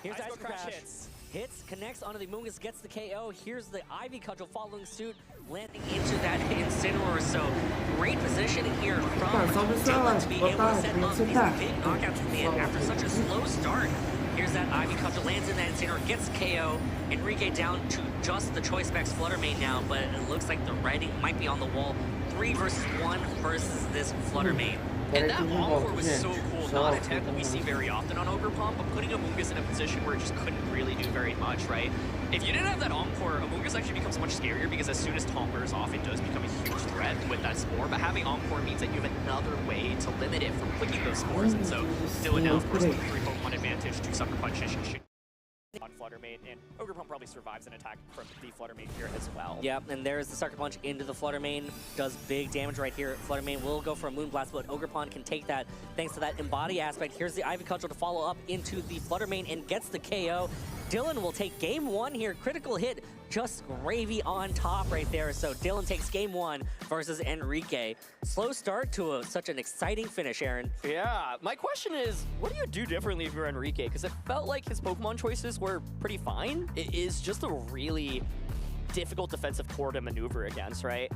Here's Ice Ice Crash Crash. Hits, connects onto the Mungus, gets the KO. Here's the Ivy Cudgel following suit, landing into that Incineroar. So great positioning here from Dylan to be able to set up these big knockouts at the end after such a slow start. Here's that Ivy Cudgel, lands in that Incineroar, gets KO. Enrique down to just the Choice Specs Flutter Mane now, but it looks like the writing might be on the wall. 3 versus 1 versus this Flutter Mane. And that Encore was so cool, not a tech that we see very often on Ogrepon, but putting Amoonguss in a position where it just couldn't really do very much, right? If you didn't have that Encore, Amoonguss actually becomes much scarier because as soon as Taunt wears off, it does become a huge threat with that Spore, but having Encore means that you have another way to limit it from clicking those Spores, and so Dylan now, of course, with 3 Pokemon advantage, 2 Sucker Punches, and shoot on Flutter Mane, and Ogrepon probably survives an attack from the Flutter Mane here as well. Yeah, and there's the Sucker Punch into the Flutter Mane. Does big damage right here. Flutter Mane will go for a Moonblast, but Ogrepon can take that thanks to that Embody aspect. Here's the Ivy Cudgel to follow up into the Flutter Mane and gets the KO. Dylan will take game 1 here. Critical hit, just gravy on top right there. So Dylan takes game 1 versus Enrique. Slow start to such an exciting finish, Aaron. Yeah, my question is, what do you do differently if you're Enrique? Because it felt like his Pokemon choices were pretty fine. It is just a really difficult defensive core to maneuver against, right?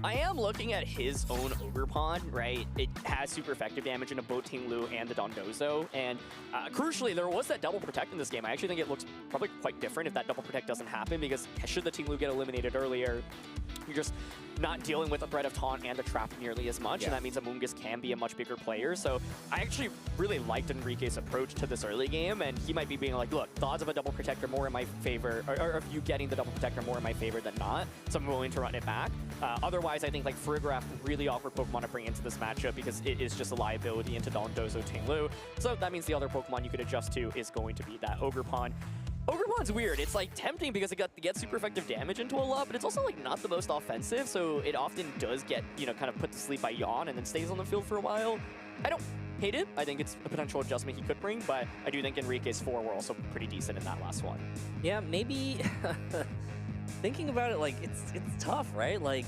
I am looking at his own Ogrepon, right? It has super effective damage into both Ting-Lu and the Dondozo, and crucially, there was that double protect in this game. I actually think it looks probably quite different if that double protect doesn't happen, because should the Ting-Lu get eliminated earlier, you're just not dealing with the threat of Taunt and the Trap nearly as much, and that means Amoonguss can be a much bigger player. So I actually really liked Enrique's approach to this early game, and he might be being like, look, the odds of a double protect are more in my favor, or of you getting the double protect are more in my favor than not, so I'm willing to run it back. Otherwise, I think like Farigiraf, really awkward Pokemon to bring into this matchup because it is just a liability into Dondozo, Ting-Lu. So that means the other Pokemon you could adjust to is going to be that Ogrepon. Ogrepon's weird. It's like tempting because it gets super effective damage into a lot, but it's also like not the most offensive, so it often does get, you know, kind of put to sleep by Yawn and then stays on the field for a while. I don't hate it. I think it's a potential adjustment he could bring, but I do think Enrique's 4 were also pretty decent in that last one. Yeah, maybe thinking about it, like it's tough, right? Like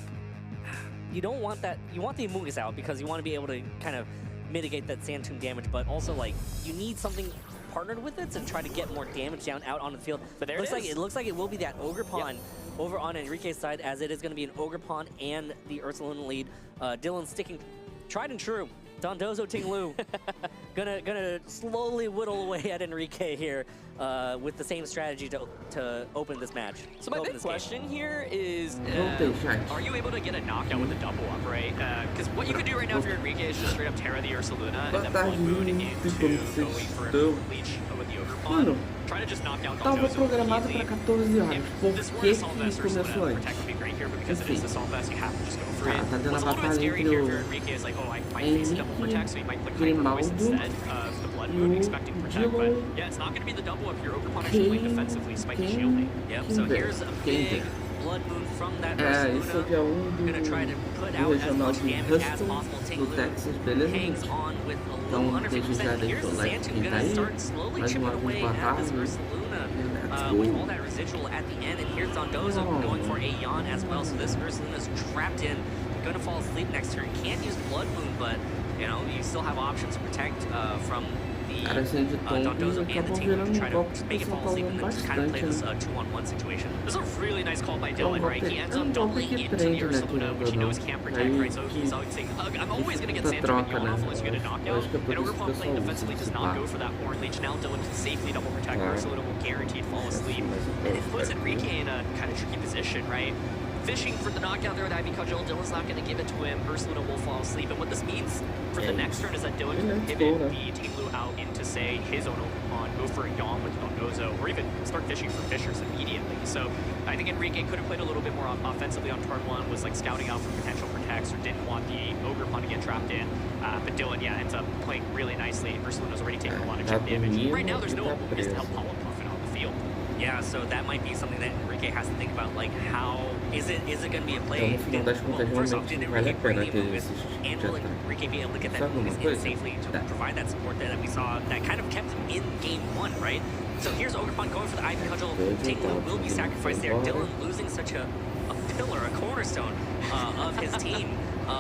you don't want that. You want the Amoonguss out because you want to be able to kind of mitigate that Sand Tomb damage, but also like you need something partnered with it to try to get more damage down out onto the field. But there it looks like it will be that Ogrepon over on Enrique's side, as it is going to be an Ogrepon and the Ursaluna lead. Dylan sticking tried and true. Dondozo, Ting-Lu gonna slowly whittle away at Enrique here with the same strategy to open this match. So my big question here is, are you able to get a knockout with a double up, right? Because what you could do right now for Enrique is just straight up Terra the Ursaluna and then Blood Moon into going for a Leech with the Ogrepon. Try to just knock down Dondozo easily. If this were Assault Vest, Ursaluna Protect would be great here, but because it is Assault Vest, you have to just go for it. What's a little bit scary here if you're Enrique is like, oh, I might face a double protect, so you might click Hyper Voice instead of the Blood Moon, expecting protect, but yeah, it's not going to be the double if your Ogrepon actually playing defensively, spiky shielding. Yep, so here's a big Blood Moon from that Ursaluna. Gonna try to put out as much damage as possible. Ting-Lu hangs on with a little under 50%. Here's the Sand Tomb gonna start slowly chipping away at this Ursaluna with all that residual at the end. And here's Dondozo going for a Yawn as well. So this Ursaluna's trapped in, gonna fall asleep next turn. Can't use Blood Moon, but you know, you still have options to protect from the Dondozo and the Ting-Lu to try to make it fall asleep and then just kind of play this 2-on-1 situation. This is a really nice call by Dylan, right? He ends up doubling into the Ursaluna, which he knows can't protect, right? So he's always saying, I'm always going to get Sand Tomb and Yawn off unless you get a knockout. And Ogrepon playing defensively does not go for that Horn Leech. Now Dylan can safely double protect. Ursaluna will guaranteed fall asleep. And it puts Enrique in a kind of tricky position, right? Fishing for the knockout there with Ivy Cudgel. Dylan's not going to give it to him. Ursaluna will fall asleep. And what this means for the next turn is that Dylan can pivot the Ting-Lu out into, say, his own Ogrepon, go for a Yawn with Dondozo, or even start fishing for Fishers immediately. So I think Enrique could have played a little bit more offensively on turn 1, was like scouting out for potential protects or didn't want the Ogrepon to get trapped in. But Dylan, yeah, ends up playing really nicely. Ursaluna's already taking a lot of chip damage. Right now, there's no Amoonguss to help Polypuff it on the field. Yeah, so that might be something that Enrique has to think about, like how is it going to be a play? Well, first off, did Enrique bring the Amoonguss, and will Enrique be able to get that Amoonguss in safely to provide that support that we saw that kind of kept him in game 1, right? So here's Ogrepon going for the Ivy Cudgel. Ting-Lu will be sacrificed there. Dylan losing such a pillar, a cornerstone of his team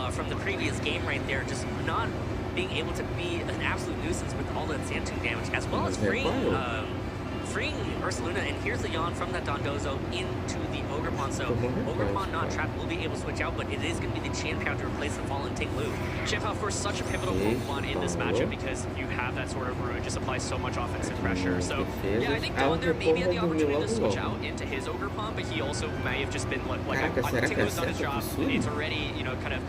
from the previous game right there, just not being able to be an absolute nuisance with all that Sand Tomb damage, as well as freeing freeing Ursaluna, and here's the yawn from that Dondozo into the Ogrepon. So Ogrepon not trapped will be able to switch out, but it is going to be the Chien-Pao to replace the fallen Ting Lu. Chien-Pao, of course, such a pivotal Pokemon in this matchup because you have that sort of root, it just applies so much offensive pressure. So yeah, I think Dylan there maybe had the opportunity to switch out into his Ogrepon, but he also may have just been like Ting Lu's done his job. It's already, you know, kind of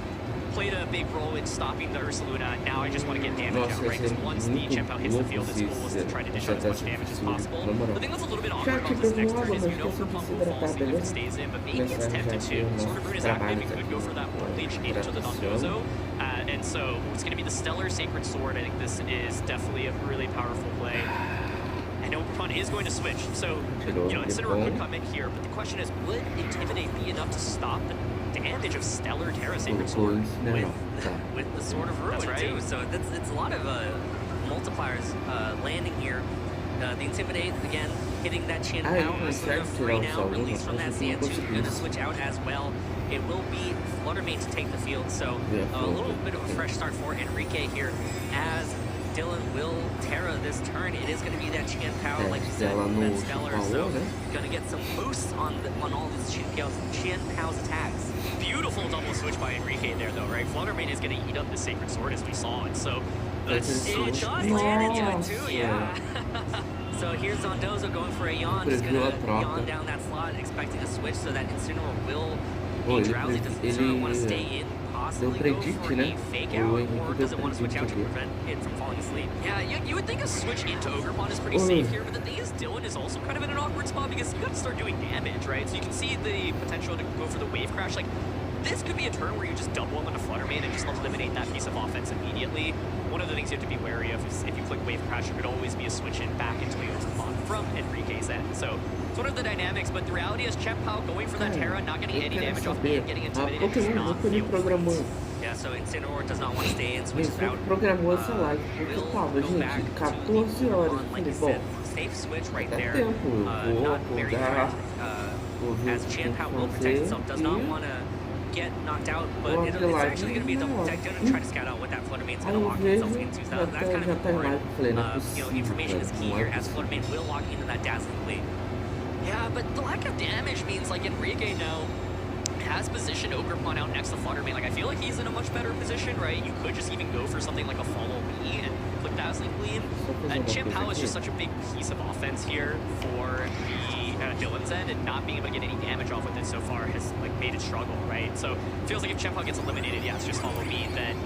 played a big role in stopping the Ursaluna. Now I just want to get damage out, right? Because once the Chien-Pao hits the field, his goal was to try to dish out as much damage as possible. The thing that's a little bit awkward about this next turn is you know Ogrepon will fall asleep if it stays in, but maybe it's tempted to. Sort of Root is active, you could go for that one leech into the Dondozo. And so it's going to be the Stellar Sacred Sword. I think this is definitely a really powerful play. And Ogrepon is going to switch, so, you know, Incineroar could come in here, but the question is, would Intimidate be enough to stop the damage of Stellar Terra Sacred Sword with the Sword of Ruin, right? Too. So it's a lot of multipliers landing here. The Intimidate, again, hitting that Chien-Pao. Ursaluna free now, released from that Sand Tube, going to switch out as well. It will be Fluttermane to take the field, so a little bit of a fresh start for Enrique here as Dylan will Terra this turn. It is going to be that Chien-Pao, like you said, that Stellar, so going to get some boosts on all these Chien-Pao's attacks. Beautiful double switch by Enrique there, though, right? Fluttermane is going to eat up the Sacred Sword as we saw, and so it does land into it too, yeah. So here's Dondozo going for a yawn, just going to yawn down that slot, expecting a switch so that Incineroar will be drowsy. Does Incineroar want to stay in? Possibly go for a fake out, or does it want to switch out to prevent it from falling asleep? Yeah, you would think a switch into Ogrepon is pretty safe here, but the thing is, Dylan is also kind of in an awkward spot because you got to start doing damage, right? So you can see the potential to go for the Wave Crash. Like, this could be a turn where you just double up on a Fluttermane and just eliminate that piece of offense immediately. One of the things you have to be wary of is if you click Wave Crash, there could always be a switch in back into the Ogrepon from Enrique's end. So it's one of the dynamics, but the reality is Chien-Pao going for that Terra, not getting any damage off me and getting intimidated does not feel great. Yeah, so Incineroar does not want to stay in, switches out. Programou essa live porque tava, gente, 14 horas. Falei, bom, safe switch right dá there. tempo, eu Not vou very dar, threatened, as Chien-Pao will protect himself, does not want to get knocked out, but it's actually going to be a double tech. Going to try to scout out what that Fluttermane's going to lock himself into. That's kind of important. You know, information is key here, as Fluttermane will lock into that Dazzling Gleam. Yeah, but the lack of damage means, like, Enrique now has positioned Ogrepon out next to Fluttermane. Like, I feel like he's in a much better position, right? You could just even go for something like a Follow Me and click Dazzling Gleam. Chien-Pao is just such a big piece of offense here for the Dylan's end, and not being able to get any damage off with it so far has, like, made it struggle, right? So it feels like if Chien-Pao gets eliminated, yeah, it's just Follow Me, then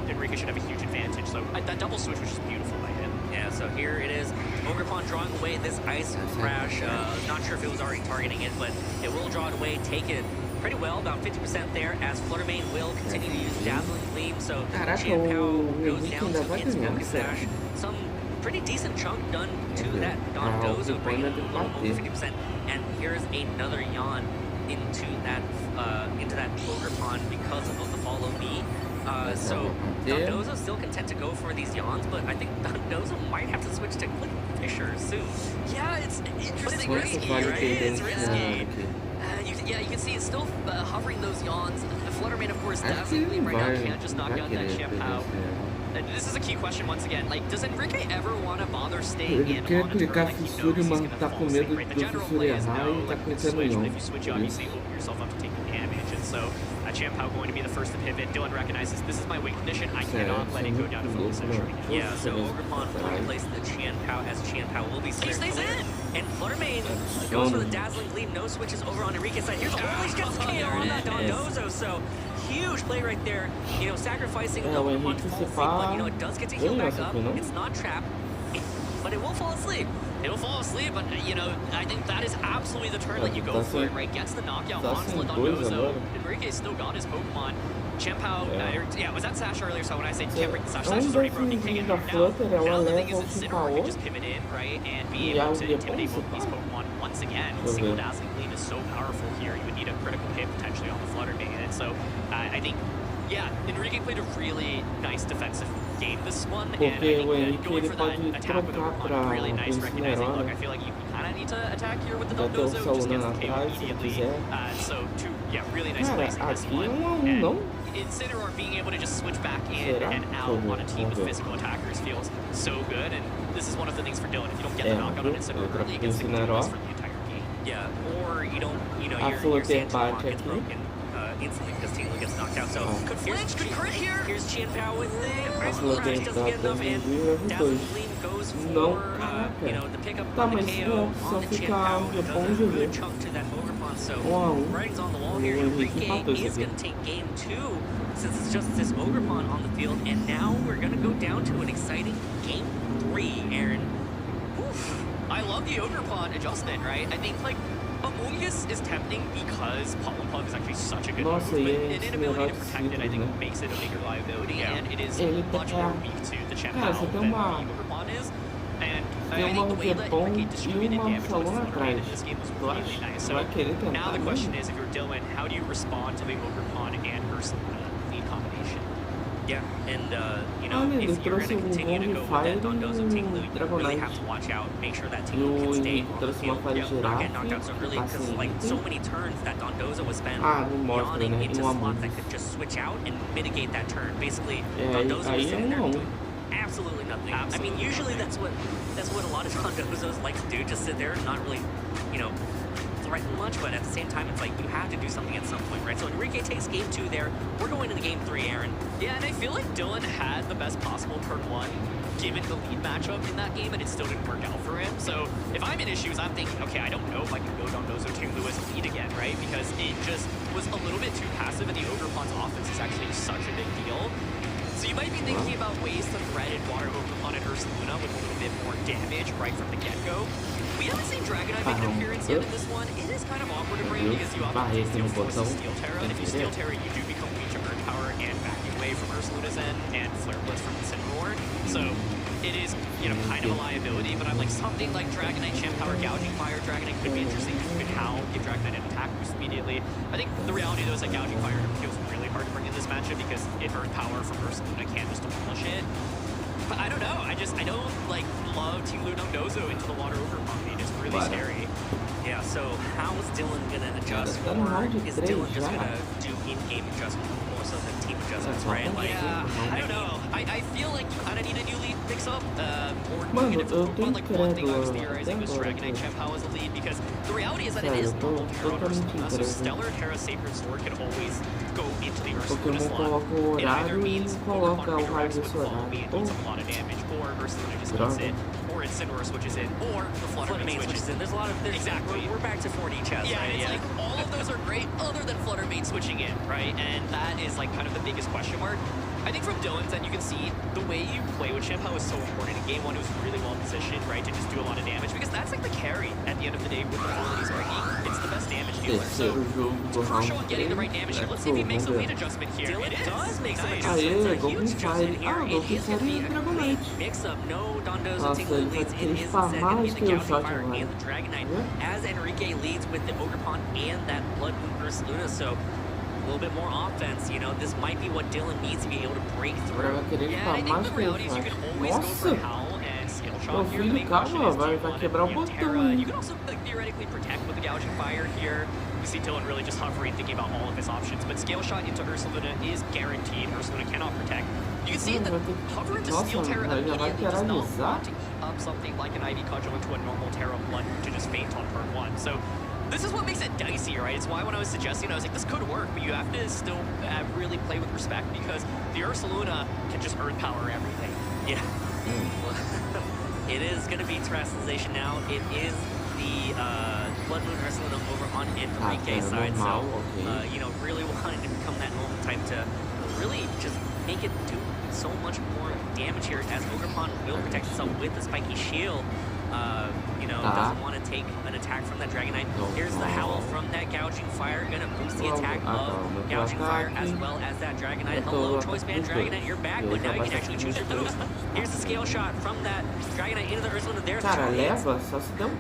Enrique should have a huge advantage. So that double switch was just beautiful by him. Yeah, so here it is. Ogrepon drawing away this Ice Crash. Not sure if it was already targeting it, but it will draw it away, take it pretty well, about 50% there, as Fluttermane will continue to use Dazzling Gleam, so Chien-Pao goes down to its Focus Sash. Some pretty decent chunk done to that Dondozo, bringing it a little over 50%, and here's another yawn into that Ogrepon because of the Follow Me. So Dondozo's still content to go for these yawns, but I think Dondozo might have to switch to Click Fisher soon. Yeah, it's interesting, risky, right? It's risky. You can see it's still hovering those yawns. Fluttermane, of course, Dazzling right now can't just knock out that Chien-Pao. This is a key question once again. Like, does Enrique ever want to bother staying in on a turn like he knows he's going to fall asleep, right? The general play is no, like, switch, but if you switch, you obviously open yourself up to taking damage, and so Chien-Pao going to be the first to pivot. Dylan recognizes this is my win condition. I cannot let it go down to full century. Yeah, so Ogrepon will replace the Chien-Pao, as Chien-Pao will be he stays in! And Fluttermane goes for the Dazzling Gleam. No switches over on Enrique's side. Here's Holy gets the KO on that Dondozo, so huge play right there. You know, sacrificing Ogrepon to fall asleep, but you know, it does get to heal back up. It's not trapped, but it will fall asleep. It'll fall asleep, but, you know, I think that is absolutely the turn that you go for it, right? Gets the knockout onto the Dondozo. Enrique still got his Pokemon. Chien-Pao, was that Sash earlier? So when I say can't break the Sash, Sash is already broken. King now the thing is, Incineroar can just pivot in, right? And be able to intimidate both of these Pokemon once again. Single Dazzling Gleam is so powerful here. You would need a critical hit potentially on the Fluttermane. And so I think, yeah, Enrique played a really nice defensive game this one, and I think going for that attack with Ogrepon, really nice recognizing, look, I feel like you kind of need to attack here with the Dondozo, just gets the KO immediately, so two, really nice plays in this one, and Incineroar being able to just switch back in and out on a team with physical attackers feels so good, and this is one of the things for Dylan. If you don't get the knockout on Incineroar early, it gets the controls for the entire game. Yeah, or you don't, your Santon gets broken instantly because Team Blue gets knocked out. So could flinch, could crit here. Here's Qianpao with the Crystal Crash, doesn't get enough, and Dazzling Gleam goes for the pickup on the KO on the Qianpao. Does a good chunk to that Ogerpon. So writing's on the wall here. Enrique is going to take game 2 since it's just this Ogerpon on the field, and now we're going to go down to an exciting game 3, Aaron. Oof. I love the Ogerpon adjustment, right? I think Amoonguss is tempting because Pollen Pug is actually such a good movement, and inability to protect it, I think, makes it a bigger liability, and it is much more weak to the Qianpao than the Ogerpon is. And I think the way that Enrique distributed damage with Fluttermane in this game was really nice. So now the question is, if you're Dylan, how do you respond to the Ogerpon and Ursaluna lead combination? Yeah, and if you're going to continue to go with that Dondozo Team Blue, you really have to watch out, make sure that Team Blue can stay on the field, not get knocked out so early, because so many turns that Dondozo was spent yawning into slots that could just switch out and mitigate that turn. Basically, Dondozo was sitting there doing absolutely nothing. I mean, usually that's what a lot of Dondozos like to do, just sit there and not really, threaten much, but at the same time, it's like you have to do something at some point, right? So Enrique takes game 2 there. We're going into game 3, Aaron. Yeah, and I feel like Dylan had the best possible turn 1 given the lead matchup in that game, and it still didn't work out for him. So if I'm in issues, I'm thinking, okay, I don't know if I can go Dondozo Team Blue as a lead again, right? Because it just was a little bit too passive, and the Ogerpon's offense is actually such a big deal. So you might be thinking about ways to thread and water Ogerpon and Ursaluna with a little bit more damage right from the get-go. We haven't seen Dragonite make an appearance yet in this one. It is kind of awkward to bring because you often Steel Forces Steel Terra, and if you Steel Terra, you do become weak to Earth Power and Vacuum Wave from Ursaluna's end and Flare Blitz from Incineroar. So it is, kind of a liability, but I'm like, something like Dragonite, Qianpao, Gouging Fire, Dragonite could be interesting. You could give Dragonite an attack boost immediately. I think the reality, though, is that Gouging Fire feels really hard to bring in this matchup because if Earth Power from Ursaluna can just demolish it. But I don't know. I don't love Team Blue Dondozo into the water Ogerpon. It's really scary. Yeah, so how is Dylan gonna adjust, or is Dylan just gonna do in-game adjustment more so than team adjustments, right? I don't know. I feel like you kind of need a new lead mix-up, or negative Ogerpon. One thing I was theorizing was Dragonite Qianpao as a lead, because the reality is that it is normal Terra on Ursaluna, so Stellar Terra Sacred Sword can always go into the Ursaluna slot. It either means Ogerpon redirects with Fall Beat and deals a lot of damage, or Ursaluna just eats it, or Incineroar switches in, or the Fluttermane switches in. There's a lot of... Exactly. We're back to 4D chess, right? And it's like, all of those are great other than Fluttermane switching in, right? And that is kind of the biggest question mark. I think from Dylan's end, you can see the way you play with Qianpao is so important. In game 1, it was really well positioned, right, to just do a lot of damage, because that's the carry at the end of the day with the abilities ranking. It's the best damage dealer. So, crucial on getting the right damage here. Let's see if he makes a lead adjustment here. Dylan does make some adjustments. A huge adjustment here. It is going to be a complete mix-up. No Dondozo Team Blue leads in his set. Going to be the Gouging Fire and the Dragonite, as Enrique leads with the Ogerpon and that Blood Moon Ursaluna. So, a little bit more offense, this might be what Dylan needs to be able to break through. Yeah, I think the reality is you can always go for Howl and Scale Shot here. The main question is, do you want to Terra? You can also theoretically protect with the Gouging Fire here. We see Dylan really just hovering, thinking about all of his options, but Scale Shot into Ursaluna is guaranteed. Ursaluna cannot protect. You can see that hover into Steel Terra immediately does not want to eat up something like an Ivy Cudgel into a normal Terra Blood to just faint on turn 1. So this is what makes it dicey, right? It's why when I was suggesting, I was like, this could work, but you have to still really play with respect, because the Ursaluna can just Earth Power everything. Yeah. It is going to be Terastallization now. It is the Blood Moon Ursaluna over on Enrique's side, so, really wanting to become that normal type to really just make it do so much more damage here, as Ogerpon will protect itself with the spiky shield. Doesn't want to take an attack from that Dragonite. Here's the Howl from that Gouging Fire, gonna boost the attack of Gouging Fire as well as that Dragonite. Hello, Choice Band Dragonite, you're back, but now you can actually choose your moves. Here's the Scale Shot from that Dragonite into the Ursaluna. There's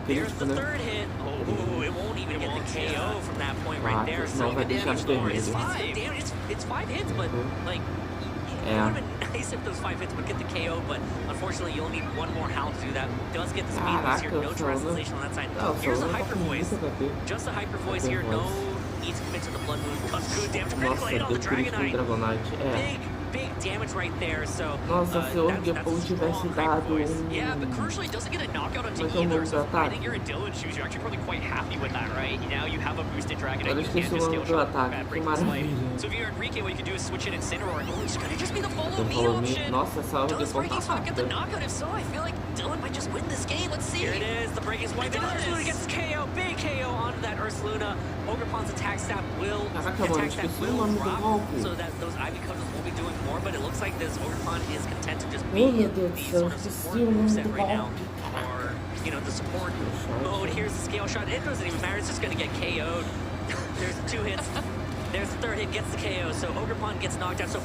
There's the third hit. Oh, it won't even get the KO from that point right there. So the damage score is 5. It's 5 hits, but it would have been nice if those 5 hits would get the KO, but unfortunately you'll need one more Howl to do that. Does get the speed boost here, no Terastallization on that side. Here's a Hyper Voice. Just a Hyper Voice here, no needs to commit to the Blood Moon. Cuts good damage. Nossa, Critical hit on the deu crítico no Dragonite. Dragonite. Big damage right there. So Nossa, se o Orgepon tivesse dado Yeah, but crucially, it doesn't get a knockout onto Mas é um either. novo So I ataque. think you're in Dylan's shoes. You're actually probably quite happy with that, right? Now you have a boosted Dragonite. Olha, You can't esqueci o just nome skill do shot ataque. that Que breaks the slide. maravilha. So if you're Enrique, what you can do is switch in Incineroar. Oh, it's gonna just be the follow me Follow me. option. Nossa, essa Does Orgepon Breaking tá Swipe get the rápida. knockout? If so, I feel like Dylan might just win this game. Let's see. here it is. The Breaking Swipe. It does. Ursaluna gets KO. Big KO onto that Ursaluna. Ogerpon's attack stat will Caraca, mano, esqueci o nome do drop, golpe. so that those Ivy coaches will be doing more. But it looks like this Ogerpon is content to just be Oh, meu in Deus do the céu, sort of esqueci support o nome moveset do right now, golpe. or you know the support Scale shot. mode. Here's the scale shot. It doesn't even matter. It's just gonna get KO'd. There's 2 hits. There's the 3rd hit, gets the KO. So Ogerpon gets knocked out. So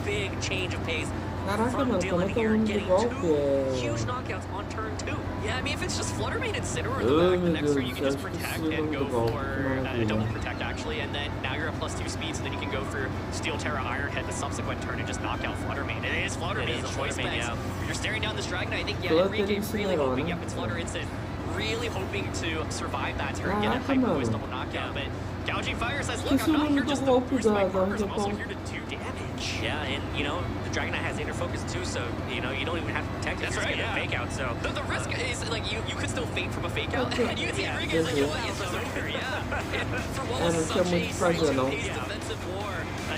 big change of pace Caraca, from mano, como Dylan é que é o here, nome do getting golpe? 2 huge knockouts on turn 2. Yeah, I mean, if it's just Fluttermane and Incineroar in Oh, the back, the meu next Deus turn do you can céu, just esqueci protect o and nome go do golpe. for Que maravilha. double protect, actually, and then now you're at +2 speed, so then you can go for Steel Terra Iron Head the subsequent turn and just knock out Fluttermane. It is Fluttermane. It is a Choice Fluttermane, specs. yeah. You're staring down this Dragonite. I think, yeah, Flutter Enrique's really Incineroar, hoping, né? yep, it's Flutter Instant. Really hoping to survive that turn, get a Caraca, Hyper Voice mano. double knockout, but Gouging Fire says, look, Esqueci I'm o not nome here do just to golpe boost my da markers, I'm also Orgepon. here to do damage. Yeah, and you know the Dragonite has inner focus too, so you know you don't even have to protect it. That's You're just right, gonna yeah. fake out. So The risk is, like, you could still fake from a fake out, and you can see Yeah. Enrique's like, you know what, it's just over, yeah. And for what was não tinha such muito o a que fazer, não. paced defensive war,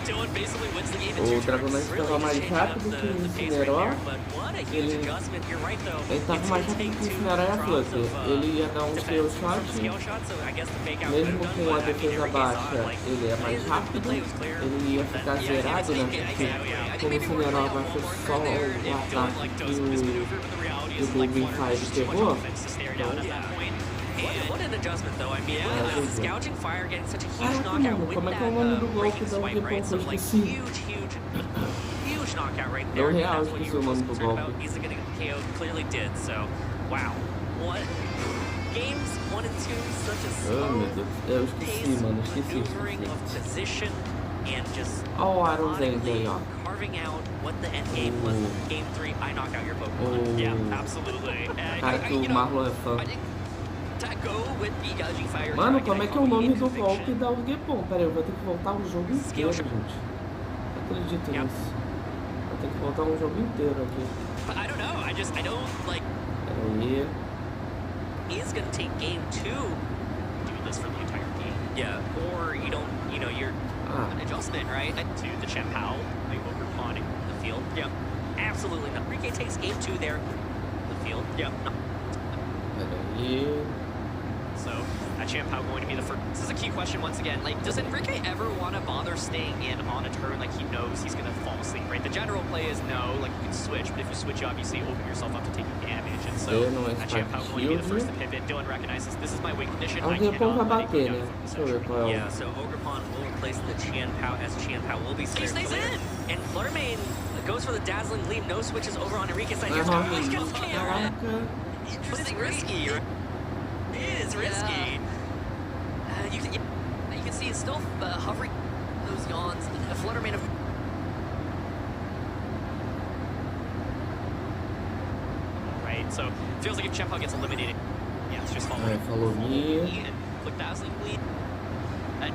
Dylan basically wins the game in O 2 Dragonite turns. estava mais changing rápido up que o the pace right Incineroar. there, but what a huge Ele- adjustment. You're right though. Ele tava It's mais gonna rápido take que o 2 Incineroar e a drops Flutter. of, Ele ia dar um defense scale from shot. scale shot, so I guess the fake out Mesmo could have com done, a but, I mean, defesa Enrique saw it, baixa, like, ele é mais the rápido. play was clear. Ele ia ficar Yeah, zerado, né? yeah, Porque yeah. como o Incineroar baixou só o ataque que o Golden Fire pegou, What an adjustment, though. I mean, Yeah. Gouging Fire getting such a huge Caraca, knockout mano, with como é that que é o nome do golpe breaking da swipe, right? So, Orgepon? like, Esqueci. huge knockout right Eu there. And real that's what esqueci you o were nome most do concerned golpe. about. Is it going to get KO? Clearly did. So, wow. What? Games 1 and 2, such a Oh, slow meu Deus. Eu esqueci, pace, mano. Esqueci. maneuvering of position, and just Ó, o Aaron Zenz methodically aí, ó. carving out what the end game was. Oh. Game 3, I knock out your Pokemon. Oh. Yeah, absolutely. Cara, que o Marlon é fã. I think to go with the Gouging Fire Mano, Dragonite como é que é o nome do conviction. golpe da Orgepon? Pera aí, eu vou ter que voltar o jogo inteiro, Skill shot. gente. Não acredito Yep. nisso. Vou ter que voltar um jogo inteiro aqui. But I don't know. I don't like Pera aí. Is going to take game 2. do this for the entire game. Yeah. Or you don't, you know, you're Ah, An adjustment, right? To the Chempao, like Ogerpon. the field. Yep. Absolutely not. Enrique takes game 2 there. The field. Yep. pera aí. So, Chempao going to be the first. This is a key question once again. Like, does Enrique ever want to bother staying in on a turn like he knows he's going to fall asleep, right? The general play is no, like you can switch, but if you switch, you obviously open yourself up to taking damage. And so, Eu não Chempao expect going to be the shield, first né? to pivot. Dylan recognizes this is my weak condition. A I Orgepon cannot vai let it go bater, down né? from this Deixa eu ver qual é o... Yeah, so Ogerpon will replace the Qianpao as Qianpao will be He cleared stays clear. in. And Fluttermane goes for the dazzling leap. No switches over on Enrique's side. Here's Aham. Enrique gets KO. Caraca. But it's risky, right? It is risky. You can see it's still hovering those yawns. Fluttermane of right, so feels like if Chempao gets eliminated, yeah, it's just following. Aí, falou me. And click dazzling lead.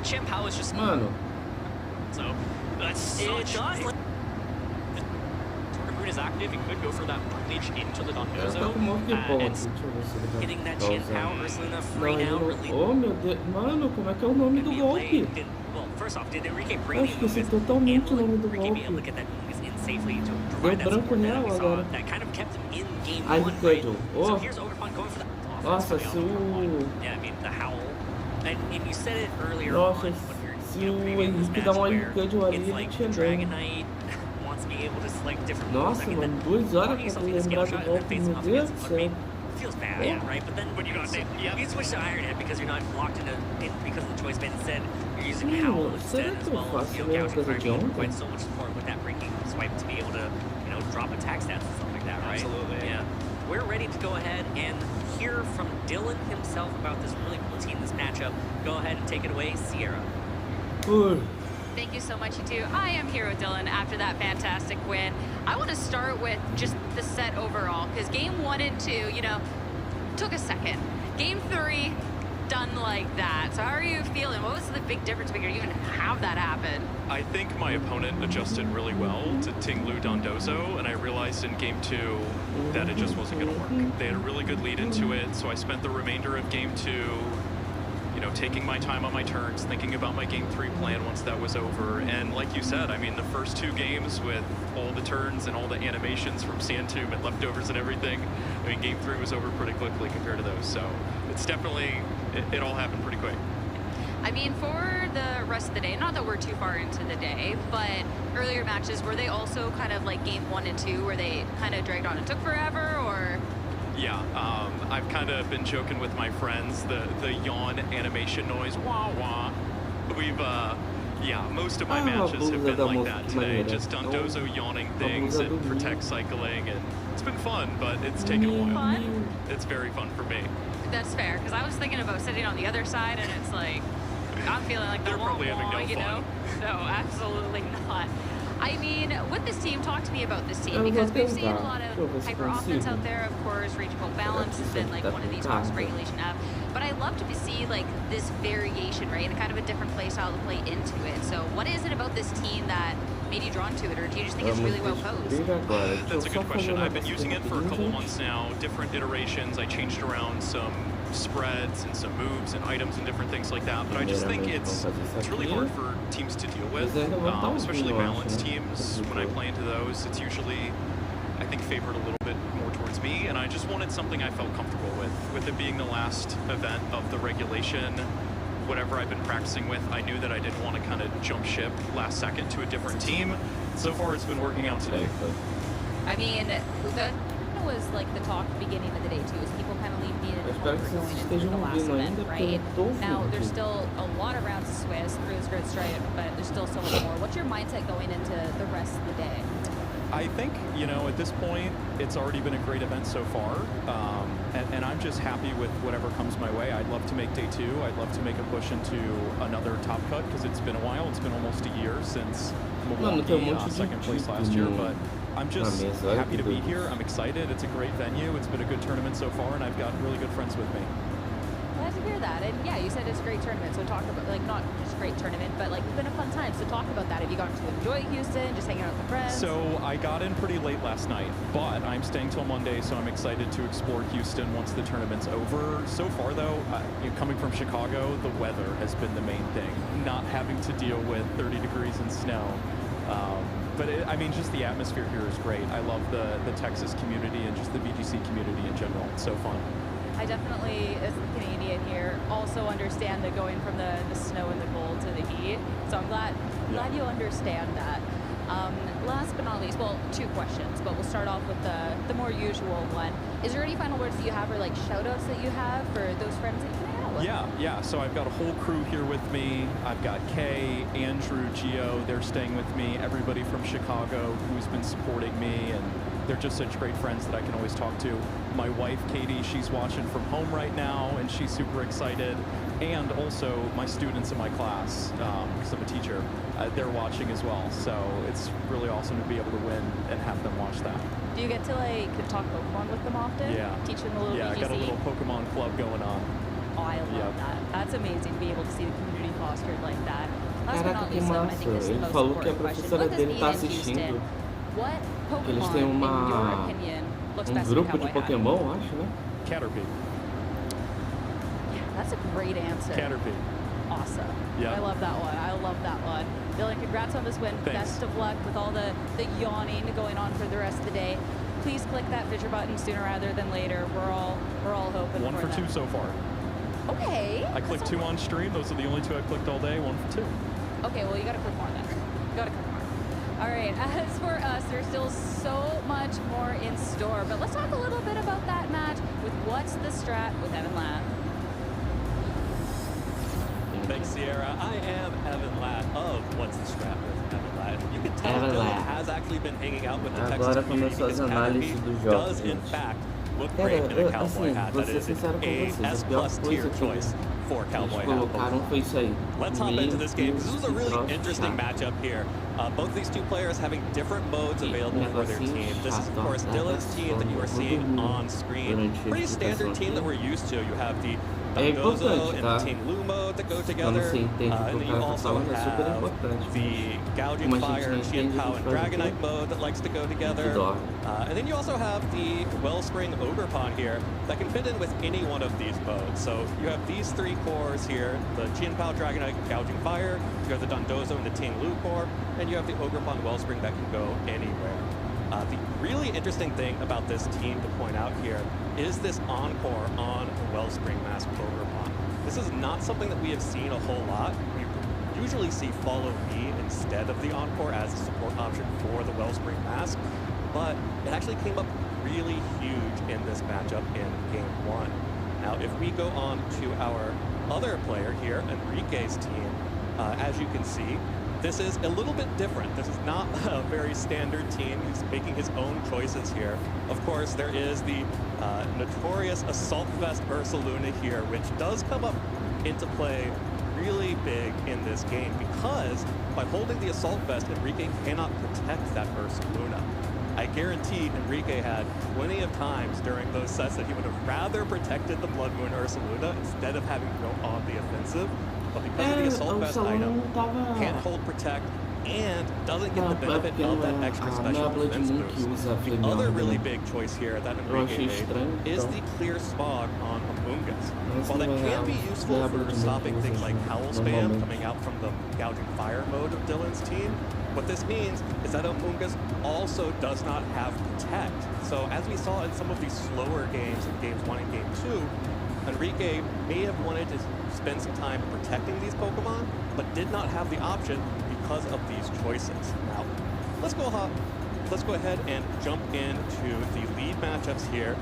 Chempao is just Mano, so that's It such. does. Tornaboon is active. It could go for that leech into the ela tá Dondozo. com um monte de ponto. and Deixa eu ver se ele vai Hitting that vai Qianpao, usar. Ursaluna Não, free ele now. não... Release. Oh, meu Deus. Mano, como é que é o nome do golpe? Well, first off, did Enrique bring Eu the esqueci movements? totalmente o And nome do Enrique be able to golpe. get that movements in safely to Deu provide that branco support that nela we saw agora. that kind of kept him in game Ivy 1, right? Cudgel. So Oh. here's Ogerpon going for that. Nossa, offense se o... Yeah, I mean, the howl. And you said it earlier Nossa, on when you're se you know, o previewing this Henrique match dá um Ivy where Cudgel ali, it's ele like tinha ganho. Dragonite wants to be able to select different moves. Nossa, I mean, mano, that- 2 horas throwing yourself pra in a scale lembrar do shot and then golpe, facing meu off Deus against do Fluttermane céu. feels bad, Oh. yeah, right? But then when you switch to Iron Head because you're not locked in because of the choice band instead, you're using Howl instead será as que eu well. faço You a know, mesma Gouging coisa Fire de being ontem? quite so much support with that breaking swipe to be able to, you know, drop attack stats and stuff like that, right? Absolutely. Yeah. We're ready to go ahead and hear from Dylan himself about this really cool team, this matchup. Go ahead and take it away, Sierra. Ui. Thank you so much, you two. I am here with Dylan after that fantastic win. I want to start with just the set overall, because game 1 and 2, you know, took a second. Game 3, stunned like that. So how are you feeling? What was the big difference maker to even have that happen? I think my opponent adjusted really well to Tinglu Dondozo, and I realized in game 2 that it just wasn't going to work. They had a really good lead into it, so I spent the remainder of game 2, you know, taking my time on my turns, thinking about my game 3 plan once that was over. And like you said, I mean, the first 2 games with all the turns and all the animations from Sandtomb and leftovers and everything, I mean, game 3 was over pretty quickly compared to those. So it's definitely, it all happened pretty quick. I mean, for the rest of the day, not that we're too far into the day, but earlier matches, were they also kind of like game 1 and 2, where they kind of dragged on and took forever, or? Yeah, I've kind of been joking with my friends, the yawn animation noise, wah wah. We've, yeah, most of my matches have been like that today, just Dondozo yawning things and protect cycling, and it's been fun, but it's taken a while. Fun? It's very fun for me. That's fair, because I was thinking about sitting on the other side, and it's like, I'm feeling like They're probably having no you know? fun. No, absolutely not. I mean, with this team, talk to me about this team, because we've seen a lot of hyper offense out there, of course. Reachable balance has been like one of these most regulation apps, but I love to see like this variation, right, and kind of a different play style to play into it. So what is it about this team that made you drawn to it, or do you just think it's really well posed? That's a good question. I've been using it for a couple months now, different iterations. I changed around some spreads and some moves and items and different things like that, but I just think it's really hard for teams to deal with, especially balanced teams. When I play into those, it's usually, I think, favored a little bit more towards me, and I just wanted something I felt comfortable with it being the last event of the regulation. Whatever I've been practicing with, I knew that I didn't want to kind of jump ship last second to a different team. So far, it's been working out today. I mean, That was like the talk beginning of the day too, is people kind of leave me in for going into the last event, right? Now there's still a lot of rounds of Swiss through this grid stripe, but there's still so much more. What's your mindset going into the rest of the day? I think, you know, at this point, it's already been a great event so far, and I'm just happy with whatever comes my way. I'd love to make day 2. I'd love to make a push into another top cut, because it's been a while. It's been almost a year since Milwaukee second place last year, but I'm just happy to be here. I'm excited. It's a great venue. It's been a good tournament so far, and I've got really good friends with me. Glad to hear that. And yeah, you said it's a great tournament, so talk about, like, not just a great tournament, but like it's been a fun time. So talk about that. Have you gotten to enjoy Houston, just hanging out with friends? So I got in pretty late last night, but I'm staying till Monday, so I'm excited to explore Houston once the tournament's over. So far, though, coming from Chicago, the weather has been the main thing. Not having to deal with 30 degrees and snow. But I mean, just the atmosphere here is great. I love the Texas community and just the VGC community in general. It's so fun. I definitely, as a Canadian here, also understand that going from the snow and the cold to the heat. So I'm glad you understand that. Last but not least, well, 2 questions, but we'll start off with the more usual one. Is there any final words that you have, or like shout outs that you have for those friends that you can hang out with? Yeah. So I've got a whole crew here with me. I've got Kay, Andrew, Gio, they're staying with me. Everybody from Chicago who's been supporting me, and they're just such great friends that I can always talk to. My wife, Katie, she's watching from home right now, and she's super excited. And also my students in my class, because I'm a teacher, they're watching as well. So it's really awesome to be able to win and have them watch that. Do you get to like talk Pokemon with them often? Yeah. Teach them a little Yeah, VGC? I got a little Pokemon club going on. Oh, I love that. That's amazing to be able to see the community fostered like that. Last but Caraca, not que least, though, I massa. think this is the Ele most falou que a important question. professora With this dele being tá in Houston, assistindo. what Eles Pokemon, têm in your opinion, looks best in grupo de cowboy hat? Pokémon, acho, né? Caterpie. That's a great answer. Caterpie. Awesome. Yeah. I love that one. I love that one. Dylan, congrats on this win. Thanks. Best of luck with all the yawning going on for the rest of the day. Please click that Fisher button sooner rather than later. We're all hoping 1 for that. 2 so far. Okay. I clicked 2 on stream. Those are the only 2 I clicked all day. 1 for 2. Okay, well, you gotta click more then. You gotta click more. All right, as for us, there's still so much more in store, but let's talk a little bit about that match with What's the Strat with Evan Ladd. Thanks, Sierra. I am Evan Ladd of What's the Strat with Evan Ladd. You can tell Evan Dylan Ladd. has actually been hanging out with the Texas Agora community começou as because análises Caterpie dos jogos, does, in gente. fact, look Cara, great in a cowboy assim, hat. vou That ser is sincero an com vocês. A++ A pior tier coisa que choice for Cowboy colocaram foi isso aí. Let's hop into this game because this is a really interesting matchup here. Both of these two players having different modes available for their team. This is, of course, Dylan's team that you are seeing on screen. Pretty standard team that we're used to. You have the Dandozo and the Ting Lu mode that go together. And then you also have the Gouging Fire, Qian Pao, and Dragonite mode that likes to go together. And then you also have the Wellspring Ogre Pawn here that can fit in with any one of these modes. So you have these three cores here, the Qian Pao, Dragonite, Gouging Fire, you have the Dandozo and the Ting Lu core, and you have the Ogre Pawn Wellspring that can go anywhere. The really interesting thing about this team to point out here is this encore on the Wellspring Mask Ogre Pawn. This is not something that we have seen a whole lot. We usually see Follow Me instead of the encore as a support option for the Wellspring Mask, but it actually came up really huge in this matchup in Game 1. Now, if we go on to our other player here, Enrique's team, as you can see, this is a little bit different. This is not a very standard team. He's making his own choices here. Of course, there is the notorious Assault Vest Ursaluna here, which does come up into play really big in this game because by holding the Assault Vest, Enrique cannot protect that Ursaluna. I guarantee Enrique had plenty of times during those sets that he would have rather protected the Blood Moon Ursaluna instead of having to go on the offensive. But because of the Assault Vest item, can't hold Protect and doesn't get the benefit of that extra special defense boost. The other really big choice here that Enrique made is the Clear Smog on Amoonguss. While that can be useful for stopping things like Howl Spam coming out from the Gouging Fire mode of Dylan's team, what this means is that Amoonguss also does not have Protect. So as we saw in some of these slower games in Games 1 and Game 2, Enrique may have wanted to spend some time protecting these Pokemon, but did not have the option because of these choices. Now, let's go ahead and jump into the lead matchups here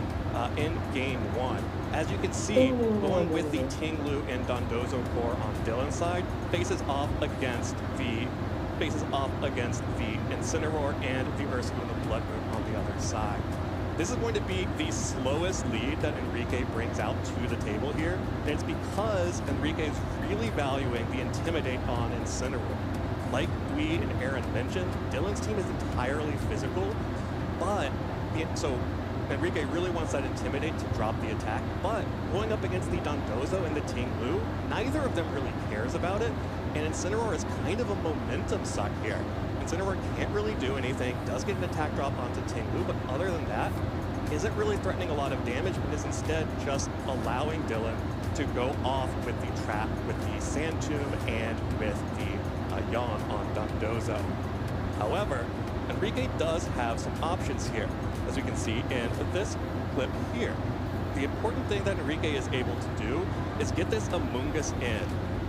in Game 1. As you can see, going with the Ting Lu and Dandozo core on Dylan's side, faces off against the Incineroar and the Ursaluna Blood Moon on the other side. This is going to be the slowest lead that Enrique brings out to the table here, and it's because Enrique is really valuing the Intimidate on Incineroar. Like we and Aaron mentioned, Dylan's team is entirely physical, but so Enrique really wants that Intimidate to drop the attack, but going up against the Dandozo and the Ting Lu, neither of them really cares about it, and Incineroar is kind of a momentum suck here. Incineroar can't really do anything, does get an attack drop onto Ting Lu, but other than that, isn't really threatening a lot of damage, but is instead just allowing Dylan to go off with the trap, with the Sand Tomb, and with the Yawn on Dandozo. However, Enrique does have some options here, as we can see in this clip here. The important thing that Enrique is able to do is get this Amoonguss in.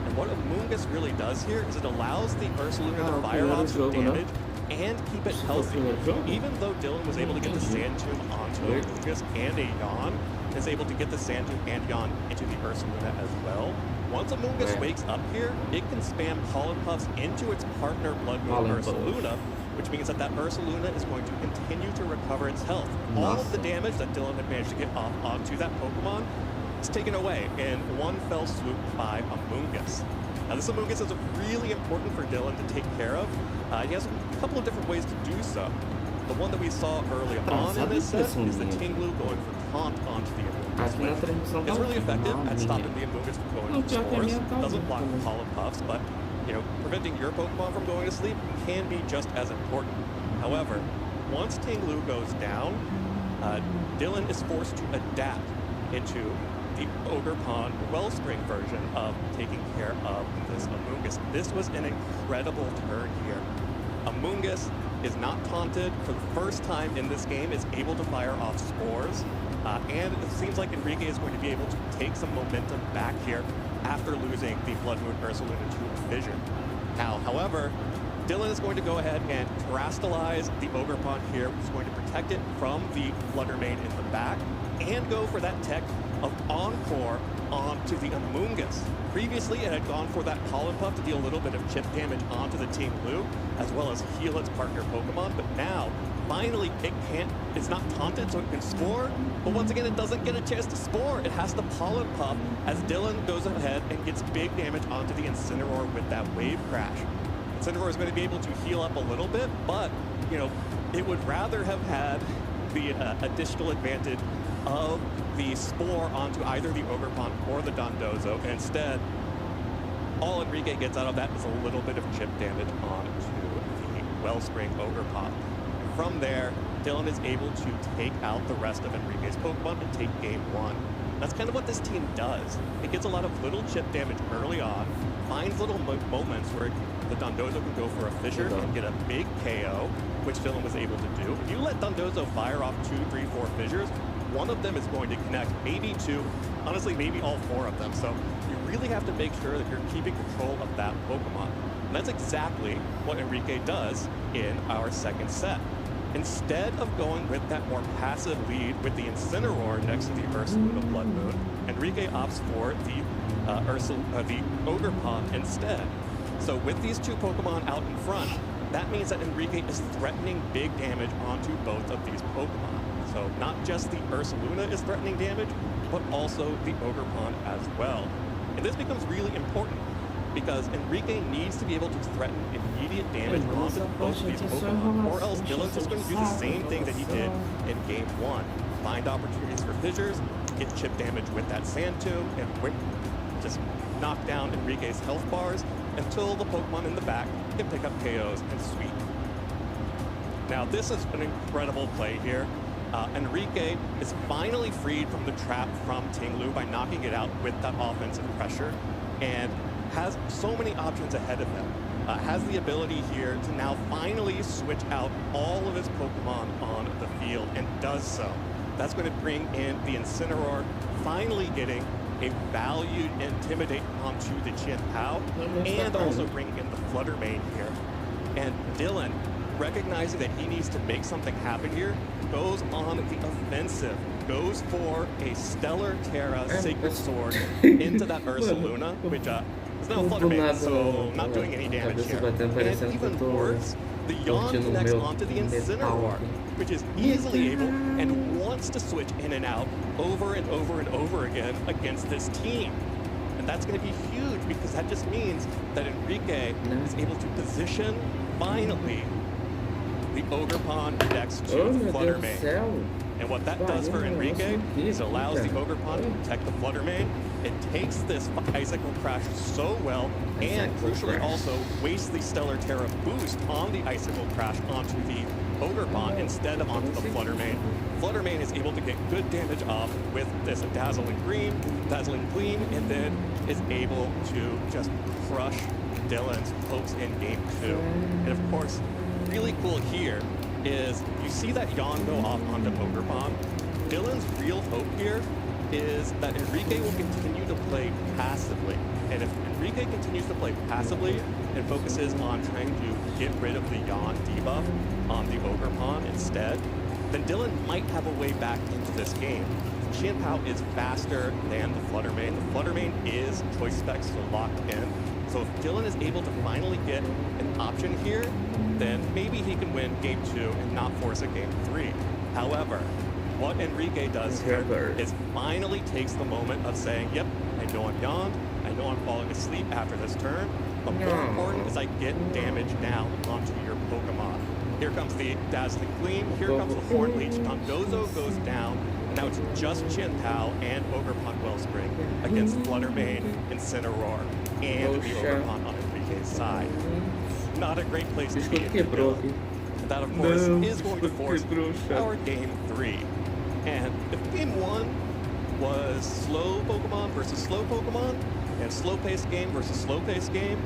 And what Amoonguss really does here is it allows the Ursaluna to fire off some damage and keep it healthy. Even though Dylan was able to get the Sand Tomb onto Amoonguss and a Yawn, is able to get the Sand Tomb and Yawn into the Ursaluna as well. Once Amoonguss wakes up here, it can spam Pollen Puffs into its partner Blood Moon Ursaluna, which means that that Ursaluna is going to continue to recover its health. All of the damage that Dylan had managed to get off onto that Pokemon is taken away in one fell swoop by Amoonguss. Now this Amoonguss is really important for Dylan to take care of. He has a couple of different ways to do so. The one that we saw early on in this set is the Ting Lu going for Taunt onto the Amoonguss. It's really effective at stopping the Amoonguss from going for Spores. Doesn't block the Pollen Puffs, but preventing your Pokemon from going to sleep can be just as important. However, once Ting Lu goes down, Dylan is forced to adapt into the Ogre Pond Wellspring version of taking care of this Amoonguss. This was an incredible turn here. Amoonguss is not taunted for the first time in this game, is able to fire off Spores, and it seems like Enrique is going to be able to take some momentum back here after losing the Blood Moon Ursaluna to Fission. Now, however, Dylan is going to go ahead and terastallize the Ogerpon here, which is going to protect it from the Flutter Mane in the back, and go for that tech of Encore onto the Amoonguss. Previously, it had gone for that Pollen Puff to deal a little bit of chip damage onto the Team Blue, as well as heal its partner Pokemon, but now, finally, it's not taunted, so it can spore, but once again, it doesn't get a chance to spore. It has the Pollen Puff as Dylan goes ahead and gets big damage onto the Incineroar with that Wave Crash. Incineroar is going to be able to heal up a little bit, but, you know, it would rather have had the additional advantage of the Spore onto either the Ogerpon or the Dondozo, and instead, all Enrique gets out of that is a little bit of chip damage onto the Wellspring Ogerpon. From there, Dylan is able to take out the rest of Enrique's Pokemon and take game 1. That's kind of what this team does. It gets a lot of little chip damage early on, finds little moments where the Dondozo can go for a Fissure and get a big KO, which Dylan was able to do. If you let Dondozo fire off 2, 3, 4 Fissures, one of them is going to connect, maybe 2, honestly, maybe all 4 of them. So you really have to make sure that you're keeping control of that Pokemon. And that's exactly what Enrique does in our second set. Instead of going with that more passive lead with the Incineroar next to the Ursaluna Blood Moon, Enrique opts for the Ogerpon instead. So with these 2 Pokemon out in front, that means that Enrique is threatening big damage onto both of these Pokemon. So not just the Ursaluna is threatening damage, but also the Ogerpon as well. And this becomes really important because Enrique needs to be able to threaten immediate damage onto both of these Pokemon, or else Dylan's just going to do the same thing that he did in game 1. Find opportunities for fissures, get chip damage with that Sand Tomb, and just knock down Enrique's health bars until the Pokemon in the back can pick up KOs and sweep. Now this is an incredible play here. Enrique is finally freed from the trap from Ting-Lu by knocking it out with that offensive pressure, and has so many options ahead of him. Has the ability here to now finally switch out all of his Pokemon on the field, and does so. That's going to bring in the Incineroar, finally getting a valued Intimidate onto the Chien-Pao, and also bringing in the Flutter Mane here. And Dylan, recognizing that he needs to make something happen here, goes on the offensive, goes for a Stellar Terra Sacred Sword into that Ursaluna, which is now Flutter Mane, so not doing any damage here. And even worse, the Yawn connects onto the Incineroar, which is easily able and wants to switch in and out over and over and over again against this team. And that's going to be huge because that just means that Enrique is able to position, finally, the Ogerpon next to the Flutter Mane. And what that does for Enrique is it allows the Ogerpon to protect the Flutter Mane. It takes this Icicle Crash so well, and crucially also wastes the Stellar Terra boost on the Icicle Crash onto the Ogerpon instead of onto the Flutter Mane. Flutter Mane is able to get good damage off with this Dazzling Gleam, and then is able to just crush Dylan's hopes in game 2. And of course, really cool here is you see that Yawn go off onto Ogerpon. Dylan's real hope here is that Enrique will continue to play passively. And if Enrique continues to play passively and focuses on trying to get rid of the Yawn debuff on the Ogerpon instead, then Dylan might have a way back into this game. Chien-Pao is faster than the Flutter Mane. The Flutter Mane is choice specs, so locked in. So if Dylan is able to finally get an option here, then maybe he can win game 2 and not force a game 3. However, what Enrique does here is finally takes the moment of saying, yep, I know I'm yawned, I know I'm falling asleep after this turn, but more important is I get damage now onto your Pokemon. Here comes the Dazzling Gleam, here comes the Horn Leech, Dondozo goes down, and now it's just Chien-Pao and Ogerpon Wellspring against Flutter Mane, Incineroar, and the Ogerpon on Enrique's side. Not a great place to be in. That, of course, is going to force our game 3. And if game 1 was slow Pokemon versus slow Pokemon, and slow-paced game versus slow-paced game,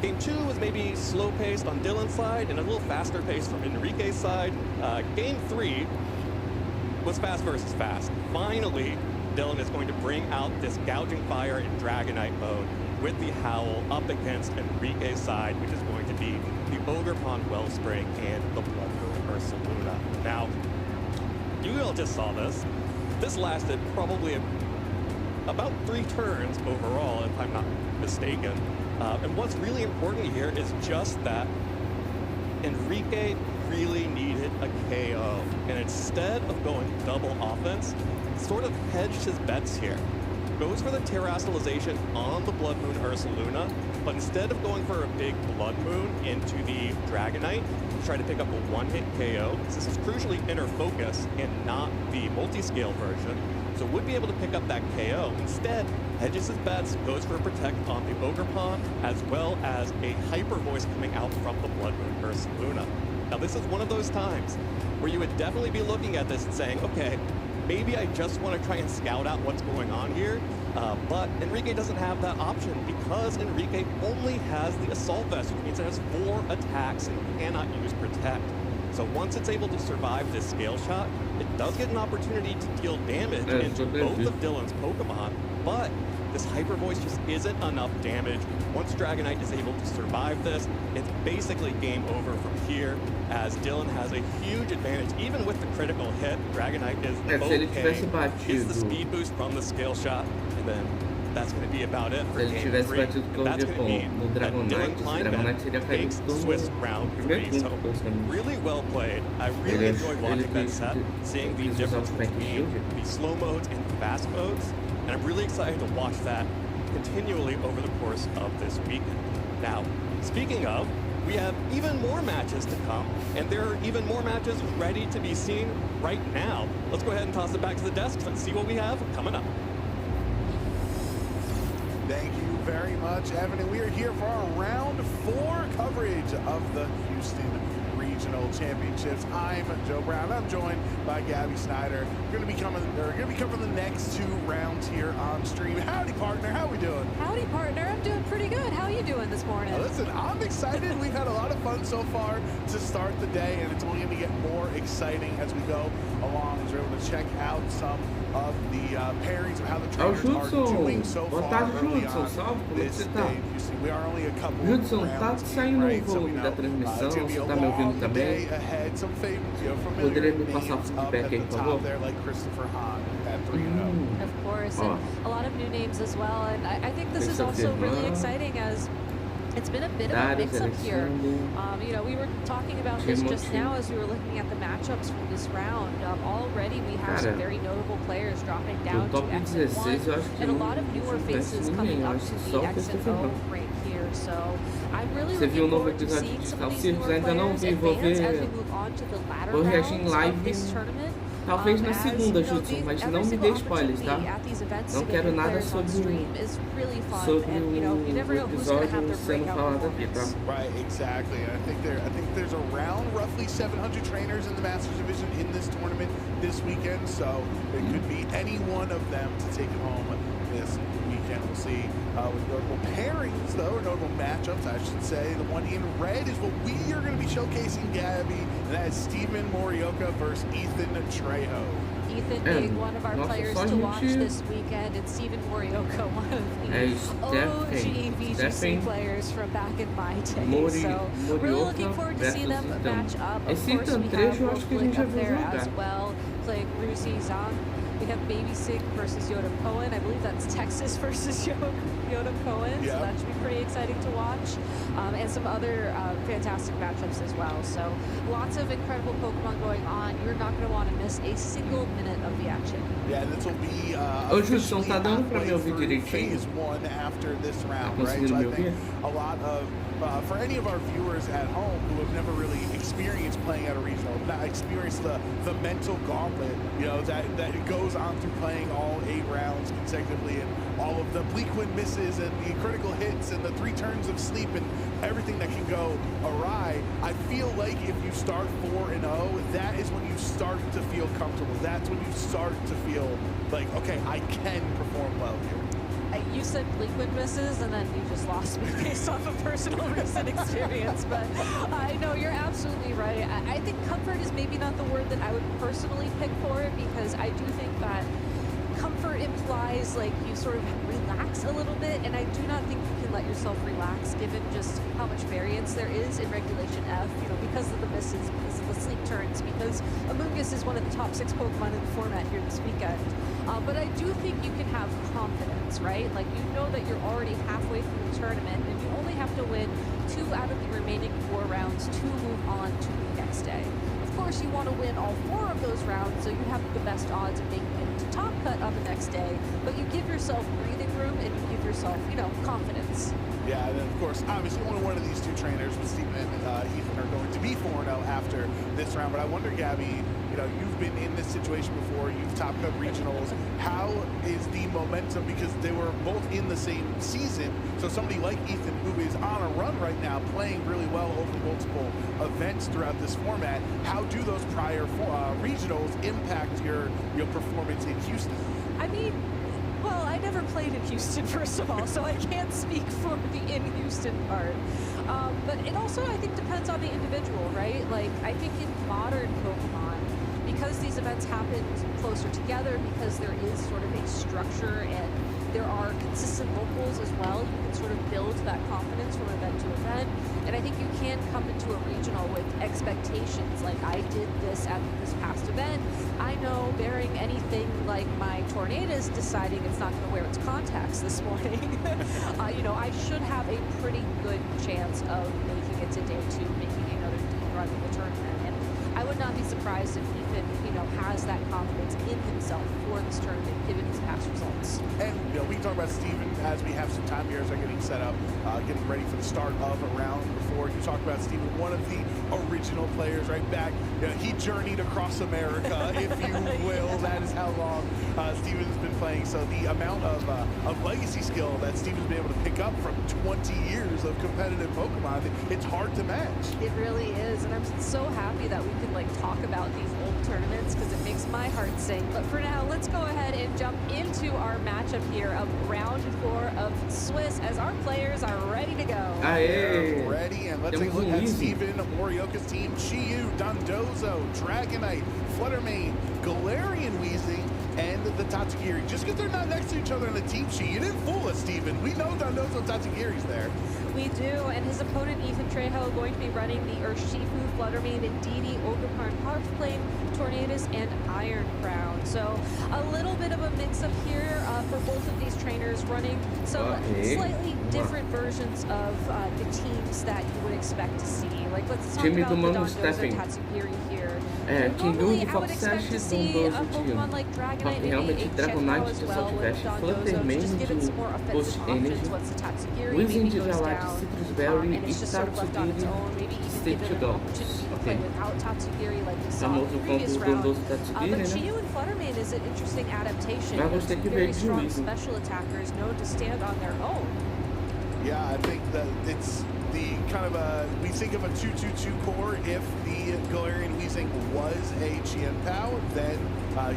game 2 was maybe slow-paced on Dylan's side and a little faster-paced from Enrique's side. Game 3 was fast versus fast. Finally, Dylan is going to bring out this Gouging Fire in Dragonite mode with the Howl up against Enrique's side, which is going to be the Ogre Pond Wellspring and the Blood Moon Ursaluna. Now, you all just saw this. This lasted probably about 3 turns overall, if I'm not mistaken. And what's really important here is just that Enrique really needed a KO. And instead of going double offense, sort of hedged his bets here. Goes for the terrestrialization on the Blood Moon Ursaluna, but instead of going for a big Blood Moon into the Dragonite, try to pick up a one-hit KO. This is crucially inner focus and not the multi-scale version, so would be able to pick up that KO. Instead, hedges his bets, goes for a protect on the Ogre Pond, as well as a Hyper Voice coming out from the Blood Moon Ursaluna. Now this is one of those times where you would definitely be looking at this and saying, okay, maybe I just want to try and scout out what's going on here, but Enrique doesn't have that option because Enrique only has the Assault Vest, which means it has 4 attacks and cannot use Protect. So once it's able to survive this scale shot, it does get an opportunity to deal damage into both of Dylan's Pokemon, but this Hyper Voice just isn't enough damage. Once Dragonite is able to survive this, it's basically game over from here, as Dylan has a huge advantage. Even with the critical hit, Dragonite is okay. Gets the speed boost from the scale shot, and then that's going to be about it for game 3. That's going to mean that Dylan Kleinman takes Swiss round 3. So really well played. I really enjoyed watching that set, seeing the difference between the slow modes and the fast modes. And I'm really excited to watch that continually over the course of this weekend. Now, speaking of, we have even more matches to come, and there are even more matches ready to be seen right now. Let's go ahead and toss it back to the desks and see what we have coming up. Thank you very much, Evan, and we are here for our round 4 coverage of the Houston Regional Championships. I'm Joe Brown. I'm joined by Gabby Snyder. We're going to be covering the next 2 rounds here on stream. Howdy, partner. How we doing? Howdy, partner. I'm doing pretty good. How are you doing this morning? Listen, I'm excited. We've had a lot of fun so far to start the day, and it's only going to get more exciting as we go along, as we're able to check out some of the pairings of how the trainers are doing so far early on this stage. You see, we are only a couple Judson, rounds tá in, saindo right? o So we volume know da it's transmissão, going to be você a tá me ouvindo long também? day ahead. Some familiar Poderia me names passar up feedback at aí, the por top favor? there, like Christopher Hahn at 3-0. Of course, and a lot of new names as well. And I think this is also really exciting, as it's been a bit of a mix-up here. You know, we were talking about this just now as we were looking at the matchups from this round. Already we have some very notable players dropping down to Exit 1, and a lot of newer faces coming up to the Exit O rank here. So I'm really looking forward to seeing some of these newer players advance as we move on to the latter rounds of this tournament. Talvez na segunda, Judson, mas não me dê spoilers, tá? Não quero nada sobre o episódio sendo falado aqui, tá? Right, exactly. And I think there's around roughly 700 trainers in the Masters Division in this tournament this weekend, so it could be any one of them to take home this weekend. We'll see with notable pairings, though, or notable matchups, I should say. The one in red is what we are going to be showcasing, Gabby, and that is Steven Morioka versus Ethan Trejo. Ethan being one of our players to watch this weekend, and Steven Morioka, one of the OG VGC players from back in my day. So really looking forward to see them match up. Of course, we have Wolflick up there as well, playing Rusi Zhang. We have Baby Sig versus Yodam Cohen. I believe that's Texas versus Yodam Cohen, so that should be pretty exciting to watch. And some other fantastic matchups as well. So lots of incredible Pokemon going on. You're not going to want to miss a single minute of the action. Yeah, this will be Judson, tá dando pra me ouvir direitinho? phase 1 after this round, right? So I think a lot of for any of our viewers at home who have never really experienced playing at a regional, not experienced the mental gauntlet, you know, that it goes on through playing all 8 rounds consecutively, and all of the Bleakwind misses and the critical hits and the 3 turns of sleep and everything that can go awry. I feel like if you start 4-0, that is when you start to feel comfortable. That's when you start to feel like, okay, I can perform well here. You said Bleakwind misses, and then you just lost me based off of personal recent experience. But I know you're absolutely right. I think comfort is maybe not the word that I would personally pick for it, because I do think that comfort implies like you sort of relax a little bit, and I do not think you can let yourself relax given just how much variance there is in Regulation F, you know, because of the misses, because of the sleep turns, because Amoonguss is one of the top 6 Pokemon in the format here this weekend. But I do think you can have confidence, right? Like, you know that you're already halfway through the tournament, and you only have to win 2 out of the remaining 4 rounds to move on to the next day. Of course, you want to win all 4 of those rounds, so you have the best odds of making it to top cut on the next day, but you give yourself breathing room and you give yourself, you know, confidence. Yeah, and then of course, obviously only one of these 2 trainers with Steven and Ethan are going to be 4-0 after this round. But I wonder, Gabby, you know, you've been in this situation before, you've top cut regionals. How is the momentum, because they were both in the same season, so somebody like Ethan, who is on a run right now, playing really well over multiple events throughout this format, how do those prior regionals impact your performance in Houston? I mean, well, I never played in Houston, first of all, so I can't speak for the in Houston part. But it also, I think, depends on the individual, right? Like, I think in modern Pokemon, because these events happen closer together, because there is sort of a structure and there are consistent locals as well, you can sort of build that confidence from event to event. And I think you can come into a regional with expectations, like I did this at this past event. I know, bearing anything like my Tornadus deciding it's not going to wear its contacts this morning, you know, I should have a pretty good chance of making it to day 2, making another run in the tournament. And I would not be surprised if Ethan, you know, has that confidence in himself for this tournament, given his past results. And, you know, we can talk about Steven as we have some time here as they're getting set up, getting ready for the start of a round. Before you talk about Steven, one of the original players right back, you know, he journeyed across America, if you will. Yes. That is how long Steven's been playing. So the amount of legacy skill that Steven's been able to pick up from 20 years of competitive Pokemon, it's hard to match. It really is, and I'm so happy that we can like talk about these old tournaments because it makes my heart sing. But for now, let's go ahead and jump into our matchup here of round 4 of Swiss as our players are ready to go. They're ready, and let's take a look at Steven Morioka's team. Chiyu, Dondozo, Dragonite, Fluttermane, Galarian Weezing, and the Tatsugiri. Just because they're not next to each other on the team sheet, you didn't fool us, Steven. We know Dondozo Tatsugiri's there. We do, and his opponent Ethan Trejo going to be running the Urshifu, Fluttermane, Indeedee, Ogerpon, Hearthflame, Tornadus, and Iron Crown. So a little bit of a mix-up here for both of these trainers, running some slightly different versions of the teams that you would expect to see. Like, let's talk about the Dondozo Tatsugiri here. Normally, I would expect to see a Pokemon like Dragonite, maybe a Jetpaw as well with Dondozo, just give it some more offensive options once the Tatsugiri maybe goes down, and it's just sort of left on its own, maybe even give it an opportunity to play without Tatsugiri like we saw in the previous round. But Chiyu and Fluttermane is an interesting adaptation. Two very strong special attackers known to stand on their own. Yeah, I think that it's the kind of we think of a 2-2-2 core. If the Galarian Weezing was a Chien-Pao, then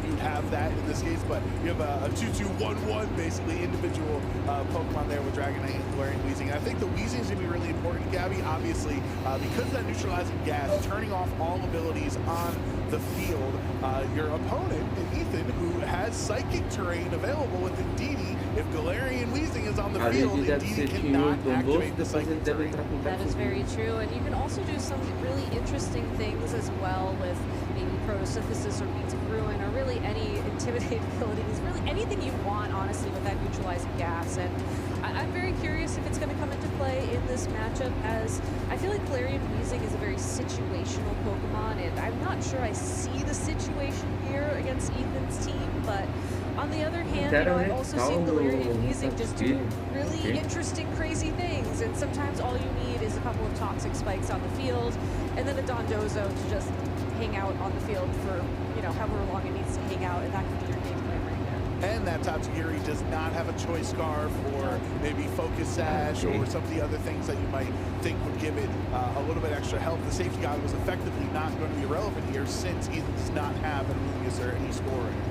you'd have that in this case, but you have a 2-2-1-1 basically individual Pokemon there with Dragonite and Galarian Weezing. And I think the Weezing is going to be really important, Gabby, obviously, because of that neutralizing gas, turning off all abilities on the field. Your opponent, Ethan, who has Psychic Terrain available with Indeedee, if Galarian Weezing is on the field, Indeedee cannot activate the Psychic Terrain. That is very true, and you can also do some really interesting things as well with maybe Photosynthesis or Beats of Ruin, or really any Intimidate abilities, really anything you want, honestly, with that neutralizing gas. And I'm very curious if it's going to come into play in this matchup, as I feel like Galarian Weezing is a very situational Pokemon, and I'm not sure I see the situation here against Ethan's team, but on the other hand, you know, I've also seen Galarian Weezing just do really interesting, crazy things, and sometimes all you need is a couple of toxic spikes on the field, and then a Dondozo to just hang out on the field for, you know, however long it needs to hang out, and that could be your game plan right there. And that Tatsugiri does not have a Choice Scarf or maybe Focus Sash or some of the other things that you might think would give it a little bit extra help. The Safety God was effectively not going to be relevant here since Ethan does not have an Amoonguss or any scoring.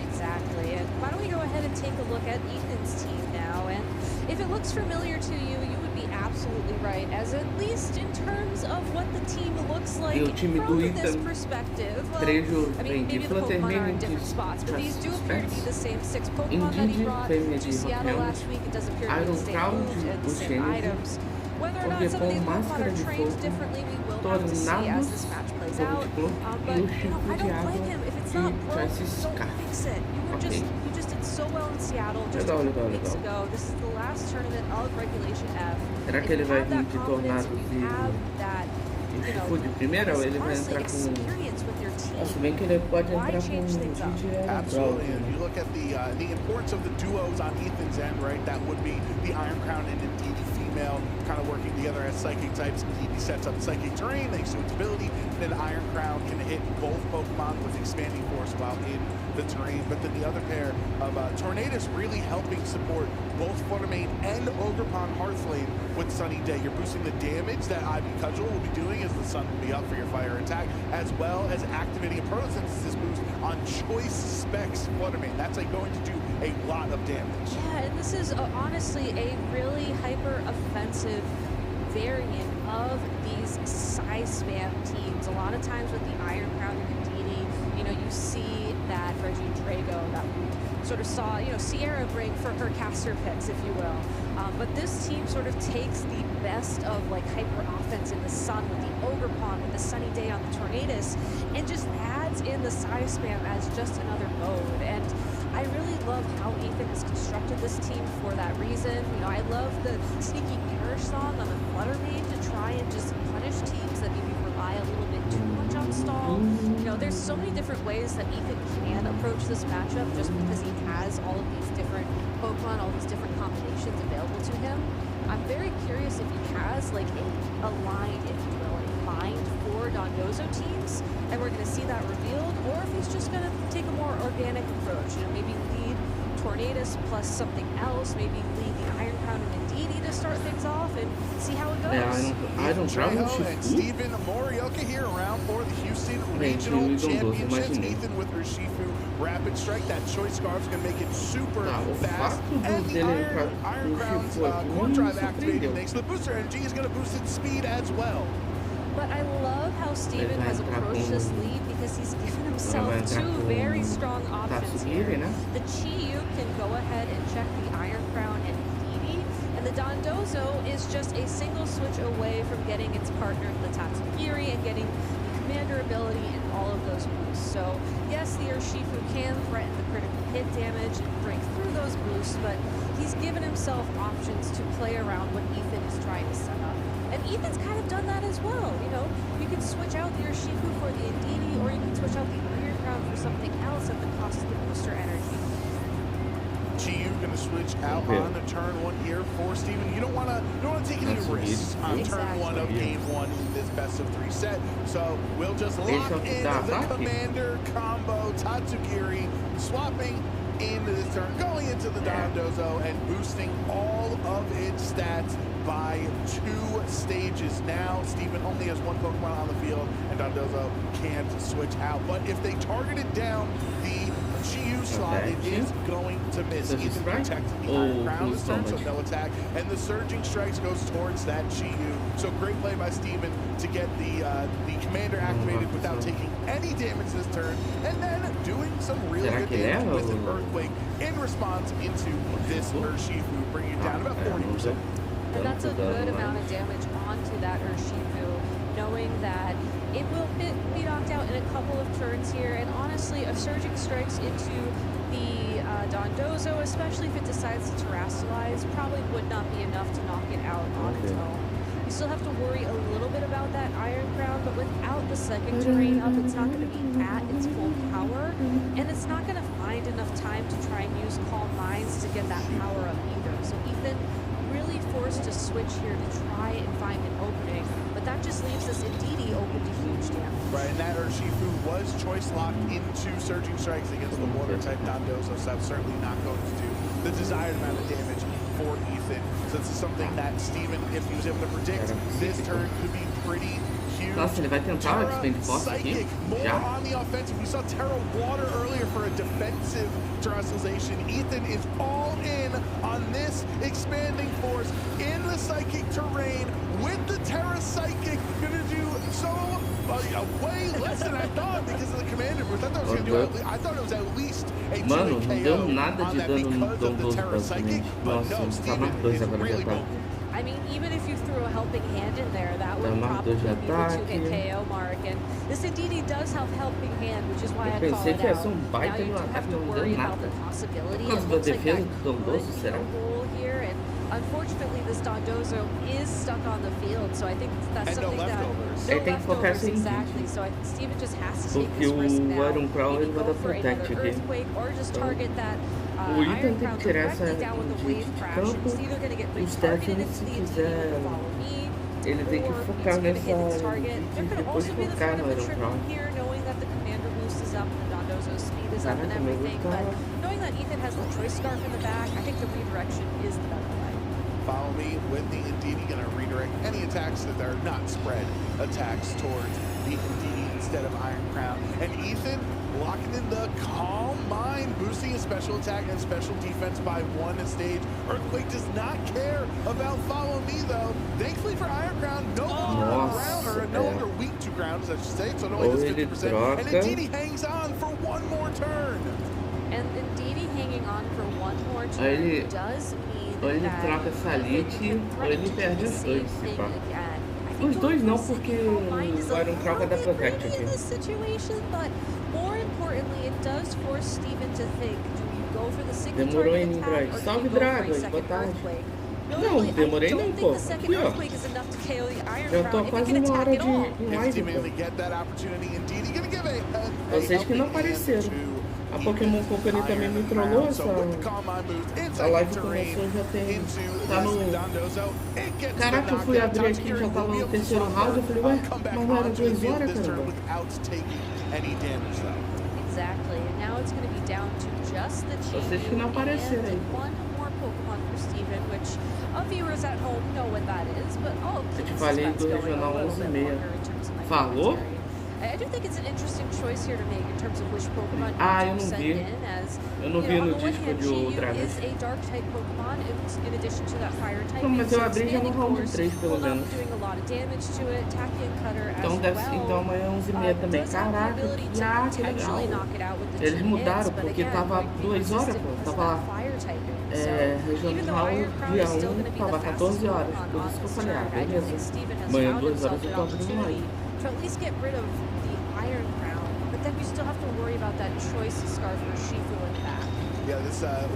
Exactly, and why don't we go ahead and take a look at Ethan's team now, and if it looks familiar to you, you would be be absolutely right, as at least in terms of what the team looks like E o time do from this Ethan, perspective. Well, Trejo I vem mean, de maybe the Pokemon are in Fluttermane, different de spots, but these do appear to be the same 6 Pokemon that he Indeedee brought vem to de Seattle Rock last week. It does appear to be the Iron same Crown moves de and the same Buchenese, items. Whether or o not some of these Repon Pokemon Máscara are de trained Fogo, differently, we will have to see as this match plays Tornados, out. Fogo de But Clone, e o you know, Chico I de don't blame Água him. If it's que not faz broke, don't Scar. fix it. You just did so well in Seattle just a Legal, few legal, weeks legal. ago. This is the last tournament of Regulation F. Será If que ele you vai have vir that de confidence, Tornados if you have that, e you know, Chico de primeira ou ele vai honestly, entrar com... experience with your team, Se bem que ele pode why entrar com change things up? Didi Absolutely, and you look at the importance of the duos on Ethan's end, right? That would be the Iron Crown and Indeedee female kind of working together as psychic types. Indeedee sets up psychic terrain thanks to its ability, and then Iron Crown can hit both Pokemon with expanding force while in the terrain. But then the other pair of Tornadus really helping support both Fluttermane and Ogerpon Hearthlane with Sunny Day. You're boosting the damage that Ivy Cudgel will be doing as the sun will be up for your fire attack, as well as activating a Photosynthesis boost on Choice Specs Fluttermane. That's going to do a lot of damage. Yeah, and this is honestly a really hyper-offensive variant of these size spam teams. A lot of times with the Iron Crown and Indeedee, you know, you see that Reagindo that we sort of saw, you know, Sierra bring for her caster picks, if you will. But this team sort of takes the best of like hyper offense in the sun with the Ogerpon, with the Sunny Day on the Tornadus, and just adds in the size spam as just another mode. And I really love how Ethan has constructed this team for that reason. You know, I love the sneaky Perish song on the Fluttermane to try and just punish teams that maybe rely a little bit too much on stall. You know, there's so many different ways that Ethan can approach this matchup just because he has all of these different Pokemon, all these different combinations available to him. I'm very curious if he has like a line, if you will, in mind for Dondozo teams, and we're going to see that revealed, or if he's just going to take a more organic approach, you know, maybe lead Tornadus plus something else, maybe lead the Iron Crown and Indeedee to start things off and see how it goes. Yeah, I don't Trejo and Steven Morioka here around for the Houston Regional Championships. Ethan with Urshifu Rapid Strike. That choice scarf is going to make it super fast. And the Iron Crown's core drive activated thanks to the booster energy is going to boost its speed as well. But I love how Steven has approached this lead because he's given himself two very strong options here. The Chi-Yu can go ahead and check the Iron Crown and Indeedee, and the Dondozo is just a single switch away from getting its partner, the Tatsugiri, and getting the commander ability and all of those boosts. So yes, the Urshifu can threaten the critical hit damage and break through those boosts, but he's given himself options to play around what Ethan is trying to set up. And Ethan's kind of done that as well. You know, you can switch out the Urshifu for the Indeedee, or you can switch out the Iron Crown for something else at the cost of the booster energy. Chi-Yu going to switch out on the turn one here for Steven. You don't want to take any risks on turn one of game one in this best of three set. So we'll just lock in the commander combo. Tatsugiri swapping into this turn, going into the Dondozo and boosting all of its stats by 2 stages. Now Steven only has 1 Pokemon on the field and Dondozo can't switch out. But if they targeted down the Chi-Yu slot, it is going to miss. Ethan protects the Iron Crown this turn, so no attack. And the Surging Strikes goes towards that Chi-Yu. So great play by Steven to get the commander activated without taking any damage this turn, and then doing some really good damage with an Earthquake in response into this Urshifu, bringing it down about 40%. And that's a good amount of damage onto that Urshifu, knowing that it will be knocked out in a couple of turns here. And honestly, a Surging Strikes into the Dondozo, especially if it decides to terrestrialize, probably would not be enough to knock it out on its own. You still have to worry a little bit about that Iron Crown, but without the second terrain up, it's not going to be at its full power, and it's not going to find enough time to try and use Calm Minds to get that power up either. So Ethan really forced to switch here to try and find an opening, but that just leaves this Indeedee open to huge damage. Right, and that Urshifu was choice locked into Surging Strikes against the water type Dondozo, so that's certainly not going to do the desired amount of damage for Ethan. So this is something that Steven, if he was able to predict, this turn could be pretty huge. huge. Nossa, ele vai tentar o Expand Force aqui? More Já? on the offensive. We saw Terra Water earlier for a defensive terrestrialization. Ethan is all in on this expanding force in the Psychic terrain with the Terra Psychic. Gonna do so way less than I thought because of the commander boost. I thought it was gonna do I thought it was at least a Mano, não deu KO nada on de that dano no because Dom of the 12 Terra Psychic. basicamente. But Nossa, no, tá Steven mais 2 is agora de really ataque. I mean, even if you threw a helping hand in there, that would Tá mais 2 probably de be the ataque. 2-hit KO mark. And this indeed does have helping hand, which is why I Eu call pensei it que ia out. ser baita Now you no do ataque, have to não worry deu about nada. the possibility. Por causa It da looks like defesa that do Dom could 12, be será? a goal here, and unfortunately, this Dondozo is stuck on the field, so I think that's And no something that leftovers. Ele tem que focar leftovers, sem exactly. So I think Steven just has to take Porque this risk o now. Iron Crown Maybe ele vai go dar for protect another aqui. earthquake or just Então, target that o Ethan Iron tem Crown que tirar essa directly down with the wave de crash. campo. It's either going to get O retargeted Stephen, into se the quiser, enemy follow me, ele tem que or focar it's gonna nessa hit its target. There e could depois also be the focar threat no of a Iron triple Crown. here, knowing that the commander boost is up and the Dondozo's speed is up and Caraca, meu everything. But Deus. knowing that Ethan has the choice scarf in the back, I think the redirection is the better play. Follow me with the Indeedee. Gonna redirect any attacks that are not spread attacks towards the Indeedee instead of Iron Crown. And Ethan locking in the Calm Mind, boosting his special attack and special defense by 1 stage. Earthquake does not care about Follow Me though. Thankfully for Iron Crown, no longer ground, or no longer weak to ground, as I should say, so it only does 50%. And Indeedee hangs on for one more turn. And Indeedee hanging on for one more Aí turn ele- does mean Ou ele that troca essa Ethan elite, can ou ele threaten perde the os same dois, se thing pá. again. I think Os dois going não, for porque Calm Mind is o Iron Crown vai dar little bit protect risky aqui. in this situation, but more importantly, it does force Steven to think, do you go for the single Demorou target em attack, Drag. or do Salve, you go for Drago, a boa second tarde. earthquake? Não, Really, demorei I não, don't pô. think the second Aqui, ó. earthquake is enough to KO the Iron Já tô Crown if it quase can uma attack hora at all. de If live, Team pô. Italy get that opportunity, Indeedee gonna give a Vocês que não helping hand apareceram. to A Pokémon Company também me trollou essa... So with the Calm Mind boost A inside live the terrain começou já tem... into Tá this no... Dondozo, it gets the Caraca, eu fui knockout. abrir aqui, Tatsugiri já tava will be no able to terceiro swap round, eu falei, ué, come back mas não era onto the 2 field horas, this turn caramba. without taking any damage though. Exactly, and now it's going to be down to just the Vocês que não GU apareceram aí. and one more Pokemon for Steven, which viewers at home know what that is, but I'll Eu keep te the falei suspense do going a regional little bit 11:30. longer in terms of my Falou? commentary. I do think it's an interesting choice here to make in terms of which Pokemon Ah, you eu não send vi. in, as Eu não you vi know, on no the one disco hand, de GU Dragon. is a dark type Pokemon in addition to that fire type. Não, mas eu so abri já no expanding round force 3 pelo will not menos. be doing a lot of damage to it. Tachyon Cutter Então, as deve, well. então amanhã 11h30 também. Does have the Caraca, ability que to legal. potentially knock it out with the Eles two mudaram, hits, but porque again, tava going to be 2 horas, resistant pô. because Tava of lá. that fire typing. É, So, even though regional Iron Crown dia is still 1 going to be tava the 14 fastest horas. Pokemon Por on isso que eu this falei, turn, ah, I do beleza. think Steven has Amanhã found 2 himself horas eu an tô abrindo opportunity live. to at least get rid of the Iron Crown, but then we still have to worry about that choice scarf for Shifu in back. Yeah,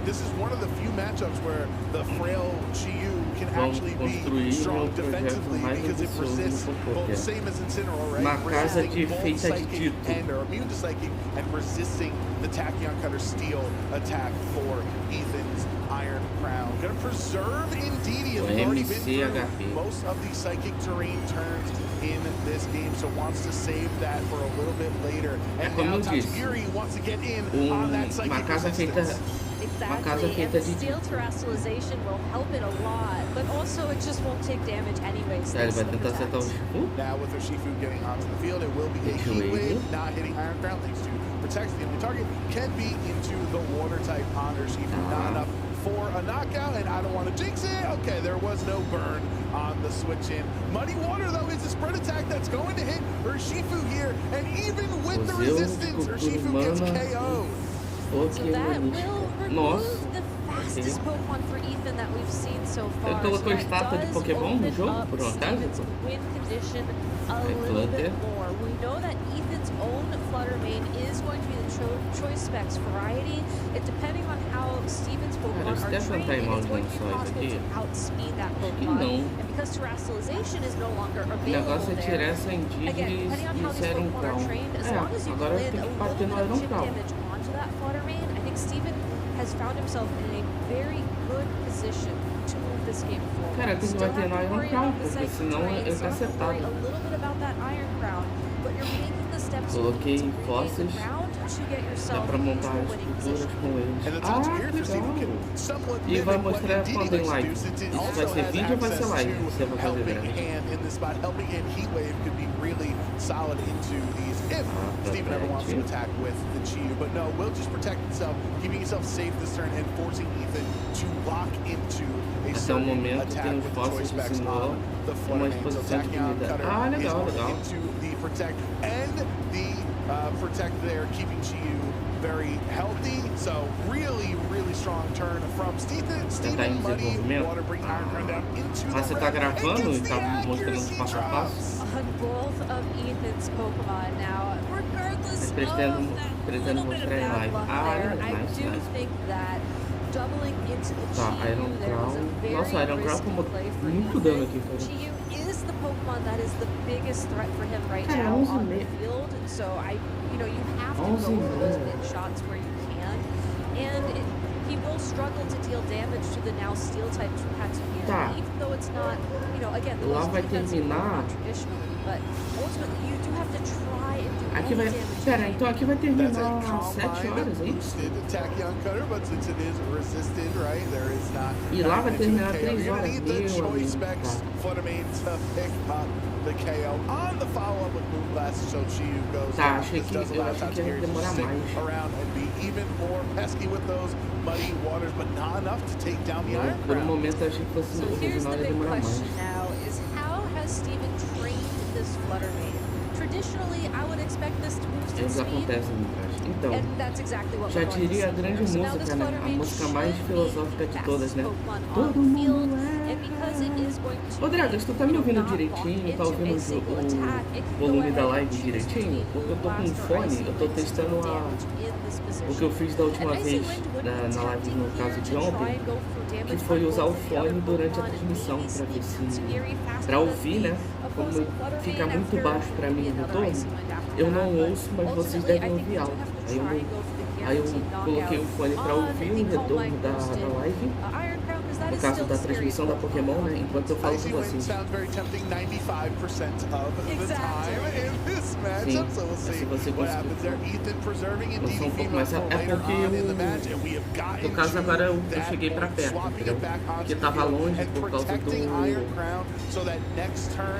this is one of the few matchups where the frail Chiyu can Vamos actually be construir strong um projeto defensively mais because it ambicioso resists no both, Pokémon. same as Incineroar, right? Uma casa Resisting de both feita de psychic dito. and or immune to psychic and resisting the Tachyon Cutter Steel attack for Ethan's Iron Crown. Gonna preserve Indeedee, as we've already been through MCHP. most of the psychic terrain turns in this game, so wants to save that for a little bit later. And Como now eu disse, Tatsugiri wants to get in on that psychic uma casa feita... resistance. Exactly, casa and feita the de steel dito. terrestrialization will help it a lot, but also it just won't take damage anyways. Ele thanks vai to the tentar acertar o protect. Shifu. Now with Urshifu getting onto the field, it will be a It's heat wavy. wave, not hitting Iron Crown thanks to protect. The only target can be into the water type on Urshifu. Not enough for a knockout, and I don't want to jinx it. Okay, there was no burn on the switch in. Muddy Water, though, is a spread attack that's going to hit Urshifu here, and even with the Deus, resistance, cultura Urshifu gets humana. KO'd. Oh, So que that bonito. will remove Nossa. the fastest Pokemon for Ethan that we've seen so far. Ele colocou so that estátua de does Pokémon no open jogo, up por um acaso? Steven's win condition a Aí, little Flutter. bit more. We know that Ethan's own Flutter Mane is going to be the choice specs variety. It depending on how Steven's Pokemon Cara, are Stefan trained, tá em it's going to be só isso possible aqui? to outspeed that que Pokemon. não. And because terrestrialization is no longer O available negócio é tirar there, essa Indeedee again, depending on e how esse these Iron Pokemon are Crown. trained, as long as you Agora can tem land que a bater little no bit of Iron chip Crown. damage onto that Flutter Mane, I think Steven has found himself in a very good position to move this game forward. Cara, tem que Still bater have no to Iron worry Crown, about the porque psychic senão terrain, ele still tá have to worry acertado. a little bit about that Iron Crown, but you're making the step Coloquei fósseis. Dá pra montar esculturas com eles. Ah, que legal! E vai mostrar quando em live? Isso vai ser vídeo ou vai ser live? Você vai fazer grande. Steven ever wants to attack with the Chiyu, but no, will just protect himself, keeping himself safe this turn and forcing Ethan to lock into a certain attack with the choice specs on the Flutter Mane. So Tachyon Cutter is going into the protect and the protect there, keeping Chiyu very healthy. So really strong turn from Steven. Muddy Water bring Iron Crown down into the Você tá gravando e tá mostrando passo a passo? On both of Ethan's Pokemon now, regardless of that little bit of bad luck there, I do think that doubling into the Chiyu, there was a very risky play for Ethan. Chiyu is the Pokemon that is the biggest threat for him right now on the field, so you have to go for those mid shots where you can, and he will struggle to deal damage to the now steel type Tatsugiri, even though it's not, again, the most defensive Pokemon traditionally, but ultimately you do have to try and do any damage. Pera, então aqui vai terminar às 7 horas, hein? E lá vai terminar 3 horas, meu amigo. Tá, achei que ia demorar mais. Por um momento eu achei que fosse o original ia demorar mais. Eles acontecem no traje. Então, já diria a grande música, né? A música mais filosófica de todas, né? Todo mundo é. Ô Dragas, tu tá me ouvindo direitinho? Tá ouvindo o volume da live direitinho? Porque eu tô com um fone, eu tô testando o que eu fiz da última vez na live, no caso de ontem, que foi usar o fone durante a transmissão pra ver se... pra ouvir, né? Como fica muito baixo pra mim o retorno, eu não ouço, mas vocês devem ouvir alto. Aí eu coloquei o fone pra ouvir o retorno da live, no caso da transmissão da Pokémon, né? Enquanto eu falo com vocês. Sim, se você conseguir. Eu sou um pouco mais... É porque eu... No caso agora eu cheguei pra perto, entendeu? Porque tava longe por causa do...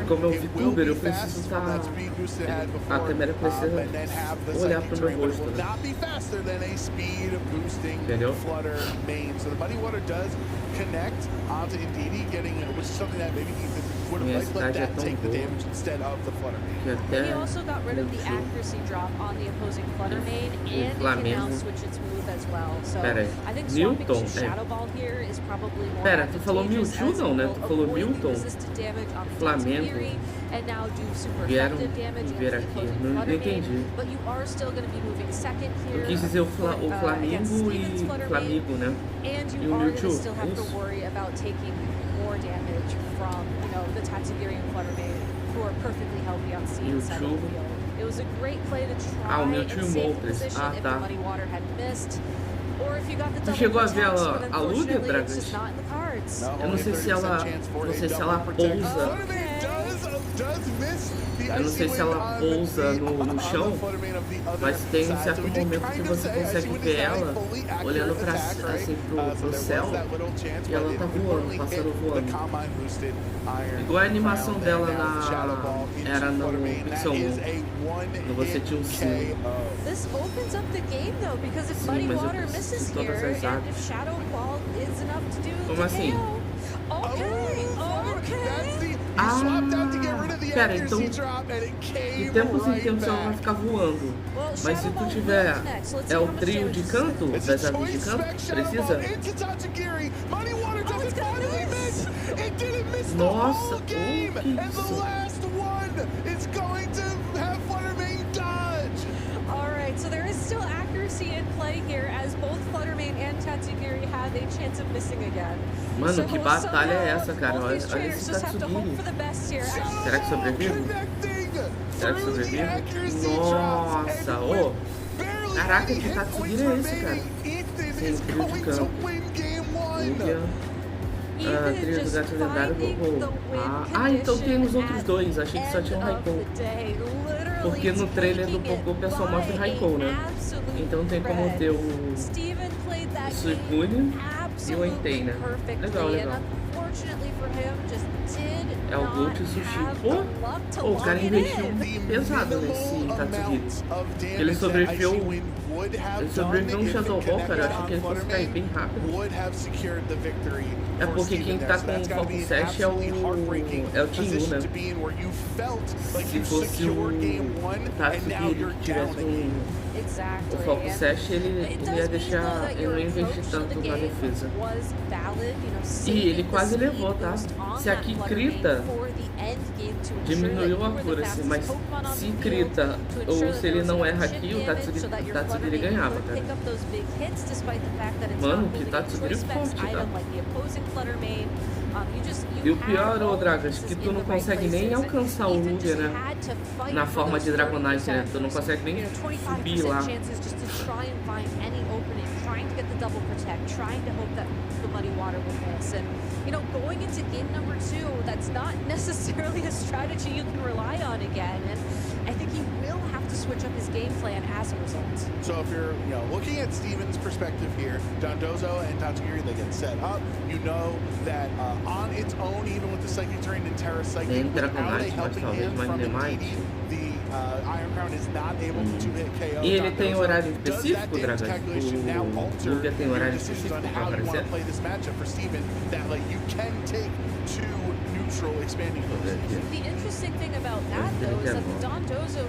Como eu VTuber, eu preciso estar... A câmera precisa olhar pro meu rosto, né? Entendeu? Connect onto Indeedee, getting which is something that maybe Ethan would have liked, but that take the damage instead of the Flutter Mane. He also got rid of the accuracy drop on the opposing Flutter Mane, and he can now switch its move as well. So I think swapping to Shadow Ball here is probably more tu falou Mewtwo não, né? Tu falou Milton, Flamengo. And now do super Vieram effective damage ver aqui, não entendi. But you are still going to be moving second here. Eu quis dizer o Flamengo e Flamengo, né? And you are going to still have to worry about taking more damage from, the Tatsugiri and Flutter Mane, who are perfectly healthy on C inside of the field. It was a great play to try and save the position if the Muddy Water had missed. Or if you got the double chegou a ver attacks, but a Lugia, unfortunately it's Dragas? just not in the cards. Eu não sei se ela pousa. Eu não sei se ela pousa no chão, mas tem um certo momento que você consegue ver ela olhando pra, assim, pro céu e ela tá voando, pássaro voando. Igual a animação dela era no Pixel 1, quando você tinha um sino. This opens up the game though, because if Muddy Water misses here, and if Shadow Ball is enough to do Como assim? Pera, então de tempos em tempos ela vai ficar voando. Mas se tu tiver o trio de canto, das aves de canto, precisa? Nossa, que isso? Alright, so there is still accuracy in play here as both Flutter Mane and Tatsugiri have a chance of missing again. Mano, que batalha é essa, cara? Olha esse Tatsugiri. Será que sobrevive? Será que sobrevive? Nossa, ô! Caraca, que Tatsugiri é esse, cara? Sem trio de campo. Trio do gato lendário roubou. Então tem os outros dois. Achei que só tinha um Raikou. Porque no trailer do Poco o pessoal mostra o Raikou, né? Então tem como ter o Suicune e o Entei, né? Legal, legal. É o Gold Sushi. Pô, o cara investiu pesado nesse Tatsugiri. Ele sobreviveu um Shadow Ball, cara. Eu achei que ele fosse cair bem rápido. É porque quem tá com o Foco Sash é o Jinyu, né? Se fosse o Tatsugiri que tivesse o Foco Sash, ele ia deixar. Ele não ia investir tanto na defesa. E ele quase levou, tá? Se aqui crita, diminuiu a accuracy, mas se crita ou se ele não erra aqui, o Tatsugiri ganhava, cara. Mano, que Tatsugiri forte, tá? E o pior, ô Dragas, que tu não consegue nem alcançar o Ruger, né? Na forma de Dragonite, né? Tu não consegue nem subir lá. Going into game number 2, that's not necessarily a strategy you can rely on again. And I think he will have to switch up his game plan as a result. So if you're, looking at Steven's perspective here, Dondozo and Tatsugiri, they get set up. You know that on its own, even with the Psychic Terrain and Terra Psychic, without a helping hand from the Iron Crown is not able to hit KO. E ele tem horário específico, Dragas? O Lugia tem horário específico pra aparecer? You can take 2 neutral expanding poses. The interesting thing about that, though, is that the Dondozo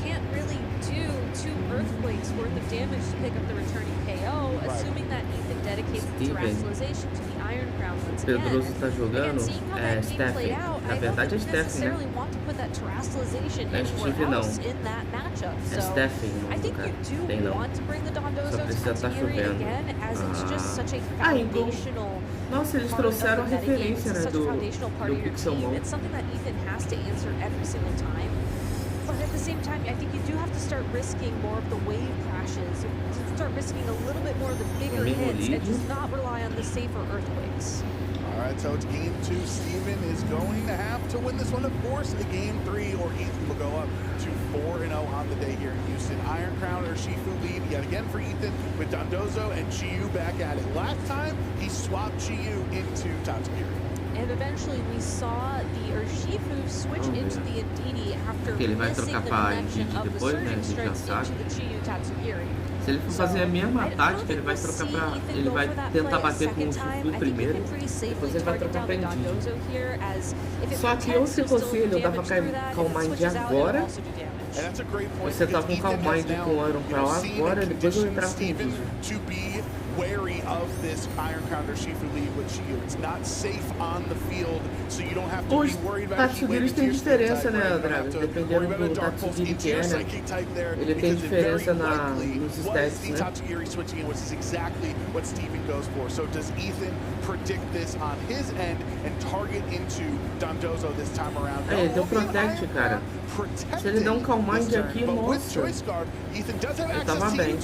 can't really do 2 earthquakes worth of damage to pick up the returning KO, assuming that Ethan dedicates the terrestrialization to the Iron Crown once again. Pedroso tá jogando Stephen. Na verdade é Stephen, né? Não é Steve não. É Stephen, no cara. Tem não. Só precisa estar chovendo. Então... Nossa, eles trouxeram a referência, né, do Pixelmon. But at the same time, I think you do have to start risking more of the wave crashes. You start risking a little bit more of the bigger hits and just not rely on the safer earthquakes. All right, so it's game 2. Steven is going to have to win this one to force a game 3, or Ethan will go up to 4-0 on the day here in Houston. Iron Crown or Shifu lead yet again for Ethan with Dondozo and Chiyu back at it. Last time, he swapped Chiyu into Tatsugiri. And eventually we saw the Urshifu switch into the Indeedee after missing the connection of the Surging Strikes into the Chiyu Tatsugiri. Se ele for fazer a mesma tática, ele vai trocar pra... Ele vai tentar bater com o Shifu primeiro, depois ele vai trocar pra Indeedee. Só que ou se fosse ele, eu dava Calm Mind agora, você tava com Calm Mind com o Iron Crown agora, depois eu entrava com o Indeedee. Wary of this Iron Crown or Shifu lead with Chiyu. It's not safe on the field, so you don't have to be worried about Os Tatsugiris têm diferença, né, Dragas? Dependendo do Tatsugiri que é, né? Ele tem diferença nos stats, né? Tatsugiri switching in, which is exactly what Steven goes for. So does Ethan predict this on his end and target into Dondozo this time around? É, ele deu Protect, cara. Se ele der um Calm Mind aqui, nossa, eu tava bem.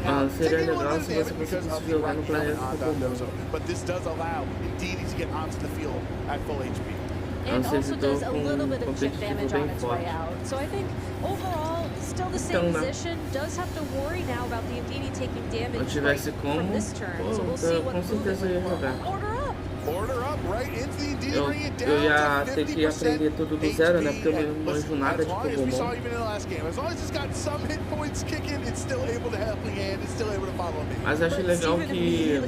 Ah, seria legal se você conseguisse jogar no planeta Pokémon. And also does a little bit of chip damage on its way out. So I think overall, still the same position. Does have to worry now about the Indeedee taking damage from this turn. So we'll see what order up. Order up right into the Indeedee, bring it down. Eu ia ter que aprender tudo do zero, né? Porque eu não manjo nada de Pokémon. Mas acho legal que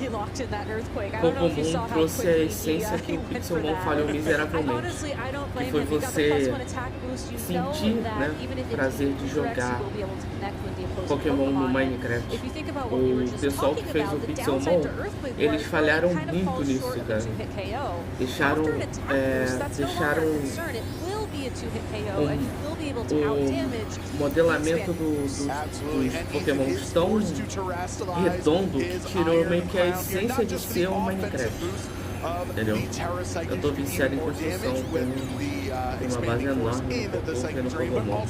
Pokémon trouxe a essência que o Pixelmon falhou miseravelmente. Que foi você sentir, né, prazer de jogar Pokémon no Minecraft. O pessoal que fez o Pixelmon, eles falharam muito nisso, cara. Deixaram o modelamento dos Pokémons tão redondo que tirou meio que a essência de ser um Minecraft. Entendeu? Eu tô viciado em construção, tem uma base enorme no Pokémon.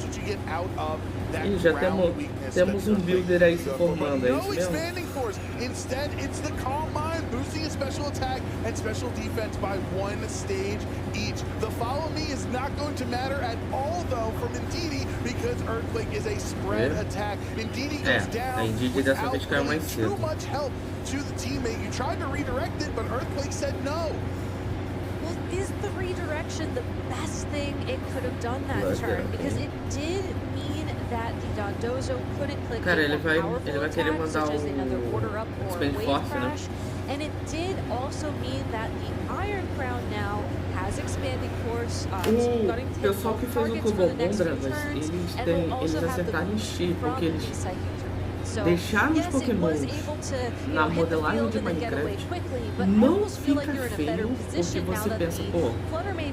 E já temos um builder aí se formando, é isso mesmo? boosting his special attack and special defense by 1 stage each. The follow me is not going to matter at all, though, from Ndidi, because Earthquake is a spread attack. Ndidi goes down without too much help to the teammate. You tried to redirect it, but Earthquake said no. Well, is the redirection the best thing it could have done that turn? Because it did mean that the Dondozo couldn't click a powerful attack, such as another order up or a wave crash. And it did also mean that the Iron Crown now has expanding force. O pessoal que fez o Combo Bom, Dragas, eles acertaram em cheio, porque eles deixaram os Pokémon na modelagem de Minecraft. Não fica feio, porque você pensa, pô,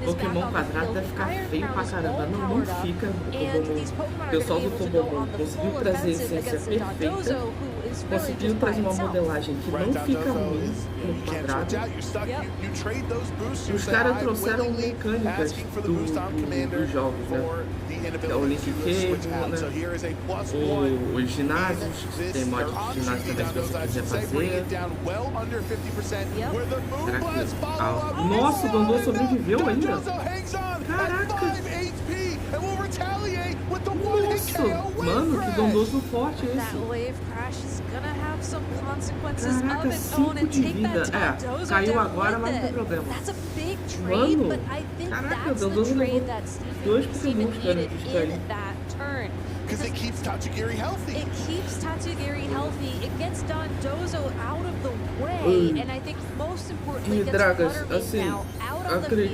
Pokémon quadrado deve ficar feio pra caramba. Não, não fica. O pessoal do Combo Bom conseguiu trazer a essência perfeita, conseguiu trazer uma modelagem que não fica ruim no quadrado. Os caras trouxeram mecânicas dos jogos, né? É o Link Cable, né? Os ginásios, tem mod de ginásio também se você quiser fazer. Nossa, o Dondô sobreviveu ainda? Caraca! Nossa, mano, que dondoso forte é esse? Caraca, 5 de vida. É, caiu agora, mas não tem problema. Mano, caraca, o dondoso levou 2 Pokémons, cara, de distrair. Because it keeps Tatsugiri healthy. It keeps Tatsugiri healthy. It gets Dondozo out of the way, and I think most importantly, gets Fluttermane now out of the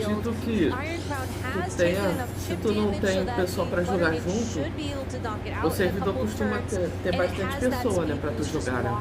field. Iron Crown has taken enough chip damage so that Fluttermane should be able to knock it out. O servidor costuma ter bastante pessoa, né, pra tu jogar, né?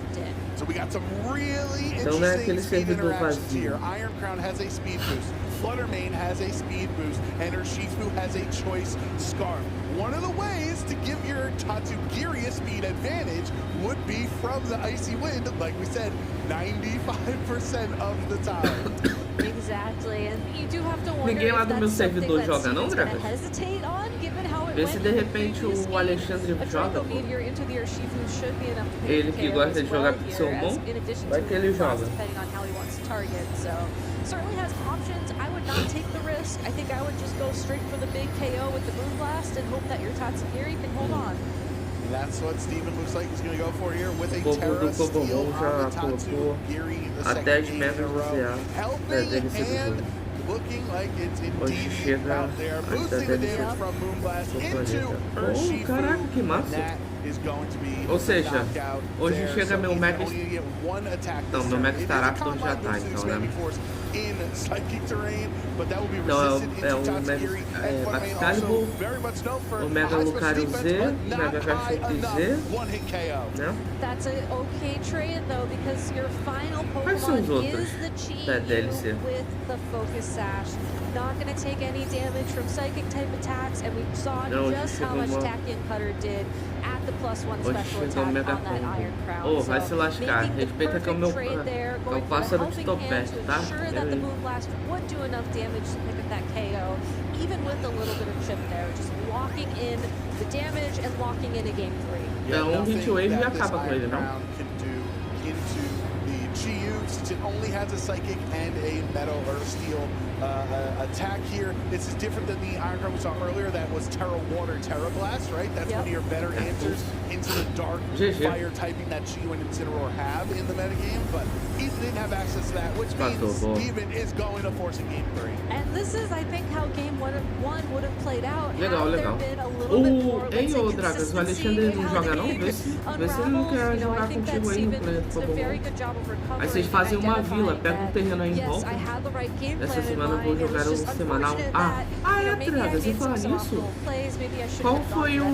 So we got some really interesting speed interactions here. Iron Crown has a speed boost. Fluttermane has a speed boost, and Urshifu has a choice scarf. One of the ways to give your Tatsugiri a speed advantage would be from the Icy Wind, like we said, 95% of the time. Exactly, and you do have to wonder Ninguém lá do meu servidor joga não, Dragas? Vê se de repente o Alexandre joga, pô. Ele que gosta de jogar Pixelmon, vai que ele joga. Certainly has options. I would not take the risk. I think I would just go straight for the big KO with the Moonblast and hope that your Tatsugiri can hold on. And that's what Steven looks like he's going to go for here with a Terra Steel on the Tatsugiri. Até as megas do Helping looking like it's indeed out there. Boosting the damage from Moonblast into Urshifu. Caraca, que massa. Ou seja, hoje chega meu Mega... Não, meu Mega Staraptor já tá, então, né? Então é o Mega Excalibur, o Mega Lucario Z, o Mega Gashuki Z, né? Quais são os outros da DLC? Not going to take any damage from psychic type attacks, and we saw just how much Tachyon Cutter did at the +1 special attack on that Iron Crown. Oh, vai se lascar. Respeita que é o pássaro de topete, tá? Sure that the Moonblast would do enough damage to pick up that KO, even with a little bit of chip there, just locking in the damage and locking in a game 3. Então, Hit Wave já acaba com ele, não? Since it only has a psychic and a metal or steel attack here. This is different than the Iron Crown we saw earlier. That was Terra Water, Terra Blast, right? That's one of your better answers into the dark fire typing that Chi and Incineroar have in the metagame. But Ethan didn't have access to that, which means Steven is going to force in game 3. And this is, I think, how game 1 would have played out. Legal, legal. Ei, ô Dragas, o Alexandre não joga não? Vê se ele não quer jogar contigo aí no planeta Pokémon. Aí vocês fazem uma vila, pega um terreno aí em volta. Essa semana eu vou jogar o semanal. É, Dragas, e falar nisso, qual foi o...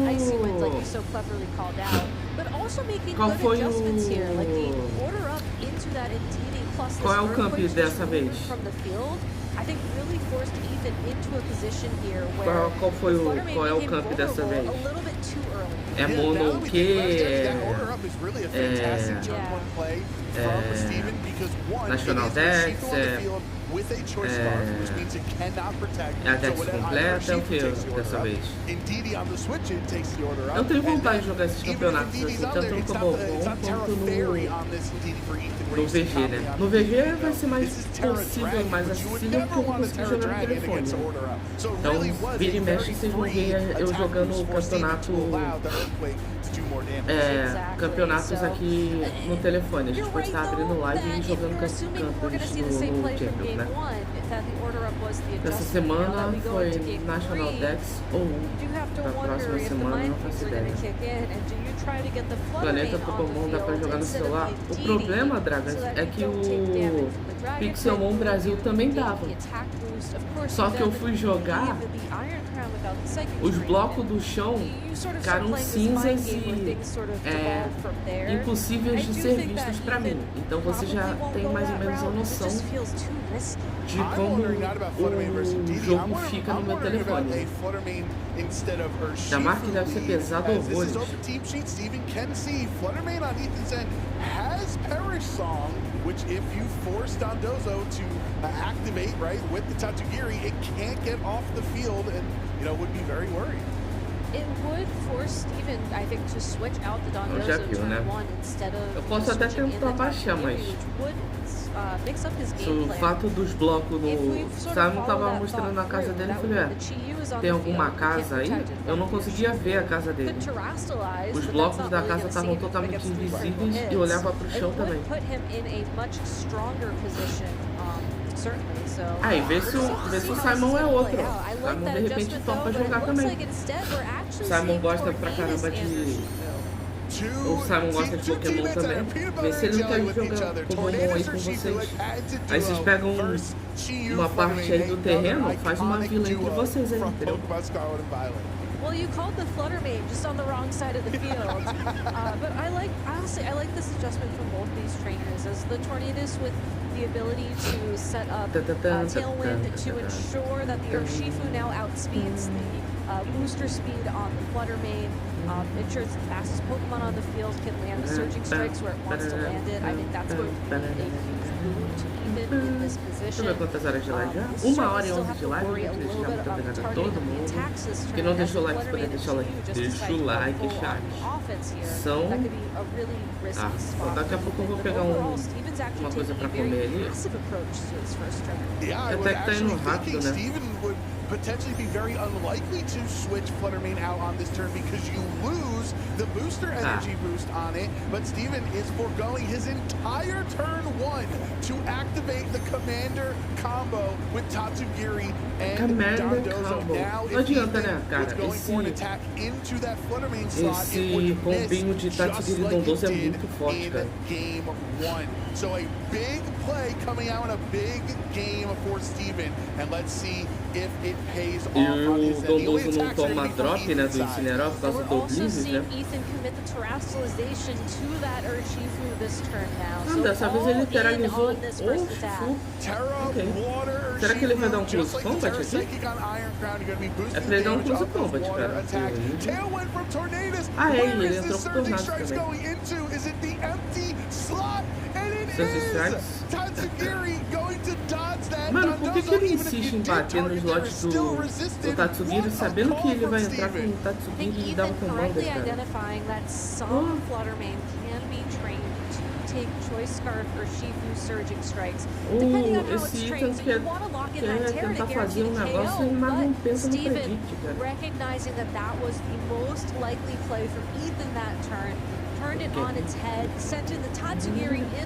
Qual é o camp dessa vez? Qual é o camp dessa vez? É mono o quê? National Dex? with a choice scarf, which means it cannot protect. É a dex completa, é o que dessa vez? Indeed, on the switch, it takes the order up. Eu tenho vontade de jogar esses campeonatos assim, tanto no Cobalt quanto no VG, né? No VG vai ser mais possível, mais acessível, porque eu vou conseguir jogar no telefone. Né? Então, vira e mexe, vocês vão ver eu jogando o campeonato. Campeonatos aqui no telefone. A gente pode estar abrindo live e jogando campos no Champions, né? Essa semana foi National Dex ou na próxima semana, não faço ideia. Planeta Pokémon dá pra jogar no celular. O problema, Dragas, é que o Pixelmon Brasil também dava. Só que eu fui jogar, os blocos do chão ficaram cinzas e impossíveis de ser vistos pra mim. Então você já tem mais ou menos a noção de como o jogo fica no meu telefone. A marca deve ser pesada horrores. Which, if you force Dondozo to activate, right, with the Tatsugiri, it can't get off the field and, would be very worried. It would force Steven, I think, to switch out the Dondozo turn 1 instead of eu posso até tentar baixar, mas o fato dos blocos no Simon tava mostrando na casa dele, eu falei, tem alguma casa aí? Eu não conseguia ver a casa dele. Os blocos da casa estavam totalmente invisíveis e eu olhava pro chão também. Aí, vê se o Simon é outro. O Simon de repente topa jogar também. O Simon gosta pra caramba de... O Simon gosta de Pokémon também. Vê se ele não quer jogar Pokémon aí com vocês. Aí vocês pegam uma parte aí do terreno, faz uma vila entre vocês aí, entendeu? Well, you called the Fluttermane just on the wrong side of the field. But honestly, I like this adjustment from both these trainers, as the Tornadus with the ability to set up Tailwind to ensure that the Urshifu now outspeeds the booster speed on the Fluttermane. Ensures the fastest Pokemon on the field can land the Surging Strikes where it wants to land it. I think that's going to be a huge boon to Ethan in this position. Deixa eu ver quantas horas de live já. 1h11 de live, gente. Já muito obrigado a todo mundo. Quem não deixou o like, poder deixar o like. Deixa o like, chat. São... daqui a pouco eu vou pegar uma coisa pra comer ali. Até que tá indo rápido, né? Potentially be very unlikely to switch Fluttermane out on this turn because you lose the booster energy boost on it, but Steven is foregoing his entire turn 1 to activate the Commander combo with Tatsugiri and Dondozo. Now, if Ethan going for an attack into that Fluttermane slot, it would miss just like it did in game 1. So a big play coming out in a big game for Steven, and let's see if it pays off on his end. E o Dondozo não toma drop, né, do Incineroar por causa do Oblivious, né? Dessa vez ele literalizou o Shifu. Será que ele vai dar um Close Combat aqui? É pra ele dar um Close Combat, cara. Ele entrou com o Tornado também. Seus strikes. Mano, por que ele insiste em bater nos lotes do Tatsugiri, sabendo que ele vai entrar com o Tatsugiri e dar um comando, cara? Esse item quer tentar fazer um negócio, mas não pensa no predict, cara.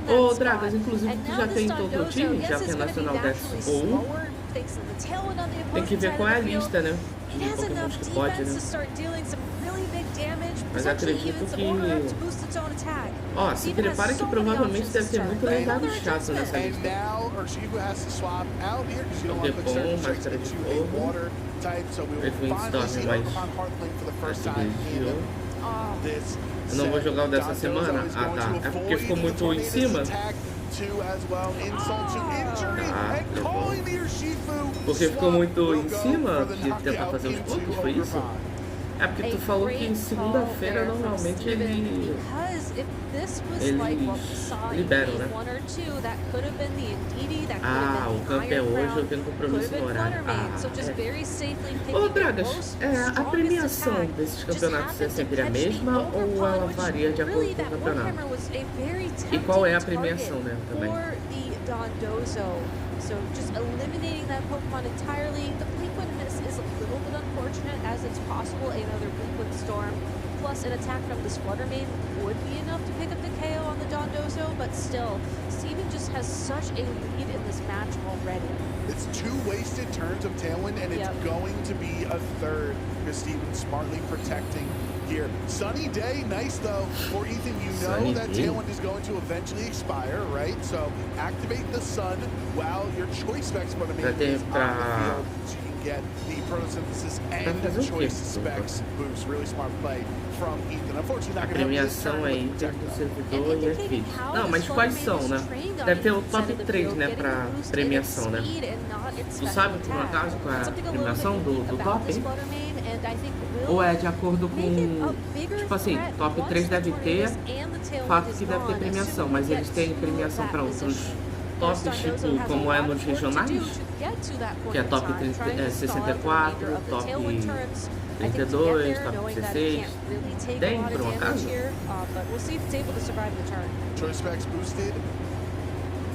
Ô, Dragas, inclusive tu já tem todo o time? Já tem National Dex ou tem que ver qual é a lista, né? De Pokémon que pode, né? Mas acredito que... Ó, se prepara que provavelmente deve ter muito legado chato nessa lista. Pokémon, Máscara de Fogo, Perfeito Storm, mas privilegiou. Eu não vou jogar o dessa semana? Ah, tá. É porque ficou muito em cima? Porque ficou muito em cima de tentar fazer os pontos, foi isso? É porque tu falou que segunda-feira normalmente eles liberam, né? Ah, o campo é hoje, eu tenho compromisso no horário. Ô, Dragas, a premiação desses campeonatos é sempre a mesma ou ela varia de acordo com o campeonato? E qual é a premiação, né, também? So just eliminating that Pokemon entirely. The Bleakwind miss is a little bit unfortunate, as it's possible another Bleakwind Storm plus an attack from this Flutter Mane would be enough to pick up the KO on the Dondozo, but still, Steven just has such a lead in this match already. It's 2 wasted turns of Tailwind, and it's going to be a third because Steven's smartly protecting here. Sunny day, nice though for Ethan. You know that Tailwind is going to eventually expire, right? So activate the sun while your choice specs for the main is on the field, so you can get the photosynthesis and the choice specs boost. Really smart play from Ethan. Unfortunately, not going to premiação aí do servidor e é fixe. Não, mas quais são, né? Deve ter o top 3, né, pra premiação, né? Tu sabe, por um acaso, qual é a premiação do top, hein? Ou é de acordo com, tipo assim, top 3 deve ter, fato que deve ter premiação, mas eles têm premiação para outros tops, tipo, como é nos regionais, que é top 64, top 32, top 16, tem por um acaso? Choice specs boosted.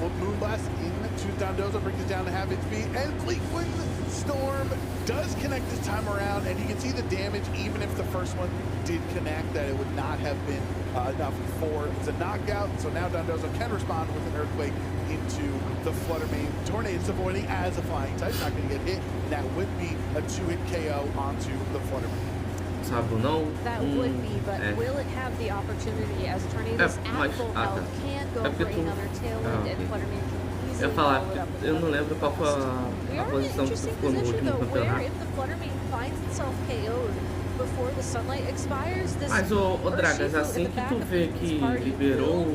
Moonblast into Dondozo brings it down to half HP, and Bleakwind Storm does connect this time around, and you can see the damage, even if the first one did connect, that it would not have been enough for the knockout. So now Dondozo can respond with an Earthquake into the Flutter Mane. Tornado's avoiding as a flying type, not going to get hit, and that would be a 2-hit KO onto the Flutter Mane. Sabonão. That would be, but will it have the opportunity as Tornado's at full health can go for another Tailwind and Flutter Mane can easily follow it up with eu não lembro qual foi a posição que tu ficou no último campeonato. If the Flutter Mane finds itself KO'd before the sunlight expires, this mas o Dragas, assim que tu vê que liberou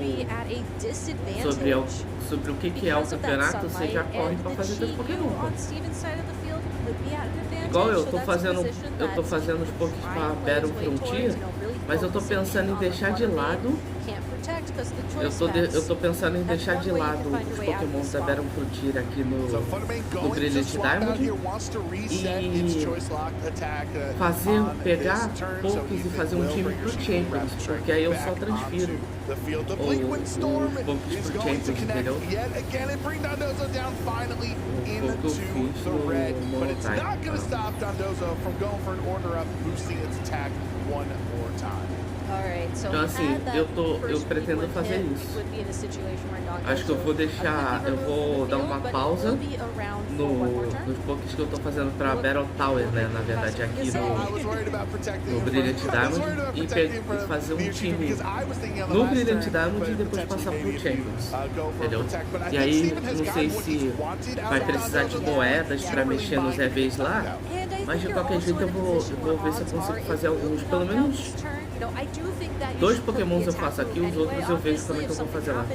sobre o que é o campeonato, você já corre pra fazer teus Pokémon. Igual eu tô fazendo os Pokés pra Battle Frontier, mas eu tô pensando em deixar de lado. Eu tô pensando em deixar de lado os Pokémon da Battle Frontier aqui no Brilliant Diamond e pegar Pokés e fazer um time pro Champions, porque aí eu só transfiro os Pokés pro Champions, entendeu? Então assim, eu pretendo fazer isso. Acho que eu vou dar uma pausa nos Pokés que eu tô fazendo pra Battle Tower, né? Na verdade, aqui no Brilliant Diamond e fazer um time no Brilliant Diamond e depois passar pro Champions, entendeu? E aí, não sei se vai precisar de moedas pra mexer nos EVs lá, mas de qualquer jeito eu vou ver se eu consigo fazer alguns, pelo menos 2 Pokémons eu faço aqui, os outros eu vejo como é que eu vou fazer lá.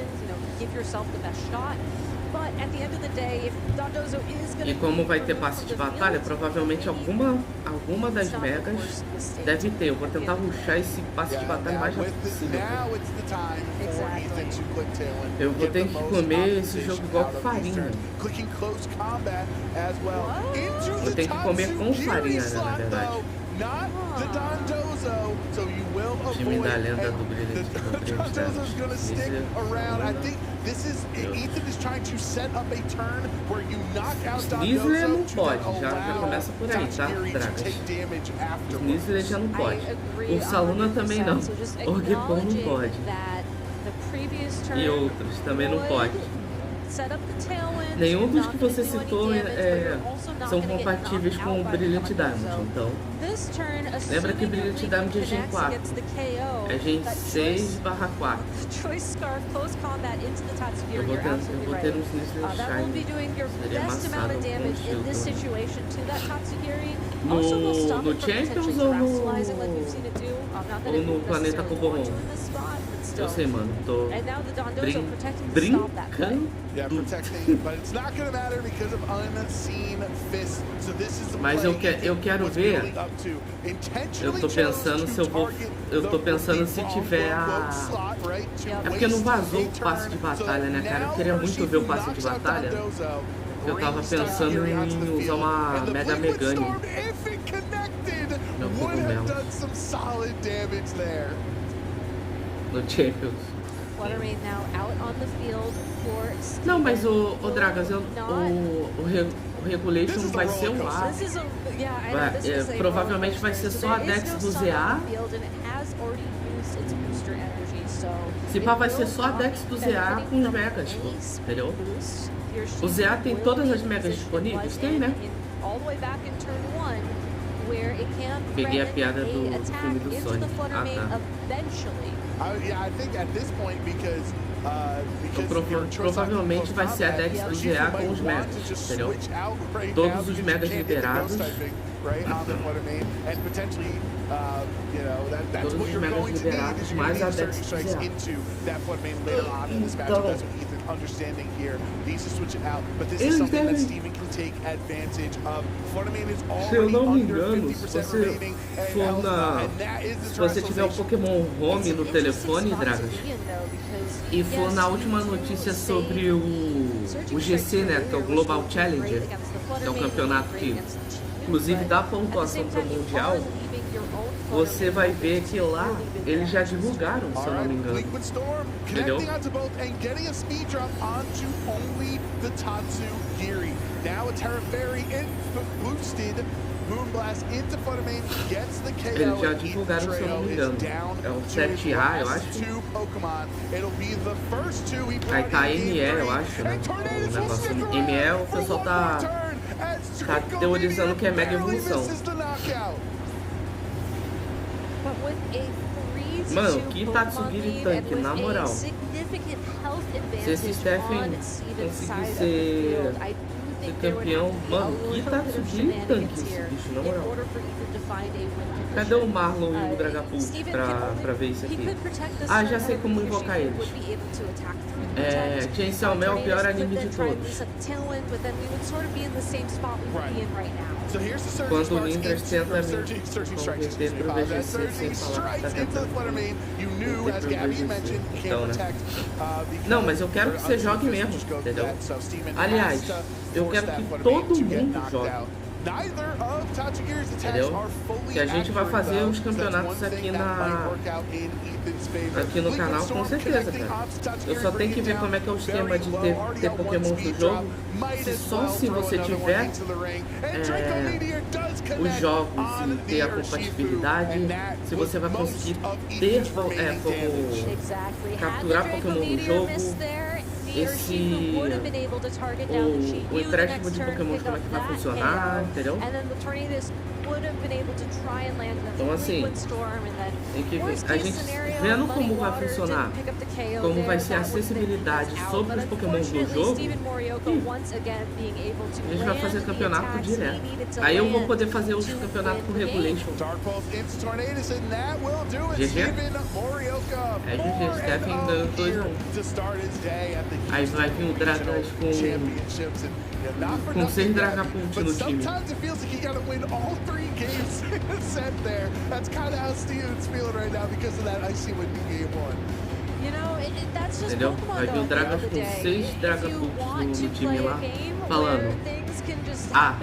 E como vai ter passe de batalha, provavelmente alguma das megas deve ter. Eu vou tentar rushar esse passe de batalha o mais rápido possível. Eu vou ter que comer esse jogo igual com farinha. Eu tenho que comer com farinha, né, na verdade. O time da lenda do Brilliant Sneasler não pode, já começa por aí, tá, Dragas? Sneasler já não pode. O Saluna também não. O Ripon não pode. E outros também não pode. Nenhum dos que você citou são compatíveis com o Brilliant Diamond, então lembra que Brilliant Diamond é Gen 4, é Gen 6/4. Eu vou ter uns Sneasler Shine, seria amassado com o estilo. No Champions ou no Planeta Coborron? Eu sei, mano. Tô brincando. Mas eu quero ver. Eu tô pensando se eu vou. Eu tô pensando se tiver a. É porque não vazou o passe de batalha, né, cara? Eu queria muito ver o passe de batalha. Eu tava pensando em usar uma Mega Megane. Meu cogumelo. No Champions. Não, mas o Dragas, o Regulation vai ser o A. Provavelmente vai ser só a Dex do ZA. Se pá, vai ser só a Dex do ZA com os megas, pô, entendeu? O ZA tem todas as megas disponíveis? Tem, né? Peguei a piada do filme do Sonic. Ah, tá. Provavelmente vai ser a Dex do GA com os megas, entendeu? Todos os megas liberados. Todos os megas liberados, mais a Dex do GA. Então, eles devem, se eu não me engano, se você tiver o Pokémon Home no telefone, Dragas, e for na última notícia sobre o GC, né, que é o Global Challenger, que é um campeonato que inclusive dá pontuação para o Mundial, você vai ver que lá eles já divulgaram, se eu não me engano. Entendeu? Eles já divulgaram, se eu não me engano. É o 7A, eu acho. Aí tá ME, eu acho, né? O negócio ME, o pessoal tá teorizando que é mega evolução. Mano, que Tatsugiri tanque, na moral. Se esse Stephen conseguir ser campeão, mano, que Tatsugiri tanque esse bicho, na moral. Cadê o Marlon e o Dragapult pra ver isso aqui? Ah, já sei como invocar eles. Chainsaw Man é o pior anime de todos. Quando o Nindras tenta me converter pro VGC sem falar que tá tentando converter pro VGC. Então, né? Não, mas eu quero que você jogue mesmo, entendeu? Aliás, eu quero que todo mundo jogue. Entendeu? Que a gente vai fazer os campeonatos aqui no canal, com certeza, cara. Eu só tenho que ver como é que é o esquema de ter Pokémon no jogo. Só se você tiver os jogos e ter a compatibilidade, se você vai conseguir ter como capturar Pokémon no jogo. O empréstimo de Pokémon, como é que vai funcionar, entendeu? Então assim, tem que ver. A gente vendo como vai funcionar, como vai ser a acessibilidade sobre os Pokémon do jogo, a gente vai fazer campeonato direto. Aí eu vou poder fazer os campeonatos com Regulation. GG? É GG, Stephen 2-1. Aí vai vir o Dragas com 6 Dragapult no time. Entendeu? Vai vir o Dragas com 6 Dragapult no time lá, falando: ah,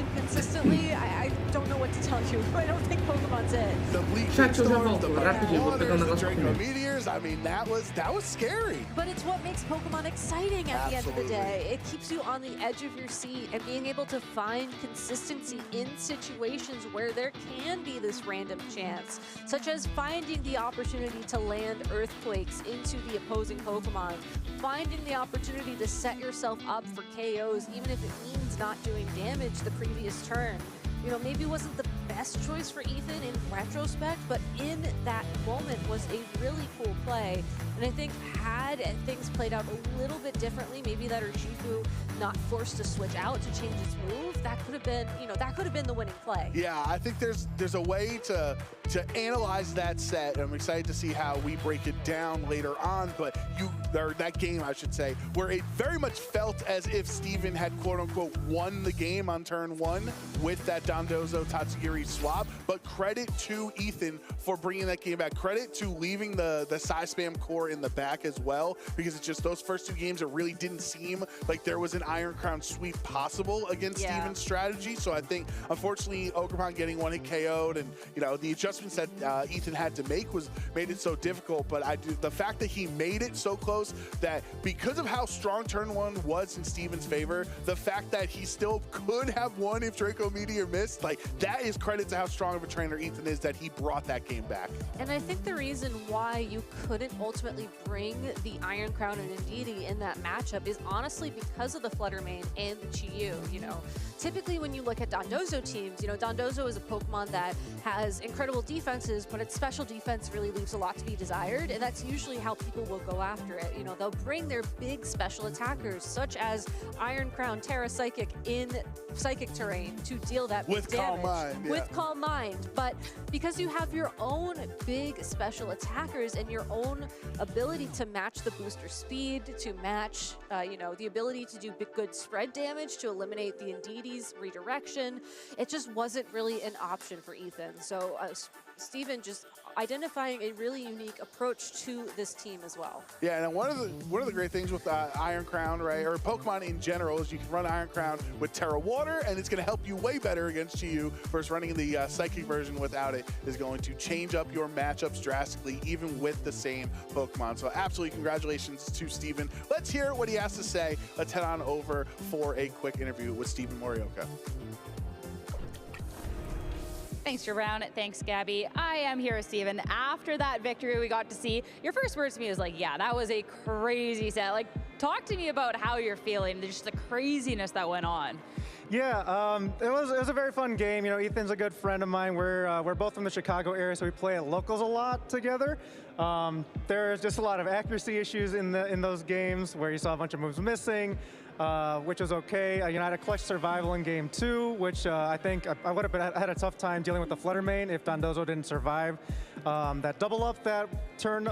chat, eu já volto, rapidinho, vou pegar um negócio pra comer. I mean, that was scary. But it's what makes Pokemon exciting at the end of the day. It keeps you on the edge of your seat and being able to find consistency in situations where there can be this random chance, such as finding the opportunity to land earthquakes into the opposing Pokemon, finding the opportunity to set yourself up for KOs, even if it means not doing damage the previous turn. You know, maybe it wasn't the best choice for Ethan in retrospect, but in that moment was a really cool play. And I think had things played out a little bit differently, maybe that Reagindo not forced to switch out to change its move, that could have been, that could have been the winning play. Yeah, I think there's a way to analyze that set. I'm excited to see how we break it down later on, but that game, I should say, where it very much felt as if Steven had quote-unquote won the game on turn 1 with that Dondozo Tatsugiri swap, but credit to Ethan for bringing that game back. Credit to leaving the side spam core in the back as well, because it's just those first 2 games, it really didn't seem like there was an Iron Crown sweep possible against Steven's strategy. So I think, unfortunately, Ogrepon getting 1-hit KO'd and, the adjustments that Ethan had to make made it so difficult. But the fact that he made it so close, that because of how strong turn 1 was in Steven's favor, the fact that he still could have won if Draco Meteor missed, like, that is credit to how strong of a trainer Ethan is, that he brought that game back. And I think the reason why you couldn't ultimately bring the Iron Crown and Indeedee in that matchup is honestly because of the Flutter Mane and the Chi-Yu. Typically when you look at Dondozo teams, Dondozo is a Pokemon that has incredible defenses, but its special defense really leaves a lot to be desired, and that's usually how people will go after it. They'll bring their big special attackers, such as Iron Crown, Terra Psychic in Psychic terrain to deal that big damage. Calm Mind, with Calm Mind. But because you have your own big special attackers and your own ability to match the booster speed, to match, the ability to do good spread damage, to eliminate the Indeedee's redirection, it just wasn't really an option for Ethan. So Steven just identifying a really unique approach to this team as well. Yeah, and one of the great things with Iron Crown, right, or Pokemon in general, is you can run Iron Crown with Terra Water, and it's going to help you way better against Chi-Yu, versus running the Psychic version without it is going to change up your matchups drastically, even with the same Pokemon. So absolutely congratulations to Steven. Let's hear what he has to say. Let's head on over for a quick interview with Steven Morioka. Thanks, Jerome. Thanks, Gabby. I am here with Steven. After that victory we got to see, your first words to me was like, yeah, that was a crazy set. Like, talk to me about how you're feeling, just the craziness that went on. Yeah, it was a very fun game. Ethan's a good friend of mine. We're both from the Chicago area, so we play at locals a lot together. There's just a lot of accuracy issues in those games where you saw a bunch of moves missing, which was okay. I had a clutch survival in game 2, which I think I would have had a tough time dealing with the Flutter Mane if Dondozo didn't survive that double up that turn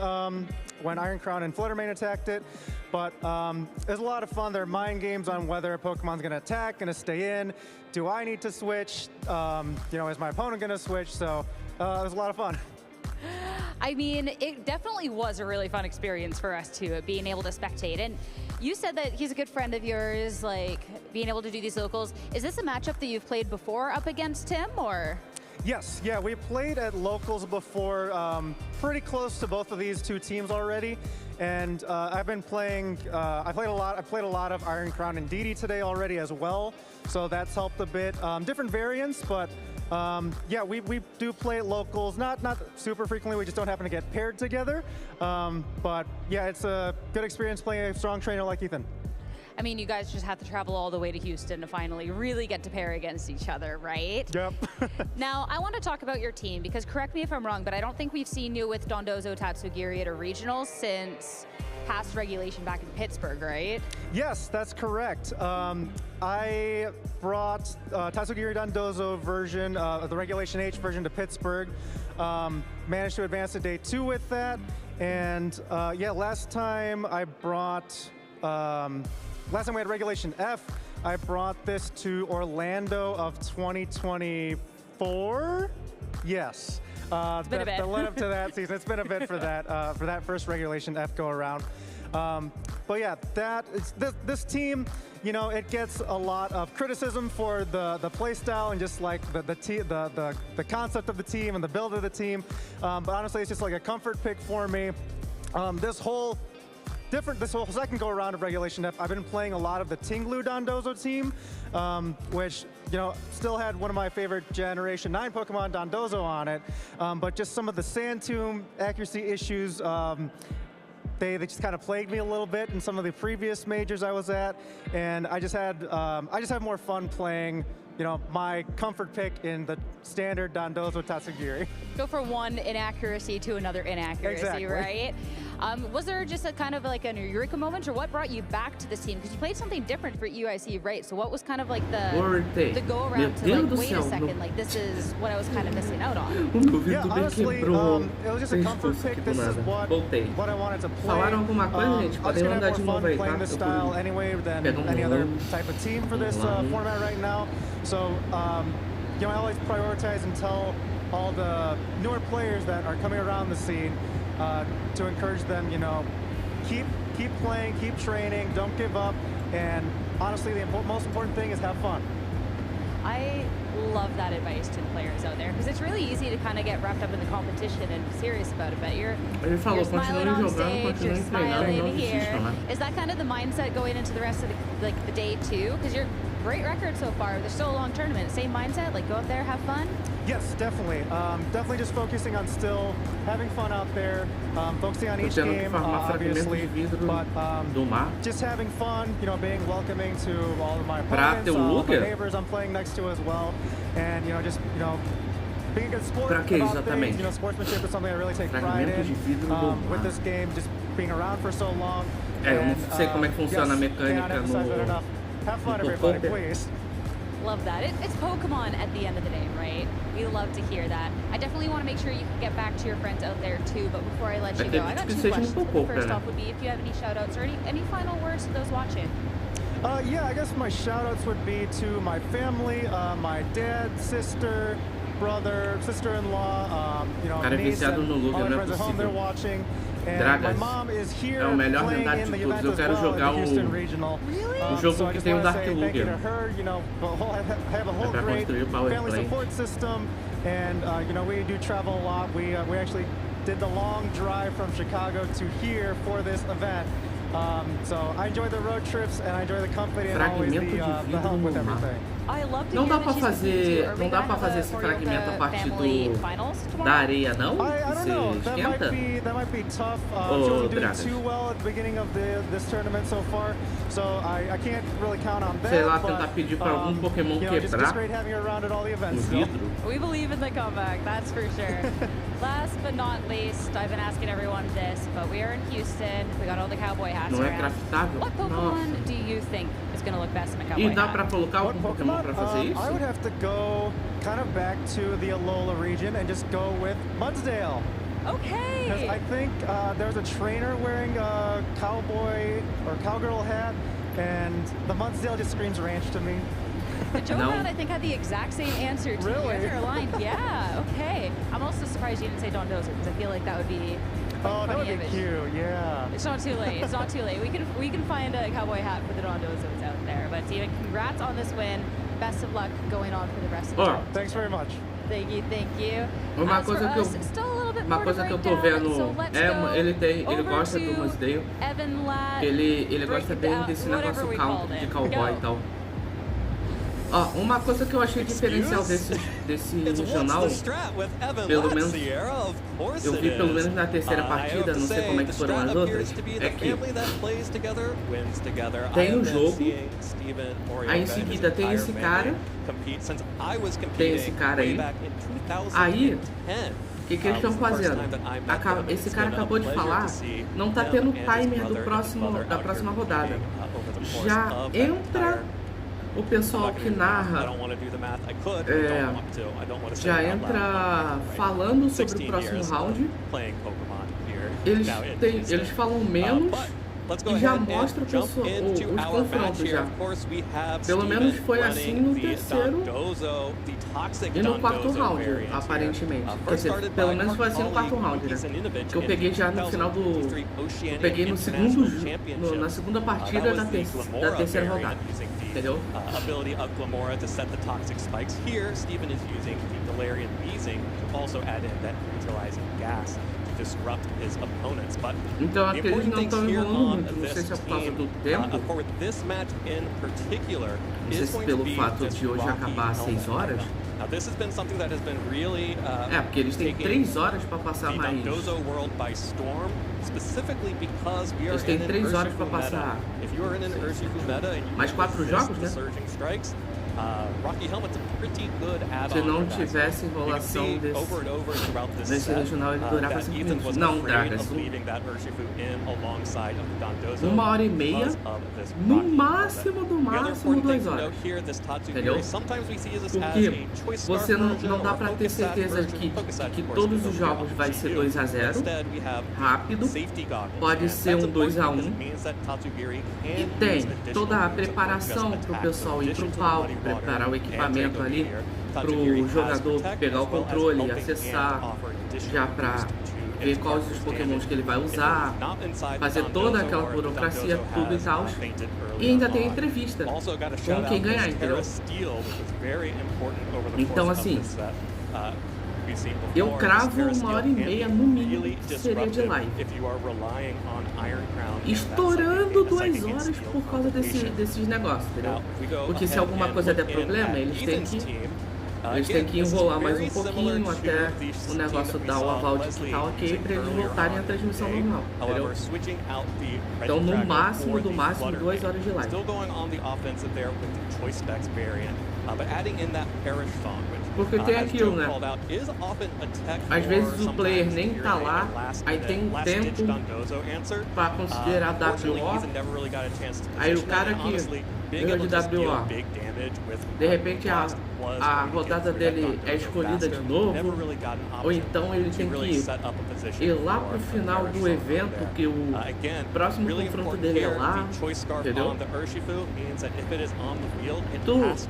when Iron Crown and Flutter Mane attacked it. But it was a lot of fun. There are mind games on whether a Pokemon's going to attack, going to stay in. Do I need to switch? Is my opponent going to switch? So it was a lot of fun. I mean, it definitely was a really fun experience for us too, being able to spectate. And you said that he's a good friend of yours, like being able to do these locals. Is this a matchup that you've played before up against him, or? Yes, yeah, we played at locals before, pretty close to both of these two teams already. And I've been playing, I played a lot of Iron Crown and Indeedee today already as well. So that's helped a bit. Different variants, but yeah, we do play at locals, not super frequently, we just don't happen to get paired together. But yeah, it's a good experience playing a strong trainer like Ethan. I mean, you guys just have to travel all the way to Houston to finally really get to pair against each other, right? Yep. Now, I want to talk about your team, because correct me if I'm wrong, but I don't think we've seen you with Dondozo Tatsugiri at a regional since past regulation back in Pittsburgh, right? Yes, that's correct. I brought Tatsugiri Dondozo version, the Regulation H version, to Pittsburgh. Managed to advance to day 2 with that. And yeah, last time I brought, last time we had Regulation F, I brought this to Orlando of 2024. Yes. It's been a bit. The lead up to that season, it's been a bit for that first Regulation F go around. But yeah, this team, it gets a lot of criticism for the play style and just like the concept of the team and the build of the team. But honestly, it's just like a comfort pick for me. This whole second go around of Regulation F, I've been playing a lot of the Tinglu Dondozo team, which, still had one of my favorite Generation 9 Pokemon, Dondozo, on it. But just some of the Sand Tomb accuracy issues, they just kind of plagued me a little bit in some of the previous majors I was at, and I just had more fun playing you know, my comfort pick in the standard Dondozo Tatsugiri. Go from one inaccuracy to another inaccuracy, exactly. Right? Was there just a kind of like an eureka moment, or what brought you back to this team? Because you played something different for EUIC, right? So what was kind of like the go around to like, wait a second, like this is what I was kind of missing out on? Yeah, honestly, it was just a comfort pick. This is what I wanted to play. I was gonna have more fun playing this style anyway than any other type of team for this format right now. So, you know, I always prioritize and tell all the newer players that are coming around the scene to encourage them, you know, keep playing, keep training, don't give up, and honestly, the most important thing is have fun. I love that advice to the players out there, because it's really easy to kind of get wrapped up in the competition and be serious about it, but you're smiling on stage, you're smiling here. Is that kind of the mindset going into the rest of the day too? Because you're great record so far. There's still a long tournament. Same mindset, like go out there, have fun? Yes, definitely. Definitely just focusing on still having fun out there, focusing on each game, obviously, but just having fun, you know, being welcoming to all of my opponents, all of my neighbors I'm playing next to as well, and, you know, just, you know, being a good sport about things, you know, sportsmanship is something I really take pride in. With this game, just being around for so long. Eu não sei como é que funciona a mecânica no... Have fun, everybody, please. Love that. It's Pokemon at the end of the day, right? We love to hear that. I definitely want to make sure you can get back to your friends out there too, but before I let you go, I got 2 questions. First off would be if you have any shout-outs or any final words to those watching. Yeah, I guess my shout-outs would be to my family, my dad, sister, brother, sister-in-law, you know, niece, and all my friends at home, they're watching. And my mom is here playing in the event as well in the Houston Regional. So I just want to say thank you to her. You know, I have a whole great family support system, and you know, we do travel a lot. We actually did the long drive from Chicago to here for this event. So I enjoy the road trips and I enjoy the company and always the help with everything. Não dá pra fazer esse fragmento a partir da areia, não? Você esquenta? That might be tough. She wasn't doing too well at the beginning of this tournament so far, so I can't really count on that. Sei lá, tentar pedir pra algum Pokémon quebrar just great having her around at all the events. We believe in the comeback, that's for sure. Last but not least, I've been asking everyone this, but we are in Houston. We got all the cowboy hats around. What Pokemon do you think is going to look best in a cowboy hat? E dá pra colocar algum Pokémon pra fazer isso? I would have to go kind of back to the Alola region and just go with Mudsdale. Okay. Because I think there's a trainer wearing a cowboy or cowgirl hat, and the Mudsdale just screams ranch to me. The Joe I think had the exact same answer to really? You guys are aligned. Yeah, okay. I'm also surprised you didn't say Dondozo, because I feel like that would be that would be cute, yeah. It's not too late. It's not too late. We can find a cowboy hat for the Dondozos out there. But Steven, congrats on this win. Best of luck going on for the rest of the tournament. Thanks very much. Thank you. Uma coisa que eu tô vendo ele gosta do Mudsdale. Ele gosta bem desse negócio de cowboy e tal. Uma coisa que eu achei diferencial desse regional, pelo menos eu vi pelo menos na terceira partida, não sei como é que foram as outras, é que tem um jogo, aí em seguida tem esse cara aí o que eles estão fazendo? Esse cara acabou de falar, não tá tendo timer da próxima rodada, já entra o pessoal que narra já entra falando sobre o próximo round. Eles falam menos e já mostra os confrontos já. Pelo menos foi assim no terceiro e no quarto round, aparentemente. Quer dizer, pelo menos foi assim no quarto round, né? Que eu peguei já no final do... Eu peguei no segundo... na segunda partida da terceira rodada. Entendeu? Ability of Glamora to set the toxic spikes. Here, Steven is using the Galarian Weezing to also add in that neutralizing gas to disrupt his opponents. But então aqui eles não estão enrolando muito, não sei se é por causa do tempo. For this match in particular, não sei se pelo fato de hoje acabar às 6 horas. Now this has been something that has been really porque eles têm 3 horas para passar mais. Dondozo World by storm, specifically because we are eles têm 3 horas para passar. If you are in an Urshifu meta and you mais 4 jogos, né? Surging strikes, Rocky Helmet's a pretty good add-on. Se não tivesse enrolação desse regional, ele durava 5 minutos. Não, Dragas. 1h30, no máximo do máximo 2 horas. Entendeu? Porque você não dá pra ter certeza que todos os jogos vai ser 2-0, rápido, pode ser um 2-1, e tem toda a preparação pro pessoal ir pro palco, preparar o equipamento ali, pro jogador pegar o controle, acessar, já pra ver quais os pokémons que ele vai usar, fazer toda aquela burocracia, tudo e tal. E ainda tem entrevista com quem ganhar, entendeu? Então, assim, eu cravo 1h30 no mínimo que seria de live. Estourando 2 horas por causa desses negócios, entendeu? Porque se alguma coisa der problema, eles têm que enrolar mais um pouquinho até o negócio dar o aval de que tá ok pra eles voltarem à transmissão normal, entendeu? Então no máximo, do máximo, 2 horas de live. Porque tem aquilo, né? Às vezes o player nem tá lá, aí tem tempo pra considerar WO, aí o cara que ganhou de WO, de repente a rodada dele é escolhida de novo, ou então ele tem que ir lá pro final do evento, que o próximo confronto dele é lá, entendeu?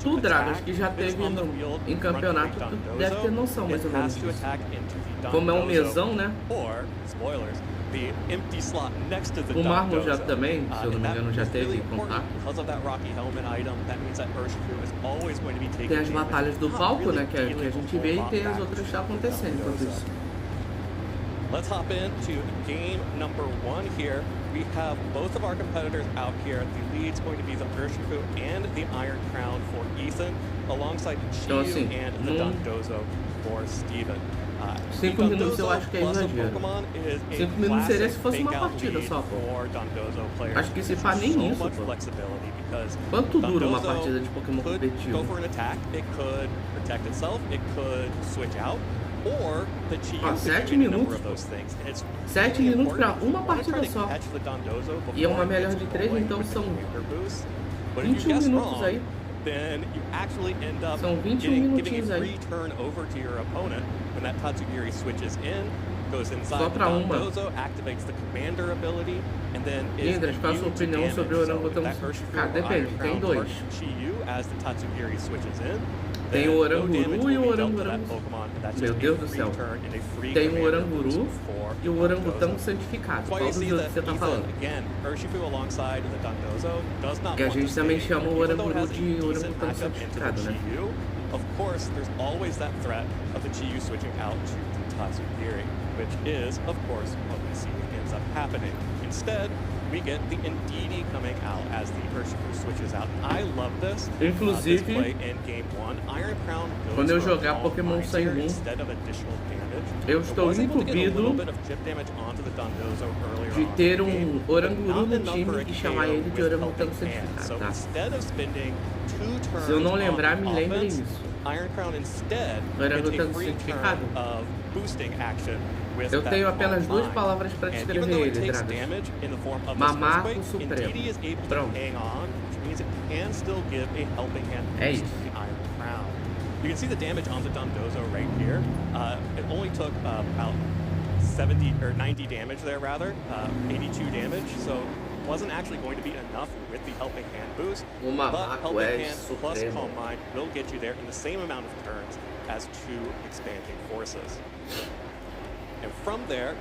Tu Dragas, que já teve em campeonato, tu deve ter noção mais ou menos disso. Como é um mesão, né? O Marlon já também, se eu não me engano, já teve contato. Tem as batalhas do palco, né, que a gente vê, e tem as outras que estão acontecendo enquanto isso. Let's hop into game number 1 here. We have both of our competitors out here. The lead's going to be the Urshifu and the Iron Crown for Ethan, alongside Chiyu and the Dondozo for Steven. 5 minutos eu acho que é exagero. 5 minutos seria se fosse uma partida só, pô. Acho que se faz nem isso, pô. Quanto dura uma partida de Pokémon competitivo? 7 minutos. 7 minutos pra uma partida só. E é uma melhor de 3, então são 21 minutos aí. São 21 minutinhos aí. Só pra uma. Indras, qual a sua opinião sobre o orangotão certificado? Depende, tem 2. Tem o oranguru e o orangorango. Meu Deus do céu. Tem o oranguru e o orangotão certificado. Qual dos dois você tá falando? Que a gente também chama o oranguru de orangotão certificado, né? Of course, there's always that threat of the Chiyu switching out to the Tatsugiri, which is, of course, what we see ends up happening. Instead, we get the Indeedee coming out as the Urshifu switches out. I love this. Inclusive, play in game 1. Iron Crown quando eu jogar Pokémon Sun Moon, eu estou incumbido de ter um oranguru no time e chamar ele de orangotão certificado, tá? Se eu não lembrar, me lembrem isso. Orangotão certificado. Eu tenho apenas 2 palavras para descrever ele, Dragas. Mamaco Supremo. Pronto. É isso. You can see the damage on the Dondozo right here. It only took about 70 or 90 damage there, rather, 82 damage. So wasn't actually going to be enough with the Helping Hand boost. But Helping Hand plus Calm Mind will get you there in the same amount of turns as 2 expanding forces. And from there,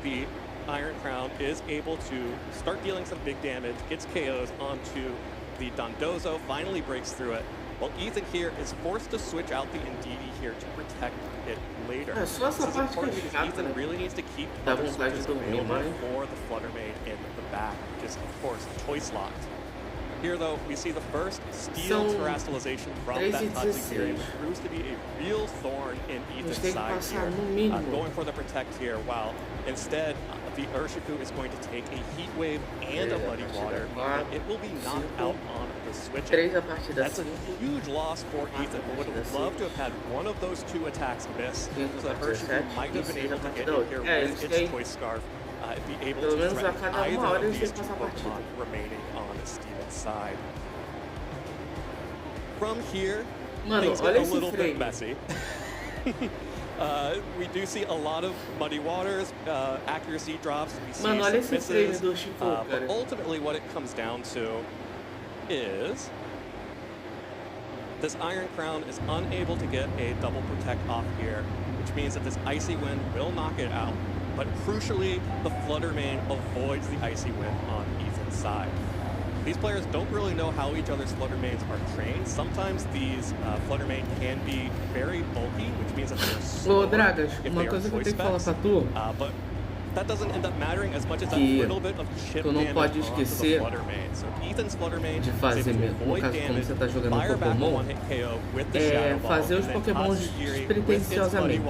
the Iron Crown is able to start dealing some big damage, gets KOs onto the Dondozo, finally breaks through it. Well, Ethan here is forced to switch out the Indeedee here to protect it later. This is important because Ethan really needs to keep other switches available for the Flutter Mane in the back, which is, of course, choice locked. Here, though, we see the first steel terrestrialization from that Tatsugiri, which proves to be a real thorn in Ethan's side here. Going for the protect here, while instead the Urshifu is going to take a heat wave and a muddy water, and it will be knocked out on the switch. That's a huge loss for Ethan, who would have loved to have had one of those two attacks miss, so that Urshifu might have been able to get in here with its Choice Scarf and be able to threaten either of these two Pokemon remaining on Steven's side. From here, things get a little bit messy. We do see a lot of muddy waters, accuracy drops, we see some misses, but ultimately what it comes down to is this Iron Crown is unable to get a double protect off here, which means that this Icy Wind will knock it out, but crucially, the Flutter Mane avoids the Icy Wind on Ethan's side. These players don't really know how each other's Flutter Manes are trained. Sometimes these Flutter Mane can be very bulky, which means that they're slower if they are choice specs, but that doesn't end up mattering as much as that little bit of chip damage onto the Flutter Mane. So Ethan's Flutter Mane is able to avoid damage, fire back a one-hit KO with the Shadow Ball, fazer os Pokémons despretensiosamente.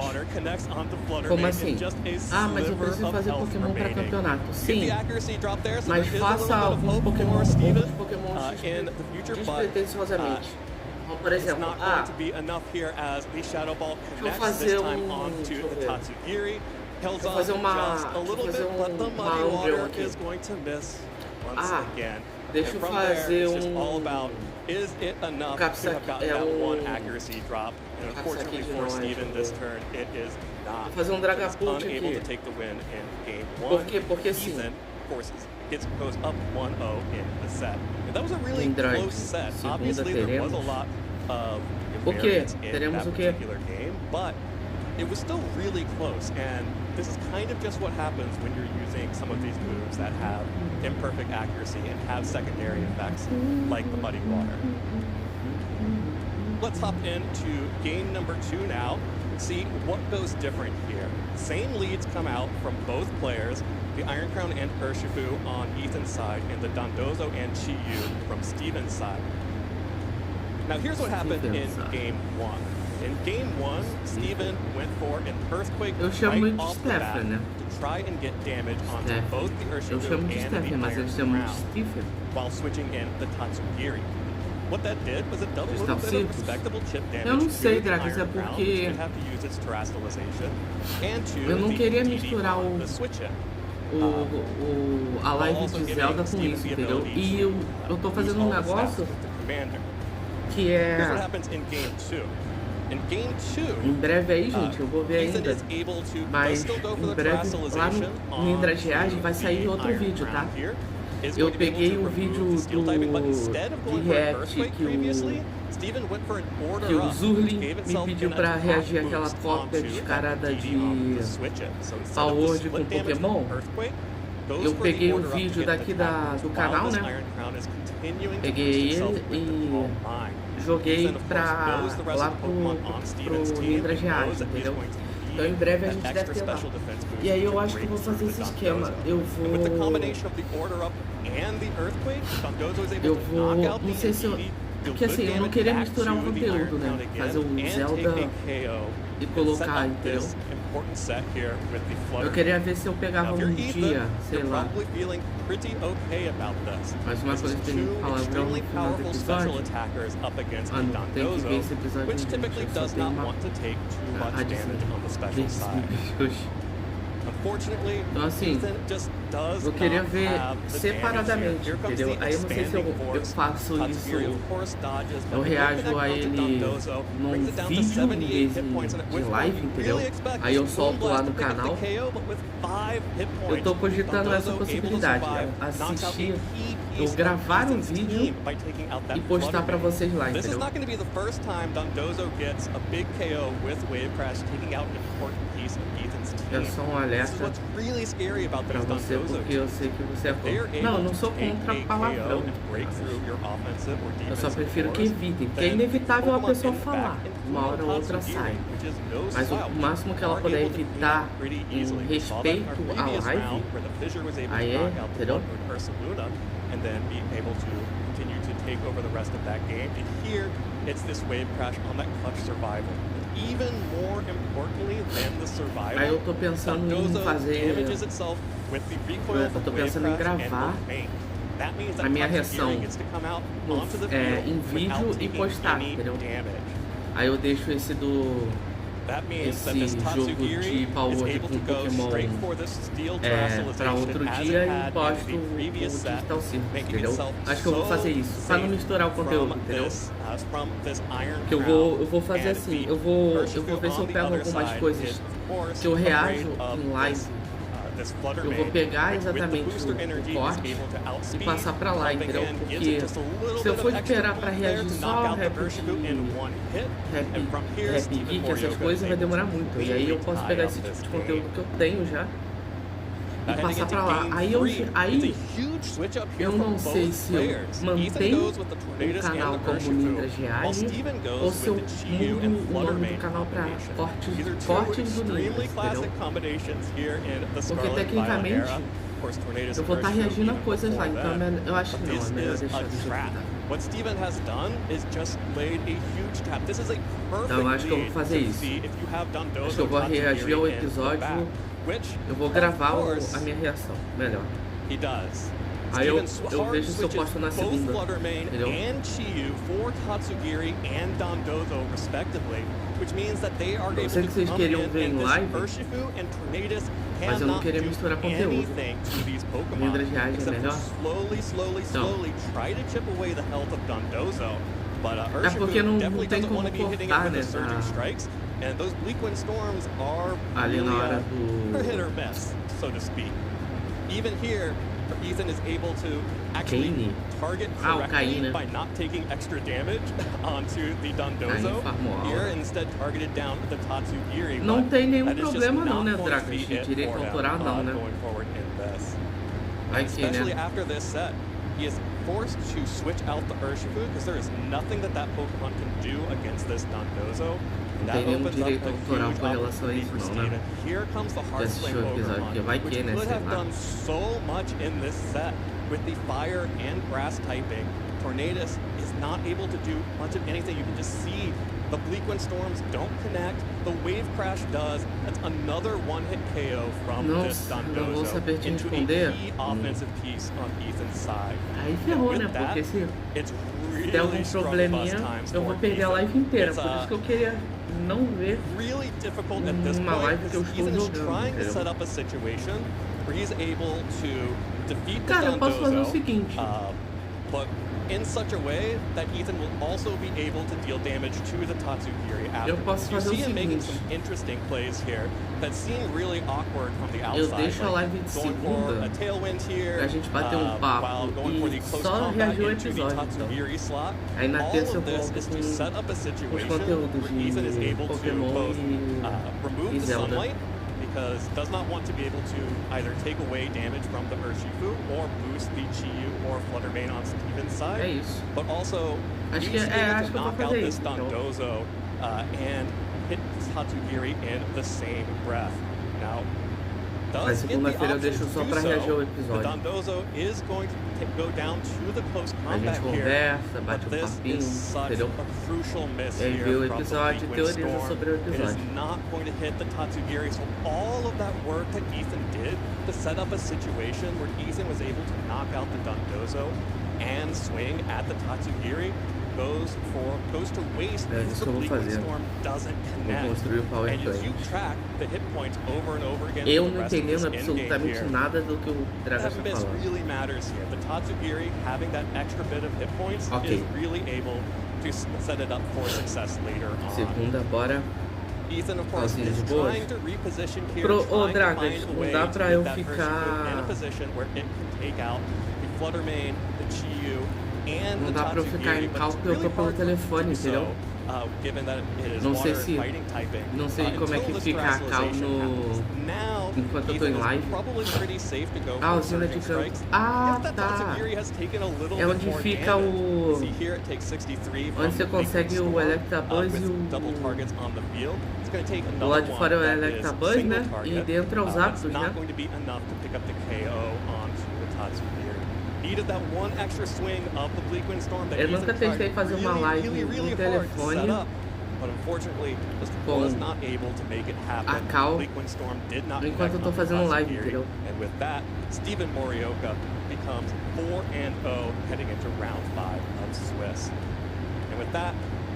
Como assim? Ah, mas eu preciso fazer Pokémon para campeonato. Sim, mas faça alguns Pokémon despretensiosamente. Como, por exemplo, deixa eu fazer Vou fazer uma Umbreon aqui. Deixa eu fazer Capsaquid Vou fazer um Dragapult aqui. Por quê? Porque sim. It goes up 1-0 in the set. And that was a really close set. Obviously, there was a lot of variance in that particular game, but it was still really close. And this is kind of just what happens when you're using some of these moves that have imperfect accuracy and have secondary effects, like the Muddy Water. Let's hop into game number 2 now. See what goes different here. Same leads come out from both players. The Iron Crown and Urshifu on Ethan's side, and the Dondozo and Chiyu from Steven's side. Now here's what happened in game 1. In game 1, Steven went for an Earthquake right off the bat to try and get damage onto both the Urshifu and the Iron Crown, while switching in the Tatsugiri. What that did was it dealt a little bit of respectable chip damage to the Iron Crown, which could have to use its terastallization, and to the switch in. A live de Zelda com isso, entendeu? E eu tô fazendo um negócio que é... Em breve aí, gente, eu vou ver ainda. Mas em breve, lá no Indras Reage vai sair outro vídeo, tá? Eu peguei o vídeo de react que o Zurli me pediu pra reagir àquela cópia descarada de Power com Pokémon. Eu peguei o vídeo daqui do canal, né? Peguei ele e joguei lá pro Indras Reage, entendeu? Então em breve a gente deve ter lá. E aí eu acho que eu vou fazer esse esquema. Eu vou... Não sei se eu... Porque assim, eu não queria misturar o conteúdo, né? Fazer o Zelda e colocar, entendeu? Eu queria ver se eu pegava um dia, sei lá. Mas uma coisa que tem que falar no final do episódio. Ah, não, tem que ver esse episódio inteiro. Só tem uma adição desses Então assim, eu queria ver separadamente, entendeu? Aí eu não sei se eu faço isso, eu reajo a ele num vídeo em vez de live, entendeu? Aí eu solto lá no canal. Eu tô cogitando essa possibilidade, né? Assistir, eu gravar um vídeo e postar pra vocês lá, entendeu? É só um alerta pra você, porque eu sei que você é contra. Não, eu não sou contra palavrão. Eu só prefiro que evitem, porque é inevitável a pessoa falar. Uma hora ou outra sai. Mas o máximo que ela puder evitar em respeito à live, aí é, entendeu? And then be able to continue to take over the rest of that game. And here, it's this wave crash on that clutch survival. even more importantly than the survival, Aí eu tô pensando em fazer... damages itself with the recoil Eu tô pensando em gravar a minha reação em vídeo e postar, entendeu? Aí eu deixo esse jogo de Power com Pokémon pra outro dia e posto o Digital Circus, entendeu? Acho que eu vou fazer isso, pra não misturar o conteúdo, entendeu? Que eu vou fazer assim, eu vou ver se eu pego algumas coisas que eu reajo em live. Eu vou pegar exatamente o corte e passar pra lá, entendeu? Porque se eu for esperar pra reagir só Rap Geek, essas coisas, vai demorar muito. E aí eu posso pegar esse tipo de conteúdo que eu tenho já e passar pra lá. Aí eu não sei se eu mantenho o canal como Nindras Reage ou se eu mudo o nome do canal pra Cortes do Nindras, entendeu? Porque tecnicamente eu vou estar reagindo a coisas lá, então eu acho que não, é melhor deixar do jeito que tá. What Steven has done is just laid a huge trap. This is a perfect Então eu acho que eu vou fazer isso. Acho que eu vou reagir ao episódio. Eu vou gravar a minha reação, melhor. Aí eu vejo se eu posto na segunda, entendeu? Eu sei que vocês queriam ver em live, mas eu não queria misturar conteúdo. Nindras Reage é melhor? Então, é porque não tem como cortar, né? Ali na hora do... Even here, Ethan is able to actually target correctly by not taking extra damage onto the Dondozo. Here, instead targeted down the Tatsugiri. Não tem nenhum problema não, né, Draco? Direito autoral não, né? Especially after this set, he is forced to switch out the Urshifu because there is nothing that Pokemon can do against this Dondozo. Não tem nenhum direito autoral com relação a isso não, né? Já assistiu o episódio, porque vai que, né, sei lá. So much in this set with the fire and grass typing. Tornadus is not able to do much of anything. You can just see the Bleakwind Storms don't connect. The Wave Crash does. That's another one-hit KO from this Dondozo into a key offensive piece on Ethan's side. Aí ferrou, né? Porque se der algum probleminha, eu vou perder a live inteira. Por isso que eu queria não ver uma live que eu estou jogando, entendeu? Cara, eu posso fazer o seguinte. In such a way that Ethan will also be able to deal damage to the Tatsugiri after. Eu posso fazer o seguinte. Making some interesting plays here that seem really awkward from the outside. Eu deixo a live de segunda pra gente bater um papo e só reagir ao episódio. Então. Aí na terça eu volto com os conteúdos de Pokémon e Zelda. Because does not want to be able to either take away damage from the Urshifu or boost the Chi-Yu or Fluttermane on Steven's side. É isso. But also, acho que eu vou fazer isso. Dondozo and hit Tatsugiri in the same breath. Now, mas segunda-feira eu deixo só pra reagir ao episódio. Dondozo is going to go down to the post combat. A gente conversa, bate um papinho, entendeu? E aí vê o episódio e teoriza sobre o episódio. Not going to hit the Tatsugiri, so all of that work that Ethan did to set up a situation where Ethan was able to knock out the Dondozo and swing at the Tatsugiri goes to waste because the Bleakwind Storm doesn't connect. And as you track the hit points over and over again, eu não entendendo absolutamente nada do que o Dragon está falando. That really matters here. The Tatsugiri having that extra bit of hit points is really able to set it up for success later on. Segunda, bora. Ethan, of course, is trying to reposition here. Ô, Dragas, não dá pra eu ficar... in a position where it can take out the Fluttermane, the Chi-Yu, não dá pra eu ficar em cal porque eu tô pelo telefone, entendeu? Não sei como é que fica a cal enquanto eu tô em live. Ah, usina de campo. Ah, tá. É onde fica o... onde você consegue o Electabuzz e o... Do lado de fora é o Electabuzz, né? E dentro é os Zapdos, né? Eu nunca testei fazer uma live no telefone but unfortunately, Mr. was not able to make it happen. Bleak Windstorm did not connect on the Kazakiri, and with that, Steven Morioka becomes 4-0 heading into round 5 of Swiss. And with that,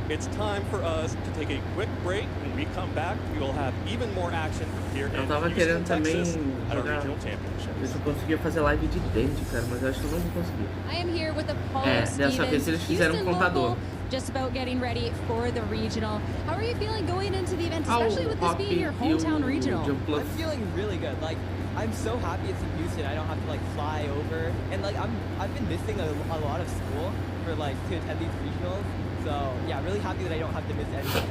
it's time for us to take a quick break. When we come back, we will have even more action here in Houston, Texas at our regional championship. Eu conseguia fazer live de dente, cara, mas eu acho que eu não vou conseguir. I am here with Apollo Dessa vez eles fizeram computador. Just about getting ready for the regional. How are you feeling going into the event, especially with this being your hometown regional? I'm feeling really good. Like, I'm so happy it's in Houston. I don't have to like fly over, and like I've been missing a lot of school for like to attend these regionals. So yeah, really happy that I don't have to miss anything.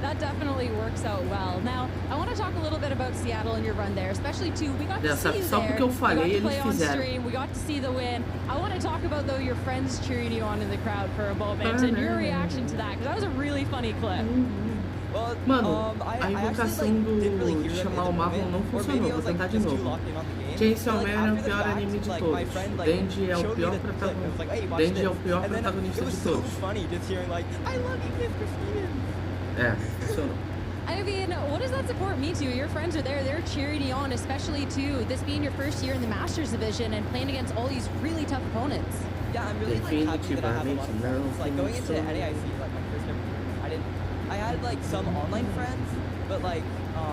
That definitely works out well. Now, I want to talk a little bit about Seattle and your run there, especially too. We got to see you there. We got to play on stream. We got to see the win. I want to talk about though your friends cheering you on in the crowd for a moment and your reaction to that, because that was a really funny clip. Well, Mano, a invocação do chamar o Marlon não funcionou, vou tentar de novo. Chainsaw Man é o pior anime de todos. Denji é o pior protagonista. Denji é o pior protagonista de todos. Funcionou. I mean, what does that support me to? Your friends are there, they're cheering you on, especially too, this being your first year in the Masters division and playing against all these really tough opponents. Yeah, I'm really like happy that I have a lot of friends. Like going into NAIC, like my first ever, I had like some online friends, but like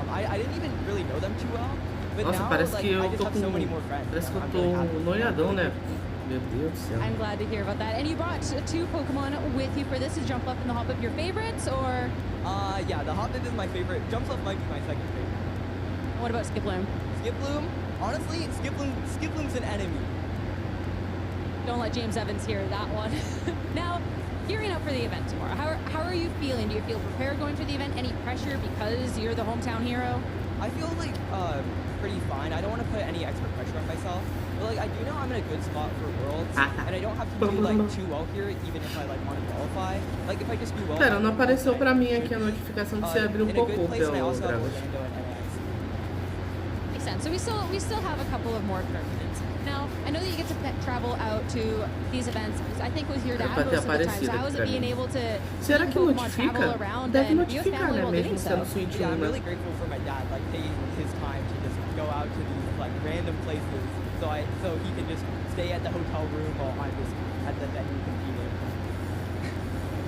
I didn't even really know them too well. But Nossa, now, parece like, que eu I just tô have com... so many more friends. Parece que eu tô noiadão, né? Meu Deus do céu. I'm glad to hear about that. And you brought 2 Pokemon with you for this. Is Jumpluff and the Hoppip your favorites, or? Yeah, the Hoppip is my favorite. Jumpluff might be my second favorite. What about Skiploom? Skiploom? Honestly, Skiploom's an enemy. Don't let James Evans hear that one. Now, gearing up for the event tomorrow, how are you feeling? Do you feel prepared going for the event? Any pressure because you're the hometown hero? I feel like pretty fine. I don't want to put any extra pressure on myself. But like I do know I'm in a good spot for Worlds, and I don't have to do like too well here, even if I like want to qualify. Like if I just do well. Pera, não apareceu pra mim aqui a notificação que você abriu um pouco pelo Dragos. Makes sense. So we still have a couple of more tournaments. Now, I know that you get to travel out to these events. I think with your dad most of the time. So how is it being able to travel around and US family while doing so? Yeah, I'm really grateful for my dad, like taking his time to just go out to these like random places, so he can just stay at the hotel room while I'm just at the venue competing.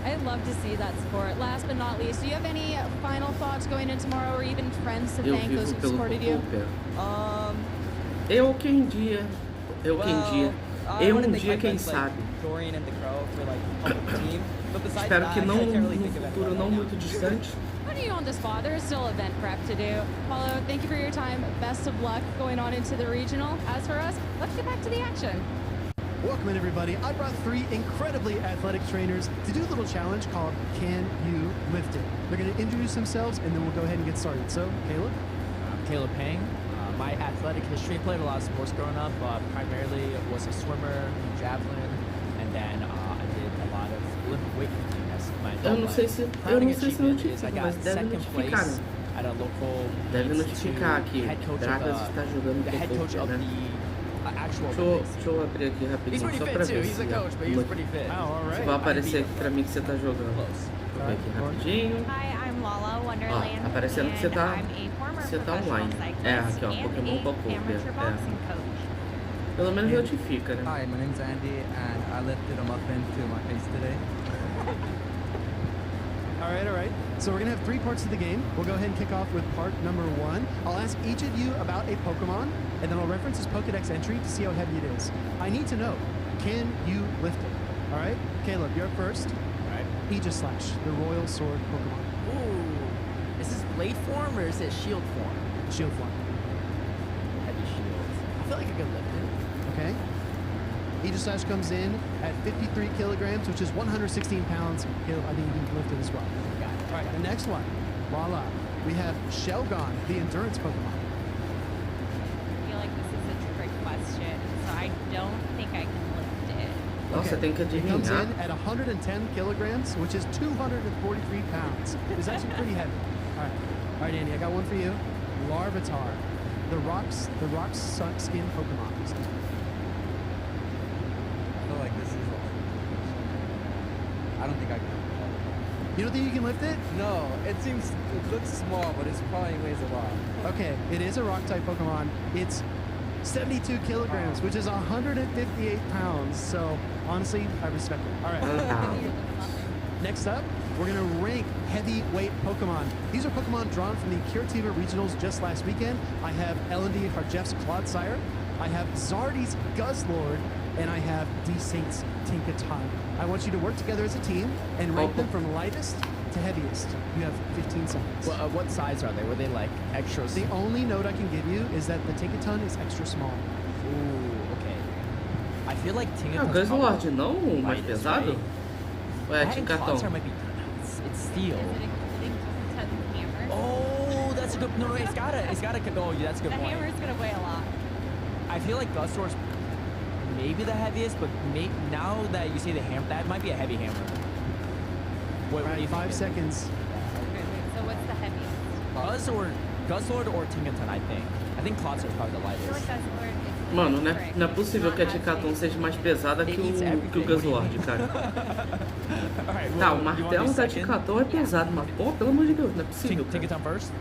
I'd love to see that support. Last but not least, do you have any final thoughts going in tomorrow, or even friends to thank those who supported you? Eu quem dia, quem sabe. Dorian and the Crow for like helping the team. But besides Espero that, que não, I can't really no think of futuro anyone não right muito distante. Putting you on the spot, there is still event prep to do. Paulo, thank you for your time. Best of luck going on into the regional. As for us, let's get back to the action. Welcome in, everybody. I brought 3 incredibly athletic trainers to do a little challenge called Can You Lift It? They're going to introduce themselves, and then we'll go ahead and get started. So, Caleb? I'm Caleb Pang. My athletic history, played a lot of sports growing up. Primarily was a swimmer, javelin, and then I did a lot of Olympic weightlifting as my adult life. Crowning achievement is I got second place at a local Deve notificar aqui. Dragas está jogando com né? Deixa eu abrir aqui rapidinho só pra ver se vai aparecer aqui pra mim que você tá jogando. Vou ver aqui rapidinho. Ó, aparecendo que você tá online. Aqui ó, Pokémon Pocover. Pelo menos notifica, né? Hi, my name's Andy and I lifted a muffin to my face today. All right. So we're going to have 3 parts of the game. We'll go ahead and kick off with part number 1. I'll ask each of you about a Pokemon, and then I'll reference his Pokedex entry to see how heavy it is. I need to know, can you lift it? All right? Caleb, you're up first. All right. Aegislash, the Royal Sword Pokemon. Ooh. Is this blade form or is it shield form? Shield form. Heavy shields. I feel like I could lift it. Okay. Aegislash comes in at 53 kilograms, which is 116 pounds. Caleb, I think you can lift it as well. Got it. All right, the next one. Voila. We have Shelgon, the Endurance Pokemon. I feel like this is a trick question, so I don't think I can lift it. Nossa, tem que It comes adivinhar. in at 110 kilograms, which is 243 pounds. It's actually pretty heavy. All right, Andy, I got one for you. Larvitar, the rock skin Pokemon. I feel like this is I don't think I can. You don't think you can lift it? No, it looks small, but it probably weighs a lot. Okay, it is a rock type Pokemon. It's 72 kilograms, which is 158 pounds. So honestly, I respect it. All right. Next up, we're gonna rank heavyweight Pokemon. These are Pokemon drawn from the Curitiba Regionals just last weekend. I have L&D Harjeff's Clodsire, I have Zardy's Guzzlord, and I have D-Saint's Tinkaton. I want you to work together as a team and rank them from lightest to heaviest. You have 15 seconds. Well, what size are they? Were they like extra small? The only note I can give you is that the Tinkaton is extra small. Ooh, okay. I feel like Tinkaton. O Guzzlord não, mais pesado? Ou é Tinkaton? It's steel. Oh, that's a good. No, it's gotta. Oh, yeah, that's a good point. The hammer's gonna weigh a lot. I feel like Guzzlord's maybe the heaviest, but now that you say the hammer, that might be a heavy hammer. What do you 5 seconds. So what's the heaviest? Guzzlord or Tinkaton, I think. I think Clodsire is probably the I feel like lightest. Guzzlord is Mano, não é possível que a Tinkaton seja mais pesada que o Guzzlord, cara. Tá, o martelo da Tinkaton é pesado, mas pô, pelo amor de Deus, não é possível. Tinkaton first?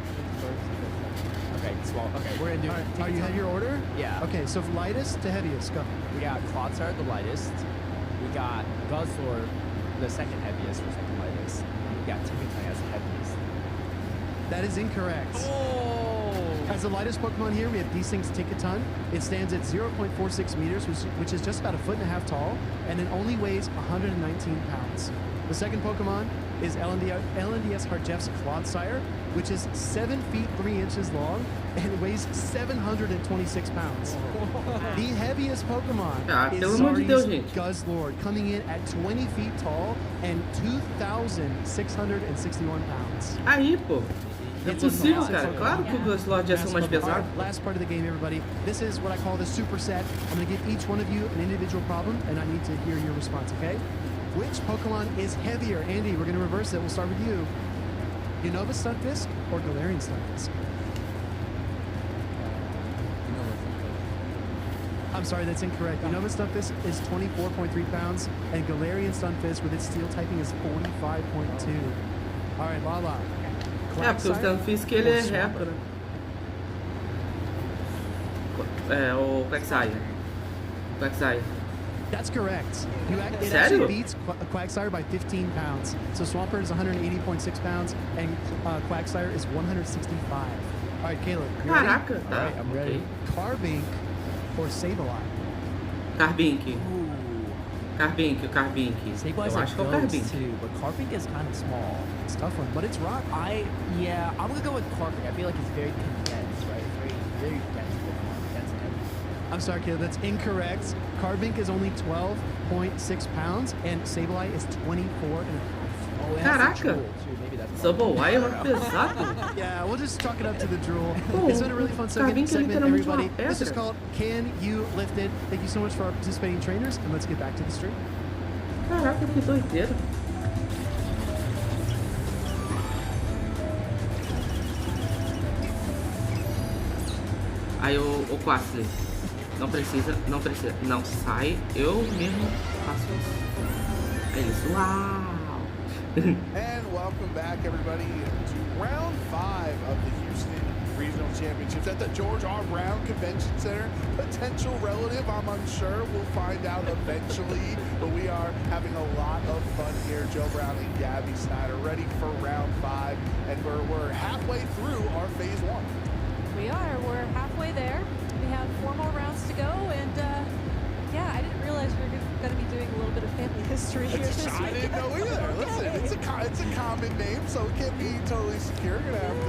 Okay, small. Okay, we're gonna do. Are you have your order? Yeah. Okay, so from lightest to heaviest, go. We got Clodsire, the lightest. We got Guzzlord, the second heaviest, or second lightest. We got Tinkaton as the heaviest. That is incorrect. Oh! As the lightest Pokemon here, we have D-Sync's Tinkaton. It stands at 0.46 meters, which is just about 1.5 feet tall, and it only weighs 119 pounds. The second Pokemon is LNDS Harjeff's Clodsire, which is 7 feet 3 inches long and weighs 726 pounds. The heaviest Pokemon is Zardy's Guzzlord, coming in at 20 feet tall and 2,661 pounds. Aí, pô. É possível, cara. Claro que o Guzzlord ia ser mais pesado. Last part of the game, everybody. This is what I call the super set. I'm going to give each one of you an individual problem, and I need to hear your response, okay? Which Pokemon is heavier? Andy, we're going to reverse it. We'll start with you. Unova Stunfisk or Galarian Stunfisk? I'm sorry, that's incorrect. Unova Stunfisk is 24.3 pounds, and Galarian Stunfisk with its steel typing is 45.2. All right, Lala. É, porque o Stunfisk ele é reto, né? É, o Quagsire. That's correct. It actually beats Quagsire by 15 pounds. So Swampert is 180.6 pounds, and Quagsire is 165. All right, Caleb. Caraca, tá. All right, I'm ready. Carbink or Sableye? Carbink. Carbink. Eu acho que é o Carbink. Too, but Carbink is kind of small. It's a tough one, but it's rock. I'm gonna go with Carbink. I feel like it's very condensed, right? Very dense. I'm sorry, Caleb, that's incorrect. Carbink is only 12.6 pounds, and Sableye is 24.5. Oh, Caraca! Sableye é mais pesado. Yeah, we'll just chalk it up to the drool. It's been a really fun segment, everybody. This is called Can You Lift It? Thank you so much for our participating trainers, and let's get back to the stream. Caraca, que doideira. Aí o Quaxley. Não precisa. Não, sai. Eu mesmo faço isso. É isso. Uau! And welcome back, everybody, to round 5 of the Houston Regional Championships at the George R. Brown Convention Center. Potential relative, I'm unsure. We'll find out eventually. But we are having a lot of fun here. Joe Brown and Gabby Snyder ready for round 5. And we're halfway through our phase 1. We are. We're halfway there. We have 4 more rounds to go. And yeah, I didn't realize we were going to be doing a little bit of family history here this week. I didn't know either. Listen, it's a common name, so it can't be totally secure. You're gonna have to,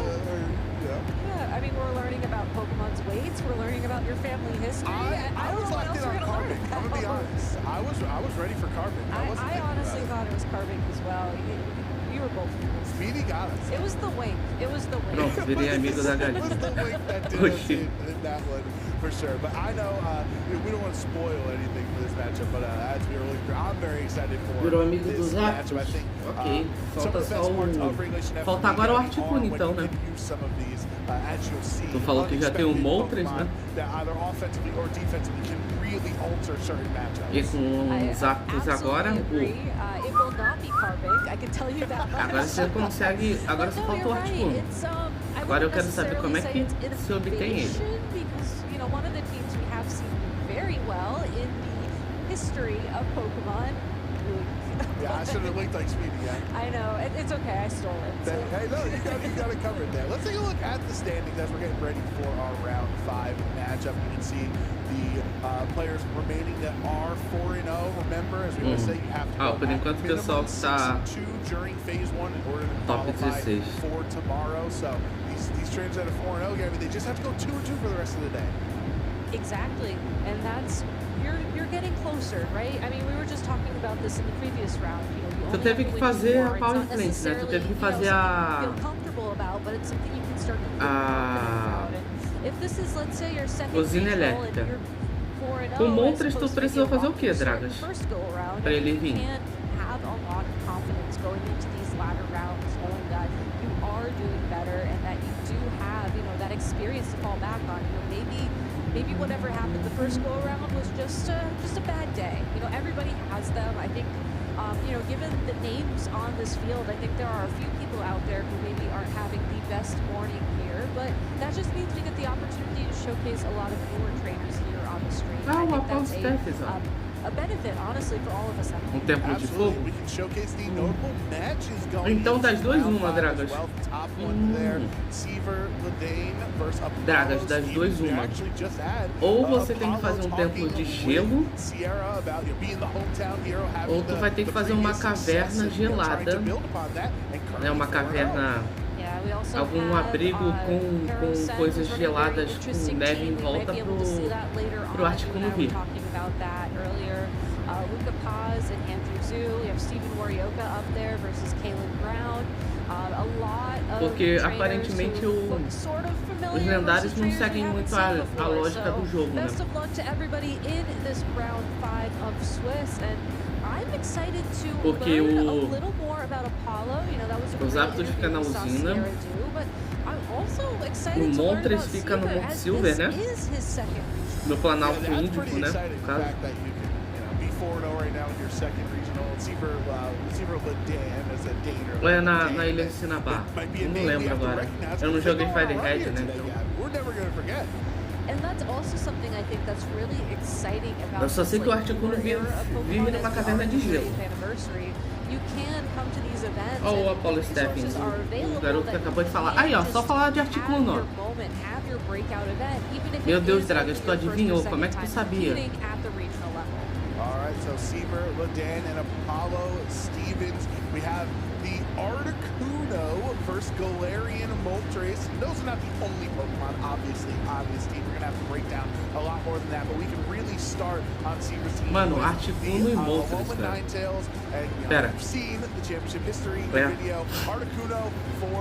Yeah, I mean, we're learning about Pokemon's weights. We're learning about your family history. I was locked in on Carbink. I'm gonna be honest. I was ready for Carbink. I honestly thought it was Carbink as well. You were both. Speedy got us. It was the wink. Pronto, virei amigo da galinha. It was the wink that did us in that one. For for sure. But I know we don't want to spoil anything for this matchup, but as we were looking, I'm very excited for this matchup. I think ok, some of the best parts of Regulation F falta agora o Articuno então, né? Some of these, as you'll see, Tu falou que já tem o Moltres, né? That either offensively or defensively can really alter certain matchups. E com os Zapdos agora, agora você consegue, agora só falta o Articuno. Agora eu quero saber como é que se obtém ele. One of the teams we have seen very well in the history of Pokemon. Yeah, I should have linked like Speedy again. I know, it's okay, I stole it. So. Hey, no, you got it covered there. Let's take a look at the standings as we're getting ready for our round 5 matchup. You can see the players remaining that are 4-0. Remember, as we always say, you have to go por enquanto o pessoal está 2 during phase 1 in order to top qualify 16 for tomorrow. So these trains that are 4-0, I mean, they just have to go 2-2 for the rest of the day. Exactly, and that's you're getting closer, right? I mean, we were just talking about this in the previous round. Tu teve que fazer a power plant, né? Tu teve que fazer a usina elétrica. Com o Moltres tu precisou fazer o que, Dragas? Pra ele vir. Experience to fall back on. Maybe whatever happened the first go around was just a bad day. Everybody has them. I think given the names on this field, I think there are a few people out there who maybe aren't having the best morning here, but that just means we get the opportunity to showcase a lot of newer trainers here on the stream. I think that's a benefit, honestly, for all of us. Templo de fogo. Então das duas uma, Dragas. Dragas, das duas uma. Ou você tem que fazer um templo de gelo, ou tu vai ter que fazer uma caverna gelada, né? Uma caverna, algum abrigo com coisas geladas, com neve em volta pro Articuno vir. Luca Paz and Andrew Zhu. We have Steven Warioka up there versus Kaylin Brown. Porque aparentemente os lendários não seguem muito a lógica do jogo, né? Best of luck to everybody in this round 5 of Swiss, and I'm excited to learn a little more about Apollo. That was a os Zapdos ficam na usina. O Moltres fica no Monte Silver, né? No Planalto Índico, né? No caso. 4-0 right now in your second regional. Ou é na Ilha de Sinabá? Eu não lembro agora. Eu não joguei Firehead, né? Eu só sei que o Articuno vive numa caverna de gelo. Olha o Apollo Stepping, o garoto que acabou de falar. Aí ó, só falar de Articuno, ó. Meu Deus, Dragas, tu adivinhou? Como é que tu sabia? Alright, so Seaver, Ladan, and Apollo Stevens. We have the Articuno versus Galarian Moltres. Those are not the only Pokemon, obviously, on this team. We're going to have to break down a lot more than that, but we can really start on Seaver's team. Mano, Articuno e Moltres, cara. Pera.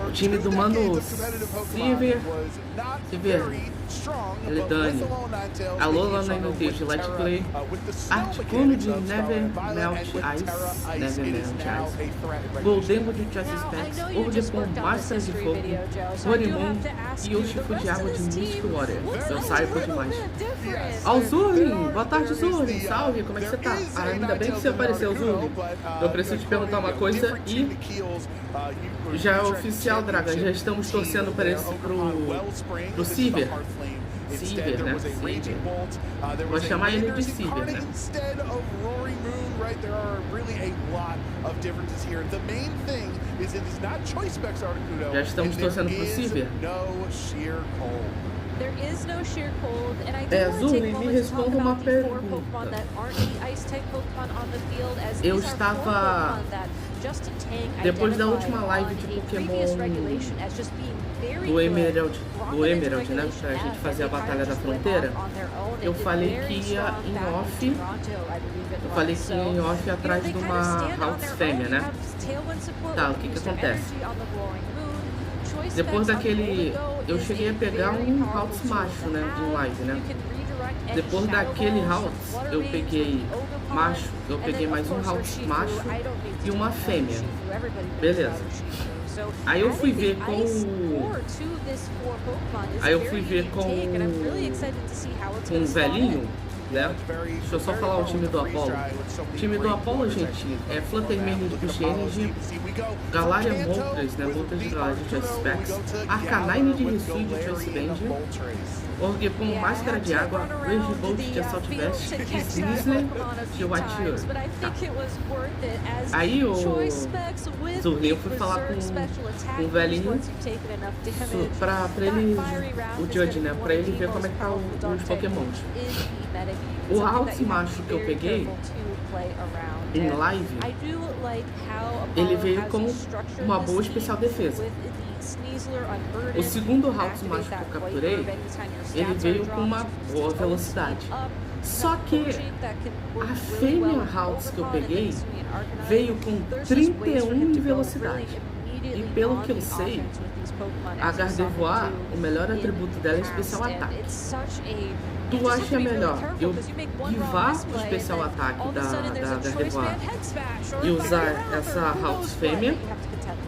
O time do Mano Seaver, Ledani, Alô Lana Inutile, Let's Play, Articuno de Never Melt Ice, Goldengo de Chassis Packs, Orgepon, Máscara de Fogo, Horimon e o Chifu de Água de Mystic Water. Eu saio por demais. Ó, Zurlin! Boa tarde, Zurlin! Salve, como é que você tá? Ainda bem que você apareceu, Zurlin. Eu preciso te perguntar uma coisa e já é oficial, Draga. Já estamos torcendo para esse pro Seaver. Seaver, né? Seaver. Vou chamar ele de Seaver, né? Já estamos torcendo pro Seaver. Zuli, me responda uma pergunta. Eu estava... Depois da última live de Pokémon do Emerald, né? Pra gente fazer a Batalha da Fronteira, eu falei que ia em off. Eu falei que ia em off atrás de uma Haltz fêmea, né? Tá, o que que acontece? Depois daquele... Eu cheguei a pegar um Haltz macho, né? Em live, né? Depois daquele Haltz, eu peguei macho, eu peguei mais um Haltz macho e uma fêmea. Beleza. Aí eu fui ver com o velhinho, né? Deixa eu só falar o time do Apollo. O time do Apollo, gente, é Fluttermane de Push Energy, Galarian Moltres, né? Moltres de Galarian de Choice Specs, Arcanine de Risui de Choice Band, Orgepon Máscara de Água, Reagindo de Assault Vest e Sneasler de White Earth. Tá. Aí o Zurley, eu fui falar com o velhinho pra ele, o Judge, né? Pra ele ver como é que tá os Pokémons. O Haltz macho que eu peguei em live, ele veio com uma boa especial defesa. O segundo Haltz macho que eu capturei, ele veio com uma boa velocidade. Só que a fêmea Haltz que eu peguei veio com 31 de velocidade. E pelo que eu sei, a Gardevoir, o melhor atributo dela é especial ataque. Tu acha melhor eu guivar o especial ataque da Gardevoir e usar essa Haltz fêmea,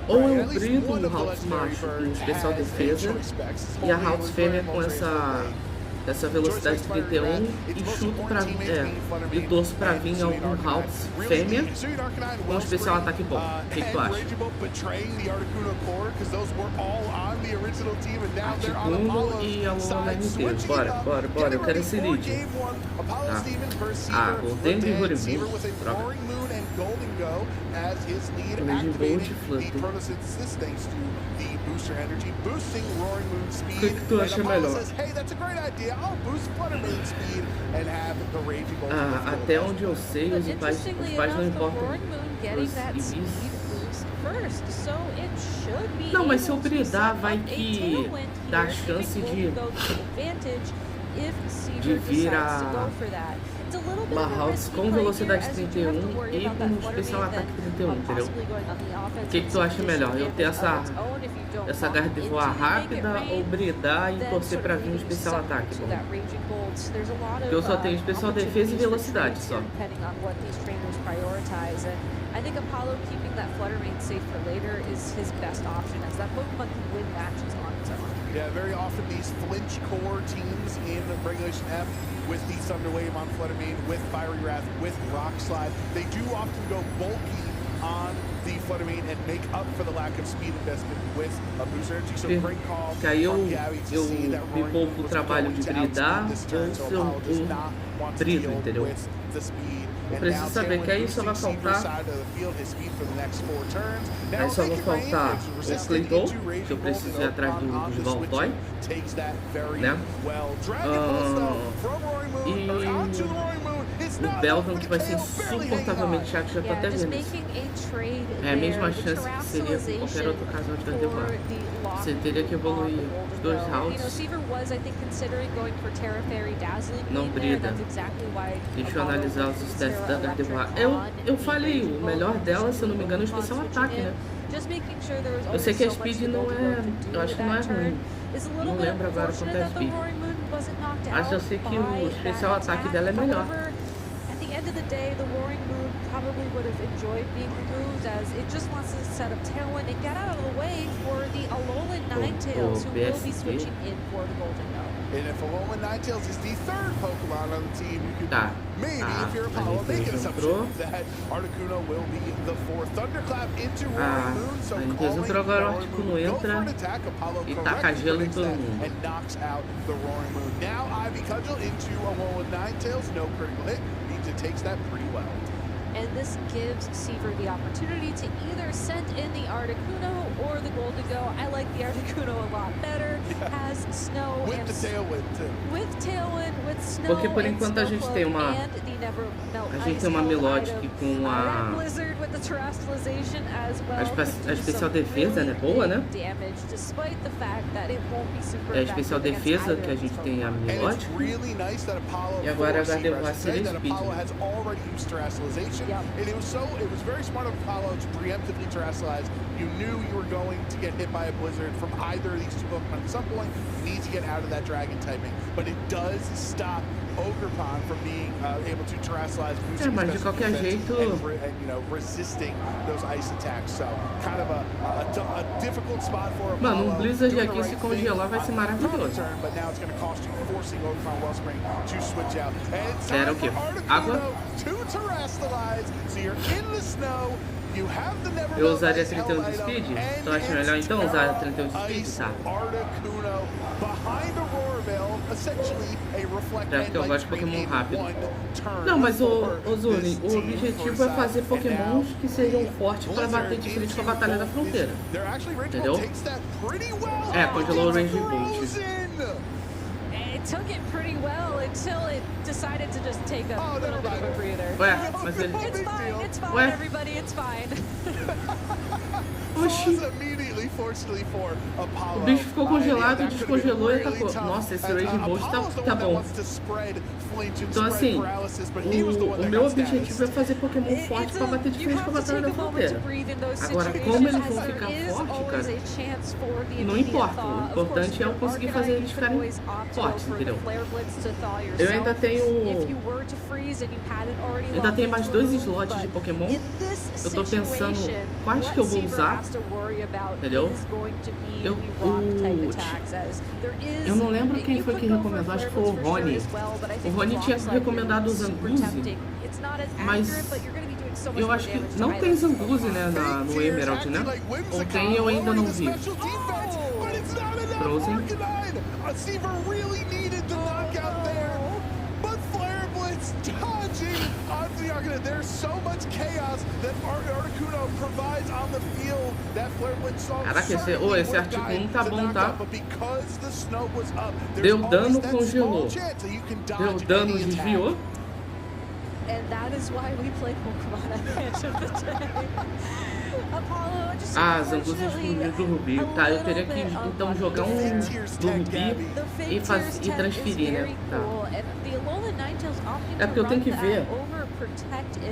ou eu brindo o Haltz macho com especial defesa e a Haltz fêmea com essa velocidade 31 e chuto pra e torço pra vir algum Haltz fêmea com especial ataque bom. O que tu acha? Articuno e a Lula inteiro. Bora, eu quero esse lead. Tá. Ah, o Denver Rorimund. Troca. Lead Bolt e Flutter. O que tu acha melhor? Até onde eu sei, os pais não importam os IVs. Não, mas se eu bridar, vai que dá a chance de vir uma Haltz com velocidade 31 e com especial ataque 31, entendeu? O que tu acha melhor? Eu ter essa Gardevoir rápida ou bridar e torcer pra vir um especial ataque? Eu só tenho especial defesa e velocidade só. I think Apollo keeping that Fluttermane safe for later is his best option, as that Pokemon can win matches on its own. Yeah, very often these flinch core teams in Regulation F with the Thunder Wave on Fluttermane, with Fiery Wrath, with Rock Slide, they do often go bulky on the Fluttermane and make up for the lack of speed investment with a booster energy. So great call que aí eu me poupo o trabalho de bridar ou brido, entendeu? Eu preciso saber que aí só vai faltar. Aí só vai faltar o Clayton, que eu preciso ir atrás dos Voltoy, né? E o Beldon, que vai ser insuportavelmente chato, já tô até vendo isso. É a mesma chance que seria com qualquer outro casal de Gardevoir. Você teria que evoluir os dois rounds. Não brida. Deixa eu analisar os stats da Gardevoir. Eu falei, o melhor dela, se eu não me engano, é o especial ataque, né? Eu sei que a speed não é... Eu acho que não é ruim. Não lembro agora quanto é a speed. Mas eu sei que o especial ataque dela é melhor. End of the day, the Roaring Moon probably would have enjoyed being removed, as it just wants to set up Tailwind and get out of the way for the Alolan Ninetales, who will be switching in for the Golden Go. And if Alolan Ninetales is the third Pokemon on the team, you could maybe, if you're Apollo, make an assumption that Articuno will be the fourth. Thunderclap into Roaring Moon, so calling Roaring Moon, go for an attack, Apollo correctly breaks that and knocks out the Roaring Moon. Now Ivy Cudgel into Alolan Ninetales, no critical hit. It takes that pretty well. And this gives Seaver the opportunity to either send in the Articuno or the Golden Go. I like the Articuno a lot better. Has snow with the Tailwind too. With Tailwind, with snow. Porque por enquanto a gente tem uma Melodic com a especial defesa, né? Boa, né? É a especial defesa que a gente tem a Melodic. E agora a Gardevoir seria Speed. And it was very smart of Apollo to preemptively terrestrialize you knew you were going to get hit by a blizzard from either of these two Pokemon at some point, you need to get out of that dragon typing. But it does stop Ogerpon from being able to terrestrialize, boosting mas de qualquer jeito, and you know, resisting those ice attacks. So kind of a difficult spot for Apollo. Mano, Blizzard aqui se congelar vai ser maravilhoso. But now it's going to cost you, forcing Ogerpon Wellspring to switch out. And it's time Era o quê? Água? to terrestrialize. So you're in the snow. You have the never Eu usaria 31 de speed? Tu acha melhor então usar 31 de speed? Tá. Articuno behind Aurora Veil, essentially a reflect. É porque eu gosto de Pokémon rápido. Não, mas o Zuni, o objetivo é fazer Pokémons que sejam fortes para bater de frente com a Batalha da Fronteira. Entendeu? É, congelou o Reagindo. It took it pretty well until it decided to just take a little bit of a breather. Ué, mas ele... It's fine, Ué? everybody, it's fine. Oxi. O bicho ficou congelado, descongelou e atacou. Nossa, esse Reagindo tá bom. Então assim, o meu objetivo é fazer Pokémon forte pra bater de frente com a Batalha da Fronteira. Agora, como eles vão ficar fortes, cara, não importa. O importante é eu conseguir fazer eles ficarem fortes, entendeu? Eu ainda tenho mais 2 slots de Pokémon. Eu tô pensando quais que eu vou usar, entendeu? Eu não lembro quem foi que recomendou, acho que foi o Rony. O Rony tinha recomendado o Zanguzi, mas eu acho que não tem Zanguzi, né, no Emerald, né? Ou tem, eu ainda não vi. Frozen. There's so much chaos that Articuno provides on the field. That Flare Blitz saw. Caraca, esse Articuno tá bom, tá? Deu dano, congelou. Deu dano, desviou. And that is why we play Pokemon at the end of the day. Apollo just Zanguzi excluiu do Rubi. Tá, eu teria que então jogar um do Rubi e transferir, né? Tá. É porque eu tenho que ver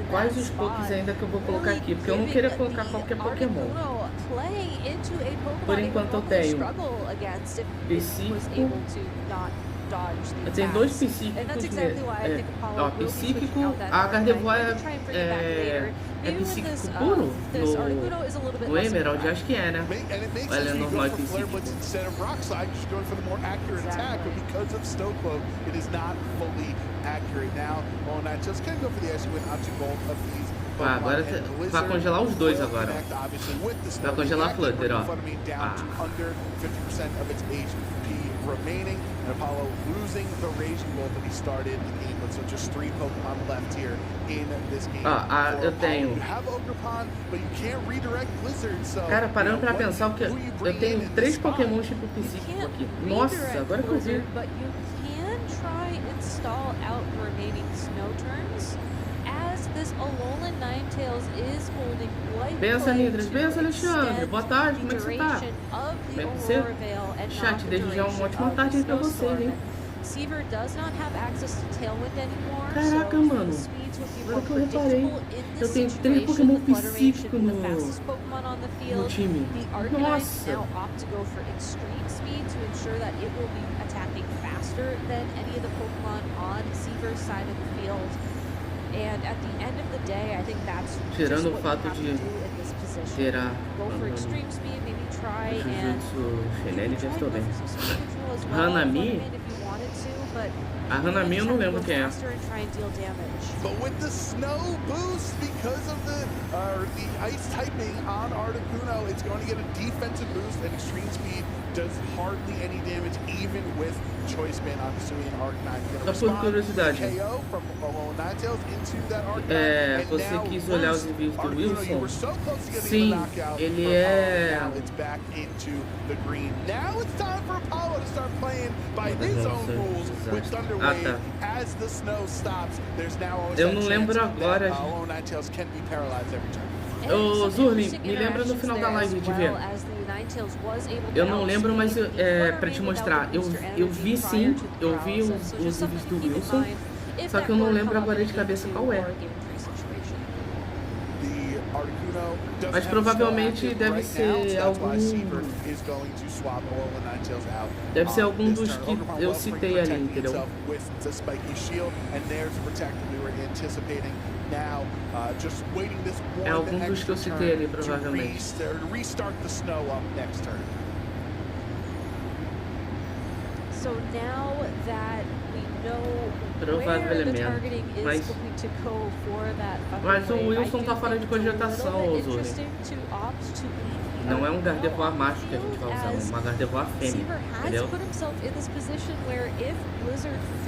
quais os Pokés ainda que eu vou colocar aqui, porque eu não queria colocar qualquer Pokémon. Por enquanto eu tenho Psíquico. Eu tenho 2 psíquicos, psíquico, a Gardevoir é psíquico puro no Emerald, acho que é, né? Ou ela é normal e psíquico? Agora vai congelar os 2 agora. Vai congelar a Flutter, ó. Remaining, and Apollo losing the Raging Bolt that he started the game with, so just 3 Pokemon left here in this game. Eu tenho. You have Ogerpon, but you can't redirect Blizzard, so. Cara, parando pra pensar que eu tenho 3 Pokémon tipo psíquico aqui. Nossa, agora que eu vi. But you can try and stall out the remaining snow turns, as this Alolan Ninetales is holding life. Benção, Nidras. Benção, Alexandre. Boa tarde, como é que você tá? Bem com você? Chat, desde já uma ótima tarde aí pra vocês, hein? Caraca, mano. Agora que eu reparei, eu tenho 3 Pokémon psíquicos no time. Nossa! Tirando o fato de ter a Jujutsu Shenanigan, já estou bem. Hanami? A Hanami eu não lembro quem é. But with the snow boost because of the ice typing on Articuno, it's going to get a defensive boost and extreme speed does hardly any damage even with Choice Band on Hisuian Arcanine. Só por curiosidade, você quis olhar os vídeos do Wilson? Sim, ele é... Ah, tá. Eu não lembro agora. Ô, Zurli, me lembra no final da live de ver. Eu não lembro, mas pra te mostrar, eu vi sim, eu vi os vídeos do Wilson, só que eu não lembro agora de cabeça qual é. Mas provavelmente deve ser algum... Deve ser algum dos que eu citei ali, entendeu? É algum dos que eu citei ali, provavelmente. So now that we know provavelmente, mas o Wilson tá fora de cogitação, Ozuri. Não é um Gardevoir macho que a gente vai usar, é uma Gardevoir fêmea, entendeu?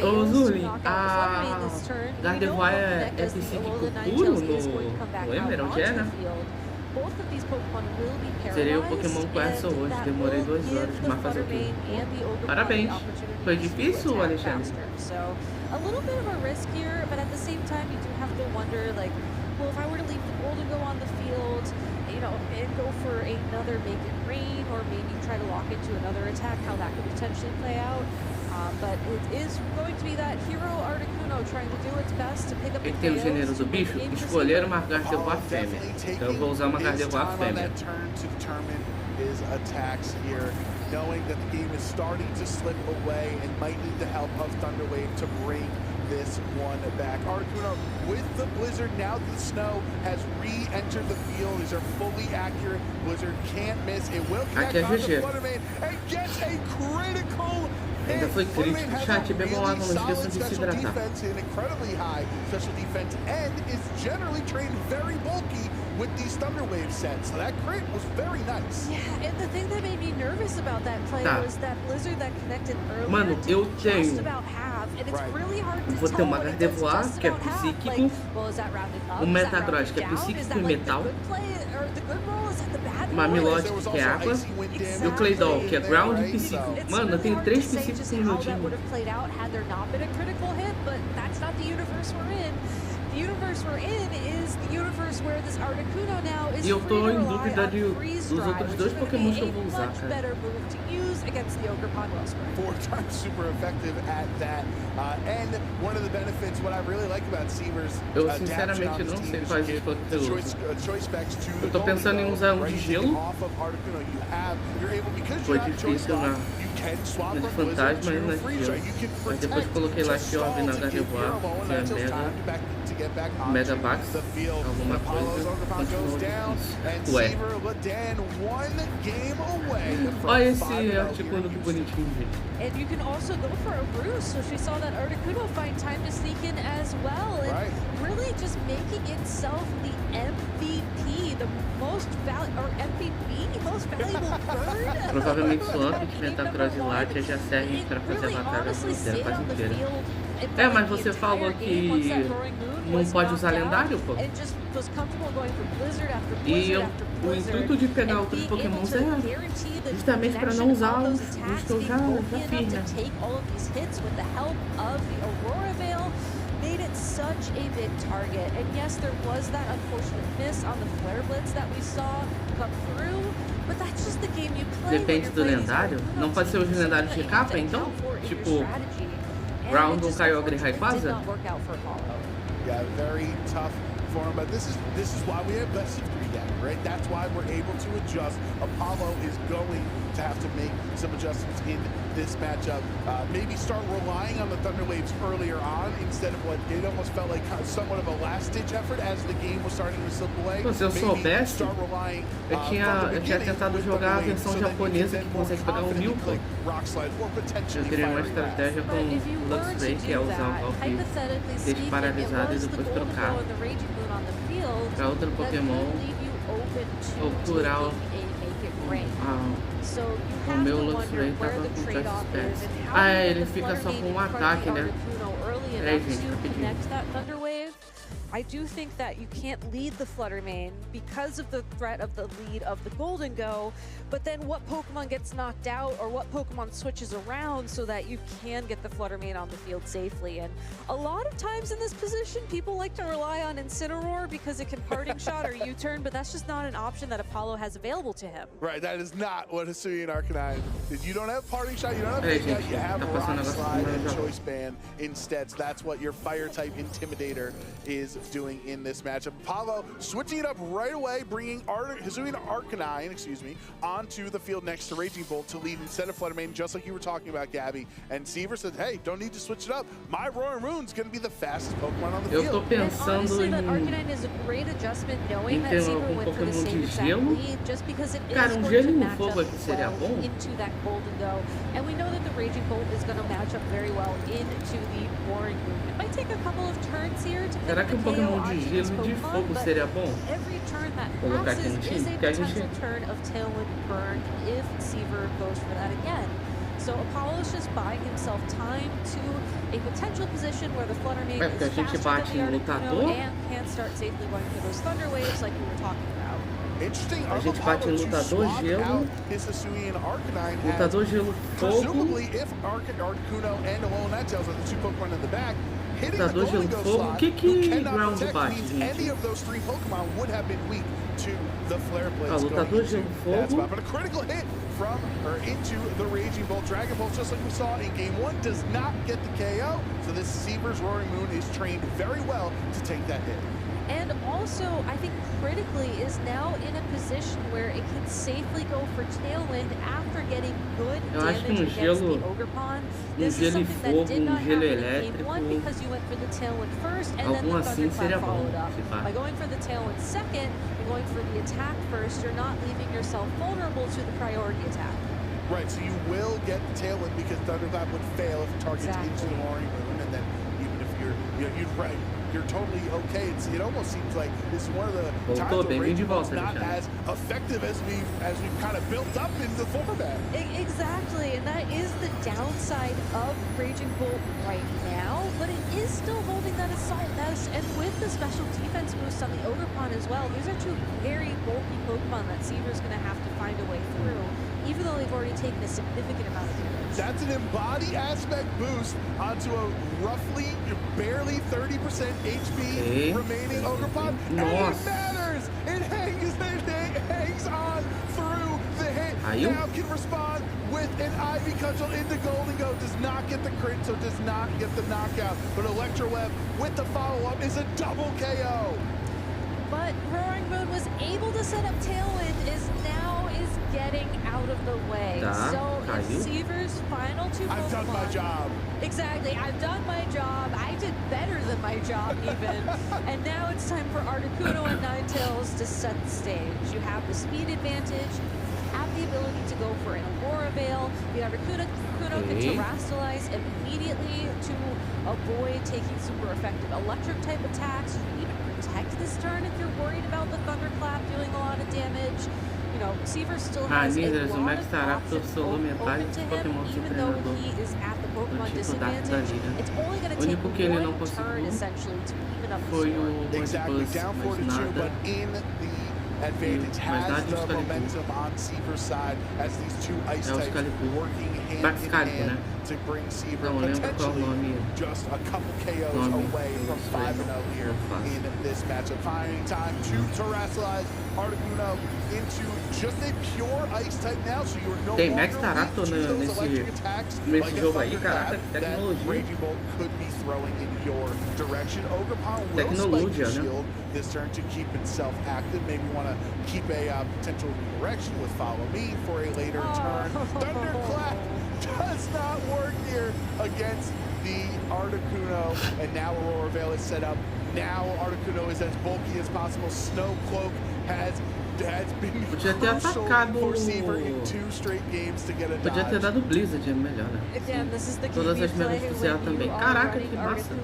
Ô Zuri, a Gardevoir é psíquico puro no Emerald, é, né? Zerei o Pokémon Quest hoje, demorei 2 horas, mas fazer o quê? Parabéns! Foi difícil, Alexandre? A little bit of a risk here, but at the same time, you do have to wonder, like, well, if I were to leave the Golden Go on the field, you know, and go for another Make It Rain, or maybe try to lock into another attack, how that could potentially play out. But it is going to be that hero Articuno trying to do its best to pick up the tem o gênero do bicho, escolher uma Gardevoir fêmea. Então eu vou usar uma Gardevoir fêmea. His attacks here, knowing that the game is starting to slip away and might need the help of Thunderwave to bring this one back. Articuno with the Blizzard, now that the snow has re-entered the field. These are fully accurate. Blizzard can't miss. It will connect on the Fluttermane and gets a critical. Ainda foi crítico, chat, bebam água, não esqueçam de se hidratar. Defense, an incredibly high special defense, and is generally trained very bulky with these Thunderwave sets. So that crit was very nice. Yeah, and the thing that made me nervous about that play was that Blizzard that connected earlier. Mano, eu tenho. Just about half, and it's really hard to vou ter uma Gardevoir, que é psíquico, um Metagross, que é psíquico e metal, uma Milotic, que é água, e o Claydol, que é ground e psíquico. Mano, eu tenho 3 psíquicos no meu time. E eu tô em dúvida dos outros 2 Pokémon que eu vou usar, cara. 4 times super effective at that. And one of the benefits, what I really like about Seaver's eu sinceramente não sei quais os que eu uso. Eu tô pensando em usar um de gelo. Foi difícil na de fantasma e na gelo. Mas depois coloquei lá Orb na Gardevoir, que é Mega Bax, alguma coisa, continuou difícil. Ué. Olha esse articuno que bonitinho, gente. And you can also go for a Bruce, so she saw that Articuno find time to sneak in as well, and really just making itself the MVP, the most valuable, or MVP, most valuable bird. Provavelmente Swamp, Metagross e Latias já servem para fazer a batalha inteira, quase inteira. É, mas você falou que não pode usar lendário, pô. E o intuito de pegar outros Pokémons é justamente para não usar os que eu já fiz, né? Made it such a big target, and yes, there was that unfortunate miss on the Flare Blitz that we saw come through, but that's just the game you play. Depende do lendário? Não pode ser os lendários de capa, então? Tipo, Groundon, Kyogre e Rayquaza? Yeah, very tough for him, but this is why we have best of 3 down, right? That's why we're able to adjust. Apollo is going to have to make some adjustments in this matchup. Maybe start relying on the Thunder Waves earlier on instead of what it almost felt like somewhat of a last-ditch effort as the game was starting to slip away. Se eu soubesse, eu tinha tentado jogar a versão japonesa que consegue pegar o Milko. Eu teria uma estratégia com o Luxray, que é usar o Valkyrie desparalisado e depois trocar para outro Pokémon ou curar o meu Luxray tava com Fast Spats. Ah, é, ele fica só com um ataque, né? Peraí, gente, rapidinho. I do think that you can't lead the Fluttermane because of the threat of the lead of the Golden Go, but then what Pokemon gets knocked out or what Pokemon switches around so that you can get the Fluttermane on the field safely. And a lot of times in this position, people like to rely on Incineroar because it can parting shot or U-turn, but that's just not an option that Apollo has available to him. Right, that is not what Hisuian Arcanine is. You don't have parting shot, you don't have Fake Out, you have Rock Slide and Choice Band instead. So that's what your Fire type Intimidator is doing in this matchup. Apollo switching it up right away, bringing Hisuian Arcanine, onto the field next to Raging Bolt to lead instead of Fluttermane, just like you were talking about, Gabby. And Seaver says, hey, don't need to switch it up. My Roaring Moon's going to be the fastest Pokemon on the field. Eu tô pensando that Arcanine is a great adjustment, knowing that Seaver went for the same exact lead, just because it is going to match up well into that Golden Go. And we know that the Raging Bolt is going to match up very well into the Roaring Moon. It might take a couple of turns here to pick up the KO onto this Pokemon, but every turn that passes is a potential turn of Tailwind Burn if Seaver goes for that again. So Apollo's just buying himself time to a potential position where the Fluttermane is faster than the Articuno and can start safely going for those Thunder Waves like we were talking about. Interesting. A gente bate em lutador gelo, lutador gelo fogo, presumably if Articuno and Alolan are the two Pokemon in the back, hitting the lutador gelo Golden Go fogo. O slot, que who ground protect bate, means gente? any of those three Pokemon would have been weak to the Flare Blades going lutador into gelo that fogo. spot. But a critical hit from or into the Raging Bolt. Dragon Bolt, just like we saw in Game 1, does not get the KO. So this Seaver's Roaring Moon is trained very well to take that hit. And also, I think critically, is now in a position where it can safely go for Tailwind after getting good damage against the Ogerpon. This is something that did not happen in Game 1 because you went for the Tailwind first and then the Thunderclap followed up. By going for the Tailwind second and going for the attack first, you're not leaving yourself vulnerable to the priority attack. Right, so you will get the Tailwind because Thunderclap would fail if it targets into the Roaring Moon, and then even if you're totally okay. It almost seems like this is one of the times where Raging Bolt's not as effective as we've kind of built up in the format. Exactly, and that is the downside of Raging Bolt right now, but it is still holding that Assault Vest, and with the special defense boost on the Ogerpon as well, these are two very bulky Pokemon that Seaver's going to have to find a way through, even though they've already taken a significant amount of damage. That's an embody aspect boost onto a roughly, barely 30% HP remaining Ogerpon. And it matters! It hangs on through the hit. Now can respond with an Ivy Cudgel into Golden Go. Does not get the crit, so does not get the knockout. But Electro Web with the follow-up is a double KO. But Roaring Moon was able to set up Tailwind, is getting out of the way. So it's Seaver's final two Pokemon. I've done my job. Exactly, I've done my job. I did better than my job even. And now it's time for Articuno and Ninetales to set the stage. You have the speed advantage, have the ability to go for an Aurora Veil. The Articuno can terrestrialize immediately to avoid taking super effective electric type attacks. You can even protect this turn if you're worried about the Thunderclap doing a lot of damage. You know, Seaver still has a lot of options open to him, even though he is at the Pokemon disadvantage. It's only going to take one turn, essentially, to even up the score. Exactly, down 4-2, but in the advantage has the momentum on Seaver's side as these two ice types working hand in hand to bring Seaver potentially just a couple KOs away from 5-0 here in this matchup. Finding time to terrestrialize Articuno into just a pure ice type now, so you're no longer weak to those electric attacks like a Thunderclap that Raging Bolt could be throwing in your direction. Ogerpon will spike the shield this turn to keep itself active. Maybe want to keep a potential redirection with Follow Me for a later turn. Thunderclap does not work here against the Articuno, and now Aurora Veil is set up. Now Articuno is as bulky as possible. Snow Cloak has been crucial for Seaver in 2 straight games to get a dodge. Podia ter dado Blizzard, é melhor, né? Again, this is the Todas as megas especiais também. Caraca, que massa!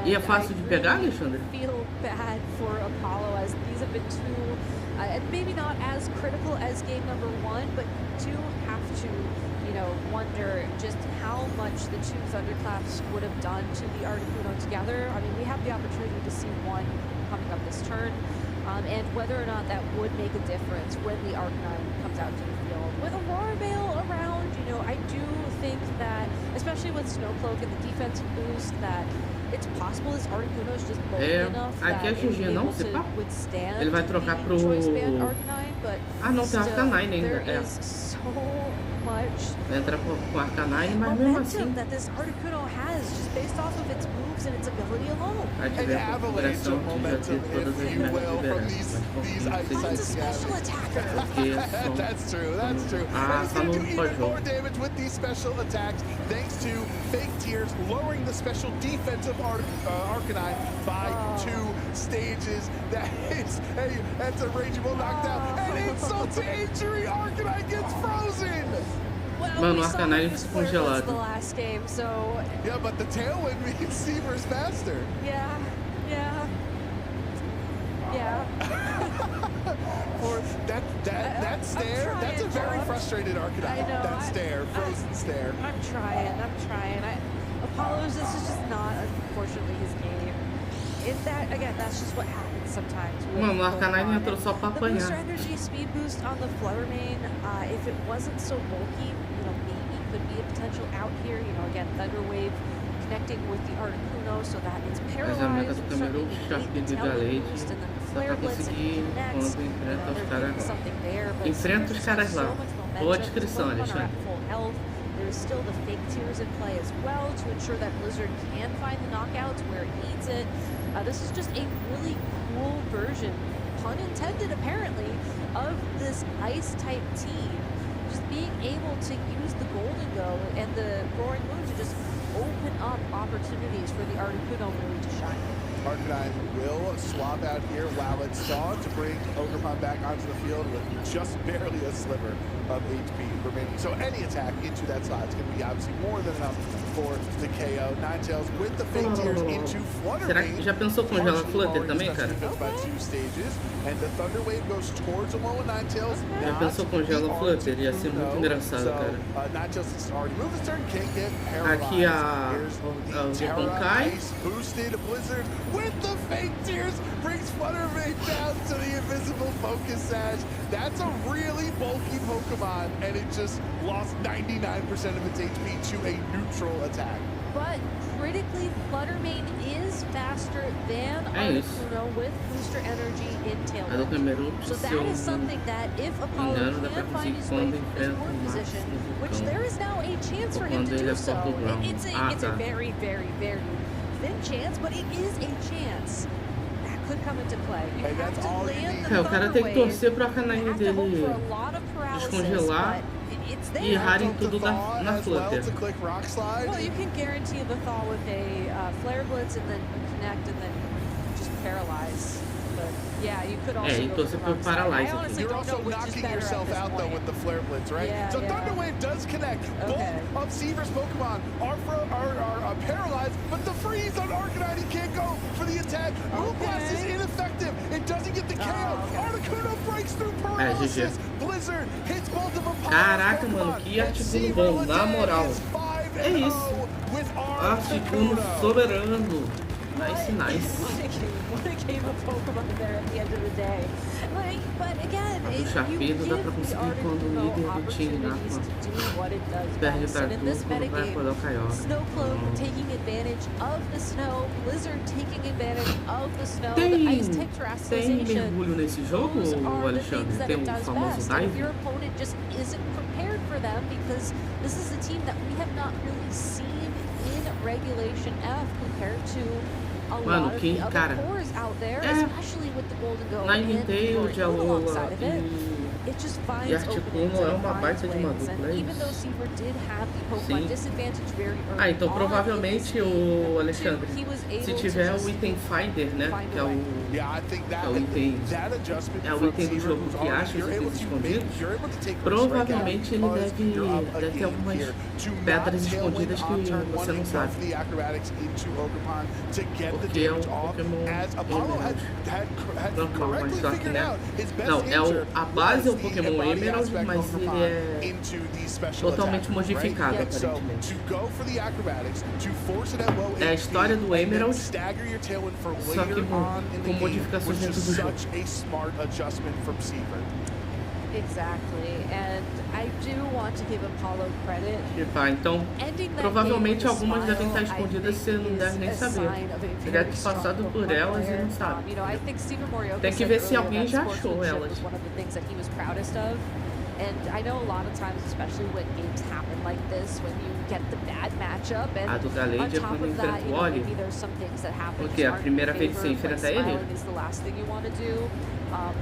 E é fácil de pegar, Alexandre? I feel bad for Apollo, as these have been two, and maybe not as critical as game number 1, but do have to, you know, wonder just how much the two Thunderclaps would have done to the Articuno together. I mean, we have the opportunity to see one coming up this turn. And whether or not that would make a difference when the Arcanine comes out to the field. With Aurora Veil around, you know, I do think that, especially with Snowcloak and the defensive boost, that it's possible this Articuno is just bulky enough that aqui it não, able to withstand ele vai trocar pro... Choice Band Arcanine, but não, tem Arcanine ainda. There is so much entra com Arcanine, mas mesmo assim... that this Articuno has just based off of its moves and its ability alone. an avalanche of momentum, if you will, from these ice guys. That's true, that's true. And he's going to do even more damage with these special attacks, thanks to fake tears, lowering the special defensive Arcanine by 2 stages. That is, hey, that's a Reagindo knockdown. And insult to injury, Arcanine gets frozen. Mano, o Arcanine descongelado. The last game, so yeah, but the tailwind means Seaver's faster. Yeah. That stare, that's a very frustrated Arcanine. I know. That stare, frozen stare. I'm trying. Apollo's, this is just not, unfortunately, his game. Again, that's just what happens sometimes. Mano, o Arcanine entrou só pra The apanhar. booster energy speed boost on the Fluttermane, if it wasn't so bulky, maybe could be a potential out here. Again, Thunder Wave connecting with the Articuno so that it's paralyzed. Primeiro Sharpie de Galete. Só pra conseguir quando enfrenta os caras lá. Enfrenta os caras lá. Boa descrição, Alexandre. There's still the fake tears in play as well to ensure that Blizzard can find the knockouts where it needs it. This is just a really cool version, pun intended apparently, of this ice-type team. Just being able to use the Golden Go and the Roaring Moon to just open up opportunities for the Articuno really to shine. Arcanine will swap out here while it's gone to bring Ogerpon back onto the field with just barely a sliver of HP remaining. So any attack into that slot is going to be obviously more than enough for the KO. Ninetales with the fake tears into Flutter. Será que já pensou congelar Flutter também, cara? By 2 stages, and the Thunder Wave goes towards Alola. Ninetales. Já pensou congelar Flutter? Ia ser muito engraçado, cara. Ninetales has already moved his turn, can't get paralyzed. Aqui o Vulcan cai. Boosted Blizzard with the fake tears brings Fluttermane down to the invisible focus sash. That's a really bulky Pokemon, and it just lost 99% of its HP to a neutral attack. But critically, Fluttermane is faster than Articuno with booster energy in tailwind. So that is something that if Apollo can find his way from his board position, which there is now a chance for him to do so. It's a very, very, very thin chance, but it is a chance. That could come into play. You have to land the o cara tem que torcer pro Arcanine dele descongelar e errarem tudo na Flutter. Well, you can guarantee the thaw with a Flare Blitz and then connect and then just paralyze. But yeah, you could also go for paralyze. You're also knocking yourself out though with the Flare Blitz, right? Yeah, so Thunder Wave does connect. Both of Seaver's Pokemon are paralyzed, but the freeze on Arcanine, he can't go for the attack. Moon Blast is ineffective. It doesn't get the KO. Articuno breaks through paralysis. Blizzard hits both of them. Caraca, mano, que Articuno bom, na moral. É isso. Articuno soberano. Nice. What a game of Pokemon there at the end of the day. But again, do Sharpedo dá pra conseguir quando o líder do time perde pra tudo, vai poder o Caiola. Snowcloak taking advantage of the snow, Blizzard taking advantage of the snow, the ice type Tem mergulho nesse jogo, Alexandre? Tem famoso dive? If your opponent just isn't prepared for them, because this is a team that we have not really seen in Regulation F compared to a lot of the other cores out there, especially with the Golden Go and the alongside of it. It just finds openings and finds ways, and even though Seaver did have the Pokemon disadvantage very early então provavelmente o Alexandre, se tiver o item Finder, né, que é o item do jogo que acha os itens escondidos, provavelmente ele deve ter algumas pedras escondidas que você não sabe, porque é um Pokémon normal, mas só que, né, não, a base é o Pokémon Emerald, mas ele é totalmente modificado, aparentemente. É a história do Emerald, só que com modificações dentro do jogo. Exactly, and I do want to give Apollo credit. Então, provavelmente algumas devem estar escondidas e você não deve nem saber. Você deve ter passado por elas e não sabe. Tem que ver se alguém já achou elas. And I know a lot of times, especially when games happen like this, when you get the bad matchup, and on top of that, you know, maybe there's some things that happen Porque a primeira vez que você enfrenta ele, smiling is the last thing you want to do.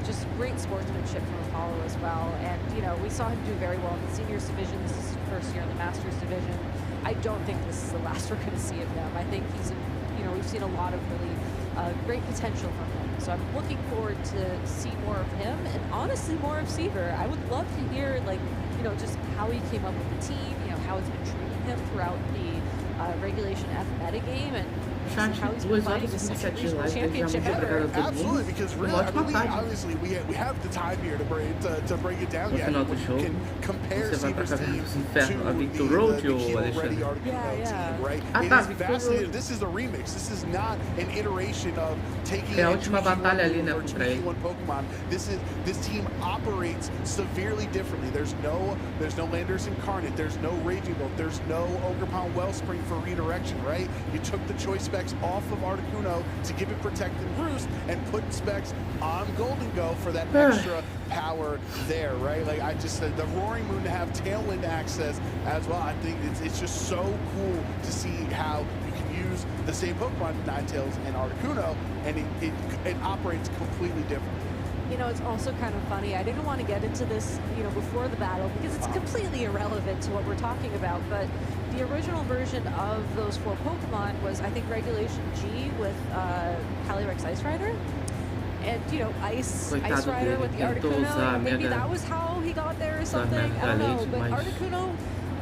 Just great sportsmanship from Apollo as well. And, you know, we saw him do very well in the seniors division. This is his first year in the masters division. I don't think this is the last we're going to see of him. I think he's, you know, we've seen a lot of really great potential from him. So I'm looking forward to see more of him and honestly more of Seaver. I would love to hear, like, you know, just how he came up with the team, you know, how it's been treating him throughout the Regulation F metagame, and how he's been fighting the second regional championship ever. Absolutely, because really, obviously, we have the time here to break it down. Yeah, we can compare Seaver's team to the Ready Articuno team, right? It is fascinating. This is a remix. This is not an iteration of taking a one Pokemon. This team operates severely differently. There's no Landers Incarnate. There's no Reagindo. There's no Ogerpon Wellspring for redirection, right? You took the choice specs off of Articuno to give it Protect and Roost and put specs on Golden Go for that extra power there, right? Like I just said, the Roaring Moon to have Tailwind access as well. I think it's just so cool to see how you can use the same Pokemon, Ninetales and Articuno, and it operates completely differently. You know, it's also kind of funny. I didn't want to get into this, you know, before the battle because it's completely irrelevant to what we're talking about. But the original version of those 4 Pokemon was, I think, Regulation G with Calyrex Ice Rider. And, you know, Ice Rider with the Articuno. Maybe that was how he got there or something. I don't know. But Articuno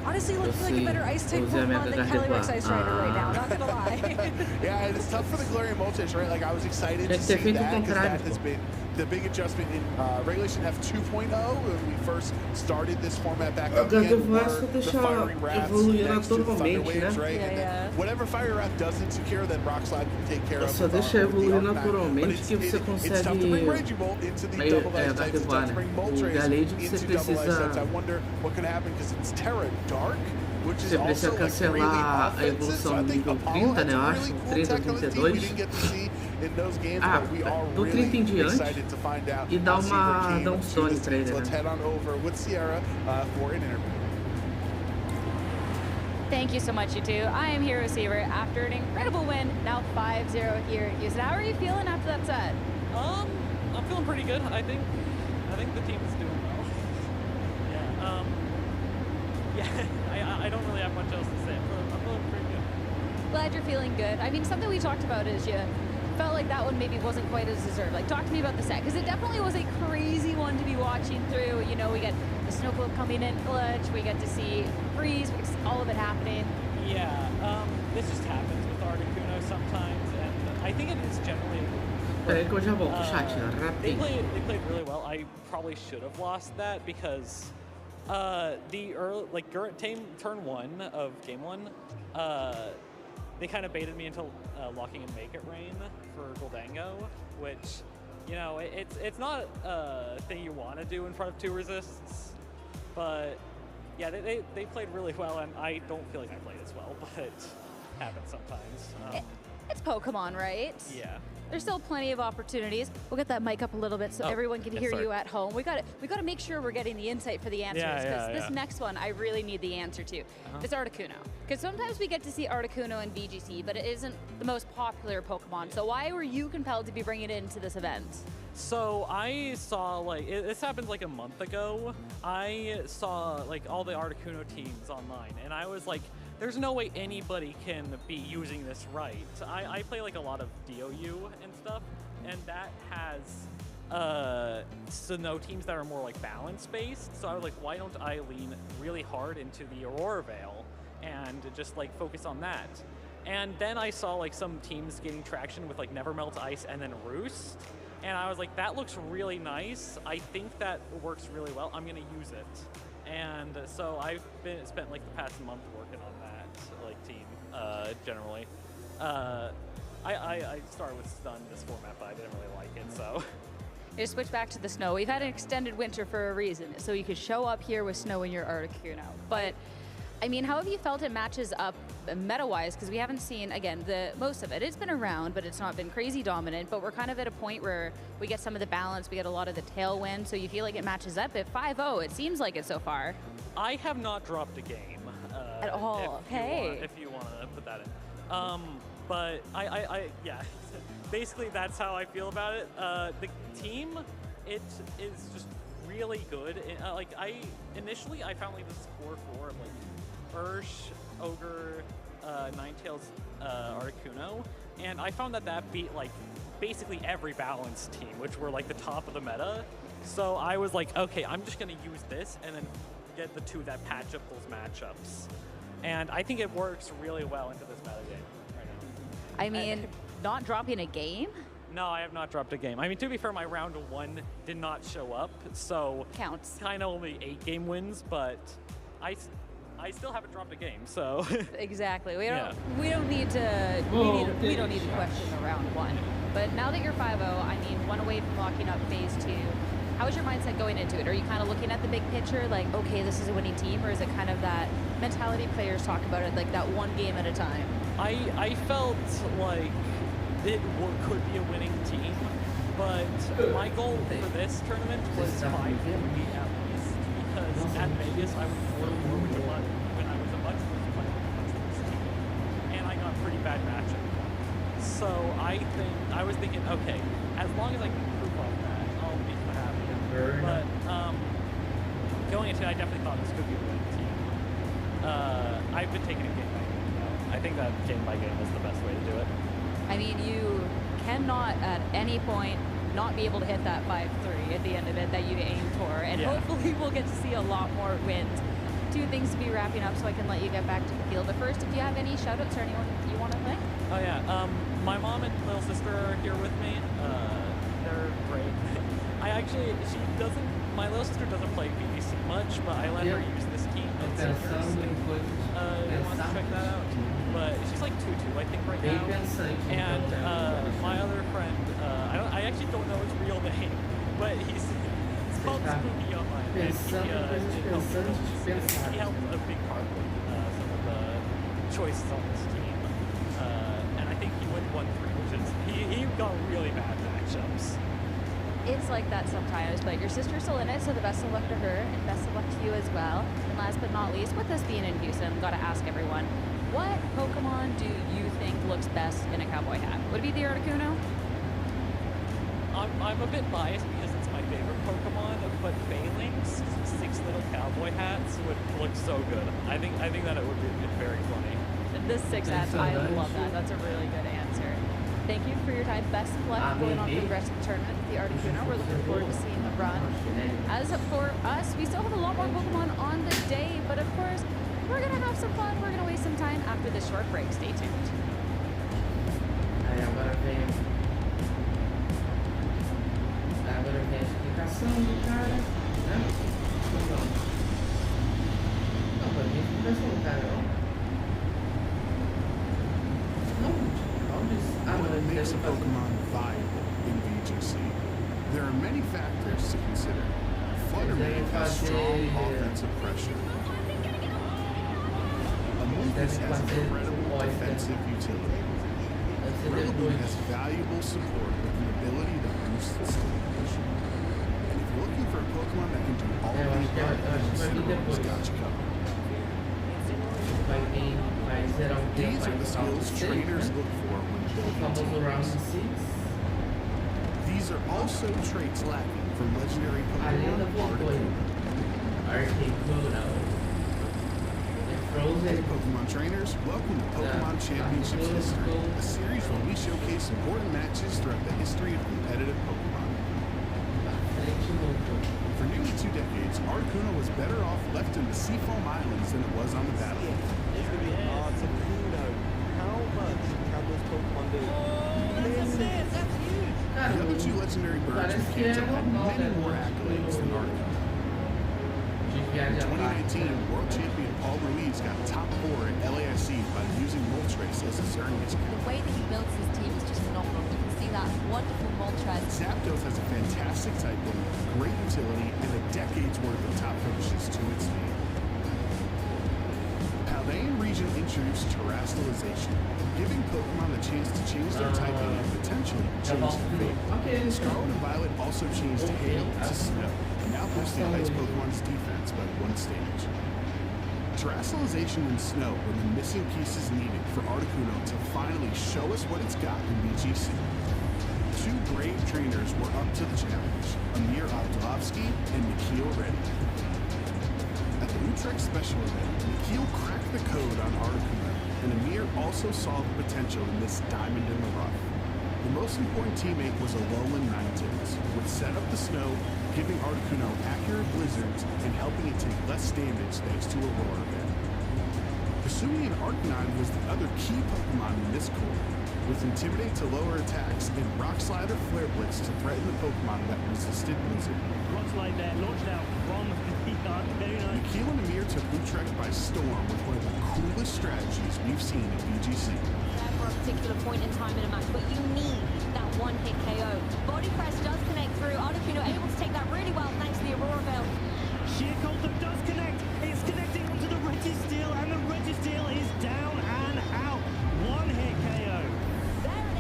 honestly looking like a better Ice-type Pokemon than Calyrex Ice Rider right now, not gonna lie. Yeah, and it's tough for the Galarian Moltres, right? Like, I was excited to see that, because that has been the big adjustment in Regulation F 2.0 when we first started this format back up again, were the Fiery Wraths next to Thunder Waves, right? And then whatever Fire Wrath doesn't secure, then Rock Slide can take care of. Só deixa evoluir naturalmente que você it's tough to bring Regibolt into the double ice types. It's tough to bring Moltres into double ice types. I wonder what could happen because it's Terra Dark, which is also like really offensive. So I think Apollo has a really cool tech on the team we didn't get to see in those games, but we are really excited to find out how Seaver came to this team. So let's head on over with Sierra for an interview. Thank you so much, you two. I am here with Seaver after an incredible win, now 5-0 here at Houston. How are you feeling after that set? I'm feeling pretty good. I think the team is doing well. I don't really have much else to say. I'm feeling pretty good. Glad you're feeling good. I mean, something we talked about is you felt like that one maybe wasn't quite as deserved. Like, talk to me about the set, because it definitely was a crazy one to be watching through. You know, we get the Snowflake coming in clutch, we get to see Freeze, all of it happening. Yeah, this just happens with Articuno sometimes, and I think it is generally... Peraí que eu já volto, chat, they played really well. I probably should have lost that because the early, like, turn 1 of game 1, they kind of baited me into locking in Make It Rain for Goldango, which, you know, it's not a thing you want to do in front of 2 resists, but yeah, they played really well, and I don't feel like I played as well, but it happens sometimes. It's Pokemon, right? Yeah. There's still plenty of opportunities. We'll get that mic up a little bit so everyone can hear you at home. We got to make sure we're getting the insight for the answers, because this next one I really need the answer to. It's Articuno. Because sometimes we get to see Articuno in VGC, but it isn't the most popular Pokemon. So why were you compelled to be bringing it into this event? So I saw, like, this happened like a month ago. I saw like all the Articuno teams online, and I was like, there's no way anybody can be using this right. I play like a lot of DOU and stuff, and that has no teams that are more like balance based. So I was like, why don't I lean really hard into the Aurora Veil and just like focus on that? And then I saw like some teams getting traction with like Never Melt Ice and then Roost. And I was like, that looks really nice. I think that works really well. I'm gonna use it. And so I've spent like the past month working on that like team generally. I started with Stun this format, but I didn't really like it, so. You just switch back to the snow. We've had an extended winter for a reason, so you could show up here with snow in your Articuno. But I mean, how have you felt it matches up meta-wise? Because we haven't seen, again, most of it. It's been around, but it's not been crazy dominant. But we're kind of at a point where we get some of the balance, we get a lot of the tailwind. So you feel like it matches up at 5-0. It seems like it so far. I have not dropped a game. At all, okay. If you want to put that in. But yeah, basically that's how I feel about it. The team, it is just really good. Initially I found like this core 4 of like Ursh, Ogre, Ninetales, Articuno, and I found that beat like basically every balanced team, which were like the top of the meta. So I was like, okay, I'm just gonna use this and then get the two that patch up those matchups. And I think it works really well into this meta game right now. I mean, not dropping a game? No, I have not dropped a game. I mean, to be fair, my round 1 did not show up, so counts. Kind of only 8 game wins, but I still haven't dropped a game, so exactly. We don't need to we don't need to question the round 1. But now that you're 5-0, I mean, 1 away from locking up phase 2. How is your mindset going into it? Are you kind of looking at the big picture, like, okay, this is a winning team, or is it kind of that mentality players talk about it, like that 1 game at a time? I felt like it could be a winning team, but my goal for this tournament was 5-3 at least, because at Vegas I was 4-4 when I was a much worse player against this team, and I got pretty bad matchup. So I was thinking, okay, as long as I can improve on that, I'll be happy. But going into it, I definitely thought this could be a winning team. I've been taking it game by game, though. I think that game by game is the best way to do it. I mean, you cannot at any point not be able to hit that 5-3 at the end of it that you aimed for, and hopefully we'll get to see a lot more wins. 2 things to be wrapping up so I can let you get back to the field. But first, if you have any shout-outs or anyone you want to thank? Oh yeah, my mom and little sister are here with me. They're great. My little sister doesn't play PVC much, but I let her use this team and see if you want to check that out. But she's like 2-2, I think, right now. And my other friend, I actually don't know his real name, but he's called Spooky Online. And he helped a big part with some of the choices on this team. And I think he went 1-3, which is, he got really bad matchups. It's like that sometimes, but your sister's still in it, so the best of luck to her, and best of luck to you as well. And last but not least, with us being in Houston, gotta ask everyone, what Pokemon do you think looks best in a cowboy hat? Would it be the Articuno? I'm a bit biased because it's my favorite Pokemon, but Bailing's 6 little cowboy hats would look so good. I think that it would be very funny. The 6 hats, I love that. That's a really good answer. Thank you for your time. Best of luck going on for the rest of the tournament with the Articuno. We're looking forward to seeing the run. As for us, we still have a lot more Pokemon on the day, but of course, we're going to have some fun. We're going to waste some time after this short break. Stay tuned. Agora vem a explicação do cara, né? Não, pra mim a explicação do cara, What makes a Pokemon viable in VGC? There are many factors to consider. Fluttermane has strong offensive pressure. Amoonguss has incredible defensive utility. Rillaboom has valuable support with an ability to boost its stimulation. And if you're looking for a Pokemon that can do all of these things, Incineroar's got you covered. These are the skills trainers look for when building teams. These are also traits lacking from legendary Pokemon Articuno. Hey Pokemon trainers, welcome to Pokemon Championships History, a series where we showcase important matches throughout the history of competitive Pokemon. For nearly 2 decades, Articuno was better off left in the Seafoam Islands than it was on the battlefield. How much can those Pokemon do? The other 2 legendary birds in Kanto had many more accolades than Articuno. In 2019, world champion Paul Ruiz got top 4 at LASC by using Moltres as a surrogate. The way that he builds his team is just phenomenal. You can see that wonderful Moltres. Zapdos has a fantastic typing, great utility, and a decade's worth of top finishes to its name. They and Region introduced terrestrialization, giving Pokemon the chance to change their typing and potentially change their fate. Scarlet and Violet also changed Hail to Snow, now boosting Ice Pokemon's defense by 1 stage. Terrestrialization and Snow were the missing pieces needed for Articuno to finally show us what it's got in VGC. 2 brave trainers were up to the challenge, Amir Abdulovsky and Nikhil Reddy. At the Utrecht Special event, Nikhil cracked the code on Articuno, and Amir also saw the potential in this diamond in the rough. The most important teammate was Alolan Ninetales, with Set Up the Snow, giving Articuno accurate blizzards and helping it take less damage thanks to Aurora Veil. Hisuian Arcanine was the other key Pokemon in this core, with Intimidate to lower attacks and Rock Slide or Flare Blitz to threaten the Pokemon that resisted Blizzard. Rock Slide there, launched out from the arc, very nice. Nikhil and Amir took Utrecht by storm with one of the coolest strategies we've seen in VGC. For a particular point in time in a match, but you need that one-hit KO. Body Press does connect through. Articuno able to take that really well thanks to the Aurora Veil. Sheer Coulter does connect. It's connecting onto the Registeel, and the Registeel is down and out. One-hit KO.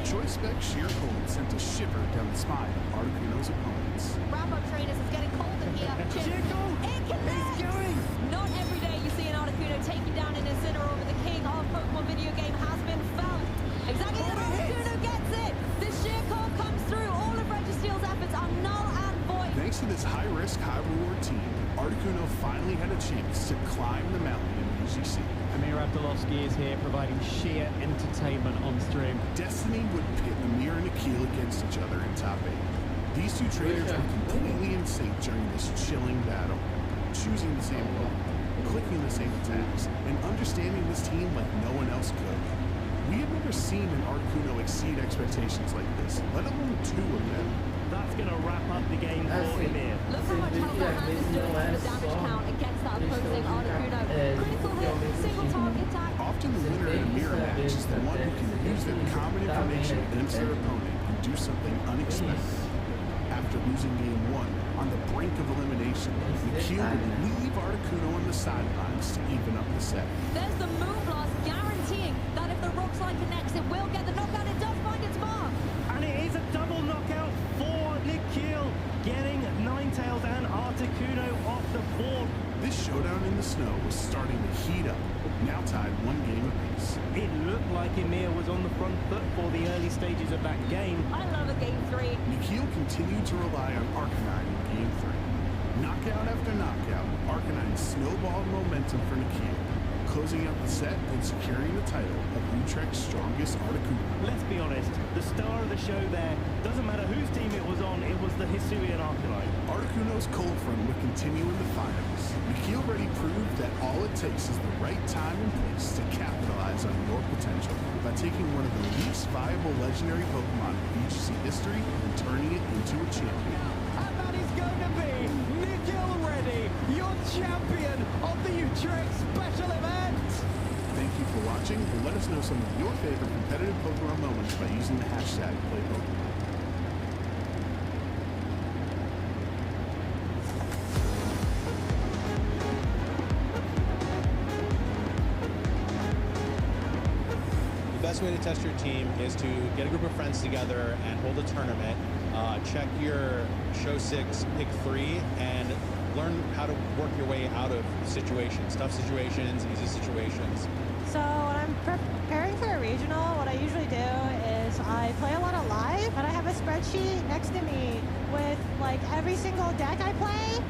Choice Spec Sheer Cold sent a shiver down the spine of Articuno's opponents. Wrap-up trainers is getting cold in here. Sheer Cold! It connects! Going! Not every day you see an Articuno taking down an Incineroar, the king of Pokemon video game has been found. Exactly, and Articuno gets it! The Sheer Cold comes through. All of Registeel's efforts are null and void. Thanks to this high-risk, high-reward team, Articuno finally had a chance to climb the mountain in VGC. Amir Abdulovsky is here providing sheer entertainment on stream. Destiny would pit Amir and Nikhil against each other in top 8. These 2 trainers were completely in sync during this chilling battle, choosing the same goal, clicking the same attacks, and understanding this team like no one else could. We had never seen an Articuno exceed expectations like this, let alone 2 of them. That's going to wrap up the game for Amir. Look how much help that hand is doing for the damage count against that opposing Articuno. Critical hit, single target attack. Often the winner in a mirror match is the one who can use that common information against their opponent and do something unexpected. After losing game 1 on the brink of elimination, Nikhil would leave Articuno on the sidelines to even up the set. There's the Moonblast guaranteeing that if the Rock Slide connects, it will get the knockout. It does find its mark. And it is a double knockout for Nikhil, getting Ninetales and Articuno off the board. This showdown in the snow was starting to heat up, now tied 1 game apiece. It looked like Amir was on the front foot for the early stages of that game. I love a game 3. Nikhil continued to rely on Arcanine in game 3. Knockout after knockout, Arcanine snowballed momentum for Nikhil, closing out the set and securing the title of Utrecht's strongest Articuno. Let's be honest, the star of the show there, doesn't matter whose team it was on, it was the Hisuian Arcanine. Articuno's cold front would continue in the finals. Nikhil already proved that all it takes is the right time and place to capitalize on your potential by taking one of the least viable legendary Pokemon in VGC history and turning it into a champion. And that is going to be Nikhil Reddy, your champion of the Utrecht Special Event! Thank you for watching, and let us know some of your favorite competitive Pokemon moments by using the hashtag #PlayPokemon. The best way to test your team is to get a group of friends together and hold a tournament. Check your show 6, pick 3, and learn how to work your way out of situations, tough situations, easy situations. So when I'm preparing for a regional, what I usually do is I play a lot of live, but I have a spreadsheet next to me with like every single deck I play,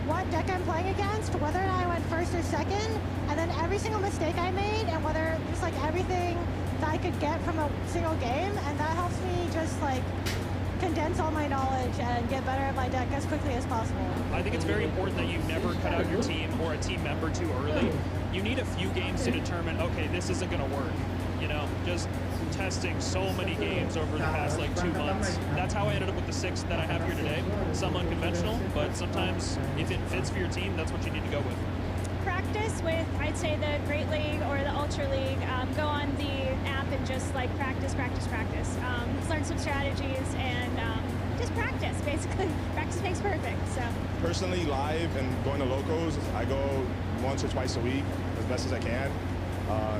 what deck I'm playing against, whether I went first or second, and then every single mistake I made, and whether just like everything that I could get from a single game, and that helps me just like condense all my knowledge and get better at my deck as quickly as possible. I think it's very important that you never cut out your team or a team member too early. You need a few games to determine, okay, this isn't going to work. You know, just testing so many games over the past like 2 months. That's how I ended up with the 6 that I have here today. Some unconventional, but sometimes if it fits for your team, that's what you need to go with. Practice with, I'd say, the Great League or the Ultra League. Go on the app and just like practice. Learn some strategies and just practice, basically. Practice makes perfect, so. Personally, live and going to locals, I go once or twice a week as best as I can.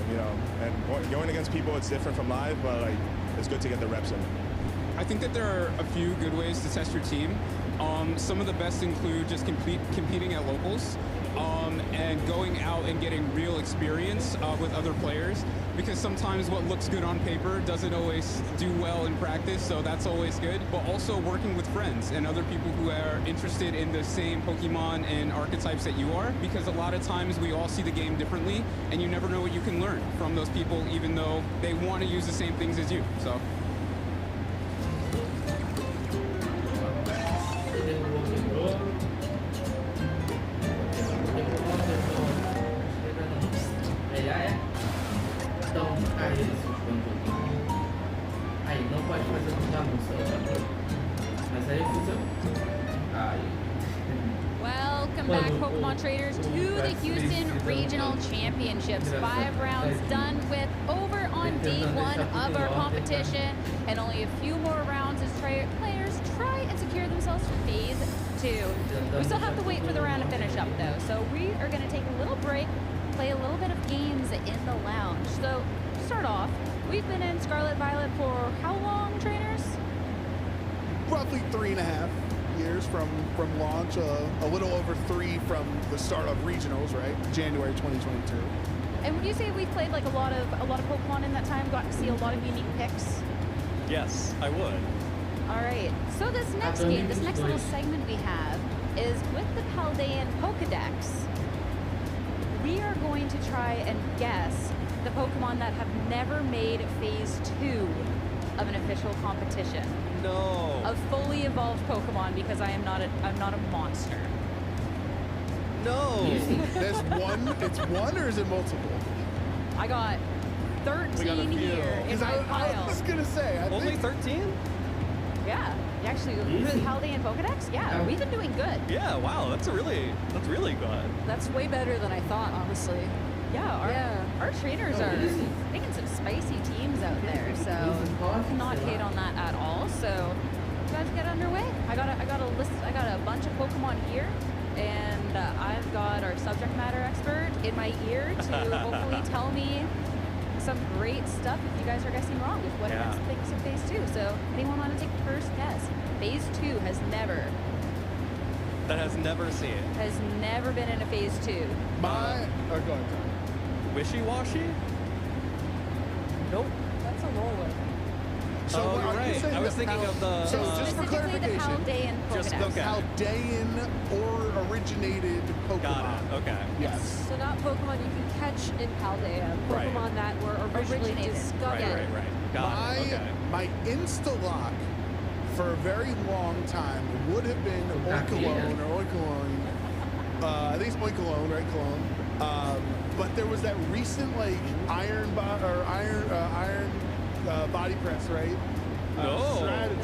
You know, and going against people, it's different from live, but like it's good to get the reps in. I think that there are a few good ways to test your team. Some of the best include just competing at locals and going out and getting real experience with other players, because sometimes what looks good on paper doesn't always do well in practice, so that's always good. But also working with friends and other people who are interested in the same Pokemon and archetypes that you are, because a lot of times we all see the game differently, and you never know what you can learn from those people, even though they want to use the same things as you. So. Welcome back, Pokemon traders, to the Houston Regional Championships. 5 rounds done with, over on day 1 of our competition, and only a few more rounds as players try and secure themselves for phase 2. We still have to wait for the round to finish up though, so we are going to take a little break, play a little bit of games in the lounge. So to start off, we've been in Scarlet Violet for how long, trainers? Roughly 3.5 years from launch, a little over 3 from the start of regionals, right? January 2022. And would you say we've played like a lot of Pokemon in that time? Got to see a lot of unique picks? Yes, I would. All right. So this next game, this next little segment we have is with the Paldean Pokedex. We are going to try and guess the Pokemon that have never made phase 2 of an official competition. No. Of fully evolved Pokemon, because I'm not a monster. No. There's one. It's one, or is it multiple? I got 13 here in my pile. I was gonna say. Only 13? Yeah. Actually, with Paldean Pokedex, yeah, we've been doing good. Yeah. Wow. That's really good. That's way better than I thought, honestly. Yeah, our trainers are making some spicy teams out there, so cannot hate on that at all. So you guys get underway. I got a bunch of Pokemon here, and I've got our subject matter expert in my ear to hopefully tell me some great stuff if you guys are guessing wrong with what things in phase 2. So anyone want to take the first guess? Phase 2 has never been in a phase 2. Go ahead. Wishy-washy? Nope. That's a roller. So you're right. I was thinking of the... So just for clarification, the Paldean Pokedex. the Paldean or originated Pokemon. Got it. Okay. Yes. So not Pokemon you can catch in Paldea. Pokemon that were originally discovered. Right. Got it. Okay. My Insta-lock for a very long time would have been Oinkologne or Oinkologne. I think it's Oinkologne, right? Cologne. But there was that recent like iron body press, right? Strategy.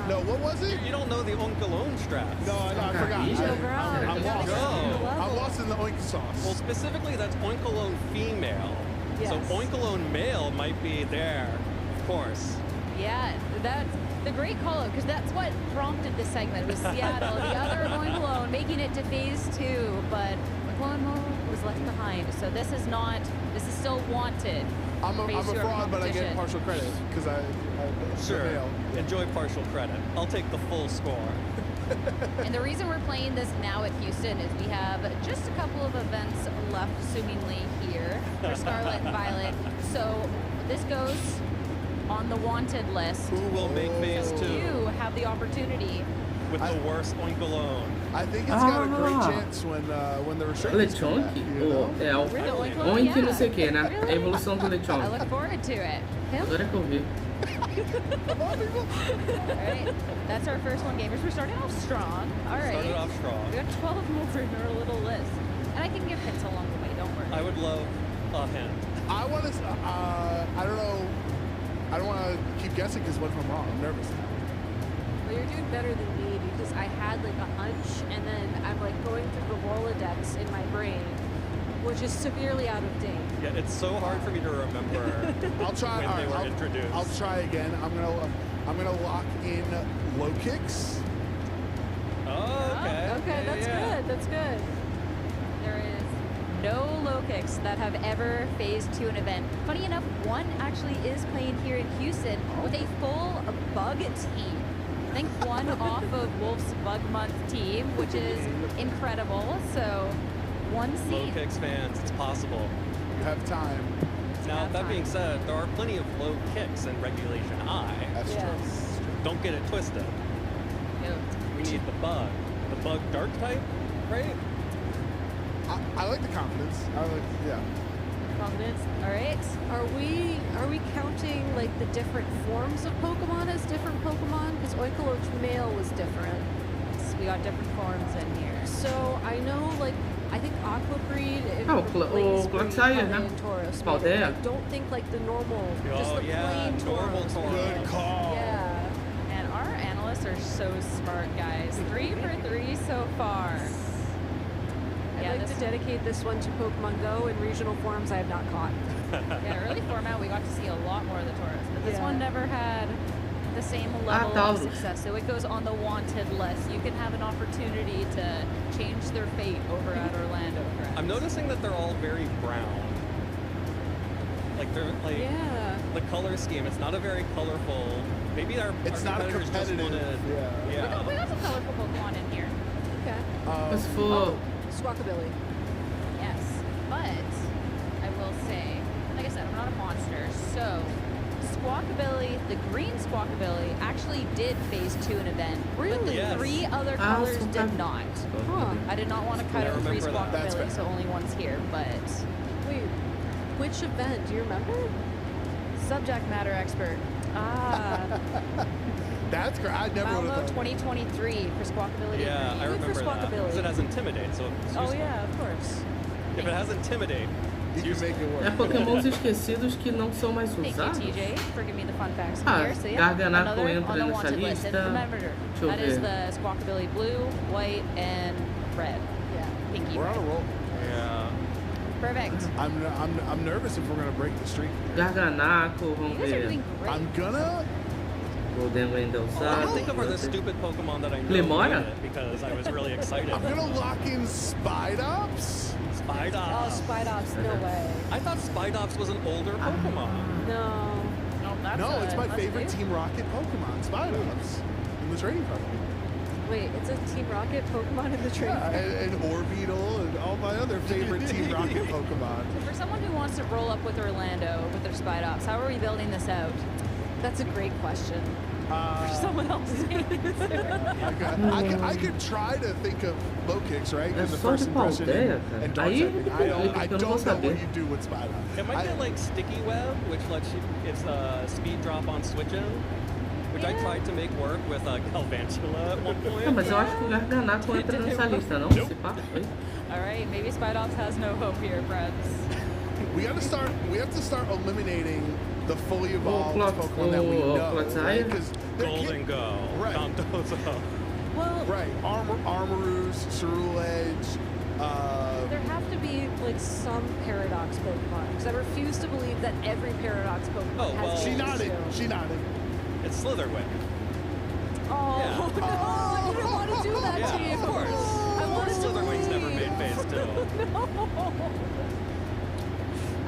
No, what was it? You don't know the Oinkologne strats. No, I forgot. I'm lost. I'm lost in the Oink sauce. Well, specifically, that's Oinkologne female. Yes. So Oinkologne male might be there, of course. Yeah, that's the great call-out, because that's what prompted this segment, was Seattle, the other Oinkologne, making it to phase 2, but Oinkologne was left behind. So this is still wanted. I'm a fraud, but I get partial credit, because I Sure. Enjoy partial credit. I'll take the full score. And the reason we're playing this now at Houston is we have just a couple of events left, assumingly, here for Scarlet and Violet. So this goes on the wanted list. Who will make phase 2? You have the opportunity. With the worst Oinkologne. I think it's got a great chance when the restrictions come back, Oink não sei o que, né? A evolução do Lechonk. I look forward to it. Agora que eu vi. Alright, that's our first one, gamers. We're starting off strong. Alright. Started off strong. We got 12 more in our little list. And I can give hints along the way, don't worry. I would love a hint. I want to, I don't know. I don't want to keep guessing because what if I'm wrong? I'm nervous. Well, you're doing better than me because I had like a hunch and then I'm like going through the Rolodex in my brain, which is severely out of date. Yeah, it's so hard for me to remember. I'll try. When they were introduced. I'll try again. I'm gonna lock in low kicks. Oh, okay. Okay, that's good. That's good. There is no low kicks that have ever phased to an event. Funny enough, one actually is playing here in Houston with a full bug team. I think one off of Wolf's Bug Month team, which is incredible. So, one seat. Low kicks fans, it's possible. You have time. Now, that being said, there are plenty of low kicks in Regulation I. That's true. Don't get it twisted. We need the bug dark type, right? I like the confidence. Confidence. All right. Are we counting like the different forms of Pokemon as different Pokemon? Because Oinkoloch male was different. So we got different forms in here. So I know, like, I think Aqua Breed and o Blaze Breed Glacier, né? in Tauros. Paldeia. I don't think like the normal, just the plain normal Tauros. Good call. Yeah. And our analysts are so smart, guys. 3 for 3 so far. I'd like to dedicate this one to Pokemon Go in regional forms I have not caught. Yeah, early format, we got to see a lot more of the Tauros, but this one never had the same level of success. So it goes on the wanted list. You can have an opportunity to change their fate over at Orlando. I'm noticing that they're all very brown. Like they're like the color scheme. It's not a very colorful. Maybe it's not a competitive. We got some colorful Pokemon in here. Okay. It's full. Squawkabilly. Yes, but I will say, like I said, I'm not a monster, so Squawkabilly, the green Squawkabilly, actually did phase 2 an event. Really? But the 3 other colors did not. Huh. I did not want to cut out 3 Squawkabilly, so only one's here, but... Wait, which event? Do you remember? Subject matter expert. That's great. I never would have thought. 2023 for Squawkabilly. Yeah, I remember that. Because it has Intimidate, so it's useful. Oh yeah, of course. If it has Intimidate, you can make it work. É Pokémons esquecidos que não são mais usados. Thank you, TJ, for giving me the fun facts here. So yeah, Garganaco another entra on the nessa wanted list. And lista. remember, that is the Squawkabilly blue, white, and red. Yeah. Pinky We're red. on a roll. Yeah. Perfect. I'm nervous if we're gonna break the streak. Garganaco, vamos You guys are ver. doing great. I'm gonna. Golden Rain All I usado. think of are the stupid Pokemon that I know Lemora? because I was really excited. I'm gonna lock in Spidops. Spidops. Oh, Spidops, no way. I thought Spidops was an older Pokemon. No. No, it's my favorite Team Rocket Pokemon, Spidops, in the trading card. Wait, it's a Team Rocket Pokemon in the trading card? And Orbeetle and all my other favorite Team Rocket Pokemon. So for someone who wants to roll up with Orlando with their Spidops, how are we building this out? That's a great question. For someone else to answer. I could try to think of low kicks, right? É In the só first de impression Paldeia, and cara. dark Aí typing. I eu não vou don't know saber. what you do with Spidops. It might be like Sticky Web, which lets you, it's a speed drop on switching, which I tried to make work with Galvantula at one point. Não, mas eu acho que o Garganaco entra nessa lista, não? Se pá, foi. All right, maybe Spidops has no hope here, friends. We have to start eliminating the fully evolved Pokemon that we know. Right? Golden Go, right. Dondozo. Well, right. Armaroos, Ceruledge. There have to be like some Paradox Pokemon because I refuse to believe that every Paradox Pokemon has. She nodded. She nodded. It's Slitherwing. Oh Yeah. no! I didn't want to do that Yeah, to you. of course. I wanted to Slitherwing's leave. never made phase 2. No.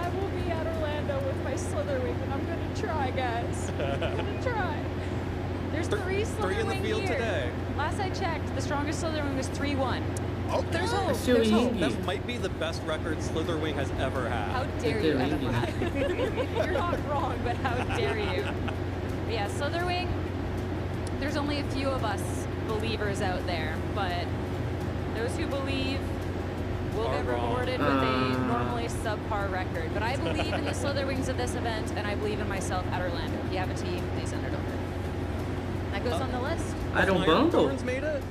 I will be at Orlando with my Slitherwing, and I'm gonna try, guys. I'm gonna try. There's 3 Slitherwing Three in the field here. today. Last I checked, the strongest Slitherwing was 3-1. Oh, there's hope. Still There's hope. That might be the best record Slitherwing has ever had. How dare you, Emma? You're not wrong, but how dare you? But yeah, Slitherwing, there's only a few of us believers out there, but those who believe will get rewarded with a normally subpar record. But I believe in the Slitherwings of this event, and I believe in myself at Orlando. If you have a team, please send it over. That goes on the list. Iron Bundle? Thorns made it?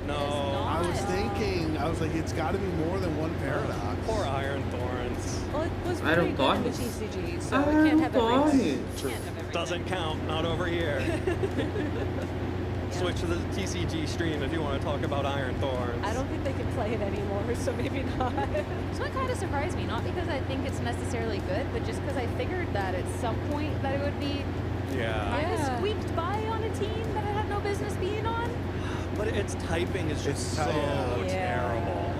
No. I was thinking, it's got to be more than one Paradox. Poor Iron Thorns. Well, it was I pretty don't good in the thought it. TCG, so we can't have everything. True. Doesn't count, not over here. Switch to the TCG stream if you want to talk about Iron Thorns. I don't think they can play it anymore, so maybe not. This one kind of surprised me, not because I think it's necessarily good, but just because I figured that at some point that it would be kind of squeaked by on a team that it had no business being on. But its typing is just so terrible.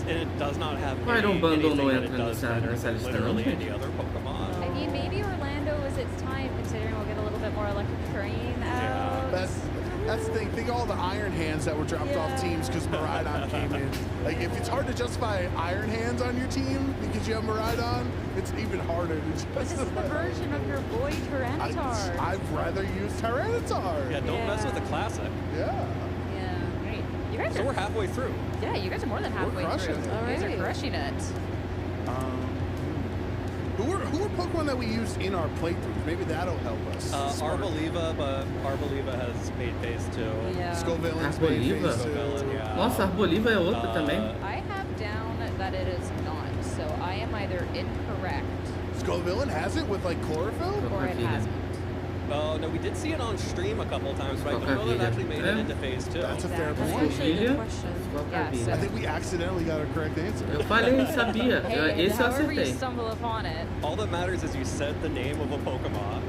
it does not have Iron Bundle anything não that it entra does better than literally any other Pokemon. I mean, maybe Orlando is its time, considering we'll get a little bit more Electric Terrain out. That's the thing. Think of all the Iron Hands that were dropped off teams because Miraidon came in. Like, if it's hard to justify Iron Hands on your team because you have Miraidon, it's even harder to justify. But this is the version of your boy Tyranitar. I'd rather use Tyranitar. Yeah, don't mess with the classic. Yeah. Yeah, great. You guys So we're halfway through. Yeah, you guys are more than halfway through. It. You guys are crushing it. Who are Pokemon that we used in our playthroughs? Maybe that'll help us. Arboliva, but Arboliva has made phase 2. Yeah. Scovillain's made phase 2. Yeah. Nossa, Arboliva é outra também. I have down that it is not, so I am either incorrect. Scovillain has it with like chlorophyll? Or it hasn't. Oh, no, we did see it on stream a couple times, but I don't know that it actually made it into phase 2. That's a fair point. That's actually a good question. Yeah, so I think we accidentally got a correct answer. Eu falei, sabia. Esse eu however you acertei. stumble upon it. All that matters is you said the name of a Pokemon.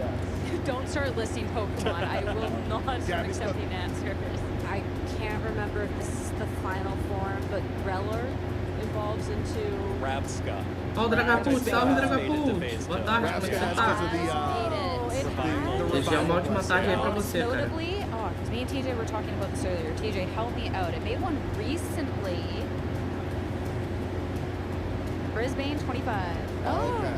Don't start listing Pokemon. I will not start accepting answers. I can't remember if this is the final form, but Reller evolves into... Rabsca. Ó, o Dragapult, salve Dragapult. Boa tarde, como é que você tá? TJ, uma ótima tarde aí pra você, cara. Notably, because me and TJ were talking about this earlier. TJ, help me out. It made one recently. Brisbane 25. Oh, okay.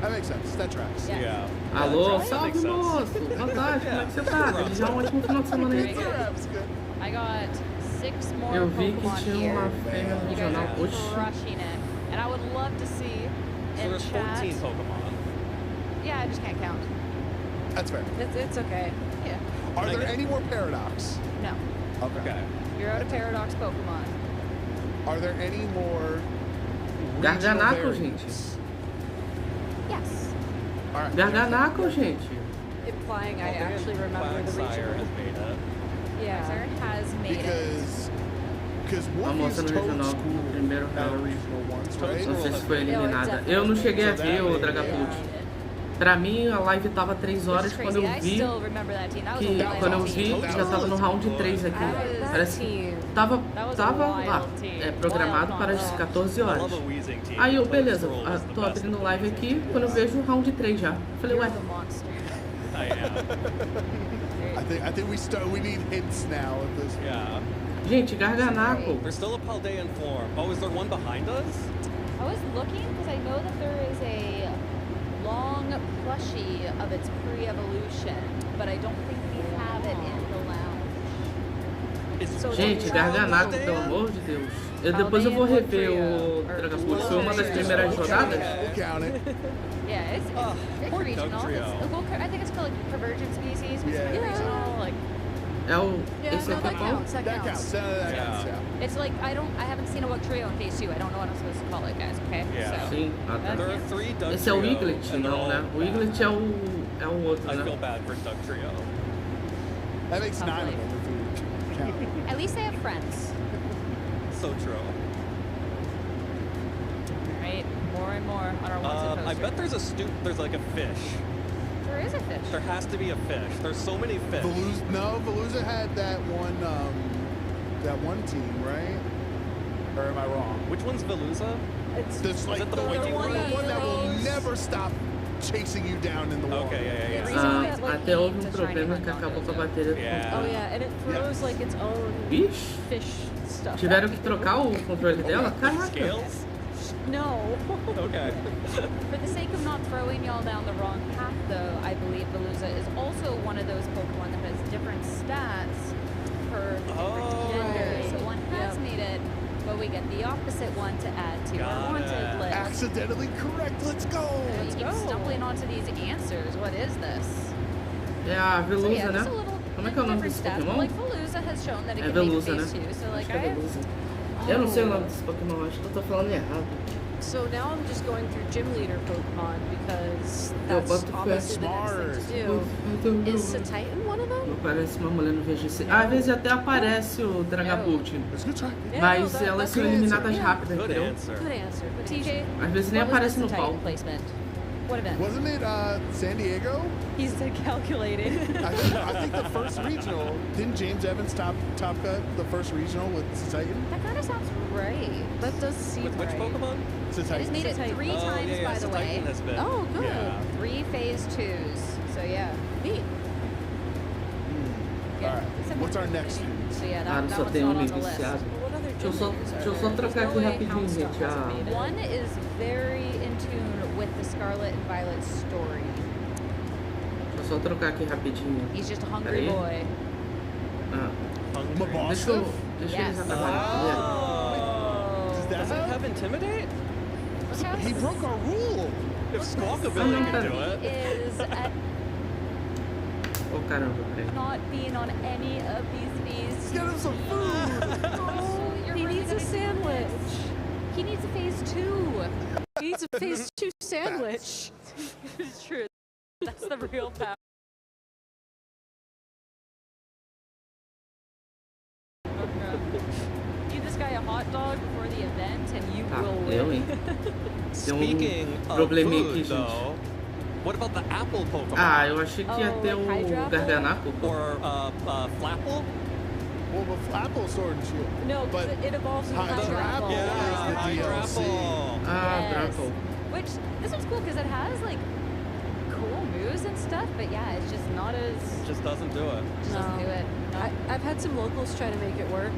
That makes sense. That tracks. Yeah. Alô, salve moço. Boa tarde, como é que você tá? Desejar ótimo final de semana aí. I got 6 more Eu vi que Pokemon tinha uma fêmea here. You guys regional. are Oxi. crushing it. And I would love to see So in there's chat. 14 Pokemon. Yeah, I just can't count. That's fair. It's okay. Yeah. Are there any more Paradox? No. Okay. You're out of Paradox Pokemon. Are there any more Garganaco, gente. Yes. All right. Garganaco, gente. Implying I actually remember the Quagsire regional. has made it. Yeah. Quagsire has made it. Because A Wolf moça used no regional, Toad no primeiro at a round. regional once, right? Não sei se foi eliminada. Eu não cheguei a ver o Dragapult. Pra mim, a live tava 3 horas quando eu vi que quando eu vi já tava no round 3 aqui. Parece que tava lá, programado para as 14 horas. Aí eu, beleza, tô abrindo live aqui, quando eu vejo o round 3 já. Falei, ué. I think we need hints now at this. Yeah. Gente, Garganaco. There's still a Paldean form. Oh, is there one behind us? I was looking because I know that there is a long plushie of its pre-evolution, but I don't think we have it in the lounge. So Gente, Garganaco, pelo amor de Deus. Depois eu vou rever o Dragapult. Foi uma das primeiras rodadas. Yeah, it's regional. I think it's called like convergent species. Regional, like. É o. Esse aqui é qual? That counts. It's like I haven't seen a Trio in phase 2. I don't know what I'm supposed to call it, guys. Okay. Yeah. Sim. There are 3 Doug Esse é o Wiglet, não, né? O Wiglet é o outro, né? I feel bad for Doug Trio. That makes 9 of them if we count. At least they have friends. So true. Right, more and more on our wanted poster. I bet there's like a fish. There is a fish. There has to be a fish. There's so many fish. Veluza had that one team, right? Or am I wrong? Which one's Veluza? It's like the one that will never stop chasing you down in the water. Okay, até houve problema que acabou com a bateria do Oh yeah, and it throws like its own fish stuff. Tiveram que trocar o controle dela? Caraca. No. Okay. For the sake of not throwing y'all down the wrong path, though, I believe Veluza is also one of those Pokemon that has different stats per different genders. So one has made it, but we get the opposite one to add to our wanted list. Accidentally correct. Let's go. You keep stumbling onto these answers. What is this? É a Veluza, né? Como é que é o nome desse Pokémon? Like Veluza has shown that it É can make Veluza, né? phase 2, so like Acho que é Veluza. Eu não sei o nome desse Pokémon, acho que eu tô falando errado. So now I'm just going through gym leader Pokemon because that's obviously the next thing to do. Is Titan one of them? Parece uma mulher no VGC. Às vezes até aparece o Dragapult. Mas elas são eliminadas rápidas, entendeu? Good answer. TJ, Às vezes nem aparece no palco. What event? Wasn't it San Diego? He said calculated. I think the first regional, didn't James Evans top cut the first regional with Titan? That kind of sounds right. That does seem With which right. Pokemon? He's made it 3 times, by the way. Oh, good. Yeah. 3 phase 2s. So yeah, neat. All right. What's our next student? So yeah, Ah, that só one's tem not um on the list. viciado. Deixa eu só trocar aqui rapidinho, gente. One is very in tune with the Scarlet and Violet story. Deixa eu só trocar aqui rapidinho. He's just a hungry boy. Deixa eu eles acabarem primeiro. Does it have Intimidate? He broke our rule. If Squawkabilly can do it. Is at Oh, caramba, peraí. not being on any of these feasts. Get him some food. He needs a sandwich. He needs a phase 2. He needs a phase 2 sandwich. It's true. That's the real power. Give this guy a hot dog before the event and you will win. Speaking of probleminha food, aqui, gente. though, what about the apple Pokemon? Ah, eu achei que ia ter o Garganaco. Or Flapple? Well, with Flapple Sword and Shield. No, but it evolves into Hydrapple is the DLC. Grapple. Which, this one's cool because it has, like, cool moves and stuff, but yeah, it's just not as... Just doesn't do it. Just doesn't do it. I've had some locals try to make it work.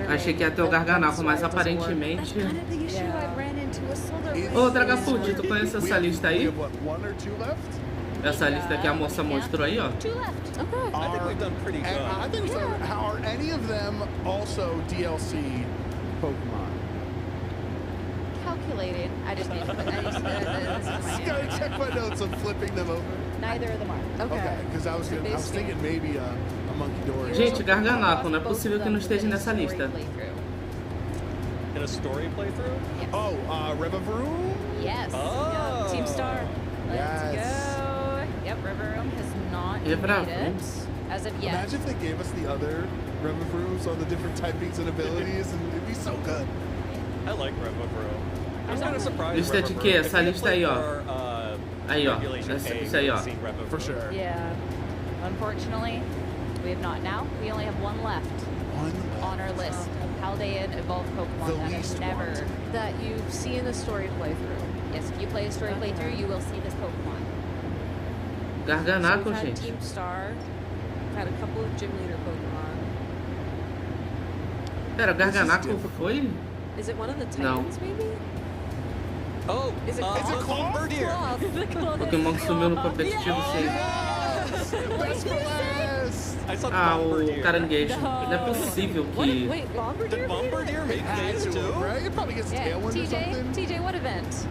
Achei que ia ter o Garganaco, mas aparentemente... Ô, Dragapult, tu conhece essa lista aí? Essa lista que a moça mostrou aí, ó. I think we've done pretty good. I think we've done, are any of them also DLC Pokemon? Calculated. I just need to put this in my Gotta check my notes. I'm flipping them over. Neither of them are. Okay, because I was thinking maybe a Monkey Dory. Gente, Garganaco, não é possível que não esteja nessa lista. In a story playthrough? Yes. Oh, Revavroom? Yes. Oh. Team Star. Let's go. Yep, Riveroom has not made it as of yet. Imagine if they gave us the other Revavrooms on the different typings and abilities, and it'd be so good. I like Revavroom. I'm kind of surprised. Lista de quê? Essa lista aí, ó. Aí, ó. Isso aí, ó. For sure. Yeah. Unfortunately, we have not now. We only have one left on our list. Paldean evolved Pokemon that have never... That you see in a story playthrough. Yes, if you play a story playthrough, you will see this Pokemon. Garganaco, so we've had gente. Team Star. We've had a couple of gym leader Pokemon. Pera, Garganaco foi? Is it one of the Titans, maybe? Oh, is it Bombardier. Pokémon que sumiu no competitivo, sim. Ah, o caranguejo. Não é possível que... Wait, Bombardier? Did Bombardier make phase 2? Right? It probably gets Tailwind or something. TJ, what event?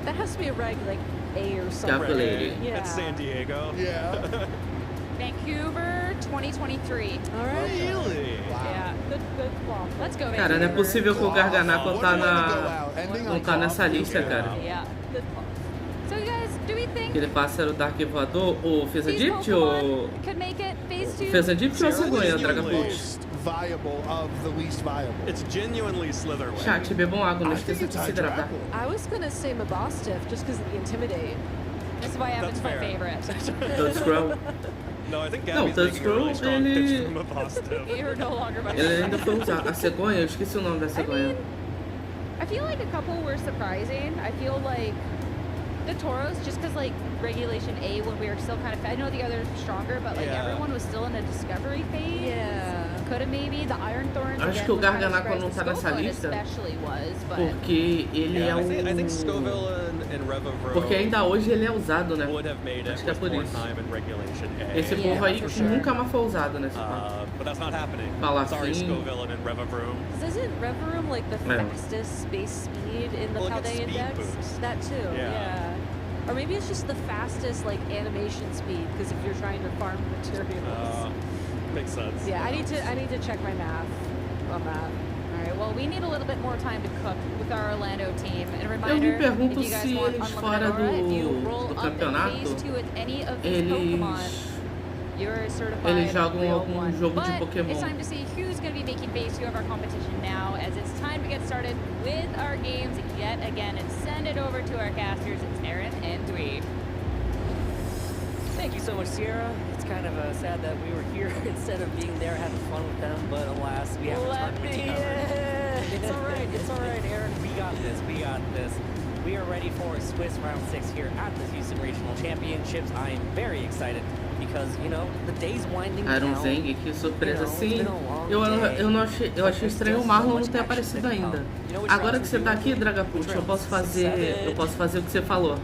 That has to be a reg, like A or something. Calculated. Yeah. At San Diego. Yeah. Vancouver 2023. All right. Really? Yeah. Good call. Let's go, Vancouver. Cara, não é possível que o Garganaco não tá nessa lista, cara. Yeah. Good call. So you guys, do we think Aquele pássaro Dark voador, ou fez a Dipt ou... could make it phase 2? Fez a Dipt ou a cegonha, Dragapult? Viable of the least viable. It's genuinely Slitherwing. Chat, bebam água, não esqueça de se hidratar. I was gonna say Mabostiff just because of the Intimidate. That's why Evan's my favorite. Toadscrow. No, I think Não, Gabby's making a really strong pitch from a positive. You're no longer my Ele ainda foi usar a cegonha, eu esqueci o nome da cegonha. I feel like a couple were surprising. I feel like the Tauros, just because like Regulation A when we were still kind of, I know the others were stronger, but like everyone was still in a discovery phase. Yeah. Could have maybe the Iron Thorns. Acho que o Garganaco não tá nessa lista porque ele é um... I think Scoville and Revavroom Porque ainda hoje ele é usado, né? would have made it Acho que é por more isso. time in Regulation A. Esse povo aí nunca mais foi usado nesse ponto. But that's not happening. Palafim. Sorry, Scoville and Revavroom. Isn't Reverum like the fastest space speed in the Paldean Dex? That too, yeah. Or maybe it's just the fastest like animation speed because if you're trying to farm materials. Makes sense. Yeah, I need to check my math on that. All right. Well, we need a little bit more time to cook with our Orlando team. And a Eu reminder, me pergunto if you guys se want eles Unlimited fora Aura, if you roll do up in campeonato, phase 2 with any of these Pokemon, You're certified. Eles jogam algum jogo de But Pokémon. it's time to see who's going to be making phase 2 of our competition now, as it's time to get started with our games yet again and send it over to our casters. It's Aaron and Dwee. Thank you so much, Sierra. It's kind of sad that we were here instead of being there having fun with them, but alas, we have a tournament to cover. It's all right, Aaron. We got this. We are ready for Swiss Round 6 here at the Houston Regional Championships. I am very excited because, you know, the day's winding down. Iron Zeng, que surpresa, sim. Eu achei estranho o Marlon não ter aparecido ainda. Agora que você tá aqui, Dragapult, eu posso fazer o que você falou.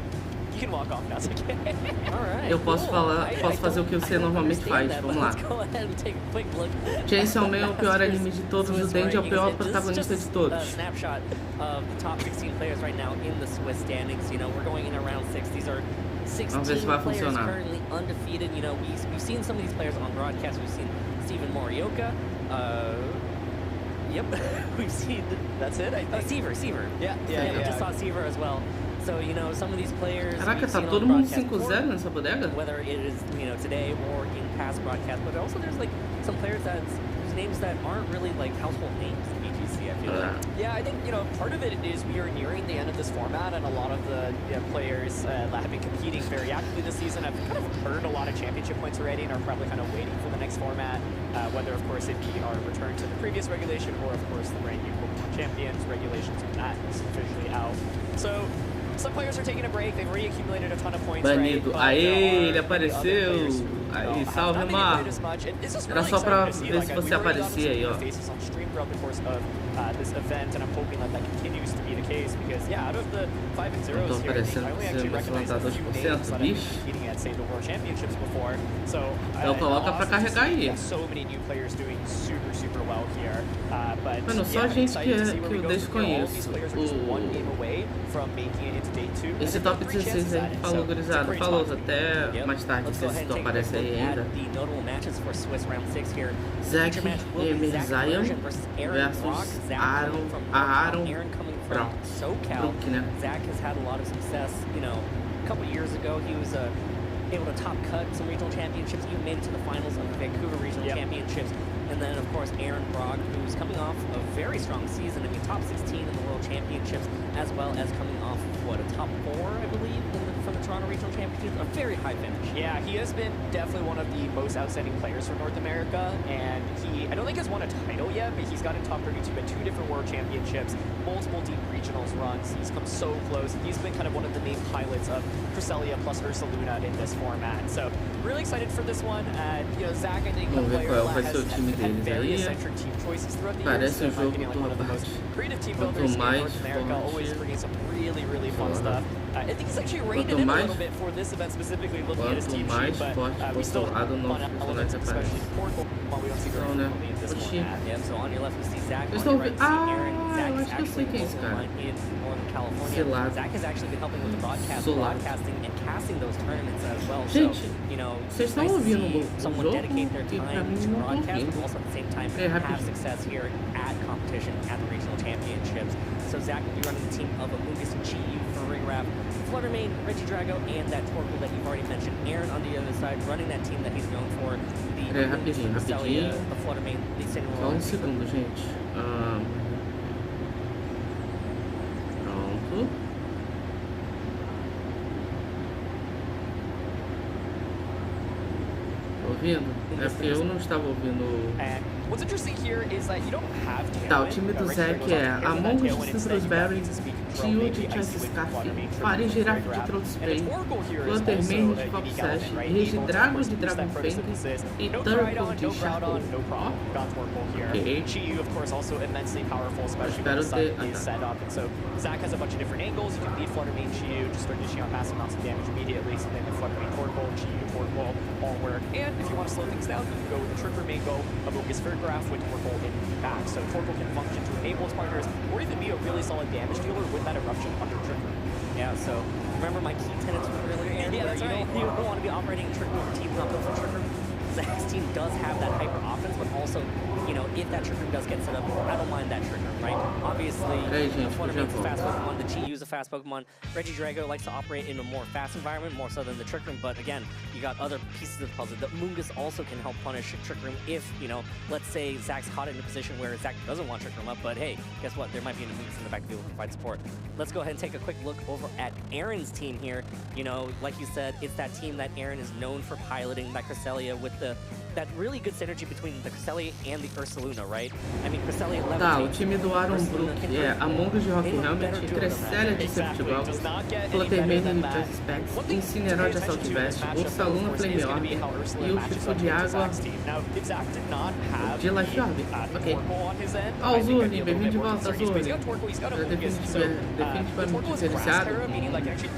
Eu posso fazer o que você normalmente faz. Vamos lá. Chase é o meio pior anime de todos, o Denji é o pior protagonista de todos. Vamos ver se vai funcionar. We've seen some of these players on broadcast. We've seen Steven Morioka. Yep, we've seen. That's it, I think. Seaver. Yeah. We just saw Seaver as well. So, you know, some of these players. Caraca, tá todo mundo 5-0 nessa bodega? Whether it is, you know, today or in past broadcasts, but also there's like some players whose names that aren't really like household names in BGC, I feel like. Yeah, I think, you know, part of it is we are nearing the end of this format, and a lot of the players that have been competing very actively this season have kind of earned a lot of championship points already and are probably kind of waiting for the next format, whether, of course, it be our return to the previous regulation or, of course, the brand new Pokemon Champions regulations when that is officially out. So, some players are taking a break. They've reaccumulated a ton of points. Banido. Aê, ele apareceu. Aí, salve, Mar. Era só pra ver se você aparecia aí, ó. Não tô aparecendo você vai levantar 2%, bicho. Então coloca pra carregar aí. Mano, só gente que eu desconheço. Esse top 16 aí que falou, gurizada. Falou, até mais tarde, se tu aparece aí ainda. Zack e Mirzayan versus Aaron Brook, né? Zack has had a lot of success, you know, a couple years ago he was able to top cut some regional championships, even made it to the finals of the Vancouver Regional Championships. And then, of course, Aaron Brock, who's coming off a very strong season. I mean, top 16 in the World Championships, as well as coming off, what, a top 4, I believe, from the Toronto Regional Championships. A very high finish. Yeah, he has been definitely one of the most outstanding players from North America. And I don't think he's won a title yet, but he's gotten top 32 at 2 different World Championships, multiple deep regionals runs. He's come so close. He's been kind of one of the main pilots of Cresselia plus Ursa Luna in this format. So, really excited for this one. You know, Zack, I think, the player has had very eccentric team choices throughout the years. So, might be like one of the most creative team builders in North America, always bringing some really, really fun stuff. I think he's actually reined it in a little bit for this event specifically, looking at his team sheet, but we still have fun elements, especially Portal, while we don't see very frequently in this format. Yeah, so on your left we see Zack, on your right we see Aaron. Zack is actually local in Northern California. Zack has actually been helping with the broadcasting and casting those tournaments as well. So, you know, it's nice to see someone dedicate their time to broadcast, but also at the same time have success here at competition at the regional championships. So Zack will be running the team of Amogus and Chi-Yu for Ring Wrap, Fluttermane, Regidrago, and that Torkoal that you've already mentioned. Aaron on the other side, running that team that he's known for. Rapidinho. The Fluttermane, the Só segundo, gente. Pronto. Tô ouvindo? É porque eu não estava ouvindo. What's interesting here is that you don't have to. Tá, o time do Zack é Among Us de Citrusberry, Tio de Chance Scarf, Fire Giraffe de Trollspray, Fluttermane de Foxsash, Regidrago de Dragonfang e Turtle de Charcoal. Ok. Espero ter. Zack has a bunch of different angles. You can lead Fluttermane, Chi-Yu, just start dishing out massive amounts of damage immediately. So then the Fluttermane, Torkoal, Chi-Yu, Torkoal all work. And if you want to slow things down, you can go with the Trigger Mango, Amogus Graph with Torkoal in the back. So Torkoal can function to enable his partners, or even be a really solid damage dealer with that eruption under Trigger. Yeah, so remember my key tenets from earlier, Aaron? Yeah, that's right. You don't want to be operating Trigger with teams not built for Trigger. Zach's team does have that hyper offense, but also, you know, if that trick room does get set up, I don't mind that trick room, right? Obviously, Fluttermane's a fast Pokemon, the GU's a fast Pokemon. Regidrago likes to operate in a more fast environment, more so than the trick room, but again, you got other pieces of the puzzle. The Mungus also can help punish trick room if, you know, let's say Zach's caught in a position where Zach doesn't want trick room up, but hey, guess what? There might be an Mungus in the back to be able to provide support. Let's go ahead and take a quick look over at Aaron's team here. You know, like you said, it's that team that Aaron is known for piloting, that Cresselia with that really good synergy between the Cresselia and the Ursaluna, right? I mean, Cresselia Tá, o time do Aaron Brook é Among Us de Rock Helmet, Cresselia de Septiball, Fluttermane de Jazz Specs, Incineroar de Assault Vest, Ursaluna Flame Orb e o Chico de Água de Life Orb. Ok. Ó, o Zurli, bem-vindo de volta, Zurli. Definitivamente diferenciado.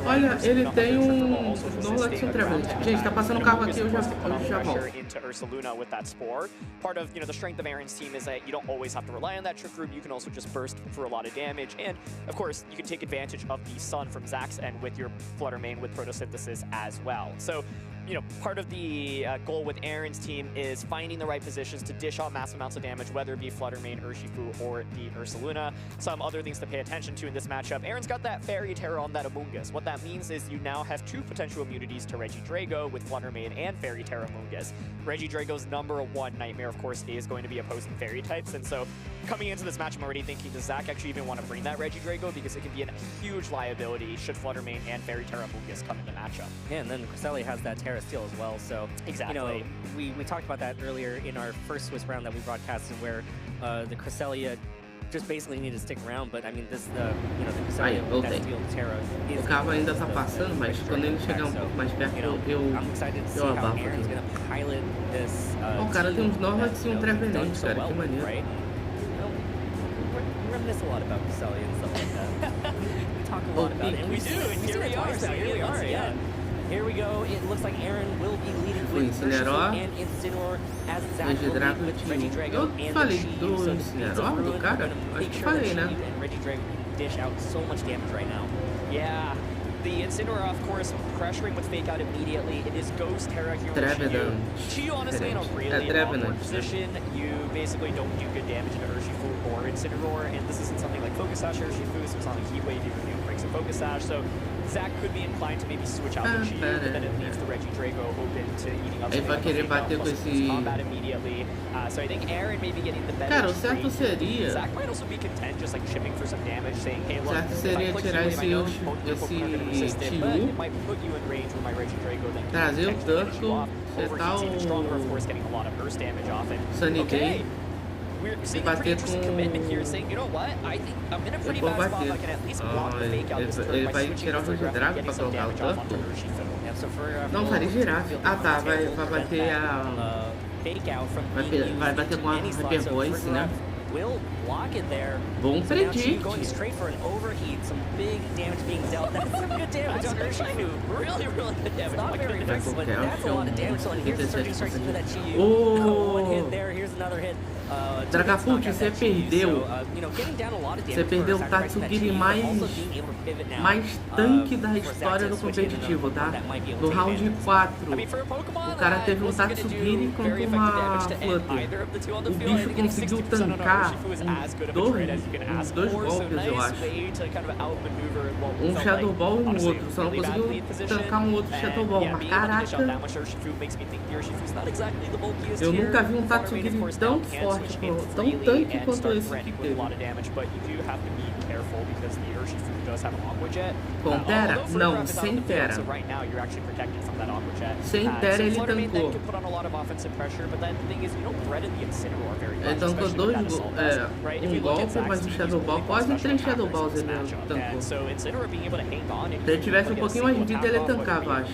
Olha, ele tem um Snorlax e um Trevenant. Gente, tá passando um carro aqui, eu já volto. Luna with that Spore. Part of, you know, the strength of Aaron's team is that you don't always have to rely on that trick room. You can also just burst for a lot of damage, and of course you can take advantage of the Sun from Zach's end with your Fluttermane with Photosynthesis as well. So, you know, part of the goal with Aaron's team is finding the right positions to dish out massive amounts of damage, whether it be Fluttermane, Urshifu, or the Ursaluna. Some other things to pay attention to in this matchup. Aaron's got that Fairy Terror on that Amoonguss. What that means is you now have 2 potential immunities to Regidrago with Fluttermane and Fairy Terror Amoonguss. Regidrago's #1 nightmare, of course, is going to be opposing Fairy types, and so coming into this match, I'm already thinking, does Zach actually even want to bring that Regidrago? Because it can be a huge liability should Fluttermane and Fairy Terror Amoonguss come into matchup. Yeah, and then Cresselia has that Terra Steel as well, so exactly. You know, we talked about that earlier in our first Swiss round that we broadcasted, where the Cresselia just basically need to stick around, but I mean, this the Cresselia with that Steel Terra is. O carro ainda tá passando, mas quando ele chegar pouco mais perto, I'm excited to see how Aaron's gonna pilot this. O cara tem uns Snorlax e um Trevenant, cara, que maneiro. Right? We reminisce a lot about Cresselia and stuff like that. We talk a lot about it, and we do. And here we are. So here we are. Yeah. Here we go. It looks like Aaron will be leading with Urshifu and Incineroar as Zach will lead with Regidrago and the GU. So it's a really going to make sure that GU and Regidrago can dish out so much damage right now. Yeah. The Incineroar, of course, pressuring with Fake Out immediately. It is Ghost Terra here on Chiyu, honestly, in a really awkward position. You basically don't do good damage into Urshifu or Incineroar, and this isn't something like Focus Sash Urshifu, so it's not like Heat Wave, even if breaks a Focus Sash. So Zach could be inclined to maybe switch out the Chiyu, but then it leaves the Regidrago open to eating up the combat immediately. So I think Aaron may be getting the better. Cara, o certo seria. Zach might also be content just like chipping for some damage, saying, hey, look, certo seria tirar esse Chiyu, trazer o Turtle, setar o Sunny Day e bater com... Depois bater. Ele vai tirar o Regidrago pra colocar o Turtle? Não, faria Giraffe. Ah tá, vai bater a... Vai bater com a Hyper Voice, né? Will block it there. Bom predict. Going straight for an overheat. Some big damage being dealt. That's some good damage on Urshifu. Really good damage. Not very effective, but that's a lot of damage. So here's the Surging Strikes into that GU. Oh. One hit there. Here's another hit. Dragapult, você perdeu. Você perdeu o Tatsugiri mais tanque da história do competitivo, tá? No round 4, o cara teve um Tatsugiri contra uma Flutter. O bicho conseguiu tancar dois golpes, eu acho. Um Shadow Ball e um outro. Só não conseguiu tancar um outro Shadow Ball. Mas caraca, eu nunca vi um Tatsugiri tão forte, tão tanque quanto esse que teve. Com Terra? Não, sem Terra. Sem Terra ele tancou. Ele tancou um golpe, mas o Shadow Ball, quase 3 Shadow Balls ele tancou. Se ele tivesse um pouquinho mais de vida, ele tancava, acho.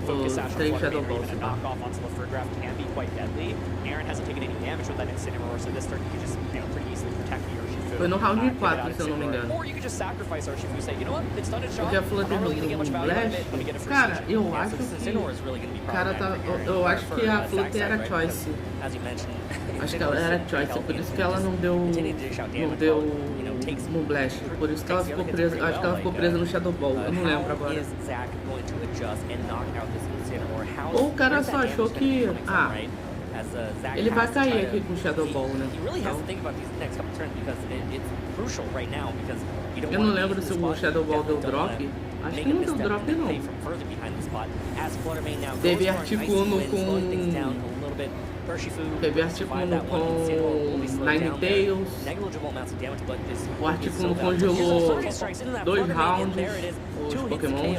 Os 3 Shadow Balls. Foi no round 4, se eu não me engano. Porque a Flutter no Blast, cara, eu acho que eu acho que a Flutter era Choice. Acho que ela era Choice, por isso que ela não deu no Blast. Por isso que ela ficou presa. Acho que ela ficou presa no Shadow Ball. Eu não lembro agora. Ou o cara só achou que... ele vai cair aqui com o Shadow Ball, né? Eu não lembro se o Shadow Ball deu drop. Acho que não deu drop, não. Teve articulando com... Teve articulando com Ninetales. O articulando congelou 2 rounds. Os Pokémon.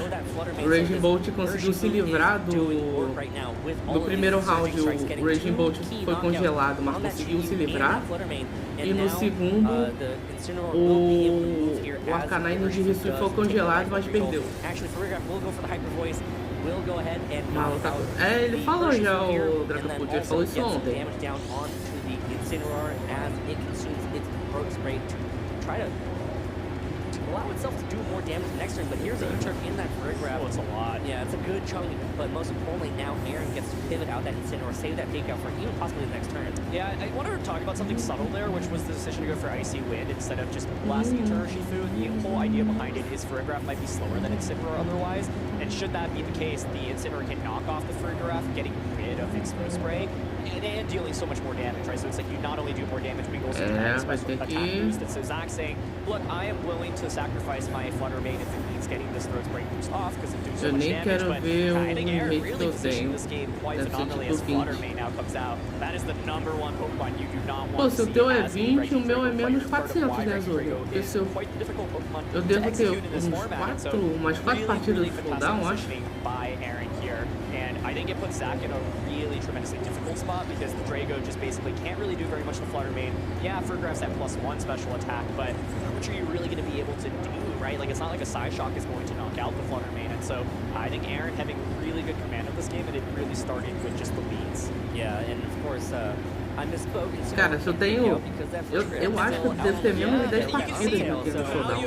O Raging Bolt conseguiu se livrar do primeiro round. O Raging Bolt foi congelado, mas conseguiu se livrar. E no segundo, o Arcanine de Risui foi congelado, mas perdeu. Ele falou já, o Dragapult, ele falou isso ontem. Allow itself to do more damage next turn, but here's a U-turn in that Friggrap. Oh, it's a lot. Yeah, it's a good chunk, but most importantly, now Aaron gets to pivot out that Incineroar, save that takeout for even possibly the next turn. Yeah, I want to talk about something subtle there, which was the decision to go for Icy Wind instead of just blasting into Urshifu. The whole idea behind it is Friggrap might be slower than Incineroar otherwise, and should that be the case, the Incineroar can knock off the Friggrap, getting rid of its Snow Spray, and dealing so much more damage, right? So it's like you not only do more damage, but you also have special attack boost. And so Zach saying, look, I am willing to sacrifice my Flutter Mane if it means getting this Throat Spray boost off, because it does so much damage, but I think Aaron really positioned this game quite phenomenally as Flutter Mane now comes out. That is the #1 Pokemon you do not want to see. Se o teu é 20, o meu é menos 400 de azul. Eu devo ter umas 4 partidas de cooldown, acho. And I think it puts Zach in a really tremendously difficult spot because the Drago just basically can't really do very much to Flutter Mane. Yeah, Friggrap's that +1 special attack, but how much are you really going to be able to do, right? Like, it's not like a Side Shock is going to knock out the Flutter Mane. And so I think Aaron having really good command of this game, and it really started with just the leads. Yeah, and of course, cara, se eu tenho... Eu acho que eu devo ter menos de 10 partidas aqui no showdown.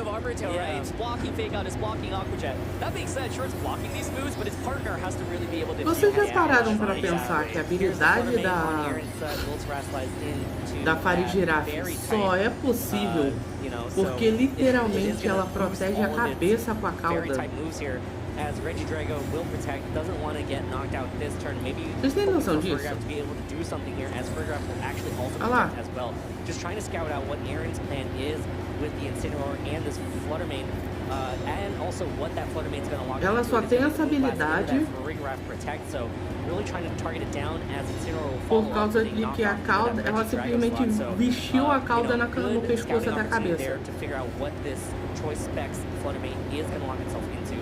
Vocês já pararam para pensar que a habilidade da Farigiraf só é possível porque literalmente ela protege a cabeça com a cauda? As Regidrago will protect, doesn't want to get knocked out this turn. Maybe Friggrap to be able to do something here, as Friggrap will actually also protect as well. Just trying to scout out what Aaron's plan is with the Incineroar and this Flutter Mane, and also what that Flutter Mane is going to lock. Ela só tem essa habilidade protect, so really trying to target it down as Incineroar will por causa de que a cauda, ela simplesmente vestiu a cauda no pescoço até a cabeça. To figure out what this choice specs Flutter Mane is going to lock itself into.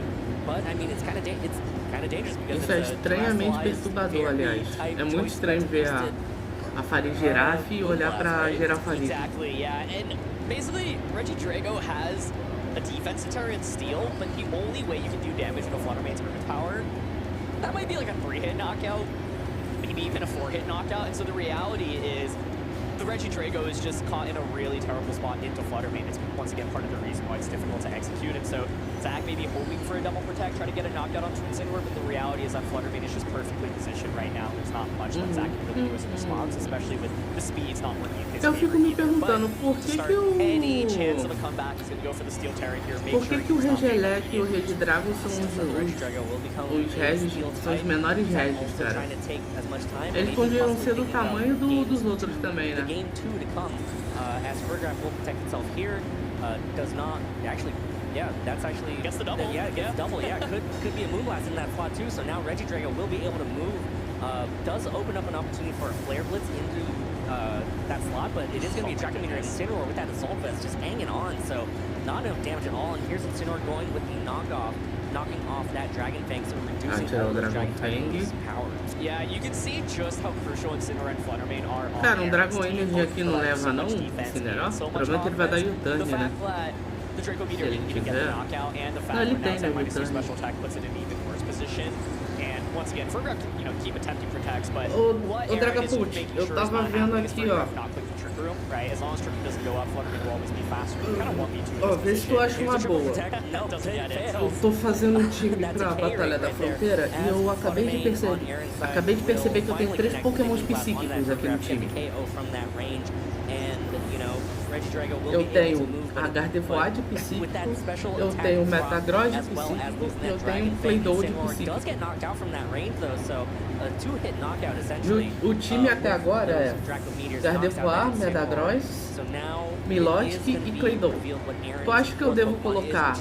But I mean, it's kind of dangerous because isso é estranhamente perturbador, aliás. É muito estranho ver a Farigiraf e olhar pra Girafarig. Exactly, yeah. And basically, Regidrago has a defense deterrent in Steel, but the only way you can do damage with a Flutter Mane's Earth Power, that might be like a 3-hit knockout, maybe even a 4-hit knockout. And so the reality is, the Regidrago is just caught in a really terrible spot into Flutter Mane. It's once again part of the reason why it's difficult to execute. And so Zach may be hoping for a double protect, try to get a knockout onto Incineroar, but the reality is that Flutter Mane is just perfectly positioned right now. There's not much that Zach can really do as a response, especially with the speeds not working in his favor. Eu fico me perguntando por que any chance of a comeback is going to go for the Steel Terran here. Por que o Regelec e o Regidrago são os Regis, são os menores Regis, cara? Eles poderiam ser do tamanho dos outros também, né? Game 2 to come, as Friggrap will protect itself here, does not actually, yeah, that's actually gets the double. Yeah, it gets double. Yeah, could be a Moonblast in that slot too. So now Regidrago will be able to move. Does open up an opportunity for a Flare Blitz into that slot, but it is going to be attracting here. Incineroar with that Assault Vest just hanging on, so not enough damage at all. And here's Incineroar going with the knockoff, knocking off that Dragon Fang, so reducing all the Dragon Fang's power. Yeah, you can see just how crucial Incineroar and Flutter Mane are. Cara, Dragon Energy aqui não leva não, Incineroar. O problema é que ele vai dar U-turn, né? The Draco Meteor didn't even get the knockout, and the fact that now that -2 special attack puts it in an even worse position. And once again, Friggrap can, keep attempting protects, but what Aaron is making sure is not happening is Friggrap not click the Trick Room, right? As long as Trick doesn't go up, Flutter will always be faster. Kind of 1v2. Vê se tu acha uma boa. Eu tô fazendo um time pra Batalha da Fronteira e eu acabei de perceber que eu tenho 3 Pokémons psíquicos aqui no time. Eu tenho Gardevoir de psíquico, eu tenho Metagross de psíquico e eu tenho Claydol de psíquico. O time até agora é Gardevoir, Metagross, Milotic e Claydol. Tu acha que eu devo colocar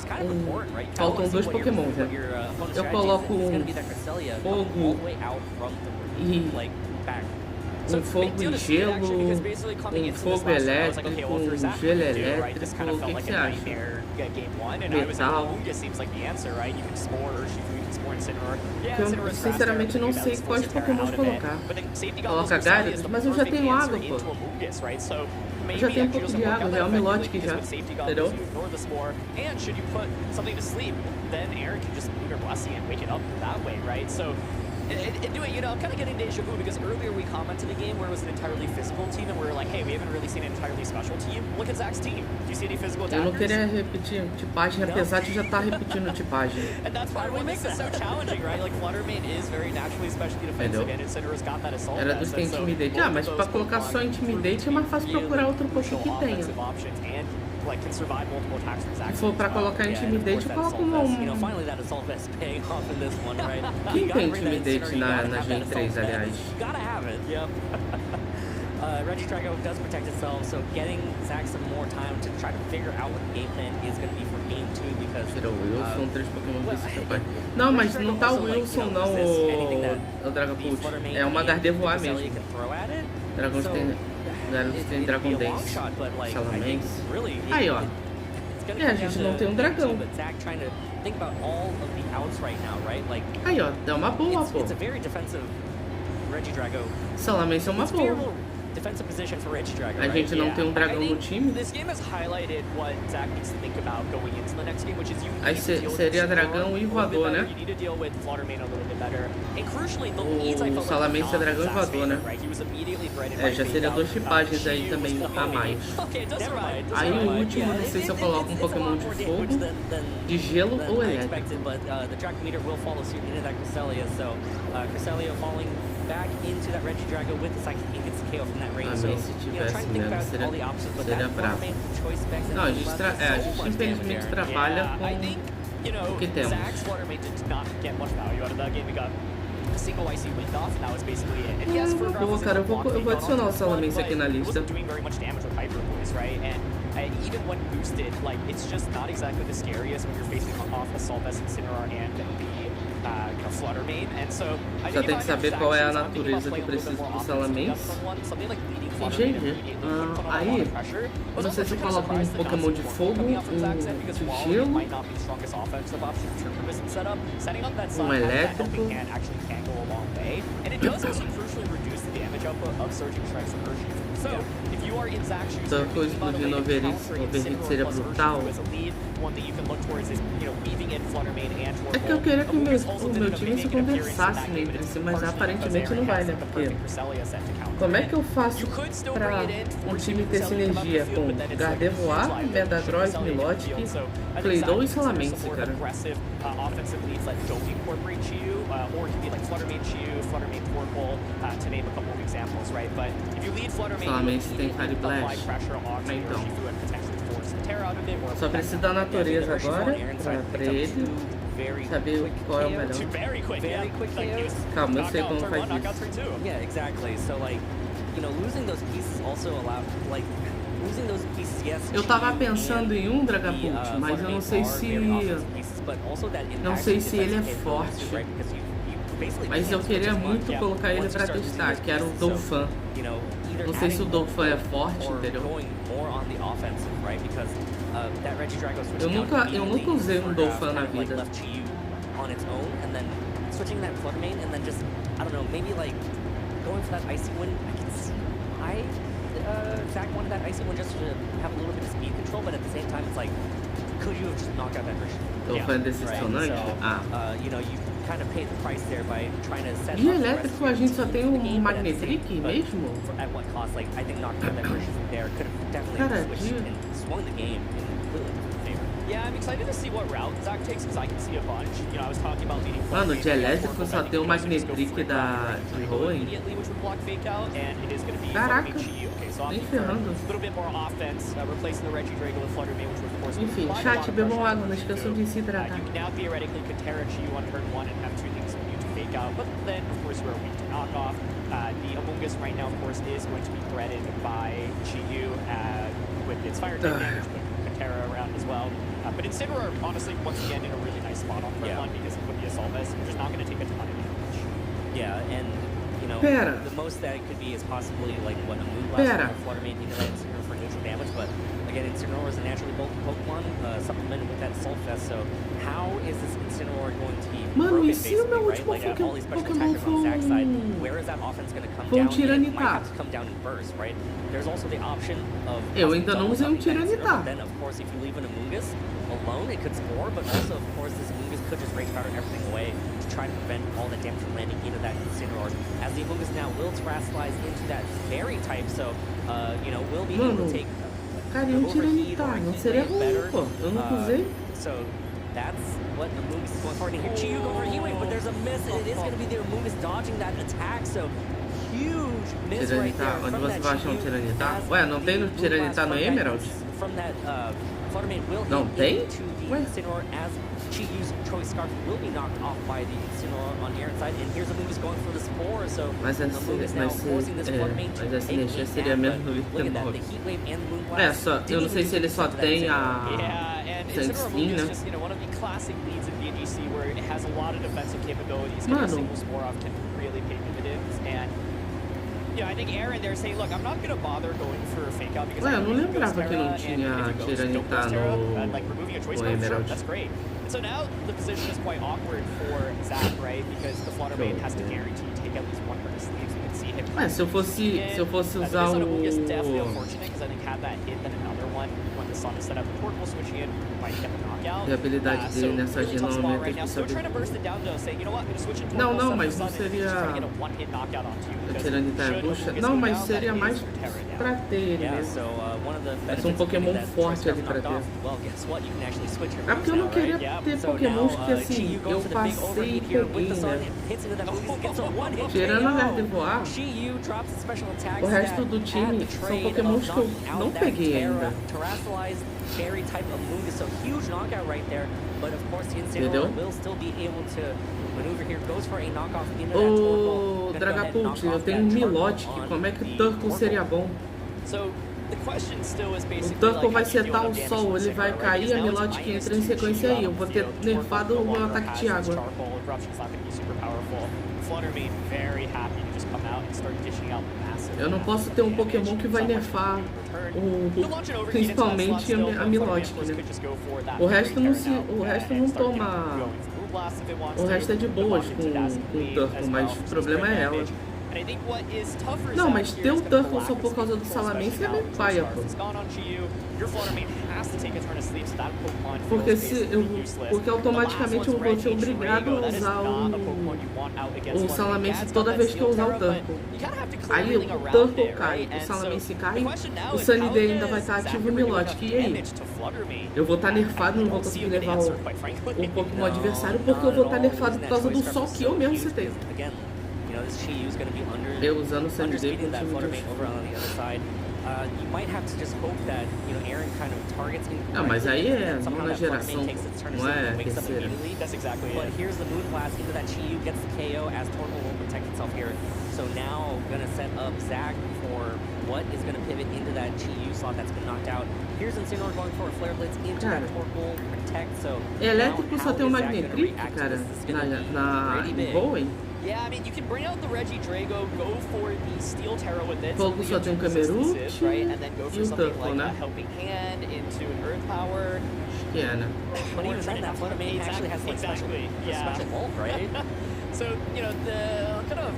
faltam 2 Pokémon, né? Eu coloco um fogo e fogo e gelo, fogo elétrico, gelo elétrico, o que você acha? Metal. Eu sinceramente não sei quais Pokémon colocar. Coloca Gyarados, mas eu já tenho água, pô. Eu já tenho um pouco de água, já é o Milotic já, entendeu? And doing, you know, I'm kind of getting deja vu because earlier we commented a game where it was an entirely physical team and we were like, hey, we haven't really seen an entirely special team. Look at Zach's team. Do you see any physical attackers? Eu não queria repetir tipagem, apesar de já estar repetindo tipagem. And that's why what makes this so challenging, right? Like, Fluttermane is very naturally specially defensive and Incineroar's got that assault. Era dos que é Intimidate. Ah, mas pra colocar só Intimidate é mais fácil procurar outro Poké que tenha. Se for pra colocar Intimidate, eu coloco Quem tem Intimidate na Gen 3, aliás? Regidrago does protect itself, so getting Zach some more time to try to figure out what the game plan is going to be for game 2 because... Tira o Wilson, 3 Pokémon desse capaz. Não, mas não tá o Wilson não, o Dragapult. É uma Gardevoir mesmo. Dragões tem Dragon Dance, Salamence. Aí, ó. É, a gente não tem um dragão. Aí, ó, dá uma boa, pô. Salamence é uma boa. A gente não tem um dragão no time. Aí seria dragão e voador, né? O Salamence é dragão e voador, né? É, já seria 2 tipagens aí também a mais. Aí o último, não sei se eu coloco um Pokémon de fogo, de gelo ou elétrico. Back into that Regidrago with the Psychic Ink, it's KO from that range. So, you know, trying to think about all the options, but that Fluttermane choice specs and a gente infelizmente trabalha com o que temos. Zach's Fluttermane did not get much value out of that game. We got a single IC wind off, and that was basically it. And yes, for cara, eu vou adicionar o Salamence aqui na lista. Doing very much damage with Hyper Voice, right? And even when boosted, like, it's just not exactly the scariest when you're facing off Assault Vest, Incineroar, and the Fluttermane, and so só tem que saber qual é a natureza que precisa do Salamence. GG. Aí, eu não sei se eu coloco um Pokémon de fogo, um de gelo, um elétrico. Então, coisa explodindo Overhit seria brutal. É que eu queria que o meu time se conversasse entre si, mas aparentemente não vai, né? Porque como é que eu faço pra um time ter sinergia com Gardevoir, Metagross, Milotic, Claydol e Salamence, cara? Salamence tem Fire Blast. Então, só precisa da natureza agora pra ele saber qual é o melhor. Calma, eu sei como faz isso. Yeah, exactly. So like, you know, losing those pieces also allow like losing those pieces, yes. Eu tava pensando em um Dragapult, mas eu não sei se ele é forte. Mas eu queria muito colocar ele pra testar, que era o Dolphin. Não sei se o Dolphin é forte, entendeu? Eu nunca usei um Dolphin na vida. Zach wanted that icy one just to have a little bit of speed control, but at the same time, it's like, could you have just knocked out that version? Dolphin decepcionante? You know, you kind of pay the price there by trying to set de elétrico a gente só tem um Magnetric mesmo? At what cost? Like, I think knocking out that version from there could have definitely switched and swung the game in completely different favor. Yeah, I'm excited to see what route Zach takes because I can see a bunch. You know, I was talking about leading. Mano, de elétrico só tem o Magnetric da Hoenn. Caraca, nem ferrando. Enfim, chat, bebam água, não esqueçam de se hidratar. But then, of course, we're weak to knockoff. The Amoonguss right now, of course, is going to be threatened by Chi-Yu with its fire type damage, but Terra around as well. But Incineroar, honestly, once again, in a really nice spot on front line because with the Assault Vest, you're just not going to take a ton of damage. Yeah, and, you know, the most that it could be is possibly like what a Moon Blast or a Flutter Mane into that Incineroar for neutral damage, but again, Incineroar is a naturally bulky Pokemon, supplemented with that Assault Vest, so how is this Incineroar going to be broken, basically, right? Like, all these special attackers on Zach's side, where is that offense going to come down? It might have to come down in burst, right? There's also the option of... Eu ainda não usei Tiranitar. Then, of course, if you leave an Amoonguss alone, it could score, but also, of course, this Amoonguss could just Rage Powder everything away to try to prevent all that damage from landing into that Incineroar. As the Amoonguss now will Terrasilize into that Fairy type, so, you know, will be able to take... Cara, e um Tiranitar, não seria ruim, pô. Eu nunca usei. So, that's what Amoonguss is going for. And here, Chi-Yu going for a Heat Wave, but there's a miss, and it is going to be the Amoonguss dodging that attack, so huge miss right there. Onde você vai achar um Tiranitar? Ué, não tem no Tiranitar no Emerald? From that, Flutter Mane will não tem? Ué? Incineroar as Chi-Yu's Choice Scarf will be knocked off by the Incineroar on Aaron's side, and here's Amoonguss going for the Spore, so Amoonguss now forcing this Flutter Mane to take a hit, but look at that, the Heat Wave and the Moon Blast. Só, eu não sei se ele só tem a... Incineroar is just, you know, one of the classic leads in VGC where it has a lot of defensive capabilities. Getting a single Spore off can really pay dividends, and yeah, I think Aaron there saying, look, I'm not going to bother going for a fake out because eu não lembrava que não tinha Tiranitar no... like removing a choice card, sure, that's great. And so now the position is quite awkward for Zach, right? Because the Flutter Mane has to guarantee take at least one hurt of sleeves. You can see him. Se eu fosse usar o... It's definitely unfortunate because I think had that hit then another one when the sun is set up the portable switching in might get the knockout. E a habilidade dele nessa really não aumenta right now. So we're trying to burst it down though, saying, you know what, I'm going to switch into não, mas não seria... Tiranitar é bucha? Não, mas seria mais pra ter ele mesmo. É um Pokémon forte ali pra ter. É porque eu não queria ter Pokémons que assim, eu passei e peguei, né? Tirando a Gardevoir, o resto do time são Pokémons que eu não peguei ainda. Entendeu? Ô, Dragapult, eu tenho um Milotic, como é que o Turtle seria bom? O Turtle vai setar o sol, ele vai cair, a Milotic entra em sequência aí. Eu vou ter nerfado o meu ataque de água. Eu não posso ter um Pokémon que vai nerfar principalmente a Milotic, né? O resto não toma... O resto é de boas com o Turtle, mas o problema é ela. Não, mas ter o Turtle só por causa do Salamence é meio paia, pô. Porque automaticamente eu vou ser obrigado a usar o Salamence toda vez que eu usar o Turtle. Aí o Turtle cai, o Salamence cai, o Sunny Day ainda vai estar ativo no Milotic. E aí? Eu vou estar nerfado, não vou conseguir levar o Pokémon adversário porque eu vou estar nerfado por causa do sol que eu mesmo setei. Eu usando o Sunny Day com o time de... You might have to just hope that, you know, Aaron kind of targets him. Ah, mas aí é nona geração, não é terceira. But here's the Moon Blast into that Chi-Yu, gets the KO as Torkoal will protect itself here. So now gonna set up Zach for what is gonna pivot into that Chi-Yu slot that's been knocked out. Here's Incineroar going for a Flare Blitz into that Torkoal protect. So elétrico só tem um Magnetric, cara, na Hoenn. Yeah, I mean, you can bring out the Regidrago, go for the Steel Terra with it. Fogo só tem um Camerupt right? And then go for something like a Helping Hand into an Earth Power. Acho que é, né? But even then, that Flutter Mane actually has like special ult, right? So, you know, the kind of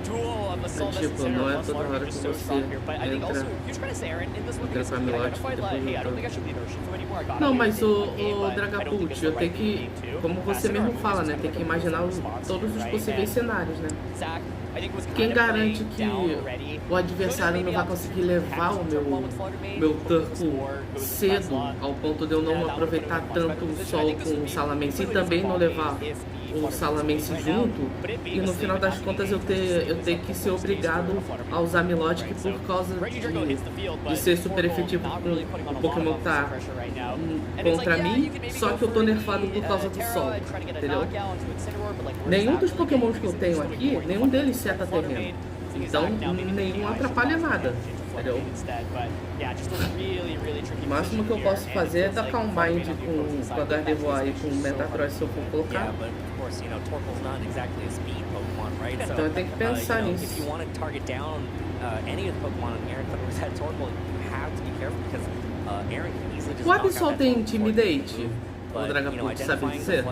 duel of saw this in Center plus Flutterman just so strong here, but I think also huge credit to Aaron in this one because he identified like, hey, I don't think I should lead Urshifu anymore. I got Não, mas o Dragapult, eu tenho que, como você mesmo fala, né, tem que imaginar todos os possíveis cenários, né? Quem garante que o adversário não vai conseguir levar o meu turco cedo ao ponto de eu não aproveitar tanto o sol com o Salamense e também não levar o Salamense junto, e no final das contas eu ter que ser obrigado a usar Milotic por causa de ser super efetivo com o Pokémon que tá contra mim, só que eu tô nerfado por causa do sol, entendeu? Nenhum dos Pokémons que eu tenho aqui, nenhum deles seta terreno, então nenhum atrapalha nada, entendeu? O máximo que eu posso fazer é tacar um bind com a Gardevoir e com o Metagross se eu for colocar. Então eu tenho que pensar nisso. O Absol tem Intimidate? O Dragapult sabe dizer?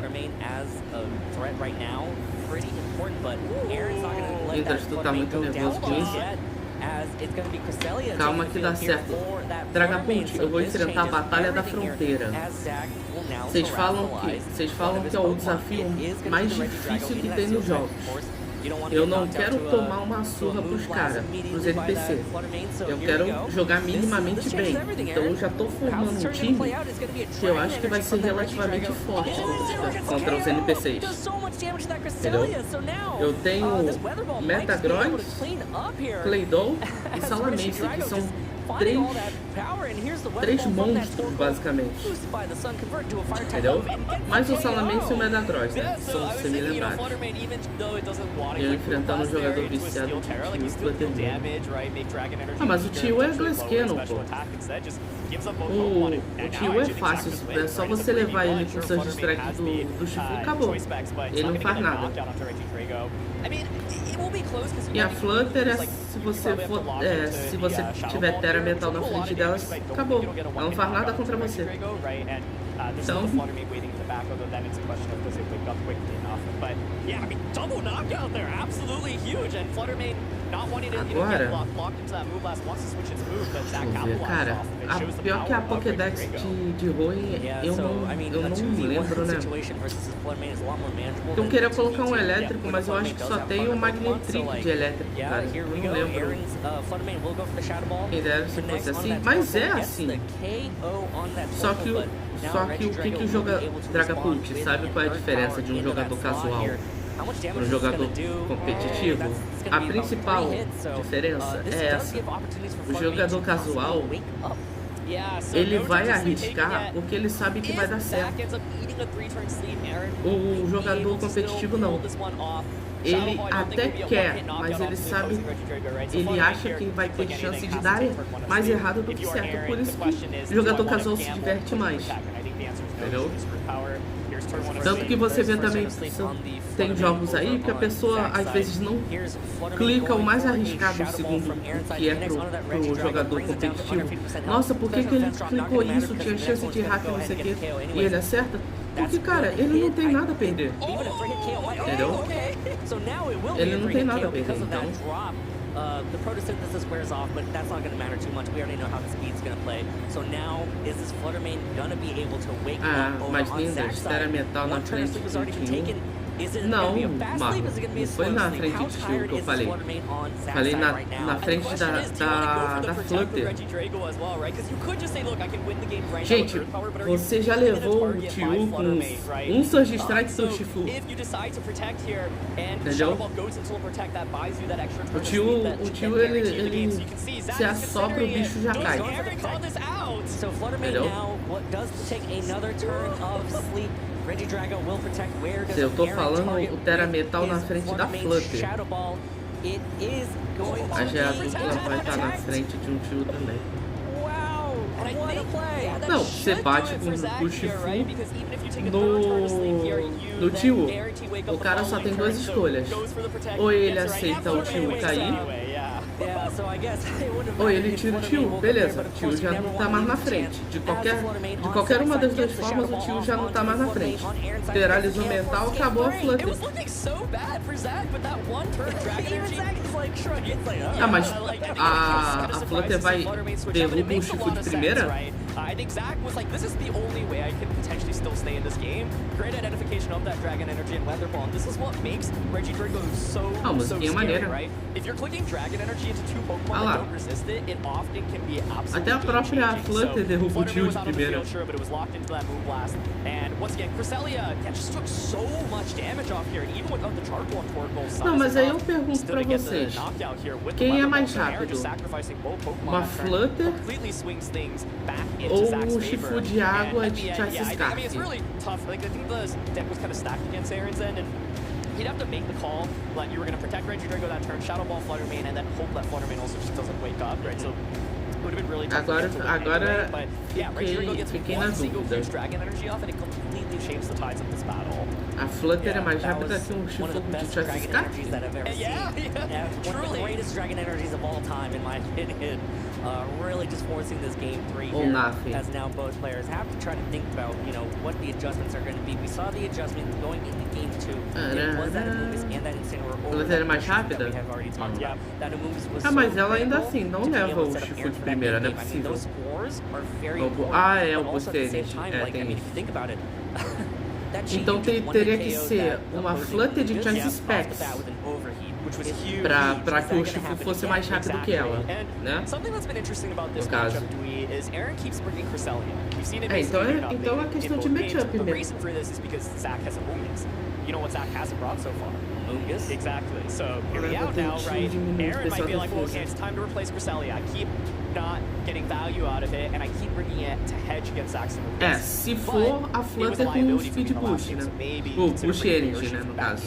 Indras, tu tá muito nervoso com isso? Calma que dá certo. Dragapult, eu vou enfrentar a Batalha da Fronteira. Vocês falam que é o desafio mais difícil que tem nos jogos. Eu não quero tomar uma surra pros caras, pros NPC. Eu quero jogar minimamente bem. Então eu já tô formando um time que eu acho que vai ser relativamente forte contra os NPCs. Entendeu? Eu tenho Metagross, Claydol e Salamense, que são três monstros, basicamente. Entendeu? Mais o Salamense e o Metagross, né? São semi-lendários. E eu enfrentando um jogador viciado de Tio. Ah, mas o Tio é Glasscannon, pô. O Tio é fácil, é só você levar ele com seus distracts do Shifu, acabou. Ele não faz nada. E a Flutter, se você tiver Terra Metal na frente delas, acabou. Ela não faz nada contra você. Então... Agora, cara, pior que a Pokédex de Roen, eu não me lembro, né? Eu queria colocar um elétrico, mas eu acho que só tem o Magnetric de elétrico, cara. Eu não lembro. Quem dera se fosse assim, mas é assim. Só que o que joga Dragapult, sabe qual é a diferença de um jogador casual para um jogador competitivo? A principal diferença é essa. O jogador casual, ele vai arriscar porque ele sabe que vai dar certo. O jogador competitivo não. Ele até quer, mas ele sabe, ele acha que vai ter chance de dar mais errado do que certo. Por isso que o jogador casual se diverte mais. Entendeu? Tanto que você vê também, tem jogos aí que a pessoa às vezes não clica o mais arriscado segundo que é pro jogador competitivo. Nossa, por que ele clicou isso? Tinha chance de hack, não sei o que, e ele acerta? Porque, cara, ele não tem nada a perder. Entendeu? Ele não tem nada a perder, então... The photosynthesis wears off, but that's not going to matter too much. We already know how the speed's going to play. So now, is this Fluttermane going to be able to wake up over on Zach's side? One turn sleep has already been taken. Não, Marco, não foi na frente de Tio que eu falei. Falei na frente da Flutter. Gente, você já levou o Tio com um Surge Strike do Shifu. Entendeu? O Tio ele se assopra, o bicho já cai. Entendeu? Eu tô falando o Terra Metal na frente da Flutter. A Geadula vai estar na frente de um Tio também. Não, você bate com o Shifu no Tio. O cara só tem duas escolhas. Ou ele aceita o Tio cair, Ou ele tira o tio, beleza, o tio já não tá mais na frente. De qualquer uma das duas formas, o tio já não tá mais na frente. Peralizou mental, acabou a Flutter. Ah, mas a Flutter vai derrubar o Shifu de primeira? I think Zach was like, this is the only way I can potentially still stay in this game. Great identification of that Dragon Energy and Weather Ball. And this is what makes Regidrago so scary, right? If you're clicking Dragon Energy into two Pokemon that don't resist it, it often can be absolutely até a própria Flutter derruba o tio de primeira. Sure, but it was locked into that Moon Blast. And once again, Cresselia just took so much damage off here, and even without the Charcoal and Torkoal, não, mas aí eu pergunto pra vocês, quem é mais rápido? Uma Flutter ou o Shifu de água de Ice Scarf? It's really tough. Like, I think the deck was kind of stacked against Aaron's end, and he'd have to make the call that you were going to protect Regidrago that turn, Shadow Ball Flutter Mane, and then hope that Flutter Mane also just doesn't wake up, right? So it would have been really tough. Agora but yeah, Regidrago gets fiquei na one single dúvida. boost Dragon Energy off, and it completely changed the tides of this battle. A Flutter é mais rápida que um Shifu de Ice Scarf? Yeah, one of the greatest Dragon Energies of all time, in my opinion. Really just forcing this game 3 here, as now both players have to try to think about, you know, what the adjustments are going to be. We saw the adjustments going into game 2. It was that Amumus and that Incineroar over Ela é mais rápida? we have already talked about. That Amumus was mas ela ainda assim não leva o Shifu de primeira, não é possível. É o Boost Energy. Tem isso. Então teria que ser uma Flutter de Chance Specs pra que o Shifu fosse mais rápido que ela, né? No caso. Então é questão de matchup mesmo. You know what Zach hasn't brought so far? Mungus. Exactly. So here we are now, right? Aaron might be like, well, okay, it's time to replace Cresselia. I keep not getting value out of it, and I keep bringing it to hedge against Zach's Mungus. Se for a Flutter com Speed Boost, né? O Boost Energy, né, no caso.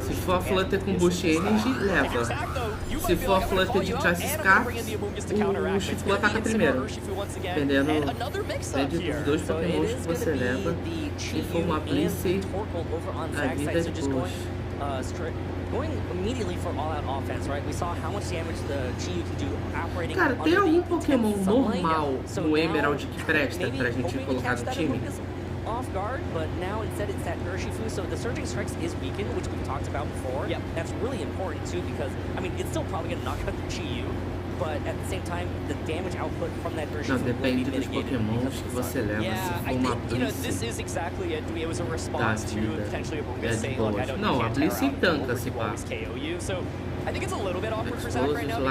Se for a Flutter com Boost Energy, leva. Se for a Flutter de Chase Scarf, o Shifu ataca primeiro. Dependendo dos dois Pokémons que você leva. Se for uma Blissey, a vida é de Boost. Going immediately for all-out offense, right? We saw how much damage the Chi can do operating. Cara, tem algum Pokémon normal no Emerald que presta pra gente colocar no time? Off guard, but now instead it's that Urshifu, so the Surging Strikes is weakened, which we talked about before. Yep. That's really important too, because I mean it's still probably gonna knock out the Chi-Yu, but at the same time the damage output from that Urshifu não, depende dos Pokémons que você leva. Yeah, I think, you know, this is exactly it. It was a response to potentially a Mungus saying, look, I don't não, a Blissey tanca se pá. So I think it's a little bit awkward for Zach right now. Não,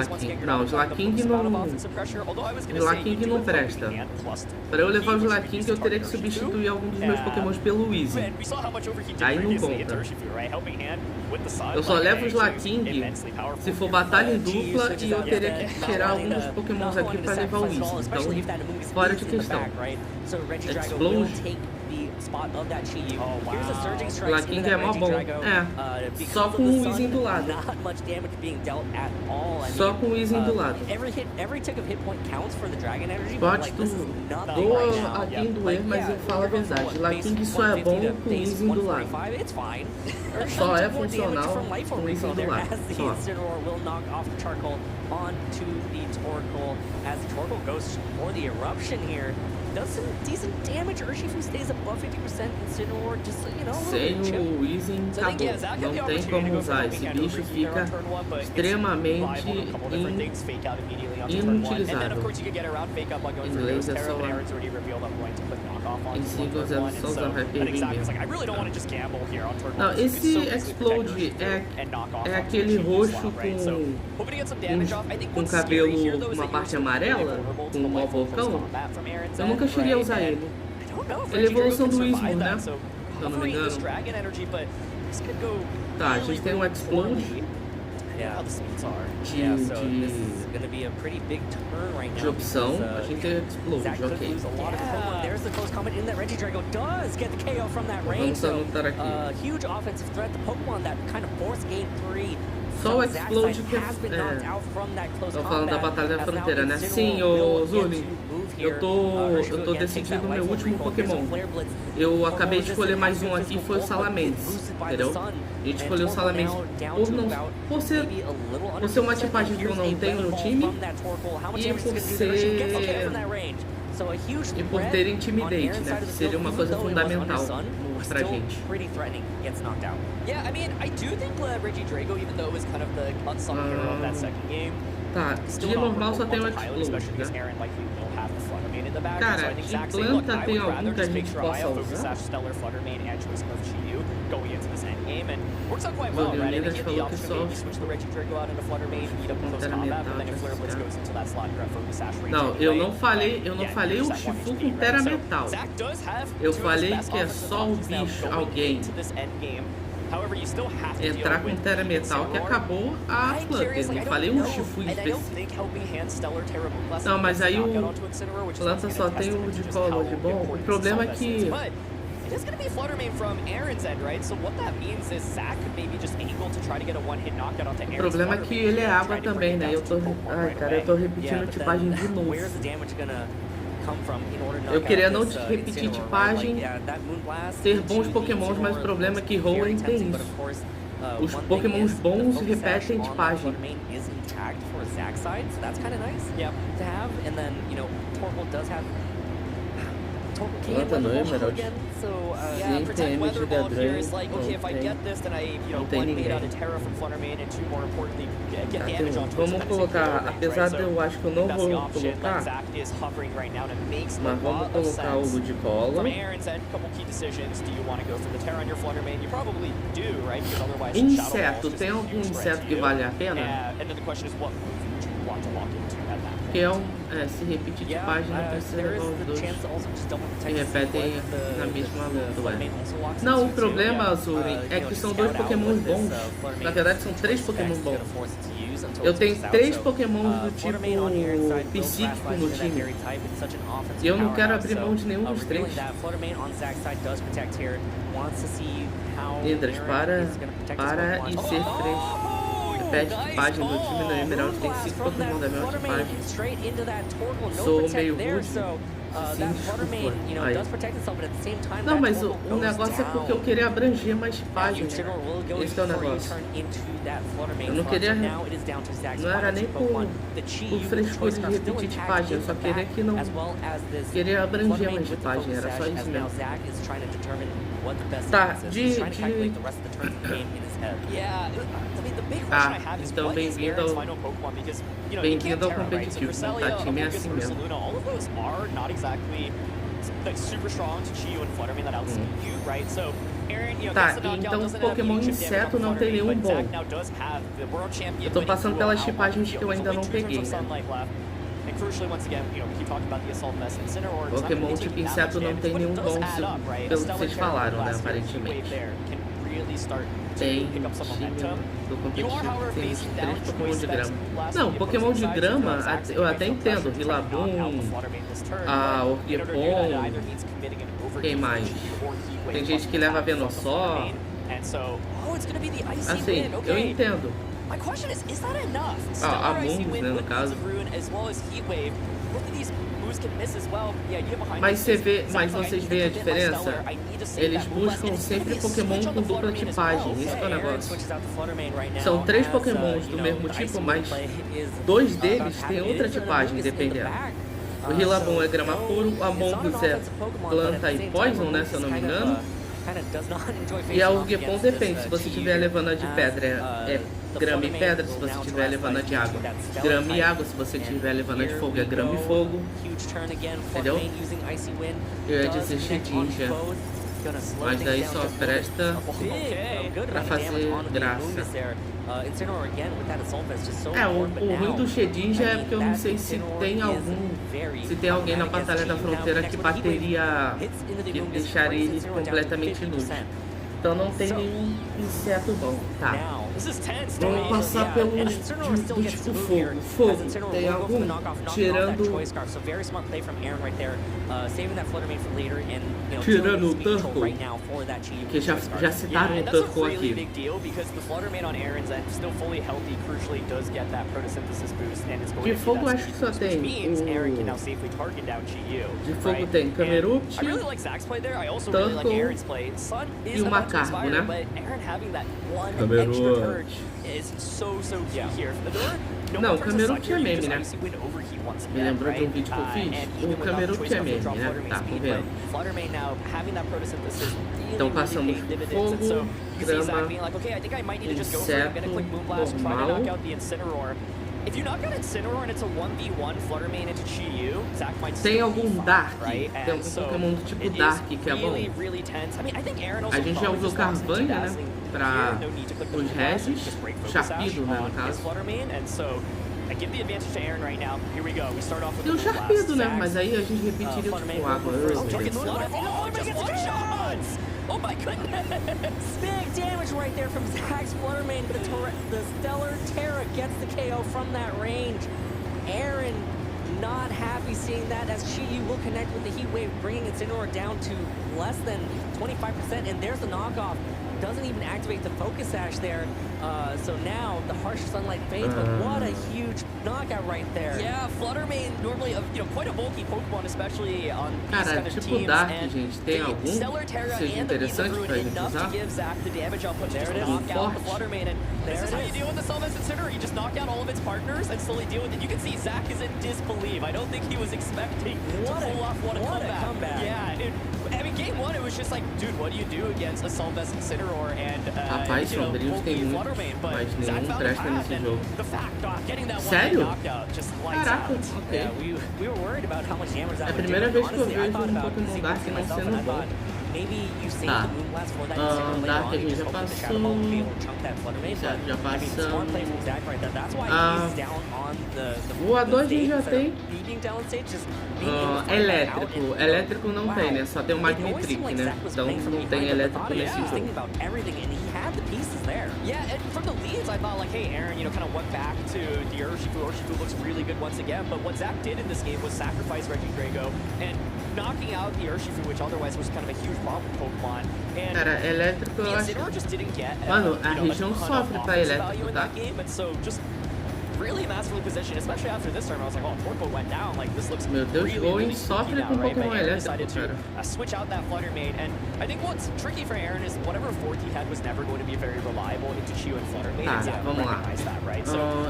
o Slaking não presta. Para eu levar o Slaking, eu teria que substituir algum dos meus Pokémons pelo Easy. Aí não conta. Eu só levo o Slaking se for batalha em dupla e eu teria que tirar algum dos Pokémons aqui para levar o Easy. Então, fora de questão. Explode. Slaking é mó bom. Só com o Weezing do lado. Só com o Weezing do lado. Pode doa a quem doer, mas eu falo a verdade. Slaking só é bom com o Weezing do lado. Só é funcional com o Weezing do lado. Does some decent damage. Urshifu stays above 50%. Incineroar just, you know, sem o Weezing, acabou. Não tem como usar. Esse bicho fica extremamente inutilizável. Em inglês é só em singles é só usar Hyper Beam mesmo. Não, esse Explode é aquele roxo com cabelo, uma parte amarela, com um mau vulcão. Eu nunca cheguei a usar ele. Ele é evolução do Ismo, né? Se eu não me engano. Tá, a gente tem um Explode de opção. A gente tem Explode, ok. Vamos anotar aqui. Só o Explode que tô falando da Batalha da Fronteira, né? Sim, ô Zuni, eu tô decidindo o meu último Pokémon. Eu acabei de escolher mais um aqui, foi o Salamence, entendeu? A gente escolheu o Salamence por ser uma tipagem que eu não tenho no time e por ter Intimidate, né? Que seria uma coisa fundamental pra gente. Yeah, I mean, I do think Reagindo, even though it was kind of the unsung hero of that second game, tá, de normal só tem o Explode, né? Cara, de planta tem algum que a gente possa usar? Works out quite well, right? I think the option maybe switch the Reagindo out into Flutter Mane, eat up close combat, but then if Flare Blitz goes into that slot, you're Focus Sash Rage. Não, eu não falei o Shifu com Terra Metal. Eu falei que é só o bicho, alguém entrar com Terra Metal que acabou a Flutter. Não falei um Shifu específico. Não, mas aí o planta só tem o de colo de bom. O problema é que it is going to be Flutter Mane from Aaron's end, right? So what that means is Zach could maybe just angle to try to get a one-hit knockout onto Aaron's. O problema é que ele é água também, né? Ai, cara, eu tô repetindo tipagem de novo. Eu queria não repetir tipagem, ter bons pokémons, mas o problema é que Hoenn tem isso. Os pokémons bons repetem tipagem. Planta no Emerald. Sim, tem MG da Drain. Não tem ninguém. Vamos colocar, apesar de eu acho que eu não vou colocar, mas vamos colocar o Ludicolo. Inseto, tem algum inseto que vale a pena? Que é se repetir de página, precisa levar os dois que repetem na mesma luta. Não, o problema, Azuri, é que são dois pokémons bons. Na verdade, são três pokémons bons. Eu tenho três pokémons do tipo psíquico no time. E eu não quero abrir mão de nenhum dos três. Lindras, para e ser fresco. Repete tipagem do time no Emerald, tem 5 Pokémon da mesma tipagem. Sou meio rude. Sim, desculpa. Aí. Não, mas o negócio é porque eu queria abranger mais tipagem. Esse é o negócio. Eu não queria. Não era nem por frescura de repetir tipagem, eu só queria que não. Queria abranger mais tipagem, era só isso mesmo. Tá, então bem-vindo ao competitivo, tá? Time é assim mesmo. Tá, então Pokémon inseto não tem nenhum bom. Eu tô passando pelas tipagens que eu ainda não peguei, né? Pokémon tipo inseto não tem nenhum bom, pelo que vocês falaram, né, aparentemente. Tem time do competitivo, tem 3 Pokémon de grama. Não, Pokémon de grama eu até entendo. Rillaboom, Orgipon, quem mais? Tem gente que leva Venusaur. Assim, eu entendo. A Mungus, né, no caso. Mas vocês veem a diferença? Eles buscam sempre Pokémon com dupla tipagem, isso que é o negócio. São 3 Pokémons do mesmo tipo, mas 2 deles têm outra tipagem, dependendo. O Rillaboom é grama puro, o Amongus é planta e poison, né, se eu não me engano. E a Orgipon depende, se você estiver levando a de pedra é grama e pedra, se você estiver levando a de água, grama e água, se você estiver levando a de fogo é grama e fogo. Entendeu? Eu ia dizer Shedinja, mas daí só presta pra fazer graça. O ruim do Shedinja é porque eu não sei se tem alguém na Batalha da Fronteira que bateria, que deixaria ele completamente inútil. Então não tem nenhum inseto bom, tá? Vamos passar pelo tipo fogo. Fogo. Tem algum? Tirando o Turtle, que já citaram o Turtle aqui. De fogo acho que só tem de fogo tem Camerupt, Turtle e o Macaco, né? Camerupt. Não, o Camerupt é meme, né? Me lembrou de um vídeo que eu fiz? O Camerupt é meme, né? Tá, vamos ver. Então passamos fogo, grama, inseto, normal. Tem algum Dark? Tem algum Pokémon do tipo Dark que é bom? A gente já usou Carvanha, né? Pra os Regis, Sharpedo, né, no caso. Tem o Sharpedo, né? Mas aí a gente repetiria tipo água. Oh my goodness! Big damage right there from Zach's Fluttermane. The Stellar Terra gets the KO from that range. Aaron not happy seeing that as Chi-Yu will connect with the Heat Wave, bringing Incineroar down to less than 25%. And there's the knockoff. Doesn't even activate the Focus Sash there. So now the harsh sunlight fades, but what a huge knockout right there. Yeah, Fluttermane normally quite a bulky Pokemon, especially on these kind of tipo teams. Dark, gente, tem algum seja interessante pra gente usar? There it is. Knock the Fluttermane, and this is how you deal with the Sylvester Incineroar. You just knock out all of its partners and slowly deal with it. You can see Zach is in disbelief. I don't think he was expecting to pull off what a comeback. Yeah, I mean, game one, it was just like, dude, what do you do against a Sylvester Incineroar and Rapaz, sombrios tem muito, mas nenhum presta nesse jogo. Sério? Caraca, ok. É a primeira vez que eu vejo um Pokémon Dark não sendo bom. Tá. Dark a gente já passou. Já passamos. Voador a gente já tem. Elétrico. Elétrico não tem, né? Só tem o Magnetric, né? Então não tem elétrico nesse jogo. Yeah, and from the leads, I thought, like, hey, Aaron, kind of went back to the Urshifu. Urshifu looks really good once again, but what Zach did in this game was sacrifice Regidrago and knocking out the Urshifu, which otherwise was kind of a huge problem with Pokemon. And cara, elétrico eu acho. Just didn't get, mano, a região sofre pra elétrico, tá? Really masterfully positioned, especially after this turn. I was like, oh, Torpo went down. Like, this looks Meu Deus, really sofre com Pokémon elétrico, cara. Switch out that Fluttermane, and I think what's tricky for Aaron is whatever fourth he had was never going to be very reliable into Chi-Yu and Fluttermane. Tá, vamos lá.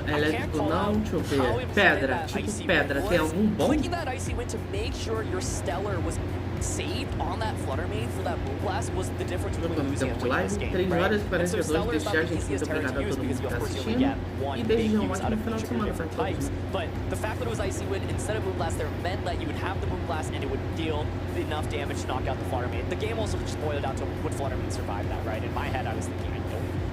Elétrico não, deixa eu ver. Pedra, tipo pedra, tem algum bom? Clicking that Icy Wind to make sure your Stellar was saved on that Fluttermane for that Moonblast was the difference between losing and winning this game, 3 horas e 42 desde já, gente. Muito obrigado a todo mundo que tá assistindo. E desde já um ótimo final de semana pra todos. But the fact that it was Icy Wind instead of Moonblast there meant that you would have the Moonblast and it would deal enough damage to knock out the Fluttermane. The game also just boiled down to would Fluttermane survive that, right? In my head, I was thinking,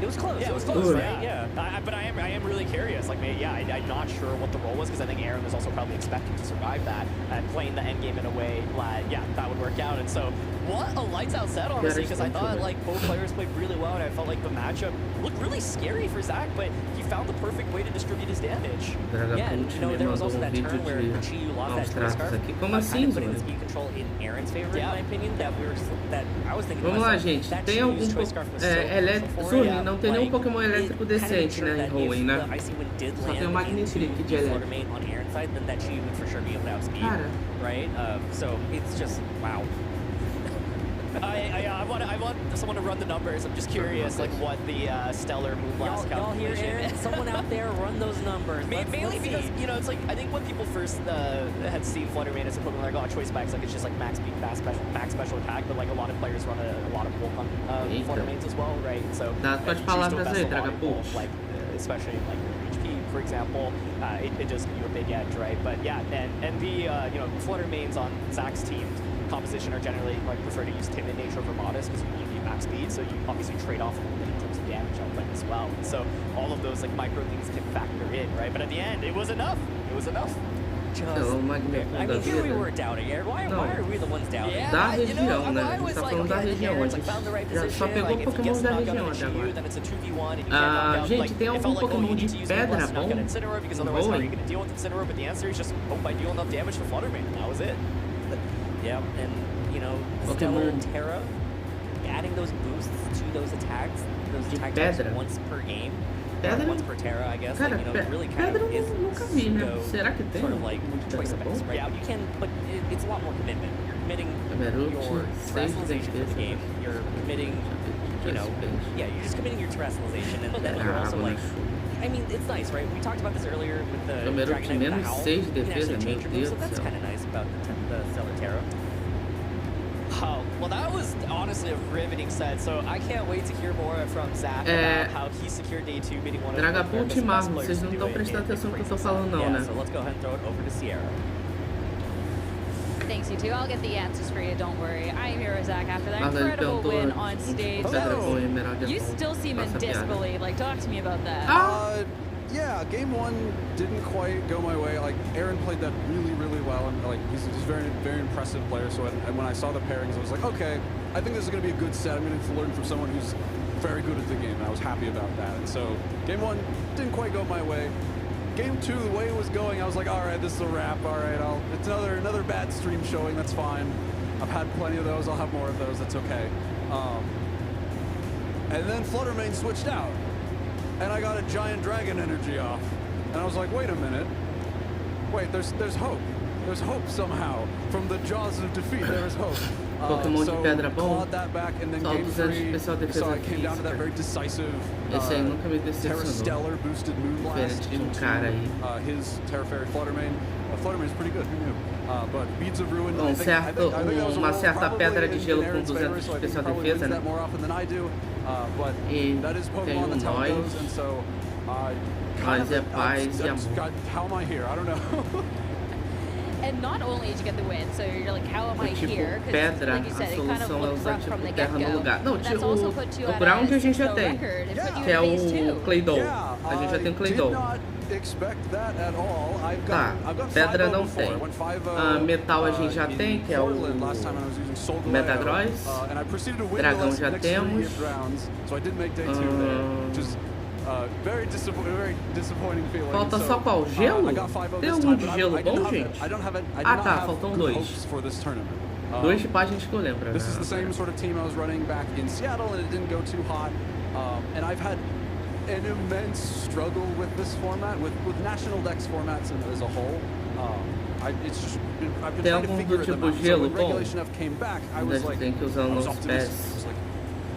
it was close. Yeah, it was close, right? Yeah. But I am really curious. Like, I'm not sure what the role was because I think Aaron was also probably expecting to survive that and playing the end game in a way that would work out. And so, what a lights out set, honestly, because I thought like both players played really well, and I felt like the matchup looked really scary for Zach, but he found the perfect way to distribute his damage. Yeah, there was also that turn where Chi-Yu lost that choice scarf. Como assim, putting the speed control in Aaron's favor, in my opinion. That I was thinking. Vamos lá, gente. Tem algum elétrico? Não tem nenhum Pokémon elétrico decente, né, em Hoenn, né? Só tem o Magnetric de elétrico. Cara. Right? So it's just wow. I want someone to run the numbers. I'm just curious, like what the Stellar Moonblast calculation. Y'all hear someone out there run those numbers. Mainly because it's like I think when people first had seen Fluttermane as a Pokemon, like choice specs, like it's just like max speed, max special attack. But like a lot of players run a lot of bulk on Fluttermanes as well, right? So especially like HP, for example, it does give you a big edge, right? But yeah, and the Fluttermanes on Zach's team composition are generally like prefer to use timid nature over modest because you need max speed, so you obviously trade off a little bit in terms of damage output as well. So all of those like micro things can factor in, right? But at the end, it was enough. It was enough. I mean, here we were doubting, Aaron. Why are we the ones doubting? Da região, né? A gente tá falando da região. A gente já só pegou Pokémon da região até agora. Gente, tem algum Pokémon de pedra bom? Yeah, and you know, Stellar Terra, adding those boosts to those attacks, once per game, once per Terra, I guess. Cara, like, you know, really kind pedra of nunca vi, né? Será que tem? Sort of like choice effects, right? Yeah, you can, but it's a lot more commitment. You're committing your terrestrialization to the game. You're committing, you know, yeah, you're just committing your terrestrialization, and then you're also like. I mean, it's nice, right? We talked about this earlier with the Dragon Knight and the Howl. You can actually change your moves, so that's kind of nice about the Stellar Terra. Oh, well, that was honestly a riveting set, so I can't wait to hear more from Zach about how he secured day 2, beating one of the best players. Vocês não estão prestando atenção no que eu tô falando, não, né? So let's go ahead and throw it over to Sierra. Thanks, you two. I'll get the answers for you, don't worry. I'm here with Zach after that incredible win on stage. You still seem in disbelief. Like, talk to me about that. Yeah, game 1 didn't quite go my way. Like, Aaron played that really well, and like he's a very impressive player. So when I saw the pairings, I was like, okay, I think this is going to be a good set. I'm going to learn from someone who's very good at the game, and I was happy about that. And so game 1 didn't quite go my way. Game 2, the way it was going, I was like, all right, this is a wrap. All right, it's another bad stream showing. That's fine. I've had plenty of those. I'll have more of those. That's okay. And then Fluttermane switched out, and I got a giant dragon energy off, and I was like, wait a minute. Wait, there's hope. There's hope somehow. From the jaws of defeat, there is hope. Pokémon de pedra bom. Clawed that back, and then game 3, so I came down to that very decisive Terra Stellar boosted Moonblast into his Terra Fairy Fluttermane. Fluttermane is pretty good, who knew? But Beads of Ruin, I think uma certa pedra de gelo com 200 de especial defesa, né? More often than I do, but that is Pokemon, that's how it goes, and so how am I here? I don't know. And not only did you get the win, so you're like, how am I here? Because, like you said, it kind of looked rough from the get-go. Não, o ground a gente já tem, que é o Claydol. A gente já tem o Claydol. Tá, pedra não tem. Metal a gente já tem, que é o Metagross. Dragão já temos. Falta só qual? Gelo? Tem algum de gelo bom, gente? Ah tá, faltam 2. 2 de páginas que eu lembro. This is the same sort of team I was running back in Seattle, and it didn't go too hot. And I've had an immense struggle with this format, with National Dex formats as a whole. I've been trying to figure them out. So when Regulation F came back, I was like,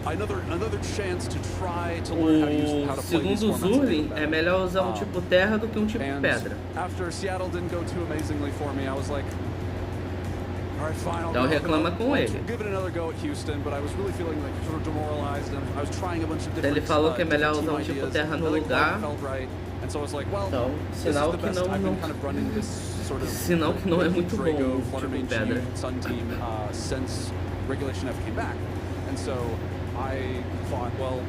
another chance to try to learn how to play these formats. Segundo o Zurlin, é melhor usar tipo terra do que tipo pedra. After Seattle didn't go too amazingly for me, I was like, all right, fine. Então reclama com ele. Give it another go at Houston, but I was really feeling like sort of demoralized, and I was trying a bunch of different. Ele falou que é melhor usar tipo terra no lugar. And so I was like, well, então, sinal que não é muito bom tipo pedra. Sun team since Regulation F came back, and so I thought, well,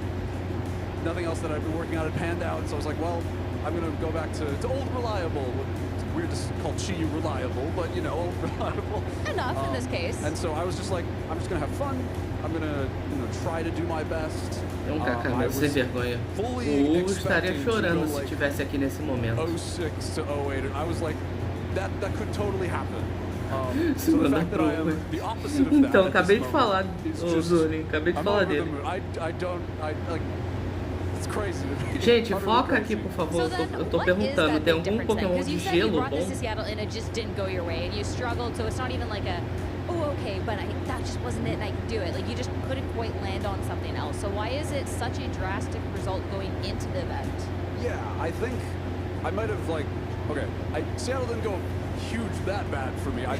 nothing else that I've been working on had panned out, so I was like, well, I'm going to go back to old reliable. It's weird to call Chi reliable, but, you know, old reliable. Enough in this case. And so I was just like, I'm just going to have fun. I'm going to, try to do my best. Cara, sem vergonha. O Hugo estaria chorando se estivesse aqui nesse momento. 06 to 08, and I was like, that could totally happen. So the fact that I am the opposite of that. Então, acabei de falar, Zuni, acabei de falar dele. Gente, foca aqui, por favor. Eu tô perguntando, tem algum Pokémon de gelo bom? Oh, okay, but that just wasn't it, and I could do it. Like, you just couldn't quite land on something else. So why is it such a drastic result going into the event? Yeah, I think I might have Seattle didn't go huge that bad for me. I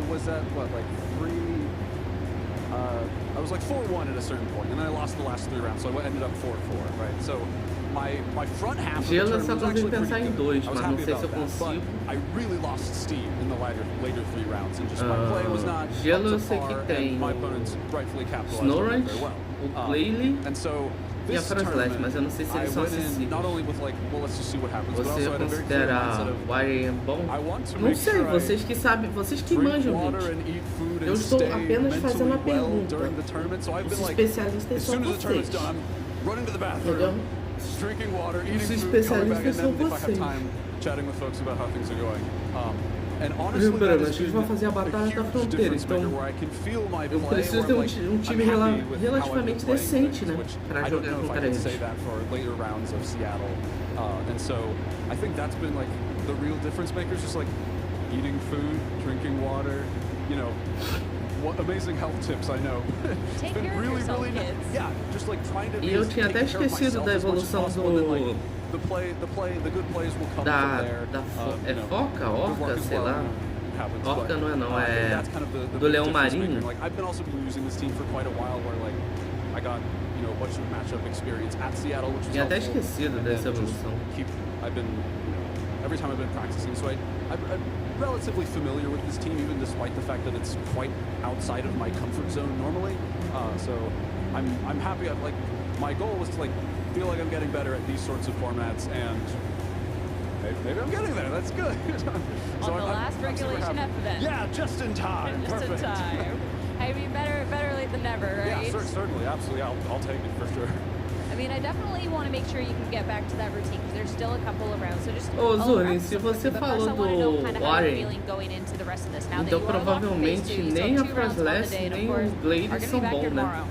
was at I was like 4-1 at a certain point, and then I lost the last 3 rounds, so I ended up 4-4, right? So my front half of the tournament was actually pretty good. I was happy about that, but I really lost steam in the later 3 rounds, and just my play was not up to par, and my opponents rightfully capitalized on it very well. And so E a Fransless, mas eu não sei se eles são acessíveis. Você considera o Wiring bom? Não sei, vocês que sabem, vocês que manjam, gente. Eu estou apenas fazendo a pergunta. Os especialistas são vocês. Entendeu? Os especialistas são vocês. Lembrando, a gente vai fazer a Batalha da Fronteira, então eu preciso ter um time relativamente decente, né, para jogar contra eles. And so I think that's been like the real difference makers, just like eating food, drinking water, you know, what amazing health tips I know. It's been really nice. Yeah, just like trying to E eu tinha até esquecido da evolução do é foca, orca, sei lá. Orca não é não, é do leão marinho. I've been also been using this team for quite a while where like I got, you know, a bunch of matchup experience at Seattle, which is tinha até esquecido dessa evolução. I've been, you know, every time I've been practicing, so I'm relatively familiar with this team, even despite the fact that it's quite outside of my comfort zone normally. So I'm happy. Like my goal was to like feel like I'm getting better at these sorts of formats, and maybe I'm getting there. That's good. So on the last regulation after that. Yeah, just in time. Just in time. I mean, better late than never, right? Yeah, certainly, absolutely. I'll take it for sure. I mean, I definitely want to make sure you can get back to that routine because there's still a couple of rounds. So just Ô, Zuli, se você falou do Warren, então provavelmente nem a Frostless nem o Blade são bons, né?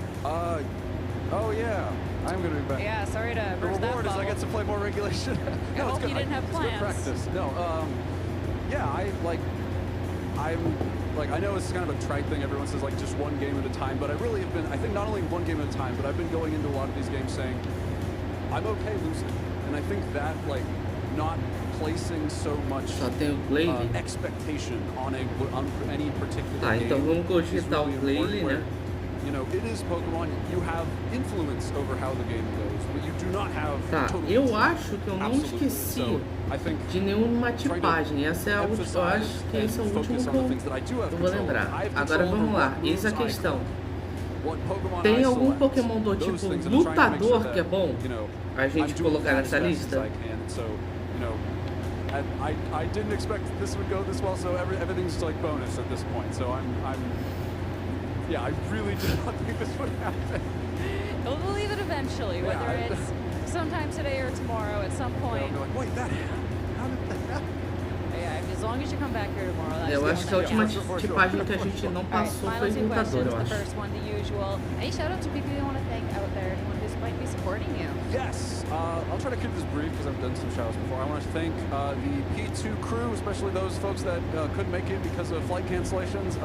Oh yeah, I'm gonna be back. Yeah, sorry to burst that bubble. The reward is I get to play more regulation. No, I hope you didn't have plans. It's good practice. No, yeah, I know it's kind of a trite thing. Everyone says like just one game at a time, but I really have been. I think not only one game at a time, but I've been going into a lot of these games saying I'm okay losing, and I think that like not placing so much expectation on any particular game. Então vamos cogitar o Glalie, né? You know, it is Pokemon. You have influence over how the game goes, but you do not have total eu acho que eu não esqueci de nenhuma tipagem. Essa é a última. Eu acho que esse é o último que eu vou lembrar. Agora vamos lá. Eis a questão. Tem algum Pokémon do tipo lutador que é bom? A gente colocar nessa lista? I didn't expect this would go this well, so everything's like bonus at this point. So yeah, I really did not think this would happen. You'll believe it eventually, whether it's sometime today or tomorrow at some point. Like, wait, that happened? How did that happen? Yeah, as long as you come back here tomorrow, that's eu acho que a última tipagem que a gente não passou foi lutador, eu acho. The first one, the usual. Any shout out to people you want to thank out there, anyone who might be supporting you? Yes, I'll try to keep this brief because I've done some shout outs before. I want to thank the P2 crew, especially those folks that couldn't make it because of flight cancellations.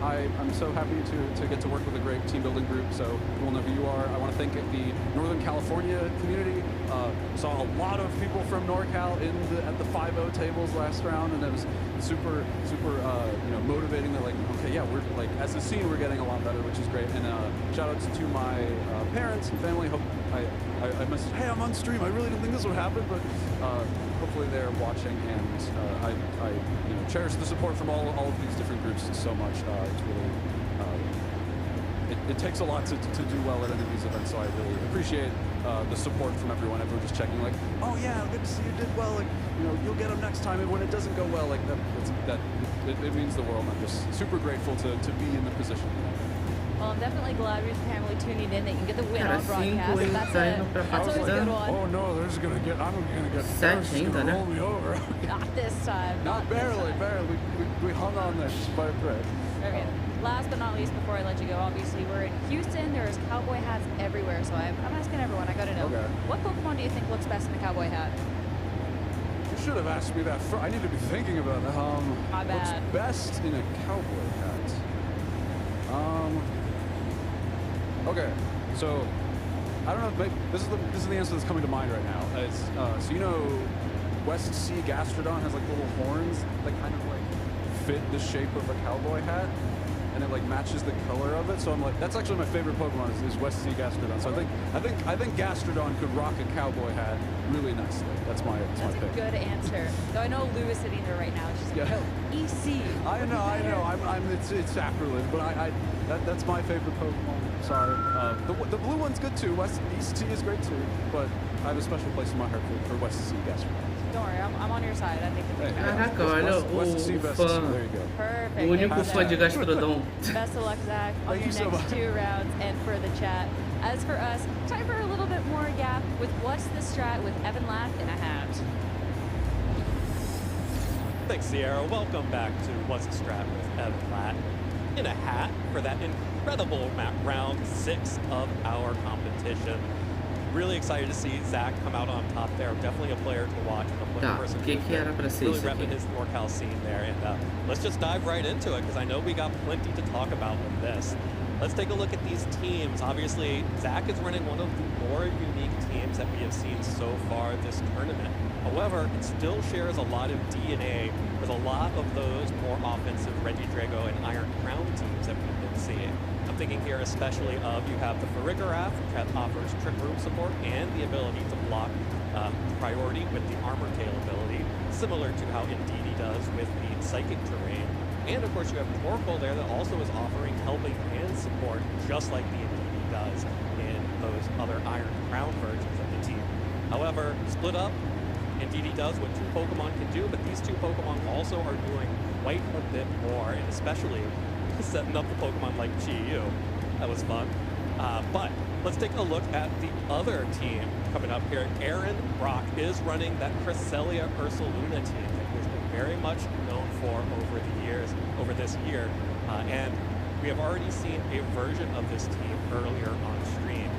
I'm so happy to get to work with a great team building group, so you all know who you are. I want to thank the Northern California community. Saw a lot of people from NorCal at the 5-0 tables last round, and it was super you know, motivating. They're like, okay, yeah, we're like, as a scene, we're getting a lot better, which is great. And shout outs to my parents and family. Hope I messaged, hey, I'm on stream. I really didn't think this would happen, but hopefully they're watching, and I you know, cherish the support from all of these different groups so much. It's really it takes a lot to do well at any of these events, so I really appreciate the support from everyone. Everyone just checking like, oh yeah, good to see you did well. Like, you know, you'll get them next time. And when it doesn't go well, like it means the world. I'm just super grateful to be in the position. Well, I'm definitely glad your family tuning in. That you can get the win on broadcast. That's always a good one. Oh no, I'm gonna get roll me over. Not this time. Not barely. We hung on there just by a thread. Okay. Last but not least, before I let you go, obviously we're in Houston. There's cowboy hats everywhere, so I'm asking everyone. I gotta know, what Pokemon do you think looks best in a cowboy hat? You should have asked me that first. I need to be thinking about that. My bad. What's best in a cowboy hat? Okay, so I don't know. This is the answer that's coming to mind right now. It's, so you know, West Sea Gastrodon has like little horns that kind of like fit the shape of a cowboy hat. and it like matches the color of it. So I'm like, that's actually my favorite Pokemon is West Sea Gastrodon. So I think Gastrodon could rock a cowboy hat really nicely. That's my pick. Good answer. Though I know Lou is sitting there right now. She's like, no, EC. I know. It's sacrilege, but that's my favorite Pokemon. Sorry. The blue one's good too. East Sea is great too, but I have a special place in my heart for West Sea Gastrodon. Don't worry, I'm on your side. I think it's Caraca, olha o fã. Perfect. O único fã de Gastrodon. Best of luck, Zach, on your next 2 rounds and for the chat. As for us, time for a little bit more gap with What's the Strat with Evan Lath in a hat. Thanks, Sierra. Welcome back to What's the Strat with Evan Lath in a hat for that incredible round 6 of our competition. Really excited to see Zach come out on top there. Definitely a player to watch. Tá, o que era para ser really isso repping aqui? his NorCal scene there. And let's just dive right into it because I know we got plenty to talk about with this. Let's take a look at these teams. Obviously, Zach is running one of the more unique teams that we have seen so far this tournament. However, it still shares a lot of DNA with a lot of those more offensive Regidrago and Iron Crown teams that we've been seeing. I'm thinking here especially of you have the Farigiraf, which offers Trick Room support and the ability to block priority with the Armor Tail ability, similar to how Indeedee does with the Psychic Terrain. And of course you have Torkoal there that also is offering helping and support just like the Indeedee does in those other Iron Crown versions of the team. However, split up, Indeedee does what 2 Pokemon can do, but these 2 Pokemon also are doing quite a bit more, and especially setting up the Pokemon like Chi-Yu. That was fun. But let's take a look at the other team coming up here. Aaron Brock is running that Cresselia Ursaluna team that he's been very much known for over this year. And we have already seen a version of this team earlier on stream.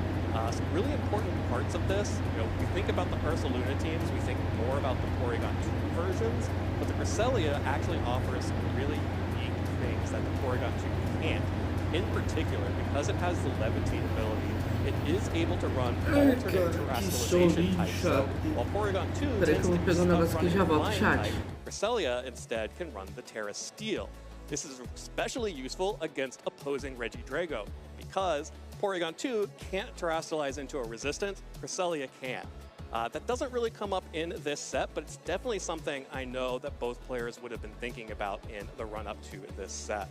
Some really important parts of this, we think about the Ursaluna teams, we think more about the Porygon 2 versions, but the Cresselia actually offers some really unique things that the Porygon 2 can't. In particular, because it has the Levitate ability, it is able to run alternate terrestrialization types. So while Porygon 2 tends to be stuck running Flying type, Cresselia instead can run the Terra Steel. This is especially useful against opposing Regidrago, because Porygon 2 can't terrestrialize into a resistance, Cresselia can. That doesn't really come up in this set, but it's definitely something I know that both players would have been thinking about in the run-up to this set.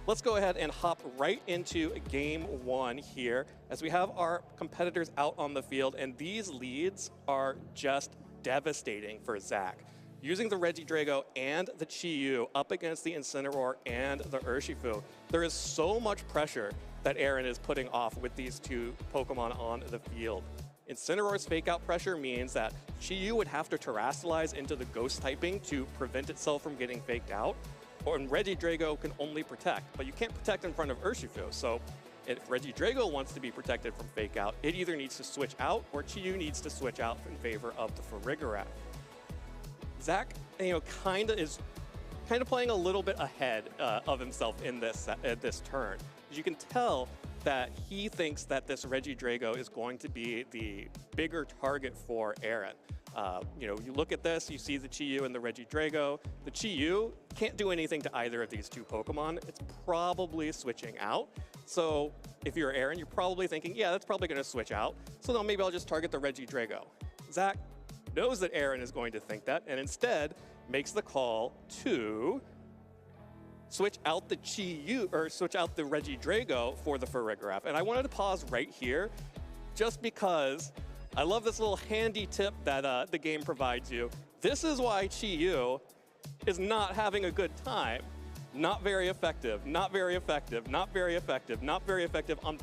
Let's go ahead and hop right into game 1 here, as we have our competitors out on the field, and these leads are just devastating for Zach. Using the Regidrago and the Chi-Yu up against the Incineroar and the Urshifu, there is so much pressure that Aaron is putting off with these 2 Pokemon on the field. Incineroar's fake-out pressure means that Chi-Yu would have to terrestrialize into the Ghost typing to prevent itself from getting faked out, and Regidrago can only protect, but you can't protect in front of Urshifu, so if Regidrago wants to be protected from fake-out, it either needs to switch out or Chi-Yu needs to switch out in favor of the Farigiraf. Zach, kind of playing a little bit ahead of himself in this turn. You can tell that he thinks that this Regidrago is going to be the bigger target for Aaron. You look at this, you see the Chi-Yu and the Regidrago. The Chi-Yu can't do anything to either of these 2 Pokemon. It's probably switching out. So if you're Aaron, you're probably thinking, yeah, that's probably going to switch out. So then maybe I'll just target the Regidrago. Zach knows that Aaron is going to think that, and instead makes the call to switch out the Chi-Yu, or switch out the Regidrago for the Farigiraf. And I wanted to pause right here, just because I love this little handy tip that the game provides you. This is why Chi-Yu is not having a good time. Not very effective, not very effective, not very effective, not very effective on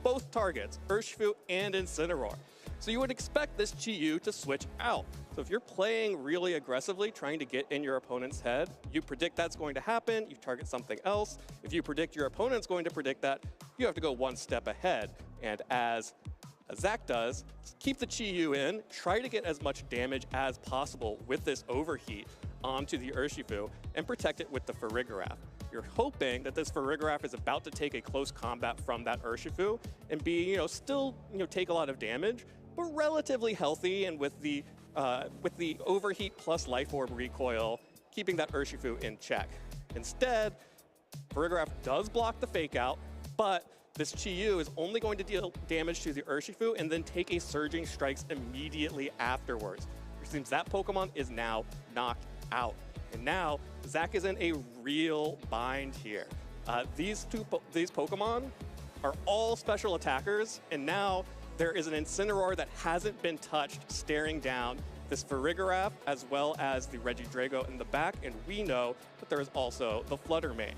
both targets, Urshifu and Incineroar. So you would expect this Chi-Yu to switch out. So if you're playing really aggressively, trying to get in your opponent's head, you predict that's going to happen, you target something else. If you predict your opponent's going to predict that, you have to go one step ahead. And as Zach does, keep the Chi-Yu in, try to get as much damage as possible with this overheat onto the Urshifu, and protect it with the Farigiraf. You're hoping that this Farigiraf is about to take a close combat from that Urshifu and be, still, take a lot of damage, but relatively healthy, and with the overheat plus Life Orb recoil, keeping that Urshifu in check. Instead, Farigiraf does block the fake out, but this Chi-Yu is only going to deal damage to the Urshifu and then take a Surging Strikes immediately afterwards. Which seems that Pokemon is now knocked out. And now, Zach is in a real bind here. These Pokemon are all special attackers, and now there is an Incineroar that hasn't been touched staring down this Farigiraf as well as the Regidrago in the back, and we know that there is also the Flutter Mane.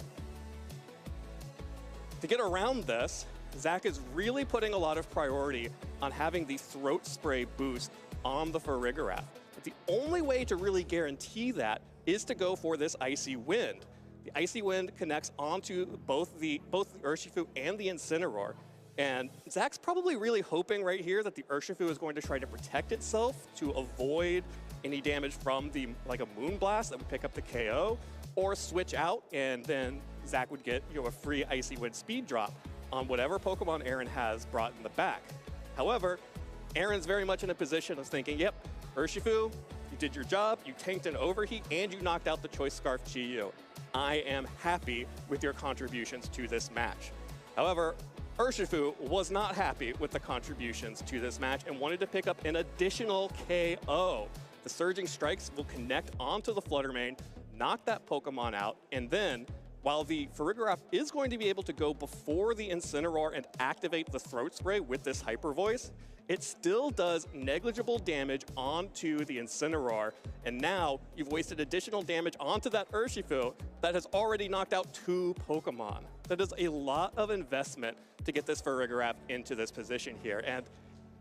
To get around this, Zach is really putting a lot of priority on having the Throat Spray boost on the Farigiraf. But the only way to really guarantee that is to go for this Icy Wind. The Icy Wind connects onto both the Urshifu and the Incineroar. And Zach's probably really hoping right here that the Urshifu is going to try to protect itself to avoid any damage from a Moonblast that would pick up the KO, or switch out, and then Zach would get a free Icy Wind speed drop on whatever Pokemon Aaron has brought in the back. However, Aaron's very much in a position of thinking, yep, Urshifu, you did your job, you tanked an overheat, and you knocked out the Choice Scarf Chi-Yu. I am happy with your contributions to this match. However, Urshifu was not happy with the contributions to this match and wanted to pick up an additional KO. The Surging Strikes will connect onto the Flutter Mane, knock that Pokemon out, and then, while the Farigiraf is going to be able to go before the Incineroar and activate the Throat Spray with this Hyper Voice, it still does negligible damage onto the Incineroar, and now you've wasted additional damage onto that Urshifu that has already knocked out 2 Pokemon. That is a lot of investment to get this Farigiraf into this position here, and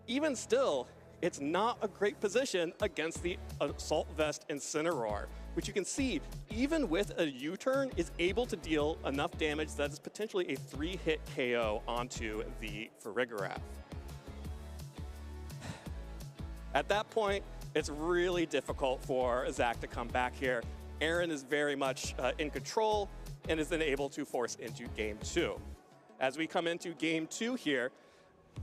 even still, it's not a great position against the Assault Vest Incineroar, which you can see, even with a U-turn, is able to deal enough damage that is potentially a 3-hit KO onto the Farigiraf. At that point, it's really difficult for Zach to come back here. Aaron is very much in control and is then able to force into Game 2. As we come into Game 2 here,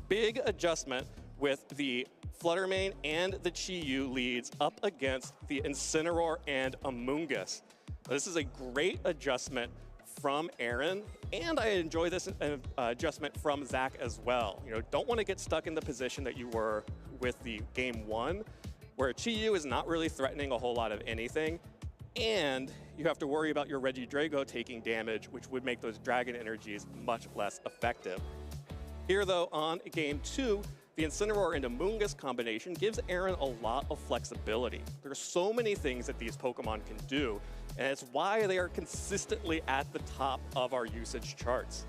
big adjustment with the Flutter Mane and the Chi-Yu leads up against the Incineroar and Amoonguss. This is a great adjustment from Aaron, and I enjoy this adjustment from Zach as well. Don't want to get stuck in the position that you were with the Game 1, where Chi-Yu is not really threatening a whole lot of anything, and you have to worry about your Regidrago taking damage, which would make those Dragon Energies much less effective. Here, though, on Game 2, the Incineroar and Amoonguss combination gives Aaron a lot of flexibility. There are so many things that these Pokemon can do, and it's why they are consistently at the top of our usage charts.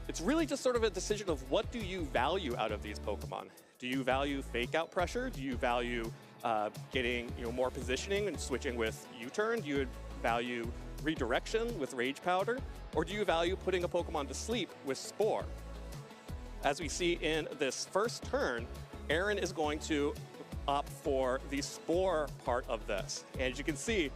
It's really just sort of a decision of what do you value out of these Pokemon. Do you value fake out pressure? Do you value getting more positioning and switching with U-turn? Do you value redirection with Rage Powder? Or do you value putting a Pokemon to sleep with Spore? As we see in this first turn, Aaron is going to opt for the Spore part of this. And as you can see,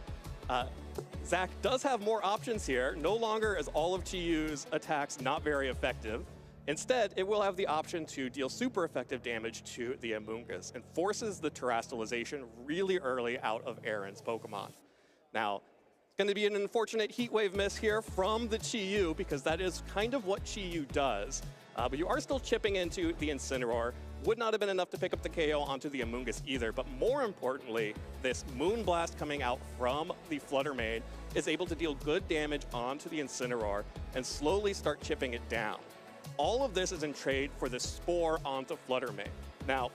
Zach does have more options here. No longer is all of Chi-Yu's attacks not very effective. Instead, it will have the option to deal super effective damage to the Amoonguss and forces the Terastallization really early out of Aaron's Pokemon. Now, it's going to be an unfortunate Heat Wave miss here from the Chi-Yu because that is kind of what Chi-Yu does. But you are still chipping into the Incineroar. Would not have been enough to pick up the KO onto the Amoonguss either, but more importantly, this Moonblast coming out from the Flutter Mane is able to deal good damage onto the Incineroar and slowly start chipping it down. All of this is in trade for the Spore onto Flutter Mane. Now,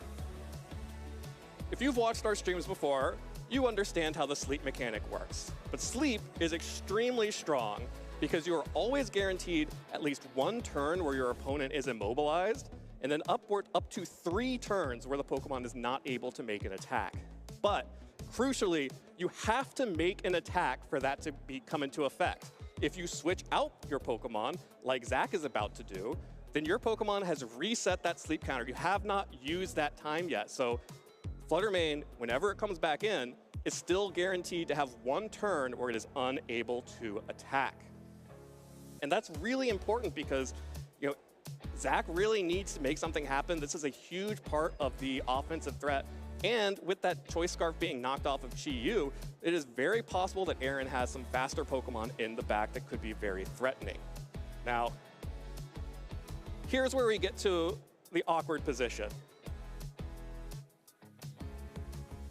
if you've watched our streams before, you understand how the sleep mechanic works. But sleep is extremely strong because you are always guaranteed at least 1 turn where your opponent is immobilized, and then up to 3 turns where the Pokemon is not able to make an attack. But crucially, you have to make an attack for that to come into effect. If you switch out your Pokemon, like Zach is about to do, then your Pokemon has reset that sleep counter. You have not used that time yet. So Flutter Mane, whenever it comes back in, is still guaranteed to have 1 turn where it is unable to attack. And that's really important because, Zach really needs to make something happen. This is a huge part of the offensive threat And with that Choice Scarf being knocked off of Chi-Yu, it is very possible that Aaron has some faster Pokemon in the back that could be very threatening. Now, here's where we get to the awkward position.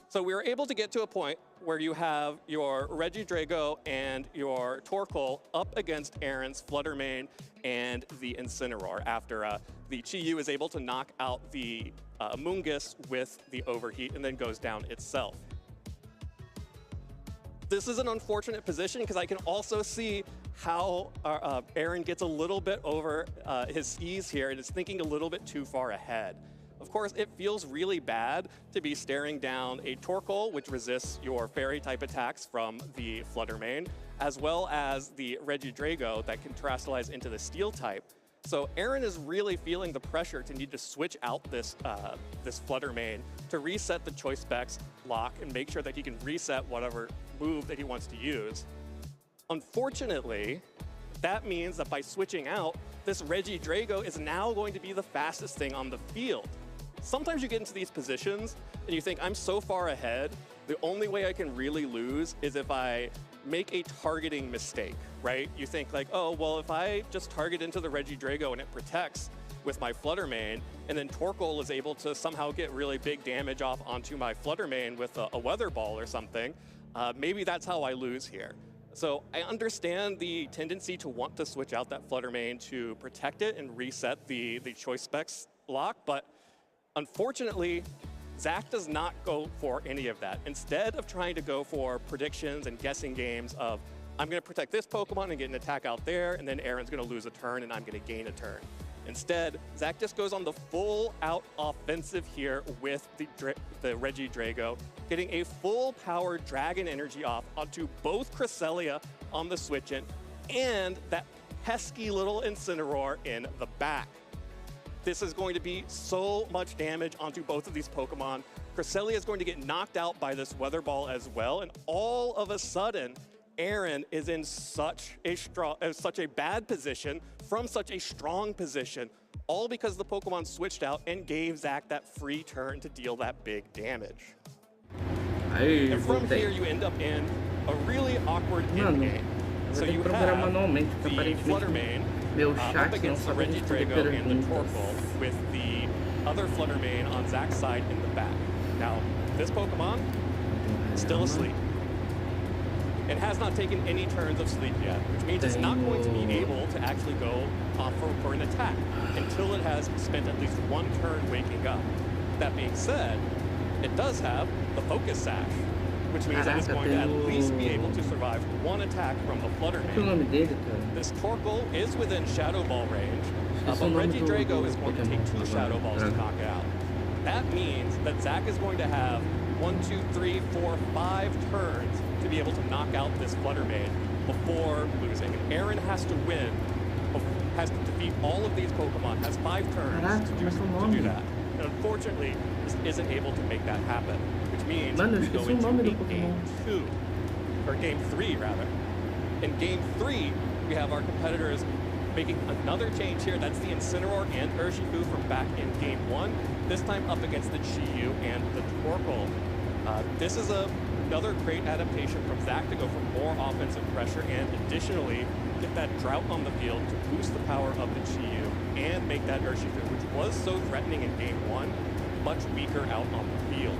So we were able to get to a point where you have your Regidrago and your Torkoal up against Aaron's Fluttermane and the Incineroar after the Chi-Yu is able to knock out the Mungus with the Overheat and then goes down itself. This is an unfortunate position because I can also see how Aaron gets a little bit over his skis here and is thinking a little bit too far ahead. Of course, it feels really bad to be staring down a Torkoal, which resists your Fairy-type attacks from the Fluttermane, as well as the Regidrago that can terastallize into the Steel-type. So Aaron is really feeling the pressure to need to switch out this Fluttermane to reset the Choice Specs lock and make sure that he can reset whatever move that he wants to use. Unfortunately, that means that by switching out, this Regidrago is now going to be the fastest thing on the field. Sometimes you get into these positions and you think, I'm so far ahead, the only way I can really lose is if I make a targeting mistake, right? You think like, oh, well, if I just target into the Regidrago and it protects with my Fluttermane, and then Torkoal is able to somehow get really big damage off onto my Fluttermane with a Weather Ball or something, maybe that's how I lose here. So I understand the tendency to want to switch out that Fluttermane to protect it and reset the Choice Specs lock, but unfortunately, Zach does not go for any of that. Instead of trying to go for predictions and guessing games of, I'm going to protect this Pokemon and get an attack out there, and then Aaron's going to lose a turn and I'm going to gain a turn. Instead, Zach just goes on the full-out offensive here with the Regidrago, getting a full-power Dragon Energy off onto both Cresselia on the switch-in and that pesky little Incineroar in the back. This is going to be so much damage onto both of these Pokemon. Cresselia is going to get knocked out by this Weather Ball as well, and all of a sudden, Aaron is in such a bad position from such a strong position, all because the Pokemon switched out and gave Zach that free turn to deal that big damage. And from here, you end up in a really awkward endgame. So you have the Fluttermane up against the Regidrago and the Torkoal with the other Fluttermane on Zach's side in the back. Now, this Pokemon, still asleep. It has not taken any turns of sleep yet, which means it's not going to be able to actually go off for an attack until it has spent at least one turn waking up. That being said, it does have the Focus Sash, which means that it's going to at least be able to survive one attack from the Fluttermane. This Torkoal is within Shadow Ball range, but Regidrago is going to take 2 Shadow Balls to knock it out. That means that Zach is going to have 1, 2, 3, 4, 5 turns to be able to knock out this Fluttermane before losing. And Aaron has to win, has to defeat all of these Pokemon, has 5 turns to do that. And unfortunately, just isn't able to make that happen, which means we go into game 2, or game 3 rather. In game 3, we have our competitors making another change here. That's the Incineroar and Urshifu from back in game 1, this time up against the Chi-Yu and the Torkoal. This is another great adaptation from Zach to go for more offensive pressure and additionally get that drought on the field to boost the power of the Chi-Yu and make that Urshifu, which was so threatening in game 1, much weaker out on the field.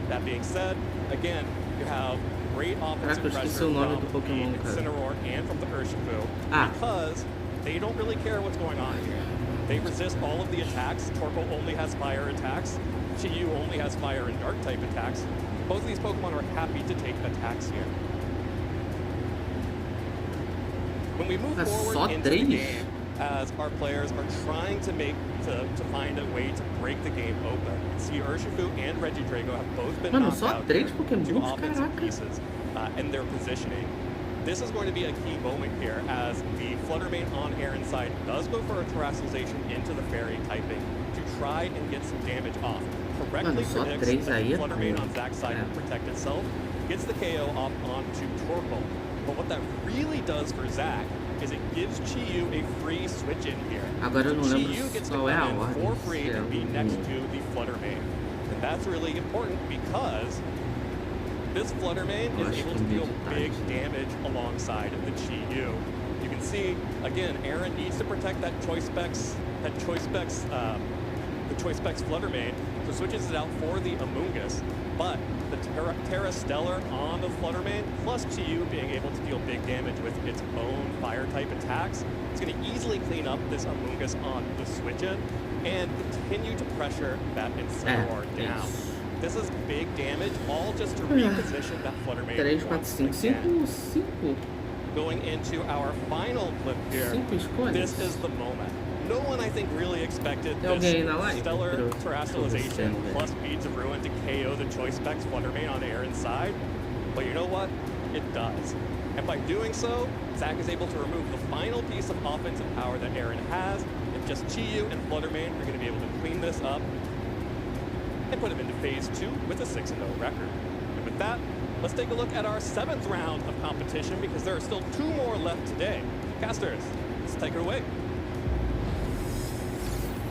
That being said, again, you have great offensive pressure from the Incineroar and from the Urshifu because they don't really care what's going on here. They resist all of the attacks. Torkoal only has fire attacks. Chi-Yu only has fire and dark type attacks. Both of these Pokemon are happy to take attacks here. When we move forward into the game, as our players are trying to find a way to break the game open, see Urshifu and Regidrago have both been knocked out here to offensive pieces in their positioning. This is going to be a key moment here as the Fluttermane on Aaron's side does go for a terastallization into the Fairy typing to try and get some damage off. Correctly predicts that the Fluttermane on Zach's side will protect itself, gets the KO off onto Torkoal. But what that really does for Zach is it gives Chi-Yu a free switch in here. So Chi-Yu gets to come in for free and be next to the Fluttermane. And And that's really important because this Flutter main is able to deal big damage alongside the GU. You can see, again, Aaron needs to protect that Choice Specs Flutter main, so switches it out for the Amoongus. But the Terra Stellar on the Flutter main, plus GU being able to deal big damage with its own fire-type attacks, it's going to easily clean up this Amoongus on the switch-in and continue to pressure that Incineroar down. This is big damage, all just to reposition that Flutter main. 3, 4, 5, 5. Going into our final clip here, this is the moment. No one, I think, really expected this stellar terrestrialization plus Beads of Ruin to KO the Choice Specs Flutter main on Aaron's side. But you know what? It does. And by doing so, Zach is able to remove the final piece of offensive power that Aaron has, and just GU and Flutter main are going to be able to clean this up and put him into phase 2 with a 6-0 record. And with that, let's take a look at our 7th round of competition because there are still 2 more left today. Casters, let's take it away.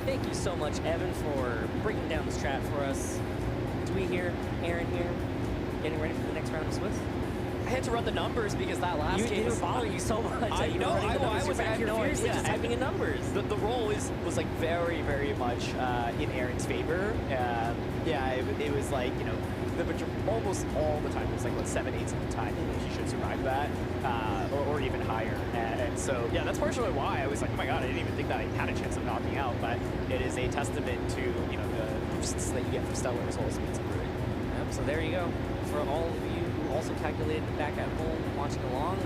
Thank you so much, Evan, for breaking down this strat for us. Dewey here, Aaron here, getting ready for the next round of Swiss. I had to run the numbers because that last game didn't bother you so much. I know. I was furiously just typing in numbers. The roll was like very, very much in Aaron's favor. Yeah, it was like, you know, almost all the time. It was like, what, 7/8 of the time he should survive that, or even higher. And so, yeah, that's partially why I was like, oh my god, I didn't even think that I had a chance of knocking out. But it is a testament to, you know, the boosts that you get from Stellar as well as Beats of Ruin. Yep, so there you go. For all of you who also calculated back at home watching along,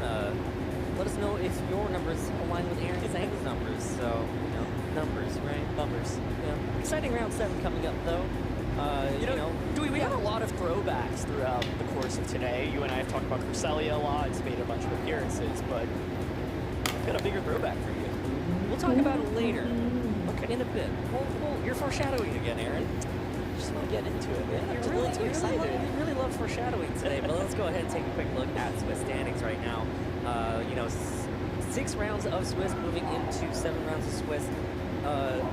let us know if your numbers align with Aaron Zhang's numbers. So, you know, numbers, right? Numbers. Yeah. Exciting round 7 coming up, though. You know, Dewey, we had a lot of throwbacks throughout the course of today. You and I have talked about Cresselia a lot. It's made a bunch of appearances, but I've got a bigger throwback for you. We'll talk about it later. Okay, in a bit. Well, you're foreshadowing again, Aaron. Just want to get into it, man. You're really too excited. You really love foreshadowing today, but let's go ahead and take a quick look at Swiss standings right now. You know, 6 rounds of Swiss moving into 7 rounds of Swiss.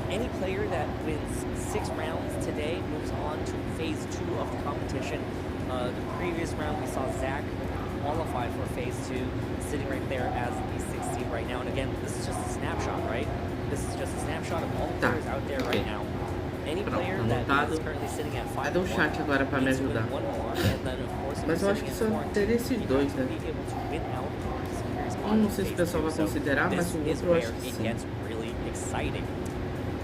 Any player that wins 6 rounds today moves on to phase 2 of the competition. The previous round we saw Zach qualify for phase 2, sitting right there as the 6th seed right now. And again, this is just a snapshot, right? This is just a snapshot of all the players out there right now. Any player that is currently sitting at 5 Cadê o chat agora para me ajudar? Mas eu acho que só teria esses dois, né? Não sei se o pessoal vai considerar, mas o outro eu acho que sim.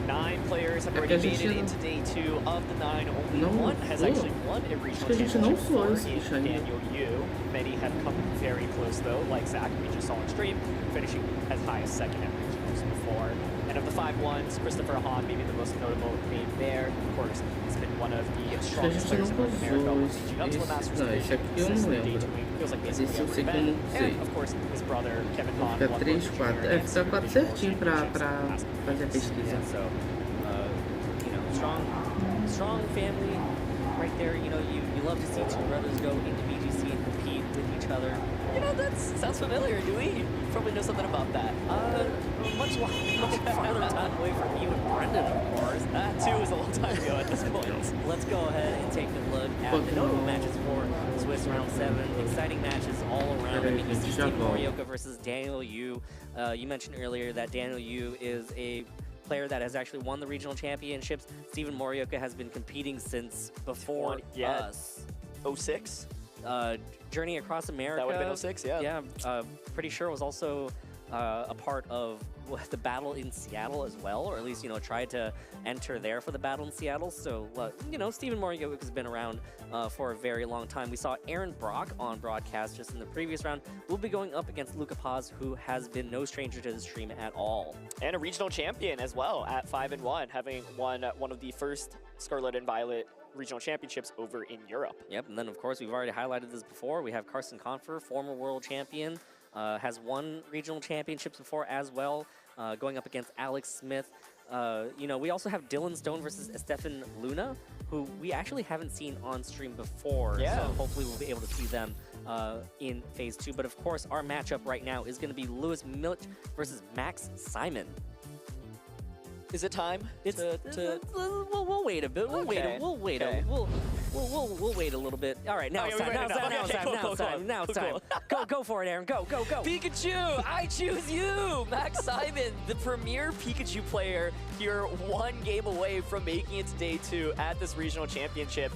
9 players have already made it into day 2 of the 9. Only one has actually won a regional championship before in Daniel Yu. Many have come very close though, like Zach, we just saw on stream, finishing as high as 2nd at regionals before. And of the 5-1s, Christopher Hahn, maybe the most notable name there. Of course, he's been one of the strongest players in North America, reaching up to the Masters stage since the day 2 week. Feels like basically every event. And of course, his brother Kevin Hahn won 3, 4. Fica 4 certinho pra fazer a pesquisa. So, you know, strong family right there. You know, you love to see 2 brothers go into BGC and compete with each other. You know, that sounds familiar, do we? You probably know something about that. Much farther time away from you and Brendan, of course. That too is a long time ago at this point. Let's go ahead and take a look at the notable matches for Swiss Round 7. Exciting matches all around. I mean, you see Steven Morioka versus Daniel Yu. You mentioned earlier that Daniel Yu is a player that has actually won the regional championships. Steven Morioka has been competing since before us. 06? Journey Across America. That would have been 06, yeah. Yeah, pretty sure was also a part of the battle in Seattle as well, or at least, you know, tried to enter there for the battle in Seattle. So, you know, Steven Morioka has been around for a very long time. We saw Aaron Brock on broadcast just in the previous round. We'll be going up against Luca Paz, who has been no stranger to the stream at all. And a regional champion as well at 5-1, having won one of the first Scarlet and Violet regional championships over in Europe. Yep, and then of course we've already highlighted this before. We have Carson Confer, former world champion, has won regional championships before as well, going up against Alex Smith. You know, we also have Dylan Stone versus Estefan Luna, who we actually haven't seen on stream before. Yeah. So hopefully we'll be able to see them in phase 2. But of course, our matchup right now is going to be Lewis Milich versus Max Simon. Is it time? We'll wait a bit. We'll wait a little bit. All right, now it's time. Now it's time. Go for it, Aaron. Go. Pikachu, I choose you. Max Simon, the premier Pikachu player here, 1 game away from making it to day 2 at this regional championship.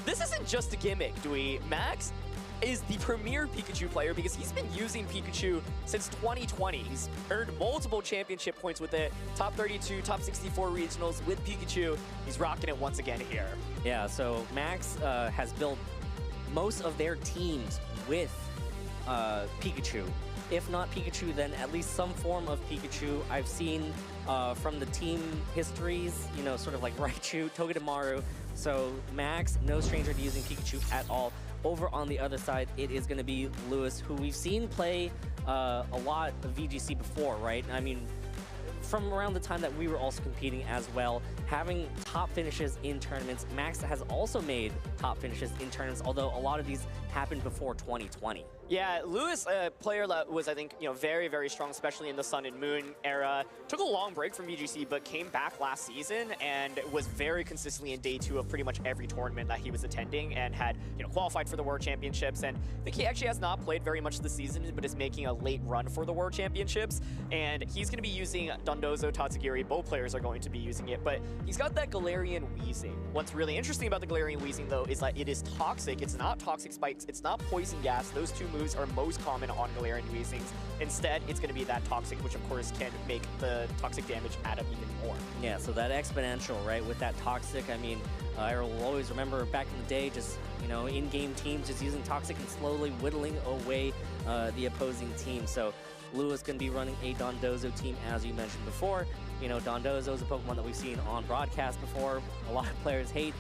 This isn't just a gimmick, Dewey. Max is the premier Pikachu player because he's been using Pikachu since 2020. He's earned multiple championship points with it. Top 32, top 64 regionals with Pikachu. He's rocking it once again here. Yeah, so Max has built most of their teams with Pikachu. If not Pikachu, then at least some form of Pikachu. I've seen from the team histories, you know, sort of like Raichu, Togedemaru. So Max, no stranger to using Pikachu at all. Over on the other side, it is going to be Lewis, who we've seen play a lot of VGC before, right? I mean, from around the time that we were also competing as well, having top finishes in tournaments. Max has also made top finishes in tournaments, although a lot of these happened before 2020. Yeah, Lewis, a player that was, I think, you know, very, very strong, especially in the Sun and Moon era. Took a long break from VGC, but came back last season and was very consistently in day 2 of pretty much every tournament that he was attending and had, you know, qualified for the World Championships. And I think he actually has not played very much this season, but is making a late run for the World Championships. And he's going to be using Dondozo, Tatsugiri. Both players are going to be using it, but he's got that Galarian Wheezing. What's really interesting about the Galarian Wheezing, though, is that it is toxic. It's not toxic spikes. It's not poison gas. Those 2 moves are most common on Galarian Weezings. Instead, it's going to be that toxic, which of course can make the toxic damage add up even more. Yeah, so that exponential, right, with that toxic, I mean, I will always remember back in the day, just, you know, in-game teams just using toxic and slowly whittling away the opposing team. So Lewis going to be running a Dondozo team, as you mentioned before. You know, Dondozo is a Pokemon that we've seen on broadcast before. A lot of players hate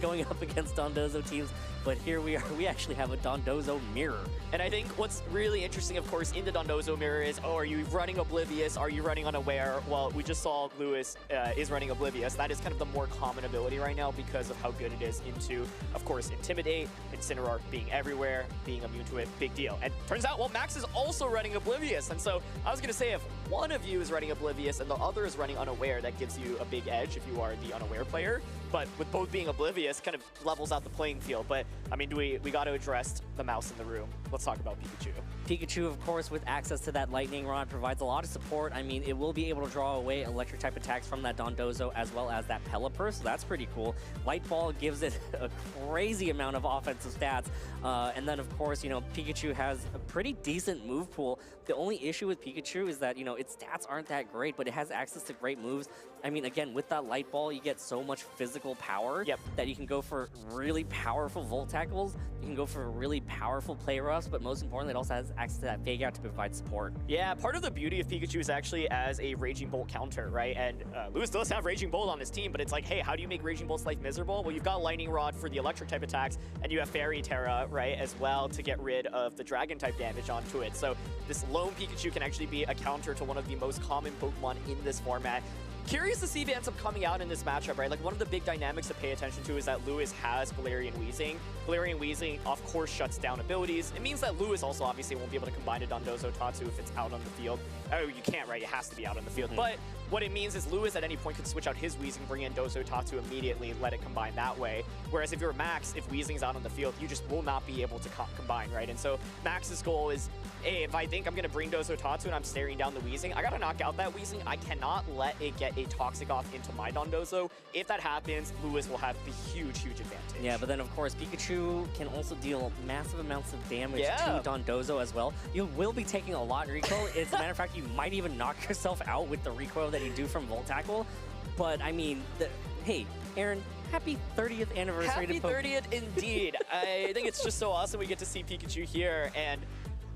going up against Dondozo teams, but here we are. We actually have a Dondozo mirror. And I think what's really interesting, of course, in the Dondozo mirror is, oh, are you running Oblivious? Are you running Unaware? Well, we just saw Lewis is running Oblivious. That is kind of the more common ability right now because of how good it is into, of course, Intimidate, Incineroar being everywhere, being immune to it, big deal. And turns out, well, Max is also running Oblivious. And so I was going to say, if one of you is running Oblivious and the other is running Unaware, that gives you a big edge if you are the Unaware player. But with both being Oblivious, kind of levels out the playing field. But, I mean, we got to address the mouse in the room. Let's talk about Pikachu. Pikachu, of course, with access to that Lightning Rod, provides a lot of support. I mean, it will be able to draw away electric-type attacks from that Dondozo as well as that Pelipper, so that's pretty cool. Light Ball gives it a crazy amount of offensive stats. And then, of course, you know, Pikachu has a pretty decent move pool. The only issue with Pikachu is that, you know, its stats aren't that great, but it has access to great moves. I mean, again, with that Light Ball, you get so much physical power that you can go for really powerful Volt Tackles, you can go for really powerful Play Roughs, but most importantly, it also has access to that Fake Out to provide support. Yeah, part of the beauty of Pikachu is actually as a Raging Bolt counter, right? And Lewis does have Raging Bolt on his team, but it's like, hey, how do you make Raging Bolt's life miserable? Well, you've got Lightning Rod for the electric type attacks, and you have Fairy Terra, right, as well to get rid of the Dragon type damage onto it. So this lone Pikachu can actually be a counter to one of the most common Pokemon in this format. Curious to see if it ends up coming out in this matchup, right? Like, one of the big dynamics to pay attention to is that Lewis has Galarian Weezing. Galarian Weezing, of course, shuts down abilities. It means that Lewis also obviously won't be able to combine a Dondozo Tatsu if it's out on the field. Oh, you can't, right? It has to be out on the field. But what it means is Lewis at any point can switch out his Weezing, bring in Dozo Tatsu immediately, and let it combine that way. Whereas if you're Max, if Weezing's out on the field, you just will not be able to combine, right? And so Max's goal is, hey, if I think I'm going to bring Dozo Tatsu and I'm staring down the Weezing, I got to knock out that Weezing. I cannot let it get a Toxic off into my Dondozo. If that happens, Lewis will have the huge, huge advantage. Yeah, but then, of course, Pikachu can also deal massive amounts of damage to Dondozo as well. You will be taking a lot in recoil. As a matter of fact, you might even knock yourself out with the recoil that you do from Volt Tackle. But, I mean, hey, Aaron, happy 30th anniversary to Pokemon. Happy 30th indeed. I think it's just so awesome we get to see Pikachu here, and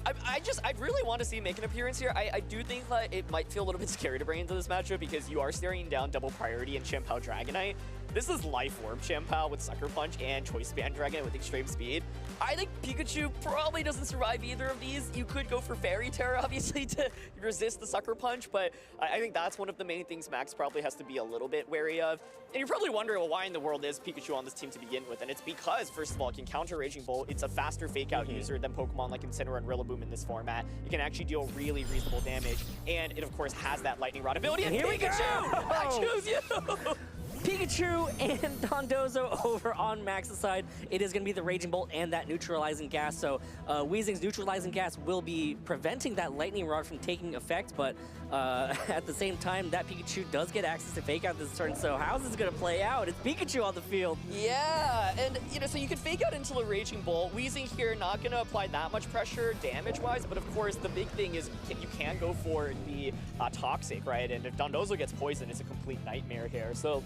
I really want to see him make an appearance here. I do think that it might feel a little bit scary to bring into this matchup because you are staring down double priority and Chien-Pao Dragonite. This is Life Orb Chien-Pao with Sucker Punch and Choice Band Dragonite with Extreme Speed. I think Pikachu probably doesn't survive either of these. You could go for Fairy Terra, obviously, to resist the Sucker Punch, but I think that's one of the main things Max probably has to be a little bit wary of. And you're probably wondering, well, why in the world is Pikachu on this team to begin with? And it's because, first of all, it can counter Raging Bolt. It's a faster Fake Out user than Pokemon like Incineroar and Boom in this format. It can actually deal really reasonable damage, and it of course has that Lightning Rod ability. And here we go! I choose you! Pikachu and Dondozo over on Max's side. It is going to be the Raging Bolt and that Neutralizing Gas. So Weezing's Neutralizing Gas will be preventing that Lightning Rod from taking effect, but at the same time, that Pikachu does get access to Fake Out this turn. So how's this going to play out? It's Pikachu on the field. Yeah, and so you can Fake Out into the Raging Bolt. Weezing here not going to apply that much pressure damage-wise, but of course the big thing is you can go for the Toxic, right? And if Dondozo gets poisoned, it's a complete nightmare here. So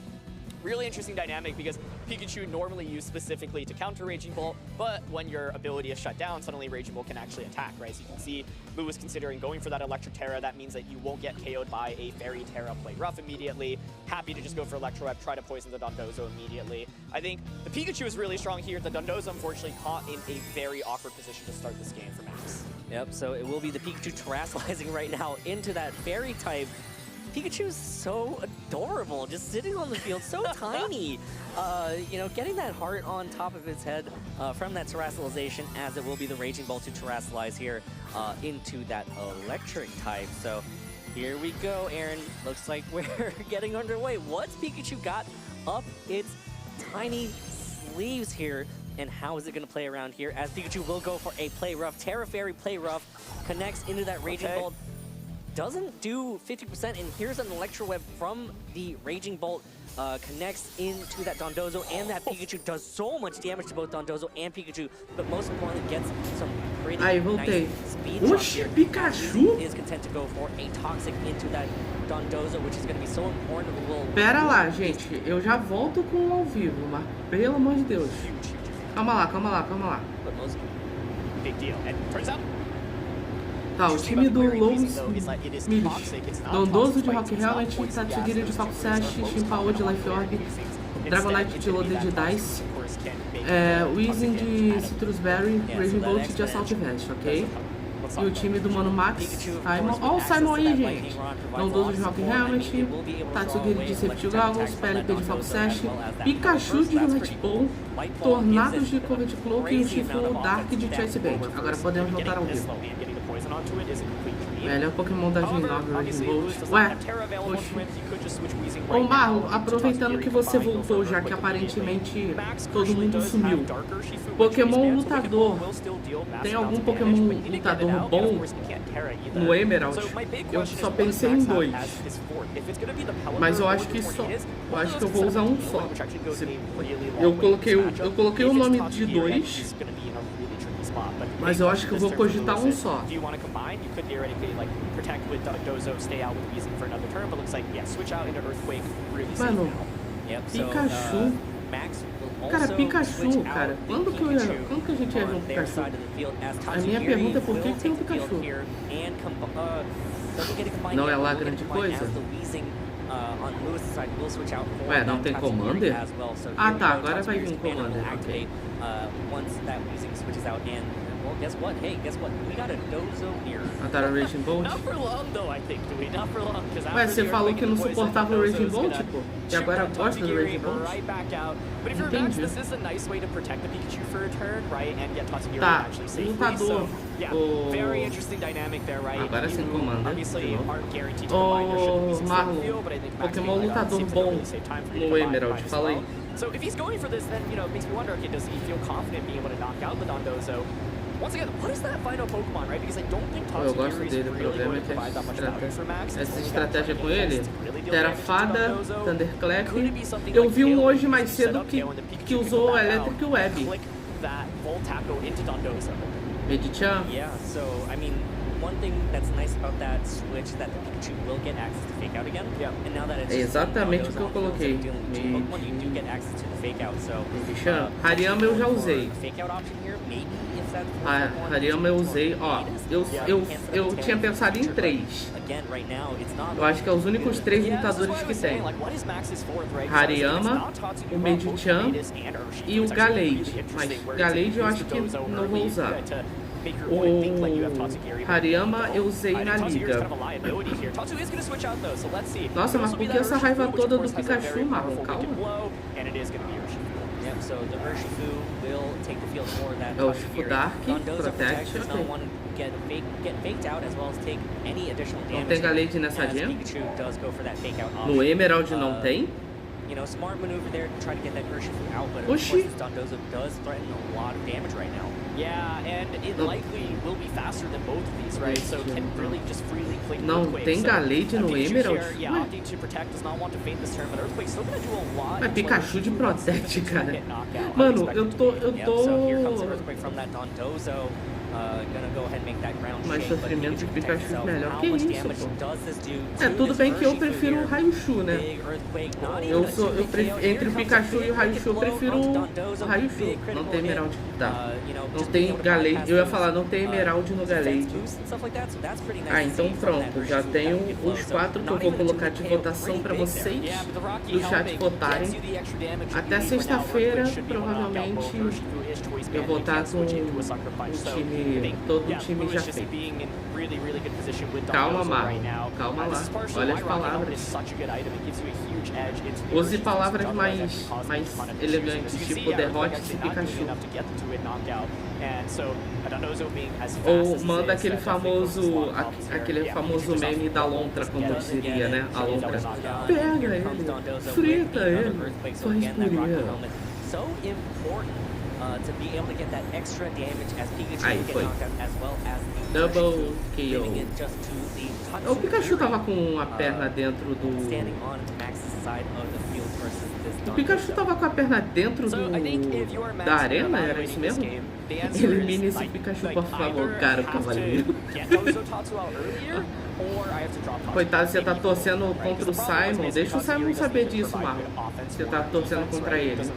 really interesting dynamic because Pikachu normally used specifically to counter Raging Bolt, but when your ability is shut down, suddenly Raging Bolt can actually attack, right? So you can see Lou is considering going for that Electric Terra. That means that you won't get KO'd by a Fairy Terra play rough immediately. Happy to just go for Electro Web, try to poison the Dondozo immediately. I think the Pikachu is really strong here. The Dondozo, unfortunately, caught in a very awkward position to start this game for Max. Yep, so it will be the Pikachu terrestrializing right now into that Fairy type. Pikachu is so adorable, just sitting on the field, so tiny. You know, getting that heart on top of its head from that terrestrialization, as it will be the Raging Bolt to terrestrialize here into that electric type. So here we go, Aaron. Looks like we're getting underway. What's Pikachu got up its tiny sleeves here? And how is it going to play around here? As Pikachu will go for a play rough. Terra Fairy play rough connects into that Raging Bolt. Doesn't do 50%, and here's an Electro Web from the Raging Bolt, connects into that Dondozo, and that Pikachu does so much damage to both Dondozo and Pikachu, but most importantly gets some pretty nice speed. Oxi, Pikachu! Is content to go for a Toxic into that Dondozo, which is going to be so important. Pera lá, gente, eu já volto com o ao vivo, mas pelo amor de Deus. Calma lá, calma lá, calma lá. Big deal. And turns out tá, o time do Lowe's Dondozo de Rock Helmet, Tatsugiri de Foco Sash, Chimpao de Life Orb, Dragonite de Loaded Dice, Weezing de Citrus Berry, Raging Bolt de Assault Vest, ok? E o time do Mano Max, Simon. Ó o Simon aí, gente. Dondozo de Rock Helmet, Tatsugiri de Safety Goggles, PLP de Foco Sash, Pikachu de Red Bull, Tornados de Covet Cloak e o Chifo Dark de Choice Band. Agora podemos voltar ao vivo. Melhor Pokémon da Gen 9, Raging Bolt. Ué, ô Marlon, aproveitando que você voltou, já que aparentemente todo mundo sumiu. Pokémon lutador. Tem algum Pokémon lutador bom no Emerald? Eu só pensei em 2. Mas eu acho que eu vou usar um só. Eu coloquei o nome de 2. Mas eu acho que eu vou cogitar um só. Mano, Pikachu. Cara, Pikachu, cara. Quando que a gente ia ver um Pikachu? A minha pergunta é por que tem um Pikachu? Não é lá grande coisa? Ué, não tem Commander? Ah tá, agora vai vir um Commander, ok. Well, guess what? Hey, guess what? We got a Dozo here. Mataram o Raging Bolt? Not for long, though, I think, do we? Not for long. Ué, você falou que não suportava o Raging Bolt, tipo? E agora gosta do Raging Bolt? Entendi. Tá, lutador. Agora sim, Commander. Ô, Marlon, Pokémon lutador bom no Emerald, fala aí. So if he's going for this, then, you know, it makes me wonder, okay, does he feel confident being able to knock out the Dondozo? Once again, what is that final Pokemon, right? Because I don't think eu gosto dele, o problema é que essa estratégia com ele, Terra Fada, Thunderclap. Eu vi um hoje mais cedo que usou Electric Web. Medichan? Yeah, so, I mean, one thing that's nice about that switch is that the Pikachu will get access to Fake Out again. Yeah. And now that it's exatamente o que eu coloquei. Pokemon, you do get access to the Fake Out, so Hariyama eu já usei. Fake Out option here, maybe if that Hariyama eu usei, ó. Eu tinha pensado em 3. Eu acho que é os únicos 3 lutadores que tem. Hariyama, o Medichan e o Galade. Mas Galade eu acho que não vou usar. O Hariyama eu usei na liga. Nossa, mas por que essa raiva toda do Pikachu, Marlon? Calma. Yep, so the Urshifu will take the field for that. É o Urshifu Dark, Protect, does not want to get faked out as well as take any additional damage. Não tem Galade nessa gem? Pikachu does go for that fake out option. No Emerald não tem? You know, smart maneuver there to try to get that Urshifu out, but of Oxi. course this Dondozo does threaten a lot of damage right now. Yeah, and it likely will be faster than both of these, right? So can really just freely click Earthquake. Tem Galade no Emerald? Here, yeah, opting to protect, does not want to feint this turn, but Earthquake's still gonna do a lot. Mas Pikachu de Protect, cara. Mano, eu tô... So here comes the Earthquake from that Dondozo. Gonna go ahead and make that ground Mas shake, sofrimento de Pikachu é melhor que how much isso, damage pô. does this do É, to tudo this bem que eu Urshifu prefiro here? o Raichu, né? Big Earthquake, not Eu even sou, a super KO. entre o Pikachu e o Raichu, eu prefiro o Raichu. Não tem Emerald, tá. Não tem Galade, eu ia falar, não tem Emerald no Galade. Ah, então pronto, já tenho os 4 que eu vou colocar de votação pra vocês do chat votarem. Até sexta-feira, provavelmente, eu vou estar com o time, todo o time já feito. Calma, Marlon. Calma lá. Olha as palavras. Use palavras mais elegantes, tipo derrote esse Pikachu. Ou manda aquele famoso meme da lontra, como eu diria, né? A lontra. Pega ele, frita ele, faz purinha. To be able to get that extra damage as Pikachu Aí get foi. knocked out as well as the Double giving KO. it just to the O Pikachu tava com a perna dentro do... standing on Max's side of the field versus this O Pikachu tava com a perna dentro da arena, era isso mesmo? Elimine esse Pikachu, por favor, cara, cavaleiro. Coitado, você tá torcendo contra o Simon. Deixa o Simon saber disso, Marlon. Você tá torcendo contra ele.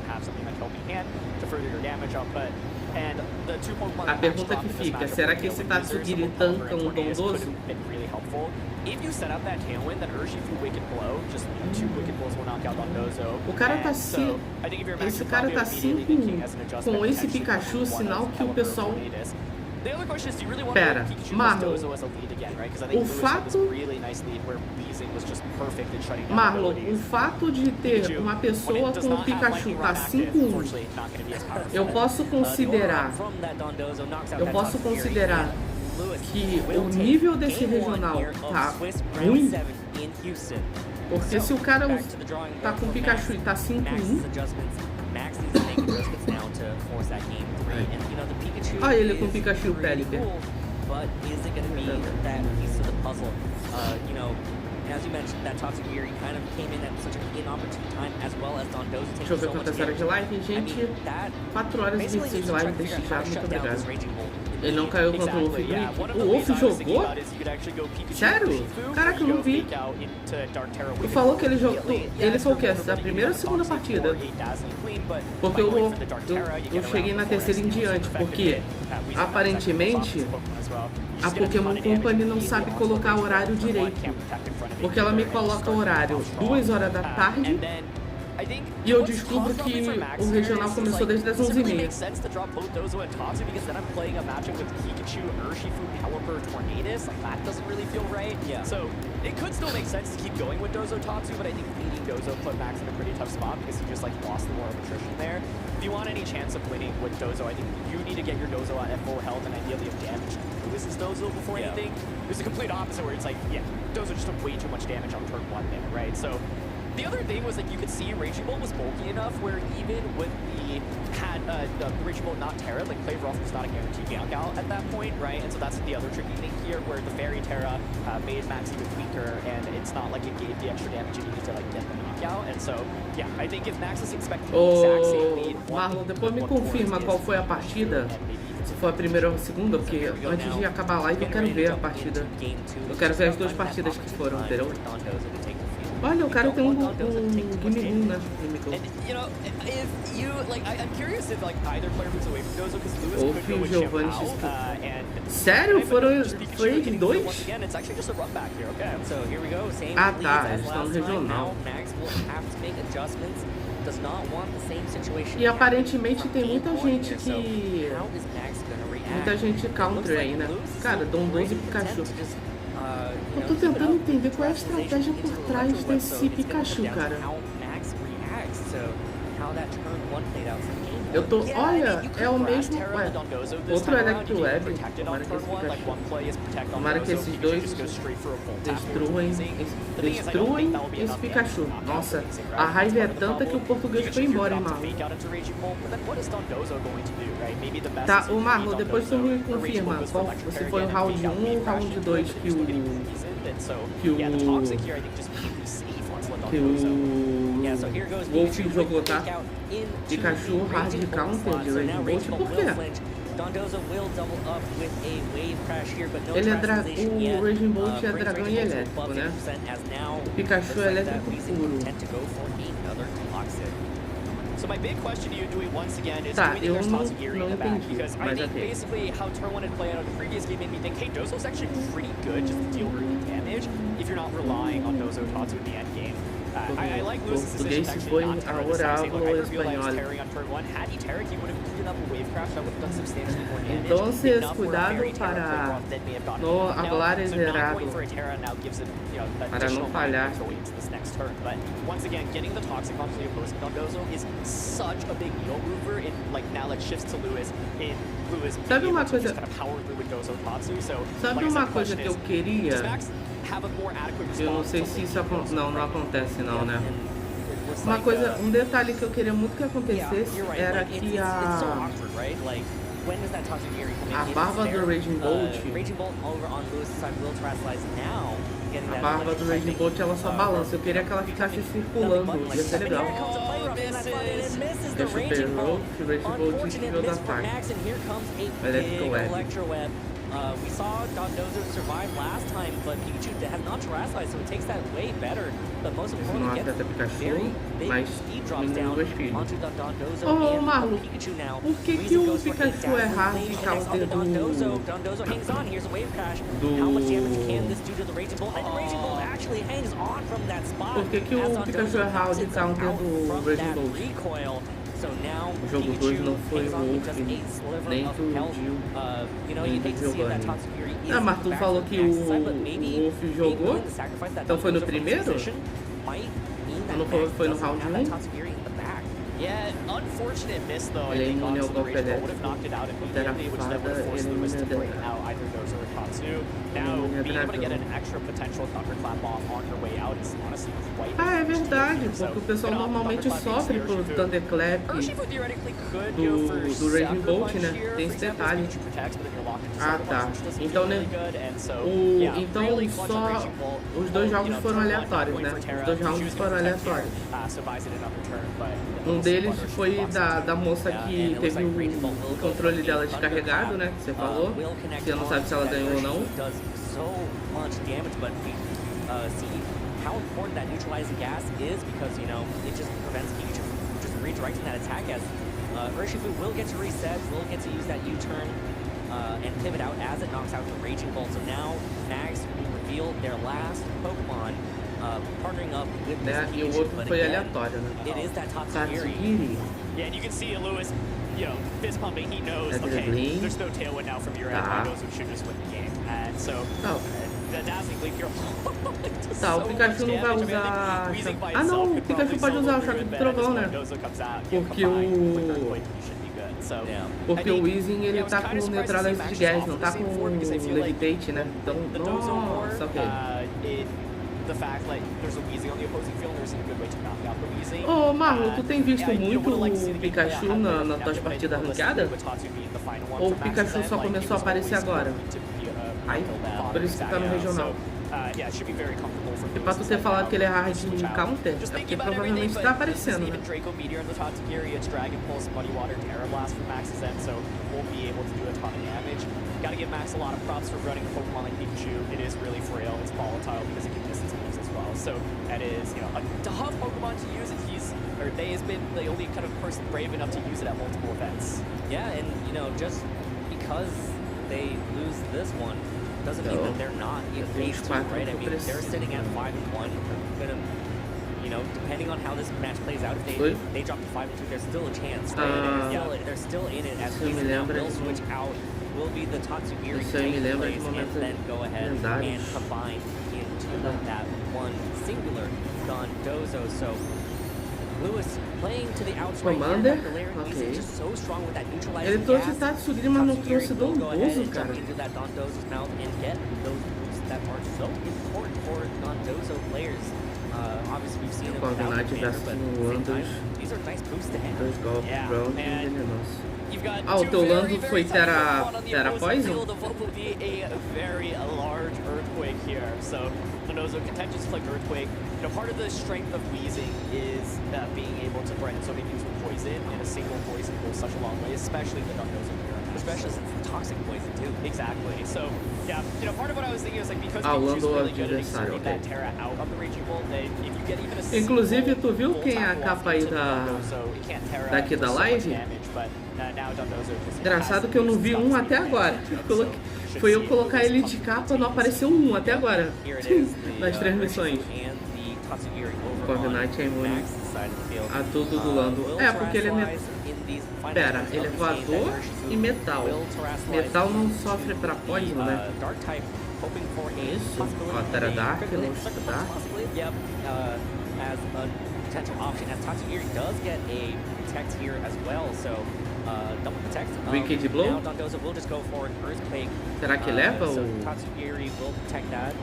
A pergunta que fica, será que esse Tatsugiri tanca um Dondozo? O cara tá assim, esse cara tá 5-1 com esse Pikachu, sinal que o pessoal... Pera, Marlon, o fato... Marlon, o fato de ter uma pessoa com o Pikachu tá 5-1, eu posso considerar que o nível desse regional tá ruim, porque se o cara tá com o Pikachu e tá 5-1, olha ele com o Pikachu Pelipper. As you mentioned, that Toxic Fury kind of came in at such an inopportune time, as well as Dondozo Deixa eu ver taking so much quantas horas de damage. live, gente. 4 horas e 26 de live, deixa já, muito obrigado. Ele não caiu contra o Wolf Brick. O Wolf jogou? Sério? Caraca, eu não vi. Tu falou que ele jogou. Ele foi o quê? Da primeira ou segunda partida? Porque eu cheguei na terceira em diante, porque aparentemente a Pokémon Company não sabe colocar horário direito. Porque ela me coloca horário 2 horas da tarde e eu descubro que o regional começou desde as 11h30. So it could still make sense to keep going with Dozo Tatsu, but I think leading Dozo put Max in a pretty tough spot because he just like lost the war of attrition there. If you want any chance of winning with Dozo, I think you need to get your Dozo at full health and ideally have damage Lewis's Dozo before anything. There's a complete opposite where it's like, yeah, Dozo just took way too much damage on turn 1 there, right? So the other thing was that you could see Raging Bolt was bulky enough where even with the Raging Bolt not Terra, like Clave Ruff was not a guaranteed knockout at that point, right? And so that's the other tricky thing here where the Fairy Terra made Max even weaker and it's not like it gave the extra damage you needed to like get the knockout. And so, yeah, I think if Max is expecting the exact same lead... Marlon, depois me confirma qual foi a partida. Se foi a primeira ou a segunda, porque antes de acabar a live eu quero ver a partida. Eu quero ver as 2 partidas que foram, entendeu? Olha, o cara tem um Gimme né? Ouve o Giovanni XP. Sério? Foi de 2? Ah tá, eles estão no regional. E aparentemente tem muita gente que... Muita gente counter aí, né? Cara, Dondozo e Pikachu. Eu tô tentando entender qual é a estratégia por trás desse Pikachu, cara. Eu tô, olha, é o mesmo, ué, outro Electro Web, tomara que esses dois destruem esse Pikachu. Nossa, a raiva é tanta que o português foi embora, hein, Marlon. Tá, o Marlon, depois tu me confirma qual, se foi o round 1 ou o round 2 que o Wolf jogou, tá? Pikachu hard counter de Reagindo, por quê? Ele é o Reagindo é dragão e elétrico, né? O Pikachu é elétrico puro. So my big question to you, Dewey, once again, is tá, do you think there's Tatsugiri back? Because I think basically how turn 1 had played out in the previous game made me think, hey, Dozo's actually pretty good just to deal early damage if you're not relying on Dozo Tatsu in the end game. I like Lewis's decision to actually not terror this time, saying, look, I realized tearing on turn 1. Had he terrored, he would have given up a wave crash that would have done substantially more damage. Entonces, cuidado para no hablar exagerado, para não falhar. Turn. But once again, getting the toxic onto the opposing Dondozo is such a big needle mover. In like now, it shifts to Lewis. In Lewis, sabe uma coisa? Kind of power through with Dozo Tatsu. So, sabe like uma coisa que eu queria? Eu não sei se isso não acontece não, né? Uma coisa, um detalhe que eu queria muito que acontecesse era que a barba do Raging Bolt, a barba do Raging Bolt, ela só balança. Eu queria que ela ficasse circulando, ia ser legal. Deixa eu ver, o Raging Bolt desviou do ataque. Electro Web. We saw Dondozo survive last time, but Pikachu has not terrestrialized, so it takes that way better. But most importantly, gets very big speed drops down onto Dondozo and Pikachu now. Por que o Pikachu é hard counter do Dondozo hangs on. Here's a wave crash. How much damage can this do to the Raging Bolt? And the Raging Bolt actually hangs on from that spot. Por que o Pikachu é hard counter do Raging Bolt? Recoil. So now o jogo 2 não foi o Wolf, nem do Jill, nem do Giovanni. Ah, mas tu falou que o Wolf jogou? Então foi no primeiro? Ou não foi no round 1? Yeah, unfortunate miss though. Ele é imune ao golpe elétrico. Would have knocked it out and immediately, which then would have forced Lewis to bring out either Dozo or Tatsu. Now, being able to get an extra potential thunderclap bomb on her way out is honestly quite. Ah, é verdade, porque o pessoal normalmente sofre por thunderclap do Raging Bolt, né? Tem esse detalhe. Ah, tá. Então, né? Então só os dois jogos foram aleatórios, né? Os dois rounds foram aleatórios. Um deles foi da moça que teve o controle dela descarregado, né? Que você falou. Você não sabe se ela ganhou ou não. How important that neutralizing gas is because, you know, it just prevents Pikachu from just redirecting that attack as Urshifu will get to reset, will get to use that U-turn and pivot out as it knocks out the Raging Bolt. So now Mags will reveal their last Pokemon partnering up with this E o outro foi aleatório, né? It is that Tatsugiri. Yeah, and you can see Lewis, you know, fist pumping. He knows, okay, there's no tailwind now from your end. He knows we should just win the game. And so, the dazzling leap here. Tá, o Pikachu não vai usar... Ah não, o Pikachu pode usar o choque do trovão, né? Porque o Weezing, ele tá com o Neutralize de Gas, não tá com o Levitate, né? Então, nossa, ok. Ô, Marlon, tu tem visto muito o Pikachu nas tuas partidas ranqueadas? Ou o Pikachu só começou a aparecer agora? Ai, por isso que tá no regional. E pra tu ter falado que ele é hard counter, é porque provavelmente tá aparecendo, né? Gotta give Max a lot of props for running a Pokemon like Pikachu. It is really frail, it's volatile because it can distance moves as well. So that is, you know, a tough Pokemon to use, and they has been the only kind of person brave enough to use it at multiple events. Yeah, and you know, just because they lose this one doesn't mean that they're not in phase 2, right? I mean, they're sitting at 5-1. Gonna, you know, depending on how this match plays out, if they drop to 5-2, there's still a chance, right? They're still in it as Weezing now will switch out. Will be the Tatsugiri take place and then go ahead and combine into that one singular Dondozo. So Commander, ok. Ele trouxe Tatsugiri, mas não trouxe Dondoso, cara. Coordenade versus Landos. 2 golpes, Brown e Venenoso. Ah, o teu Lando foi Terra Poison? Dondozo contentious flicked Earthquake. You know, part of the strength of Wheezing is being able to brand so many use with poison, and a single poison goes such a long way, especially the Dondozo here. Especially since it's toxic poison too. Exactly. So yeah, you know, part of what I was thinking is like because you choose really good at zeroing that Terra out of the Raging Bolt, if you get even a inclusive, tu viu quem é a capa aí daqui da live? Engraçado que eu não vi um até agora. Foi eu colocar ele de capa, não apareceu um até agora nas transmissões. Corviknight é imune a tudo do Lando. É, porque ele é Pera, ele é voador e metal. Metal não sofre pra poison, né? Isso. Ó, Terra Dark, Luxo Dark. Wicked Blow? Será que leva o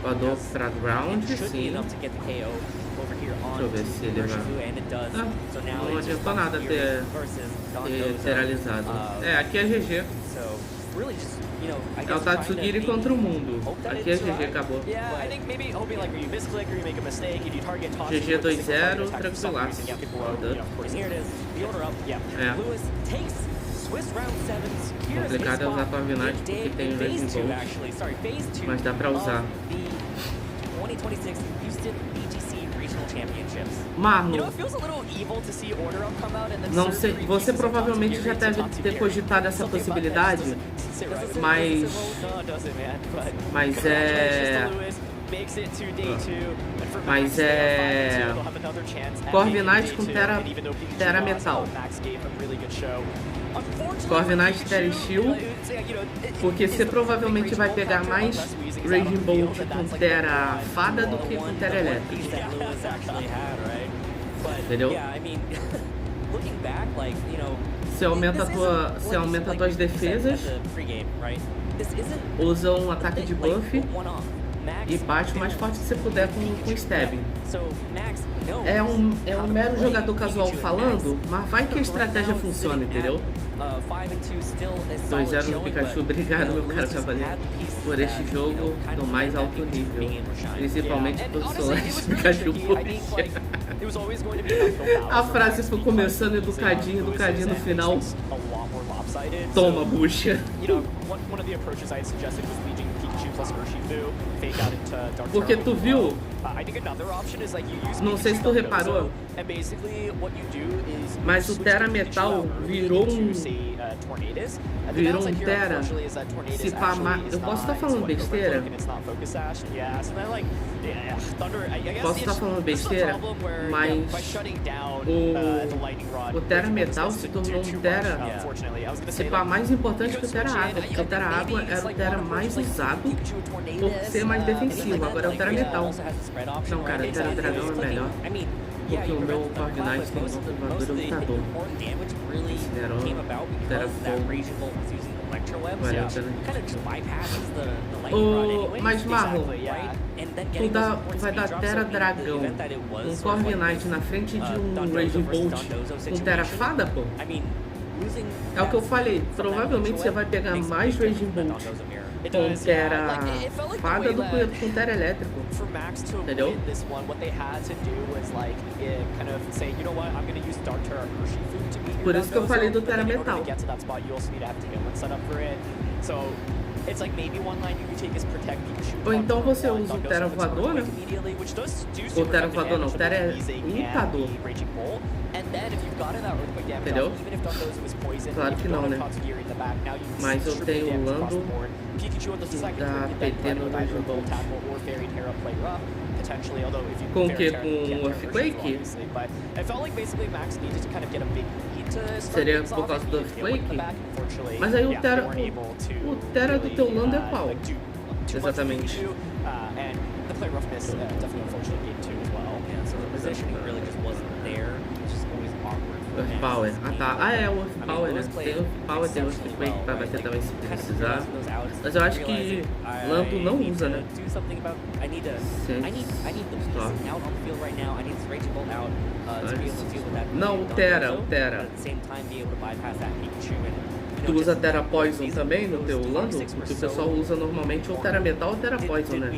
voador pra ground? Sim. Deixa eu ver se ele vai... não adiantou nada ter literalizado. É, aqui é GG. É o Tatsugiri contra o mundo. Aqui é GG, acabou. GG 2-0, tranquilaço. É. Complicado é usar Corviknight porque tem o Reagindo, mas dá pra usar. Marlon, não sei, você provavelmente já deve ter cogitado essa possibilidade, mas é Corviknight com Terra Metal. Corviknight Terra Steel, porque você provavelmente vai pegar mais Raging Bolt com Terra Fada do que com Terra Elétrica. Entendeu? Você aumenta tuas defesas, usa um ataque de buff e bate o mais forte que você puder com stabbing. É um mero jogador casual falando, mas vai que a estratégia funciona, entendeu? 2-0 no Pikachu, obrigado meu caro cavaleiro por este jogo no mais alto nível, principalmente por Solange Pikachu. A frase foi começando educadinho no final. Toma, bucha. Porque tu viu? Não sei se tu reparou, mas o Terra Metal virou um Terra. Se pá, eu posso estar falando besteira? Posso estar falando besteira, mas o Terra Metal se tornou um Terra se pá mais importante que o Terra Água, porque o Terra Água era o Terra mais usado por ser mais defensivo, agora é o Terra Metal. Não, cara, o Terra Dragão é melhor, porque o meu Corviknight tem um voador lutador. Considerou Terra Fogo. Valeu, mas Marlon, tu vai dar Terra Dragão, um Corviknight na frente de um Raging Bolt com Terra Fada, pô? É o que eu falei, provavelmente você vai pegar mais Reagindo com Terra Fada do que com Terra Elétrico. Entendeu? Por isso que eu falei do Terra Metal. Ou então você usa o Terra Voador, né? O Terra Voador não, o Terra é lutador. Entendeu? Claro que não, né? Mas eu tenho o Lando da PT no Reagindo Bolt. Com o que? Com o Earthquake? Seria por causa do Earthquake? Mas aí o Terra do teu Lando é qual? Exatamente. next. Power. Ah, tá. Ah, é o Earth Power, né? Tem Earth Power, tem o Earthquake pra bater também se precisar. Mas eu acho que Lampo não usa, né? I need the Weezing out on the field right now. I need this Raging Bolt out to be able to deal with that. Não, o Terra. But at the same time, be able to bypass that Pikachu and Tu usa Terra Poison também no teu Lando? Porque o pessoal usa normalmente ou Terra Metal ou Terra Poison, né?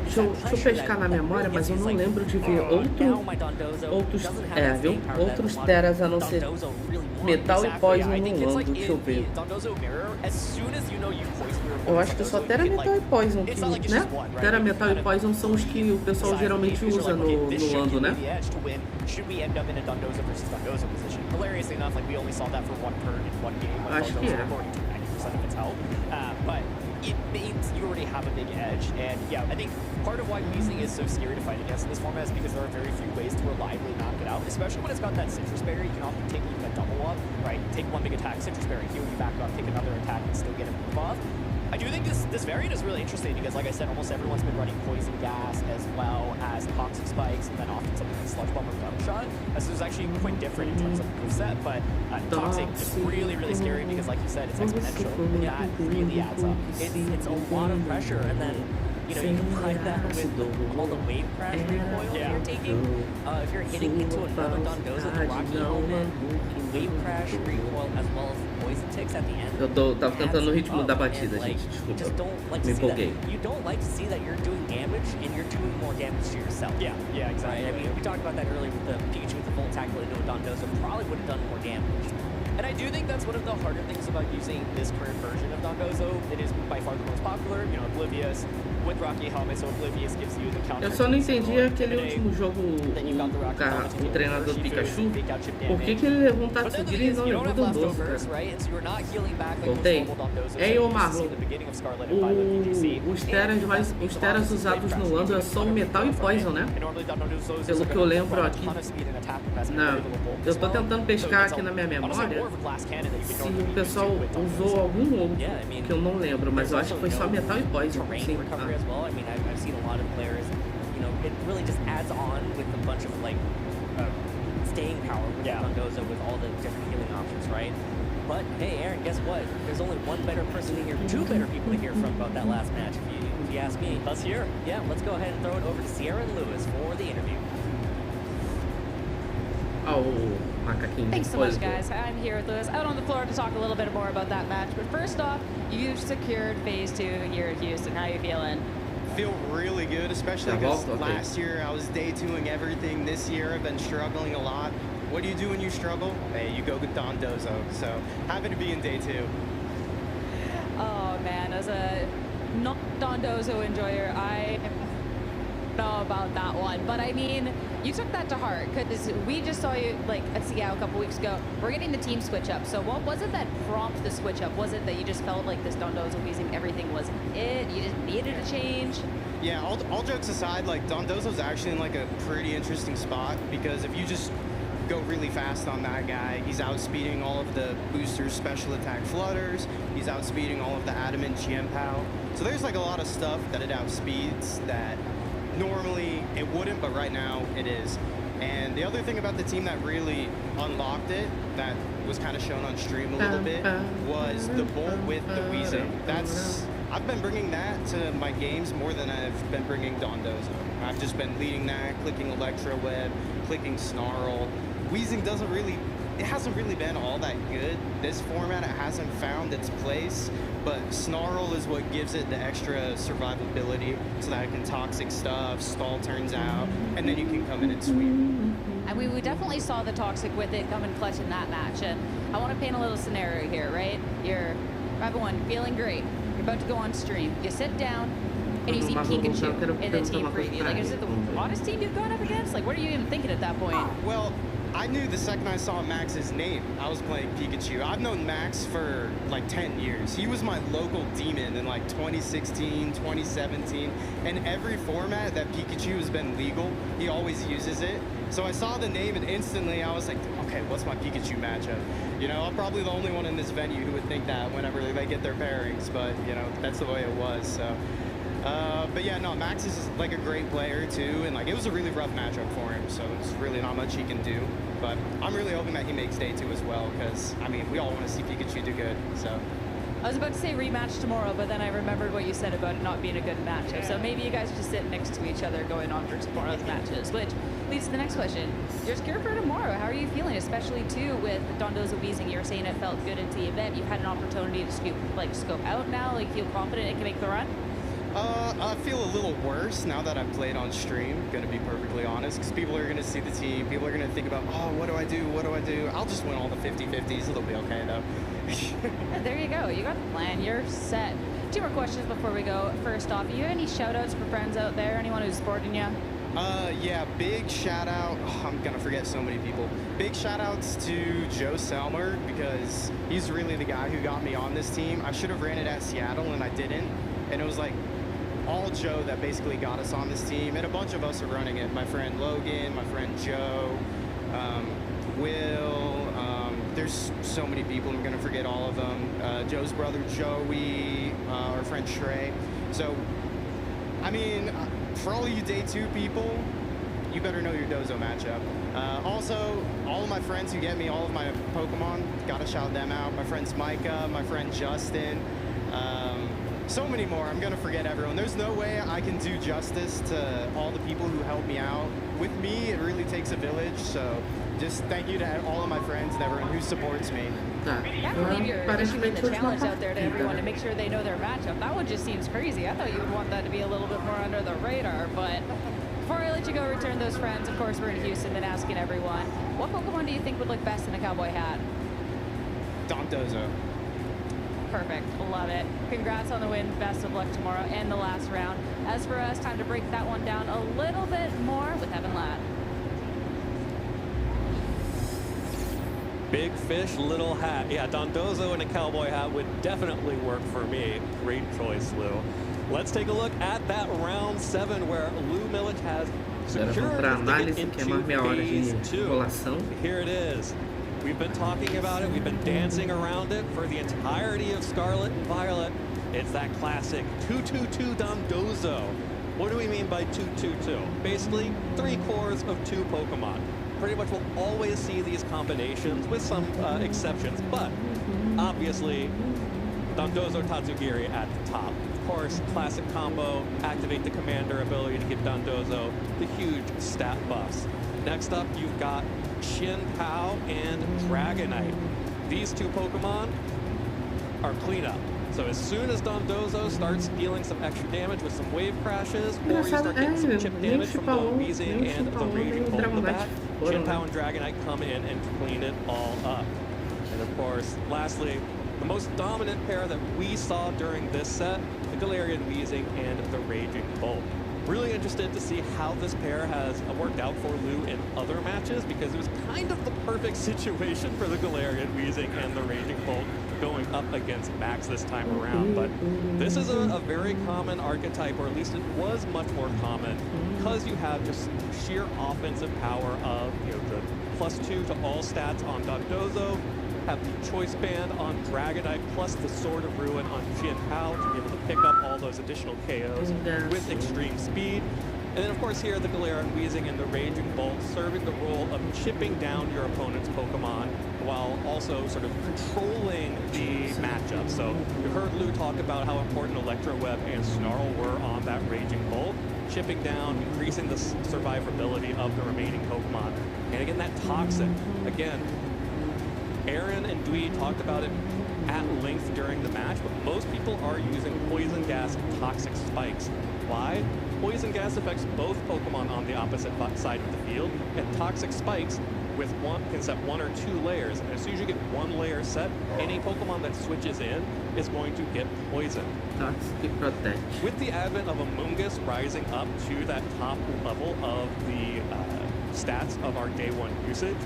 Deixa eu pescar na memória, mas eu não lembro de ver outros Terras a não ser Metal e Poison no Lando. Deixa eu ver. Eu acho que só Terra Metal e Poison, que, né? Terra Metal e Poison são os que o pessoal geralmente usa no Lando, né? Acho que é. But it means you already have a big edge, and yeah, I think part of why Weezing is so scary to fight against in this format is because there are very few ways to reliably knock it out, especially when it's got that Citrus Berry. You can often take even a double up, right? Take one big attack, Citrus Berry, heal you back up, take another attack, and still get a move off. I do think this variant is really interesting because, like I said, almost everyone's been running Poison Gas as well as Toxic Spikes, and then often something like Sludge Bomb or Gun Shot. So it's actually quite different in terms of moveset, but Toxic is really, really scary because, like you said, it's exponential. And that really adds up. It's a lot of pressure, and then you combine that with all the wave crash recoil you're taking. If you're hitting into another Dondozo, the Rocky Helmet, wave crash recoil, as well as poison ticks at the end. Eu tava cantando no ritmo da batida, gente. Desculpa. Me empolguei. You don't like to see that you're doing damage and you're doing more damage to yourself. Yeah, exactly. Right? I mean, we talked about that earlier with the Pikachu with the full tackle into a Dondozo probably would have done more damage. And I do think that's one of the harder things about using this current version of Dondozo. It is by far the most popular, Oblivious, with Rocky Helmet, so Oblivious gives you the counter. Eu só não entendi aquele último jogo, o treinador do Pikachu, por que ele levou um Tatsugiri e não levou o Dondozo, cara? Voltei. Ei, ô Marlon, os Teras usados no Lando é só o Metal e Poison, né? Pelo que eu lembro aqui. Não, eu tô tentando pescar aqui na minha memória se o pessoal usou algum outro que eu não lembro, mas eu acho que foi só Metal e Poison. Sim. As well. I mean, I've seen a lot of players, it really just adds on with a bunch of staying power with Dondozo with all the different healing options, right? But hey, Aaron, guess what? There's only one better person to hear, two better people to hear from about that last match, if you ask me. Let's hear. Yeah, let's go ahead and throw it over to Sierra and Lewis for the interview. Thanks so much, guys. I'm here with Lewis out on the floor to talk a little bit more about that match. But first off, you've secured Phase 2 here at Houston. How are you feeling? Feel really good, especially because last year I was day 2ing everything. This year I've been struggling a lot. What do you do when you struggle? Hey, you go with Dondozo. So happy to be in day 2. Oh man, as a not Dondozo enjoyer, I know about that one, but I mean, you took that to heart because we just saw you at Seattle a couple weeks ago. We're getting the team switch up. So what was it that prompted the switch up? Was it that you just felt like this Dondozo Weezing everything wasn't it? You just needed a change? Yeah, all jokes aside, Dondozo's actually in a pretty interesting spot because if you just go really fast on that guy, he's outspeeding all of the boosters, special attack flutters. He's outspeeding all of the adamant GM-POW. So there's a lot of stuff that it outspeeds that normally it wouldn't, but right now it is. And the other thing about the team that really unlocked it, that was kind of shown on stream a little bit, was the Bolt with the Weezing. I've been bringing that to my games more than I've been bringing Dondozo. I've just been leading that, clicking Electro Web, clicking Snarl. Weezing it hasn't really been all that good. This format, it hasn't found its place. But Snarl is what gives it the extra survivability so that it can toxic stuff, stall turns out, and then you can come in and sweep. And we definitely saw the toxic with it come in clutch in that match. And I want to paint a little scenario here, right? You're everyone feeling great. You're about to go on stream. You sit down and you see Pikachu in the team preview. Is it the hottest team you've gone up against? What are you even thinking at that point? Well, I knew the second I saw Max's name, I was playing Pikachu. I've known Max for 10 years. He was my local demon in 2016, 2017. And every format that Pikachu has been legal, he always uses it. So I saw the name and instantly I was like, okay, what's my Pikachu matchup? I'm probably the only one in this venue who would think that whenever they get their pairings, but that's the way it was. So But yeah, no, Max is like a great player too, and like it was a really rough matchup for him, so there's really not much he can do. But I'm really hoping that he makes day 2 as well, because I mean, we all want to see Pikachu do good. So. I was about to say rematch tomorrow, but then I remembered what you said about it not being a good matchup. So maybe you guys just sit next to each other going on for tomorrow's matches, which leads to the next question. You're scared for tomorrow. How are you feeling, especially too with Dondozo wheezing? You were saying it felt good into the event. You've had an opportunity to scope out now, like feel confident it can make the run? I feel a little worse now that I've played on stream, gonna be perfectly honest, because people are gonna see the team, people are gonna think about, oh, what do I do, what do I do? I'll just win all the 50-50s, it'll be okay though. Yeah, there you go, you got the plan, you're set. 2 more questions before we go. First off, you have any shout outs for friends out there, anyone who's supporting you? Yeah, big shout out, I'm gonna forget so many people. Big shout outs to Joe Selmer, because he's really the guy who got me on this team. I should have ran it at Seattle and I didn't, and it was like, all Joe that basically got us on this team, and a bunch of us are running it. My friend Logan, my friend Joe, Will, there's so many people, I'm gonna forget all of them. Joe's brother Joey, our friend Trey. So, I mean, for all of you day 2 people, you better know your Dozo matchup. Also, all of my friends who get me all of my Pokemon, gotta shout them out. My friends Micah, my friend Justin, so many more. I'm gonna forget everyone. There's no way I can do justice to all the people who helped me out. With me, it really takes a village, so just thank you to all of my friends and everyone who supports me. I can't believe you're issuing the challenge out there to everyone to make sure they know their matchup. That one just seems crazy. I thought you would want that to be a little bit more under the radar, but before I let you go return those friends, of course, we're in Houston and asking everyone, what Pokemon do you think would look best in a cowboy hat? Dondozo. Perfect. Love it. Congrats on the win. Best of luck tomorrow and the last round. As for us, time to break that one down a little bit more with Evan Ladd. Big fish, little hat. Yeah, Dondozo in a cowboy hat would definitely work for me. Great choice, Lou. Let's take a look at that round 7 where Lou Milic has secured his ticket into phase 2. Here it is. We've been talking about it. We've been dancing around it for the entirety of Scarlet and Violet. It's that classic 2-2-2 Dondozo. What do we mean by 2-2-2? Basically, 3 cores of 2 Pokemon. Pretty much we'll always see these combinations with some exceptions, but obviously Dondozo Tatsugiri at the top. Of course, classic combo, activate the commander ability to give Dondozo the huge stat buffs. Next up, you've got Shin Pao and Dragonite. These 2 Pokemon are cleanup. So as soon as Dondozo starts dealing some extra damage with some wave crashes, or you start getting some chip damage from the Weezing and the Raging Bolt in the back, Shin Pao and Dragonite come in and clean it all up. And of course, lastly, the most dominant pair that we saw during this set, the Galarian Weezing and the Raging Bolt. Really interested to see how this pair has worked out for Lou in other matches, because it was kind of the perfect situation for the Galarian Weezing and the Raging Bolt going up against Max this time around. But this is a very common archetype, or at least it was much more common, because you have just sheer offensive power of, you know, the +2 to all stats on Dondozo, have the Choice Band on Dragonite, plus the Sword of Ruin on Shin Pao to be able to pick up all those additional KOs with extreme speed. And then, of course, here the Galarian Weezing and the Raging Bolt serving the role of chipping down your opponent's Pokemon while also sort of controlling the matchup. So you heard Lou talk about how important Electro Web and Snarl were on that Raging Bolt, chipping down, increasing the survivability of the remaining Pokemon. And again, that Toxic, again, Aaron and Dwee talked about it at length during the match, but most people are using Poison Gas and Toxic Spikes. Why? Poison Gas affects both Pokemon on the opposite side of the field, and Toxic Spikes can set 1 or 2 layers. And as soon as you get 1 layer set, any Pokemon that switches in is going to get poisoned. With the advent of Amoonguss rising up to that top level of the stats of our day 1 usage,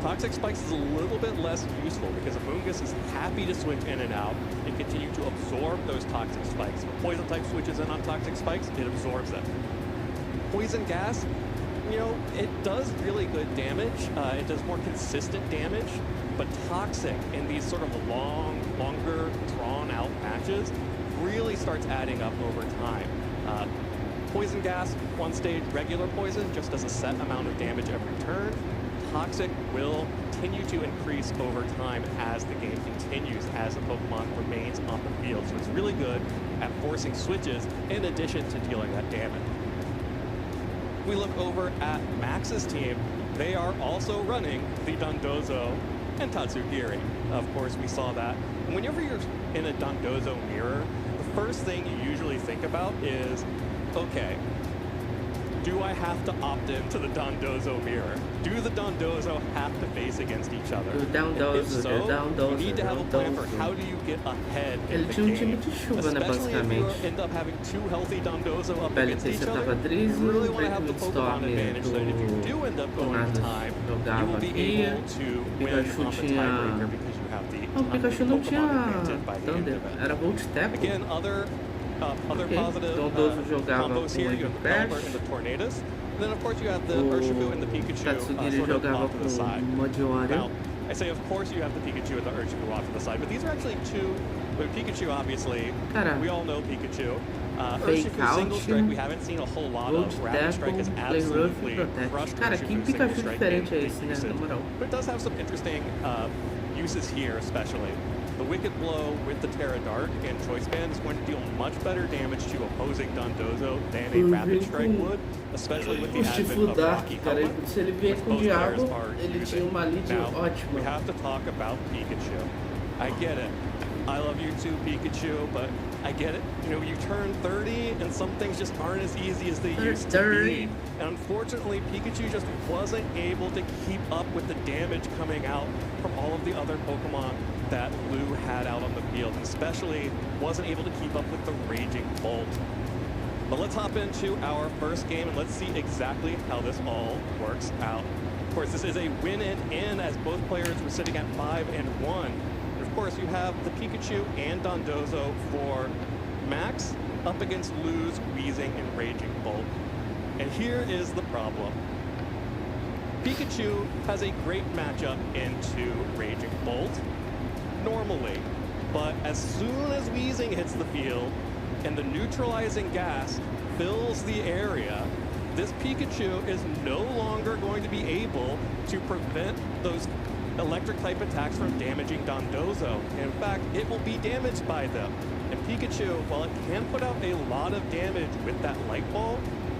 Toxic Spikes is a little bit less useful because Amoonguss is happy to switch in and out and continue to absorb those Toxic Spikes. If a Poison type switches in on Toxic Spikes, it absorbs them. Poison Gas, you know, it does really good damage. It does more consistent damage, but Toxic in these sort of longer, drawn-out matches really starts adding up over time. Poison gas, one stage, regular poison just does a set amount of damage every turn. Toxic will continue to increase over time as the game continues, as the Pokemon remains on the field. So it's really good at forcing switches in addition to dealing that damage. If we look over at Max's team, they are also running the Dondozo and Tatsugiri. Of course, we saw that. And whenever you're in a Dondozo mirror, the first thing you usually think about is, okay, do I have to opt into the Dondozo mirror? Do the Dondozo have to face against each other? If so, you need to have a plan for how do you get ahead in the game. Especially if you end up having two healthy Dondozo up against each other, you really want to have the Pokemon advantage so that if you do end up going to time, you will be able to win on the tiebreaker because you have the Pokemon advantage by the end of it. Again, other positive combos here. You have the Pelipper and the Tornadus. And then, of course, you have the Urshifu and the Pikachu sort of off to the side. Now, I say, of course, you have the Pikachu and the Urshifu off to the side, but these are actually two. But Pikachu, obviously, we all know Pikachu. Urshifu single strike, we haven't seen a whole lot of. Rapid strike has absolutely crushed Urshifu single strike game usage. But it does have some interesting uses here, especially. The Wicked Blow with the Terra Dart and Choice Band is going to deal much better damage to opposing Dondozo than a Rapid Strike would, especially with the advent of Rocky Helmet, which both players are using. Now, we have to talk about Pikachu. I get it. I love you too, Pikachu, but I get it. You know, you turn 30 and some things just aren't as easy as they used to be. And unfortunately, Pikachu just wasn't able to keep up with the damage coming out from all of the other Pokemon that Lou had out on the field, and especially wasn't able to keep up with the Raging Bolt. But let's hop into our first game and let's see exactly how this all works out. Of course, this is a win and in as both players were sitting at 5-1. Of course, you have the Pikachu and Dondozo for Max up against Lou's Weezing and Raging Bolt. And here is the problem. Pikachu has a great matchup into Raging Bolt normally, but as soon as Weezing hits the field and the neutralizing gas fills the area, this Pikachu is no longer going to be able to prevent those electric type attacks from damaging Dondozo. In fact, it will be damaged by them. And Pikachu, while it can put out a lot of damage with that light ball,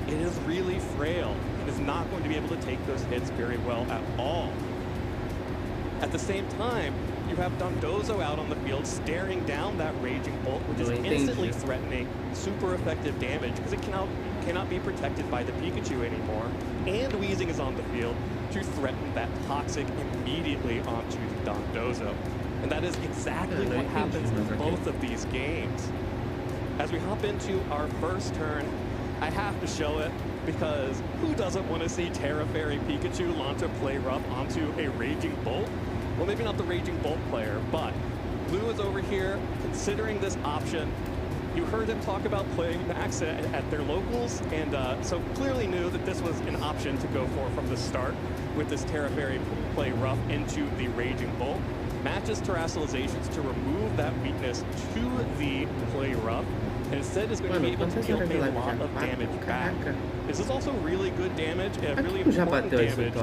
it is really frail. It is not going to be able to take those hits very well at all. At the same time, you have Dondozo out on the field staring down that Raging Bolt, which is instantly threatening super effective damage because it cannot be protected by the Pikachu anymore. And Weezing is on the field to threaten that Toxic immediately onto Dondozo. And that is exactly what happens in both of these games. As we hop into our first turn, I have to show it because who doesn't want to see Terra Fairy Pikachu launch a Play Rough onto a Raging Bolt? Well, maybe not the Raging Bolt player, but Lou is over here considering this option. You heard him talk about playing Max at their locals, and so clearly knew that this was an option to go for from the start with this Terra Fairy Play Rough into the Raging Bolt. Matches Terrasilizations to remove that weakness to the Play Rough, and instead is going to be able to deal a lot of damage back. This is also really good damage, really important damage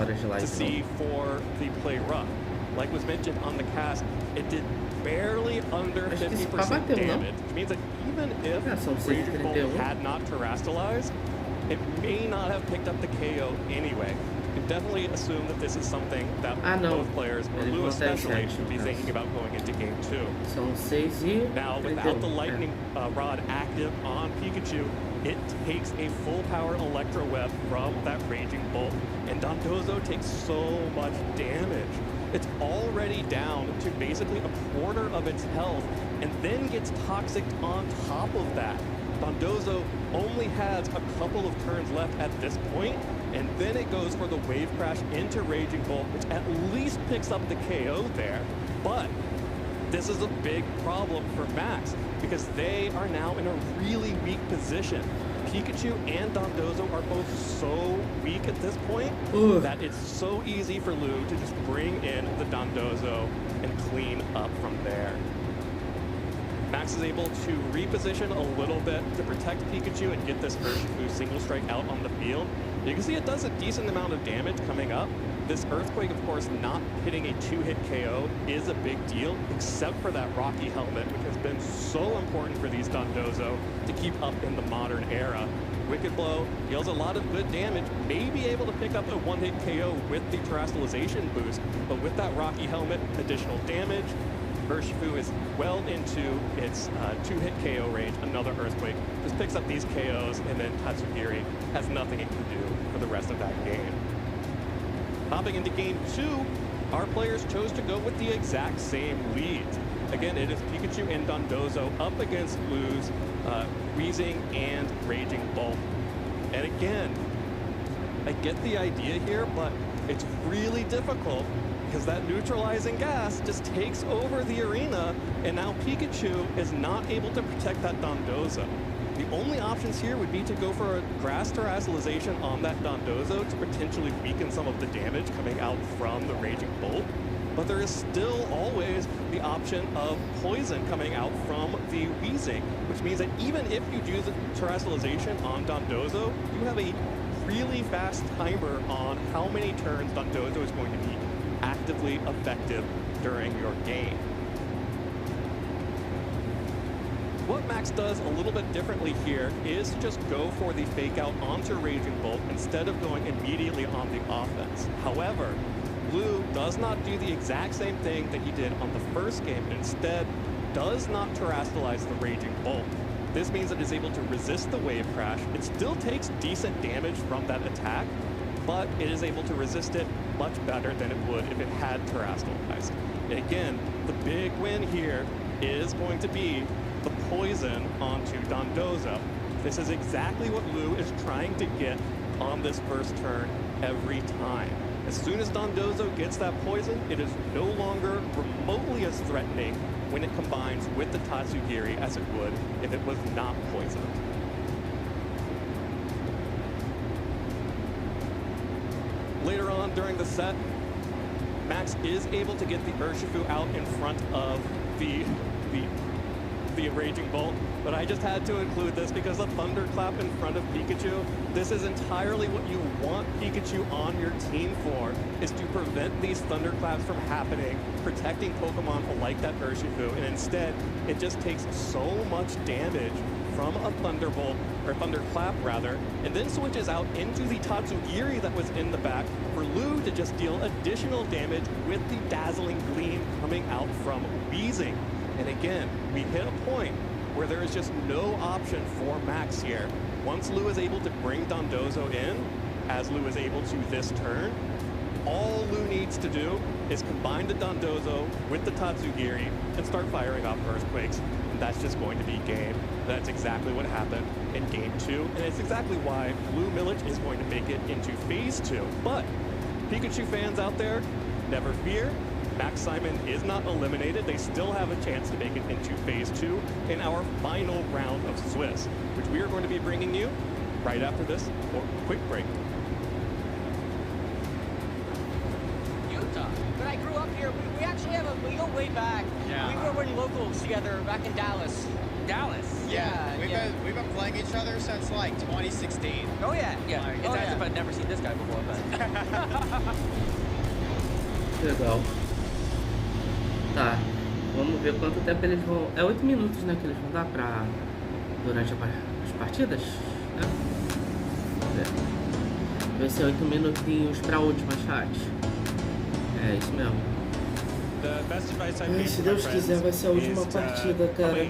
to see for the Play Rough. Like was mentioned on the cast, it did barely under 50% damage, which means that even if Raging Bolt had not terrestrialized, it may not have picked up the KO anyway. You can definitely assume that this is something that both players, or Lou especially, should be thinking about going into Game 2. Now, without the Lightning Rod active on Pikachu, it takes a full power Electro Web from that Raging Bolt, and Dondozo takes so much damage. It's already down to basically a quarter of its health, and then gets Toxic on top of that. Dondozo only has a couple of turns left at this point, and then it goes for the Wave Crash into Raging Bolt, which at least picks up the KO there. But this is a big problem for Max, because they are now in a really weak position. Pikachu and Dondozo are both so weak at this point that it's so easy for Lou to just bring in the Dondozo and clean up from there. Max is able to reposition a little bit to protect Pikachu and get this Urshifu single strike out on the field. You can see it does a decent amount of damage coming up. This Earthquake, of course, not hitting a 2-hit KO is a big deal, except for that Rocky Helmet, which has been so important for these Dondozo to keep up in the modern era. Wicked Blow deals a lot of good damage, may be able to pick up a 1-hit KO with the Terastallization boost, but with that Rocky Helmet, additional damage, Urshifu is well into its 2-hit KO range. Another Earthquake just picks up these KOs, and then Tatsugiri has nothing it can do for the rest of that game. Hopping into game 2, our players chose to go with the exact same leads. Again, it is Pikachu and Dondozo up against Blue's Wheezing and Raging Bolt. And again, I get the idea here, but it's really difficult because that neutralizing gas just takes over the arena, and now Pikachu is not able to protect that Dondozo. The only options here would be to go for a Grass Terastallization on that Dondozo to potentially weaken some of the damage coming out from the Raging Bolt. But there is still always the option of Poison coming out from the Wheezing, which means that even if you do the Terastallization on Dondozo, you have a really fast timer on how many turns Dondozo is going to be actively effective during your game. What Max does a little bit differently here is to just go for the fake out onto Raging Bolt instead of going immediately on the offense. However, Blue does not do the exact same thing that he did on the first game, and instead does not Terastallize the Raging Bolt. This means it is able to resist the Wave Crash. It still takes decent damage from that attack, but it is able to resist it much better than it would if it had Terastallized. And again, the big win here is going to be the Poison onto Dondozo. This is exactly what Blue is trying to get on this first turn every time. As soon as Dondozo gets that Poison, it is no longer remotely as threatening when it combines with the Tatsugiri as it would if it was not poisoned. Later on during the set, Max is able to get the Urshifu out in front of the Raging Bolt, but I just had to include this because a Thunderclap in front of Pikachu, this is entirely what you want Pikachu on your team for, is to prevent these Thunderclaps from happening, protecting Pokemon like that Urshifu, and instead, it just takes so much damage from a Thunderbolt, or Thunderclap rather, and then switches out into the Tatsugiri that was in the back for Lou to just deal additional damage with the Dazzling Gleam coming out from Wheezing. And again, we hit a point where there is just no option for Max here. Once Lou is able to bring Dondozo in, as Lou is able to this turn, all Lou needs to do is combine the Dondozo with the Tatsugiri and start firing off Earthquakes, and that's just going to be game. That's exactly what happened in Game 2, and it's exactly why Blue Milledge is going to make it into Phase 2. But Pikachu fans out there, never fear. Max Simon is not eliminated. They still have a chance to make it into Phase 2 in our final round of Swiss, which we are going to be bringing you right after this quick break. Utah. When I grew up here, we actually have we go way back. Yeah. We were winning locals together back in Dallas. Dallas? Yeah. We've been playing each other since like 2016. Oh yeah. Yeah. It's as if I'd never seen this guy before, but... Legal. Tá, vamos ver quanto tempo eles vão... É 8 minutos, né, que eles vão dar pra... durante as partidas, né? Vamos ver. Vai ser 8 minutinhos pra última, chat. É isso mesmo. Ai, se Deus quiser, vai ser a última partida, cara.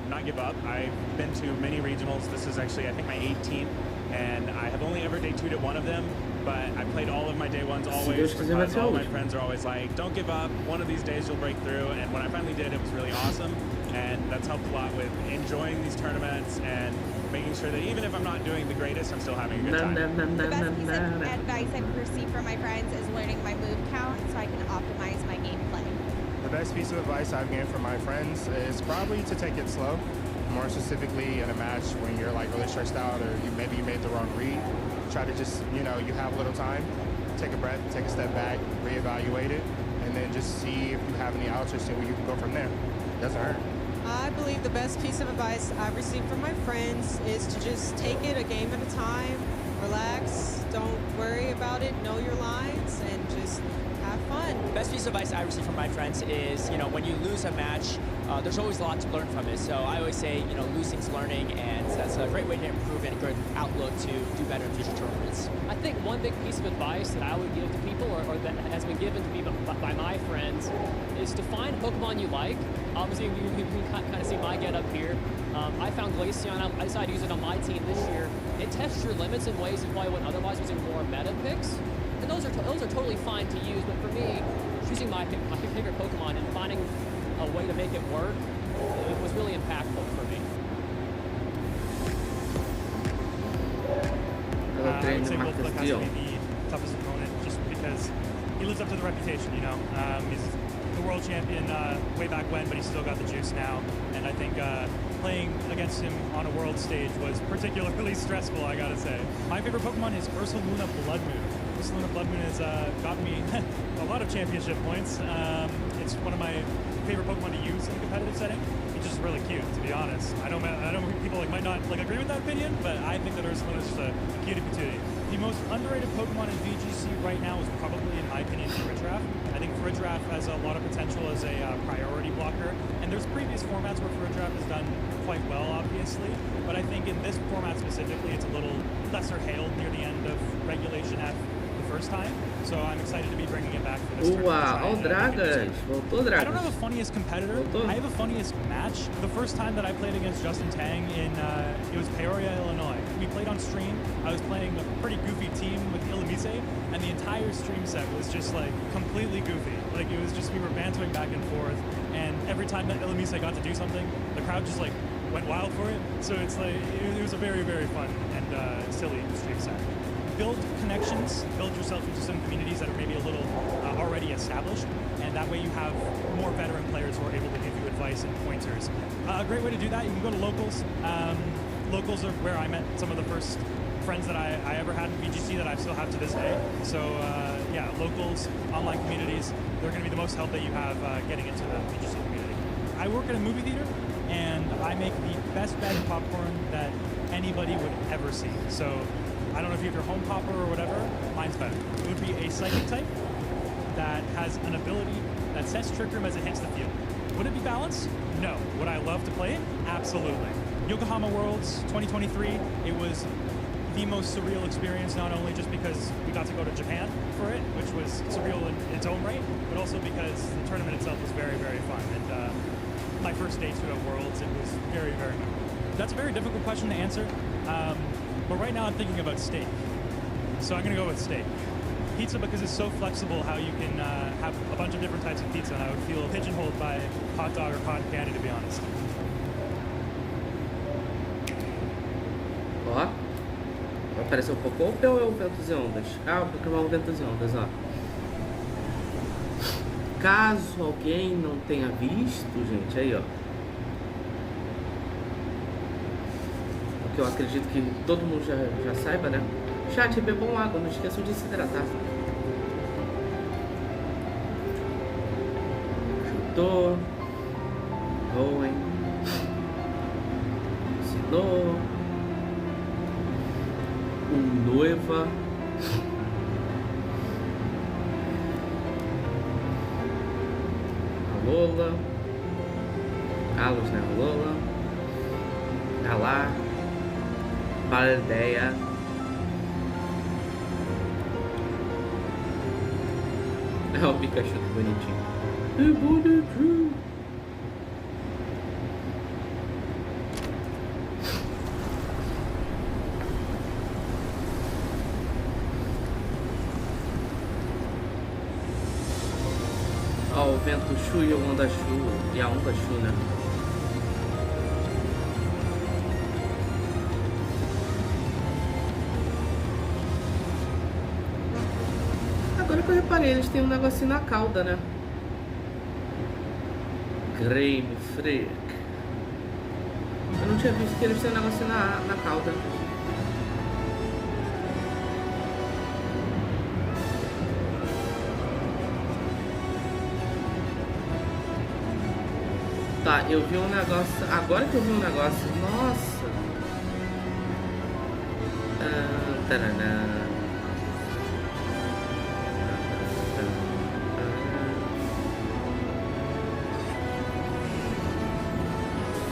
Not give up. I've been to many regionals. This is actually, I think, my 18th, and I have only ever day 2'd at one of them. But I played all of my day ones always because all my friends are always like, don't give up, one of these days you'll break through. And when I finally did, it was really awesome. And that's helped a lot with enjoying these tournaments and making sure that even if I'm not doing the greatest, I'm still having a good time. The best piece of advice I've received from my friends is learning my move count so I can optimize my gameplay. The best piece of advice I've gained from my friends is probably to take it slow. More specifically in a match when you're like really stressed out or maybe you made the wrong read. Try to just, you have a little time, take a breath, take a step back, reevaluate it, and then just see if you have any outs or see where you can go from there. Doesn't hurt. I believe the best piece of advice I've received from my friends is to just take it a game at a time, relax, don't worry about it, know your lines, and just have fun. Best piece of advice I received from my friends is, when you lose a match, there's always a lot to learn from it. So I always say, losing's learning, and that's a great way to improve and a good outlook to do better in future tournaments. I think one big piece of advice that I would give to people, or that has been given to me by my friends, is to find a Pokemon you like. Obviously, you can kind of see my get up here. I found Glaceon. I decided to use it on my team this year. It tests your limits in ways you probably wouldn't otherwise using more meta picks. And those are totally fine to use, but for me, choosing my favorite Pokemon and finding a way to make it work, it was really impactful for me. I would say Wolf has to be the toughest opponent just because he lives up to the reputation, He's the world champion way back when, but he's still got the juice now. And I think playing against him on a world stage was particularly stressful, I gotta say. My favorite Pokemon is Ursaluna Blood Moon. Ursaluna Blood Moon has gotten me a lot of championship points. It's one of my favorite Pokemon to use in a competitive setting. It's just really cute, to be honest. I know people might not agree with that opinion, but I think that Ursaluna is just a cutie patootie. The most underrated Pokemon in VGC right now is probably, in my opinion, Frigidraff. I think Frigidraff has a lot of potential as a priority blocker, and there's previous formats where Frigidraff has done quite well, obviously, but I think in this format specifically, it's a little lesser hailed near the end of Regulation F the first time, so I'm excited to be bringing it back for this tournament. Dragas! Voltou, Dragas. I don't have a funniest competitor. I have a funniest match. The first time that I played against Justin Tang it was Peoria, Illinois. We played on stream. I was playing a pretty goofy team with Ilamise, and the entire stream set was just completely goofy. It was just, we were bantering back and forth, and every time that Ilamise got to do something, the crowd just went wild for it. So it's it was a very, very fun and silly stream set. Build connections, build yourself into some communities that are maybe a little already established, and that way you have more veteran players who are able to give you advice and pointers. A great way to do that, you can go to locals. Locals are where I met some of the first friends that I ever had in VGC that I still have to this day. So yeah, locals, online communities, they're going to be the most help that you have getting into the VGC community. I work at a movie theater, and I make the best bag of popcorn that anybody would ever see. So I don't know if you have your home popper or whatever, mine's better. It would be a psychic type that has an ability that sets Trick Room as it hits the field. Would it be balanced? No. Would I love to play it? Absolutely. Yokohama Worlds 2023, it was the most surreal experience, not only just because we got to go to Japan for it, which was surreal in its own right, but also because the tournament itself was very, very fun. And my first day to Worlds, it was very, very memorable. That's a very difficult question to answer. But right now I'm thinking about steak. So I'm going to go with steak. Pizza, because it's so flexible how you can have a bunch of different types of pizza, and I would feel pigeonholed by hot dog or cotton candy, to be honest. Ó, vai aparecer o Pocop ou é o Ventos e Ondas? Ah, o Pokémon Ventos e Ondas, ó. Caso alguém não tenha visto, gente, aí ó. Porque eu acredito que todo mundo já saiba, né? Chat, bebam água, não esqueçam de se hidratar. Chutou. Owen. Ensinou. Noiva. A Lola. Alos, né? A Lola. Alá. Baldeia. Ah, o Pikachu, que bonitinho. Que bonitinho. Ó, o Vento Chu e o Onda Chu. E a Onda Chu, né? Agora que eu reparei, eles têm um negocinho na cauda, né? Game Freak. Eu não tinha visto que eles têm um negocinho na cauda. Tá, eu vi um negócio... Agora que eu vi um negócio... Nossa! Taranã.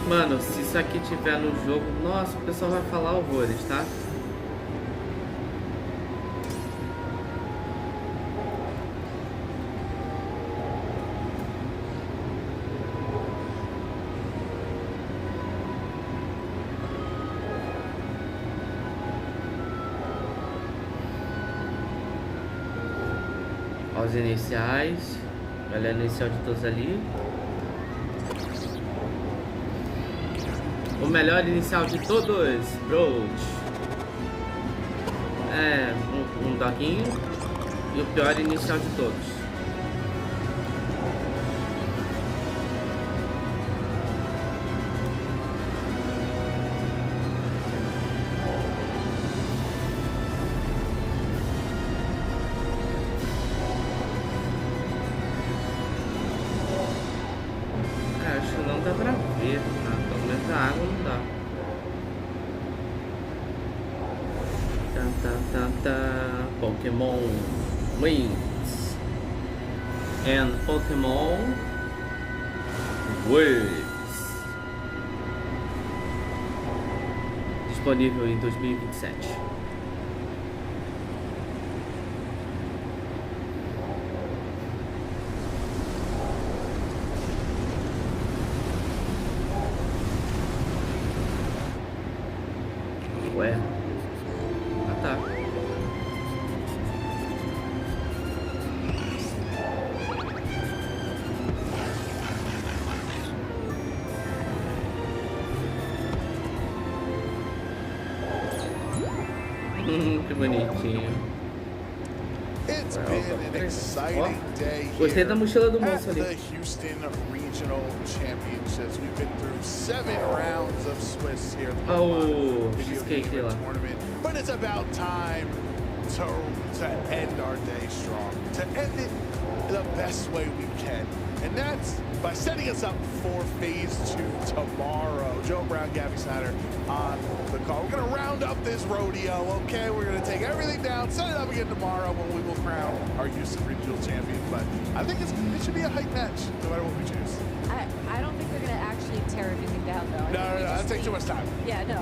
Mano, se isso aqui tiver no jogo... Nossa, o pessoal vai falar horrores, tá? Os iniciais, olha a inicial de todos ali. O melhor inicial de todos, Roach. É, um doguinho. E o pior inicial de todos. Pokemon Wings and Pokemon Words disponível em 2027. Ué, tá. Que bonitinho. It's been an exciting day Gostei da mochila do moço at ali. the Houston Regional Championships. We've been through 7 rounds of Swiss here at the cheesecake Video Gamer Tournament, but it's about time to end our day strong, to end it the best way we can, and that's by setting us up for Phase 2 tomorrow. Joe Brown, Gabby Snyder on the call. We're going to round up this rodeo, okay? We're going to take everything down, set it up again tomorrow when we will crown our Houston Regional Champion. But I think it should be a hype match, no matter what we choose. I don't think we're going to actually tear everything down, though. No, that takes too much time. Yeah, no.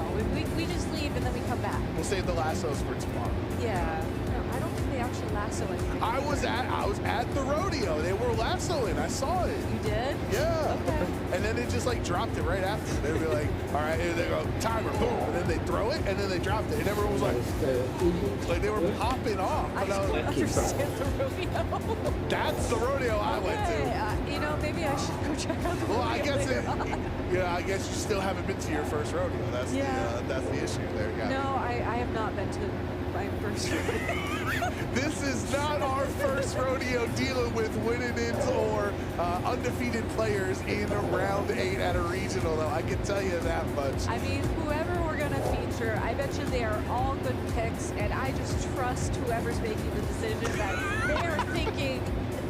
We just leave and then we come back. We'll save the lassos for tomorrow. Yeah. I don't think they actually lasso anything. I was at the rodeo. They were lassoing. I saw it. You did? Yeah. Okay. And then they just like dropped it right after. They'd be like, all right, here they go, timer, boom, and then they throw it, and then they dropped it, and everyone was like they were popping off. I don't understand the rodeo. That's the rodeo I went to. You know, maybe I should go check out the rodeo. Well, I guess I guess you still haven't been to your first rodeo. That's the issue there. No, I have not been to my first rodeo. This is not our first rodeo dealing with win-ins or undefeated players in round 8 at a regional, though. I can tell you that much. I mean, whoever we're going to feature, I bet you they are all good picks, and I just trust whoever's making the decision that they are thinking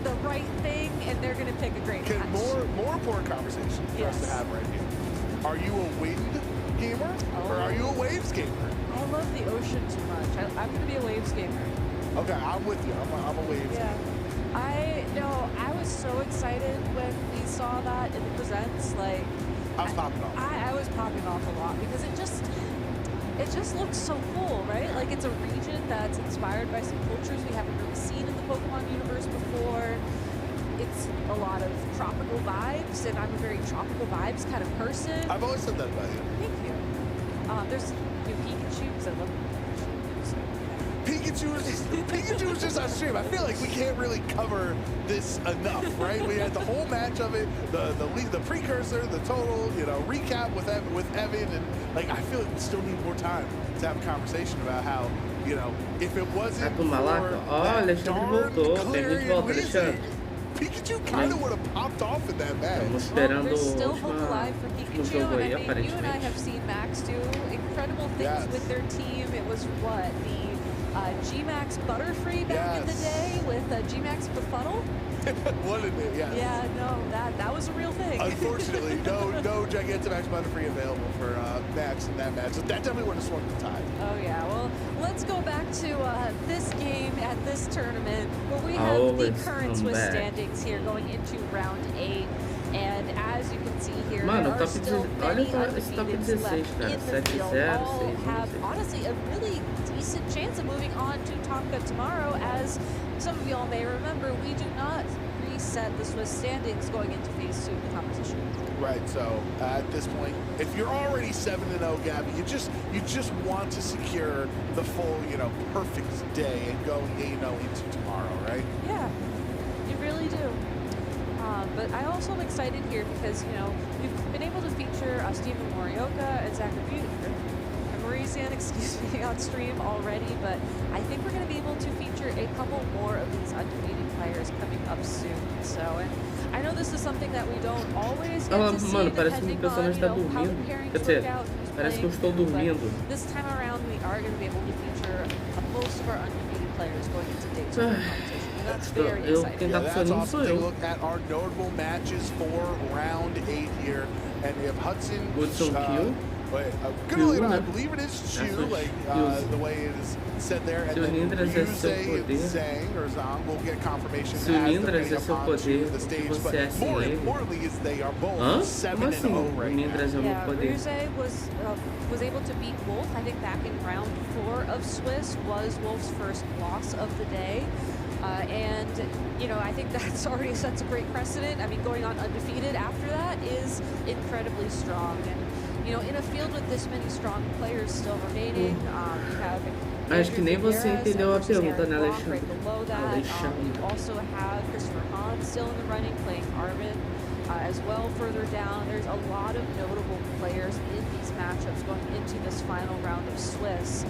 the right thing, and they're going to pick a great match. More important conversation for us to have right here. Are you a wind gamer, or are you a waves gamer? I love the ocean too much. I'm going to be a waves gamer. Okay, I'm with you. I'm a waves gamer. I was so excited when we saw that in the presents. Like, I was popping off. I was popping off a lot because it just looks so cool, right? Like, it's a region that's inspired by some cultures we haven't really seen in the Pokemon universe before. It's a lot of tropical vibes, and I'm a very tropical vibes kind of person. I've always said that about you. Thank you. There's new Pikachu, because I love Pikachu is just on stream. I feel like we can't really cover this enough, right? We had the whole match of it, the precursor, the total, recap with Evan, and like I feel like we still need more time to have a conversation about how, if it wasn't for that darn Clarion Weezy, Pikachu kind of would have popped off in that match. There's still hope alive for Pikachu, and I mean, you and I have seen Max do incredible things with their team. It was the G-Max Butterfree back in the day with G-Max Befuddle. What did it? Yeah. Yeah, no, that was a real thing. thing. Unfortunately, no Gigantamax Butterfree available for Max in that match. So that definitely would have swung the tide. Oh yeah, well, let's go back to this game at this tournament where we have the current Swiss standings here going into round 8. And as you can see here, there are still many undefeateds left in the field. All have, honestly, a really decent chance of moving on to Tonka tomorrow. As some of y'all may remember, we do not reset the Swiss standings going into phase 2 of the competition. Right, so at this point, if you're already 7-0, Gabby, you just want to secure the full, perfect day and go 8-0 into tomorrow, right? Yeah, you really do. But I also am excited here because, we've been able to feature Steven Morioka and Zach Marisian, on stream already, but I think we're going to be able to feature a couple more of these undefeated players coming up soon. So, and I know this is something that we don't always get to see, depending on, how the pairings work out, who's playing who, but this time around we are going to be able to feature most of our undefeated players going into day 2 of the competition. That's very exciting. Yeah, that's awesome. Take a look at our notable matches for round 8 here. And we have Hudson. I believe it is Chu, the way it is said there. And then Ryusei, Zhang, or Zhang, we'll get confirmation as depending upon the stage. But more importantly is they are both 7-0 right now. Yeah, Ryusei was able to beat Wolf, I think back in round 4 of Swiss, was Wolf's first loss of the day. And, I think that's already sets a great precedent. I mean, going on undefeated after that is incredibly strong. And, in a field with this many strong players still remaining, you have Acho que nem você entendeu a pergunta, né, Alexandre? You also have Christopher Hahn still in the running, playing Armin. As well, further down, there's a lot of notable players in these matchups going into this final round of Swiss.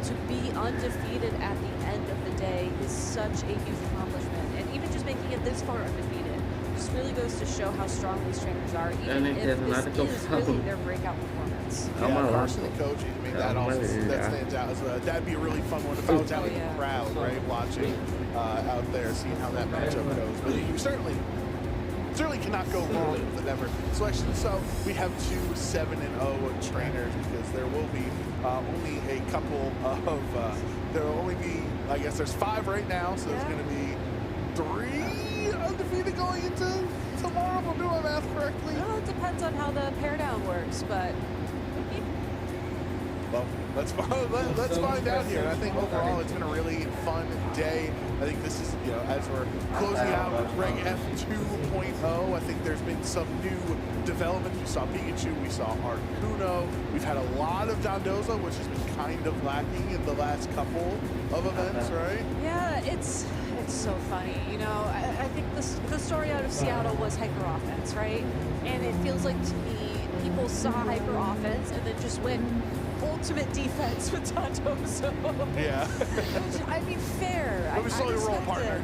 To be undefeated at the end of the day is such a huge accomplishment. And even just making it this far undefeated just really goes to show how strong these trainers are, even if this is really their breakout performance. Personally coaching, I mean, that stands out. That'd be a really fun one if I was out in the crowd, right, watching out there, seeing how that matchup goes. But you certainly cannot go wrong with the Denver selection. So we have 2 7-0 trainers because there will be only a couple of, there will only be, I guess there's 5 right now, so there's going to be 3 undefeated going into tomorrow, if I'm doing my math correctly. Well, it depends on how the pair down works, but... Well, let's find out here. I think overall it's been a really fun day. I think this is, as we're closing out with Reg F 2.0, I think there's been some new developments. We saw Pikachu, we saw Articuno. We've had a lot of Dondozo, which has been kind of lacking in the last couple of events, right? Yeah, it's so funny. I think the story out of Seattle was hyper offense, right? And it feels like to me, people saw hyper offense and then just went ultimate defense with Dondozo. Yeah. I mean, fair. It was slowly roll partner,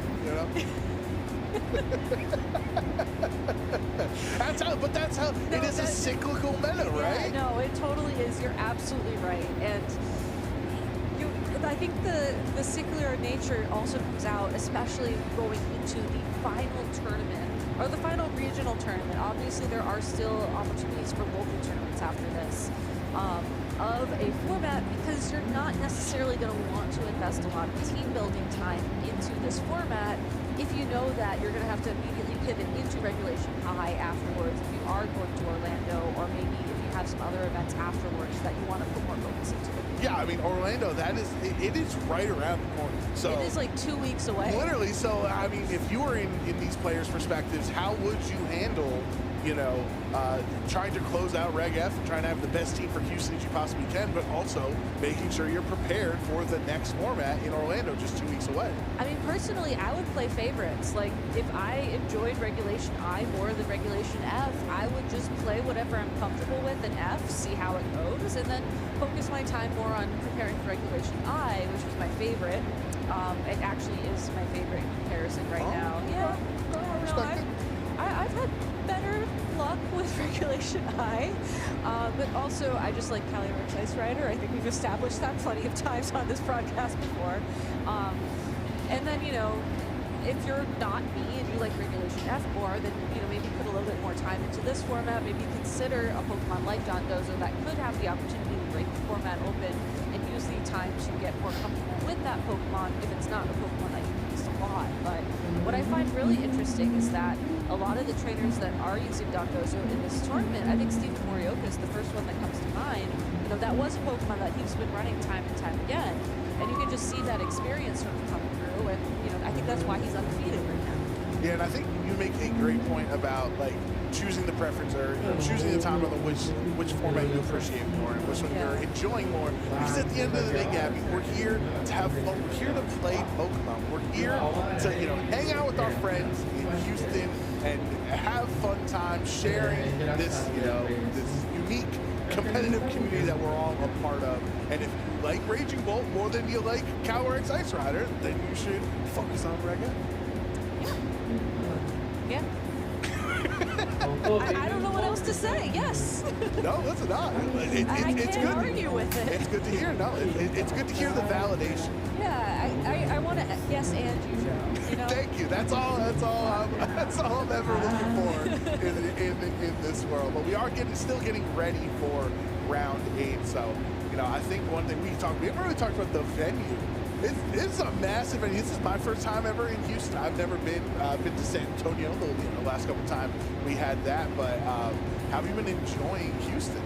That's how it is a cyclical meta, right? Yeah, no, it totally is. You're absolutely right. And I think the secular nature also comes out, especially going into the final tournament or the final regional tournament. Obviously, there are still opportunities for local tournaments after this. Of a format, because you're not necessarily going to want to invest a lot of team building time into this format if you know that you're going to have to immediately pivot into Regulation I afterwards if you are going to Orlando, or maybe if you have some other events afterwards that you want to put more focus into. Yeah, I mean, Orlando, it is right around the corner. So it is like 2 weeks away. Literally, so I mean, if you were in these players' perspectives, how would you handle trying to close out Reg F and trying to have the best team for Houston as you possibly can, but also making sure you're prepared for the next format in Orlando just 2 weeks away? I mean, personally, I would play favorites. Like, if I enjoyed Regulation I more than Regulation F, I would just play whatever I'm comfortable with in F, see how it goes, and then focus my time more on preparing for Regulation I, which was my favorite. It actually is my favorite in comparison right now. Yeah, I've had better luck with Regulation I, but also I just like Callie Rich Ice Rider. I think we've established that plenty of times on this broadcast before. And then, if you're not me and you like Regulation F more, then, maybe put a little bit more time time into this format, maybe consider a Pokemon like Dondozo that could have the opportunity to break the format open and use the time to get more comfortable with that Pokemon if it's not a Pokemon that you use a lot. But what I find really interesting is that a lot of the trainers that are using Dondozo in this tournament, I think Stephen Morioka is the first one that comes to mind. You know, that was a Pokemon that he's been running time and time again, and you can just see that experience sort of come through, and you know, I think that's why he's undefeated right now. Yeah, and I think you make a great point about like choosing the preference or choosing the time on which format you appreciate more and which one you're enjoying more. Because at the end of the day, Gabby, we're here to have fun. We're here to play Pokemon. We're here to hang out with our friends in Houston and have fun time sharing this this unique competitive community that we're all a part of. And if you like Raging Bolt more than you like Calyrex Ice Rider, then you should focus on Reagindo. Yeah. I don't know what else to say. Yes. No, that's not. I can't good. argue with it. It's good to hear. No, it's good to hear the validation. Yeah, I want to yes and you, Joe. You know? Thank you. That's all I'm ever looking for in this world. But we are still getting ready for round 8. So, I think one thing we haven't really talked about the venue. It's a massive venue. This is my first time ever in Houston. I've never been to San Antonio. The last couple times we had that. But how have you been enjoying Houston?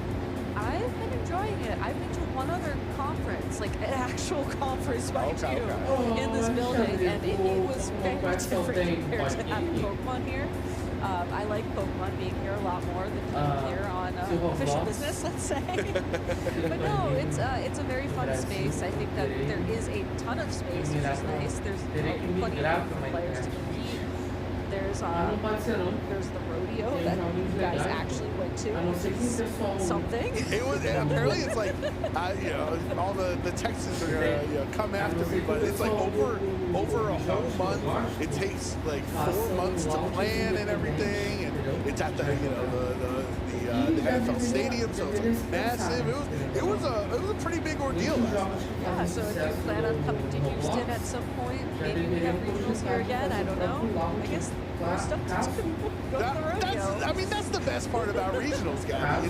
I've been enjoying it. I've been to one other conference, like an actual conference, mind you, in this building, and it was very different compared to having Pokemon here. I like Pokemon being here a lot more than being here on official business, let's say. But no, it's a very fun space. I think that there is a ton of space, which is nice. There's plenty of players to compete. There's the rodeo that you guys actually went to, which is something. It was apparently it's like all the Texans are gonna come after me, but it's like over a whole month. It takes like 4 months to plan and everything, and it's at the NFL stadium, so it's like massive. It was a pretty big ordeal. Yeah, so if you plan on coming to Houston at some point, maybe we have regionals here again. I don't know. I guess more stuff to do. Go to the rodeo. That's the best part about regionals, Gabby.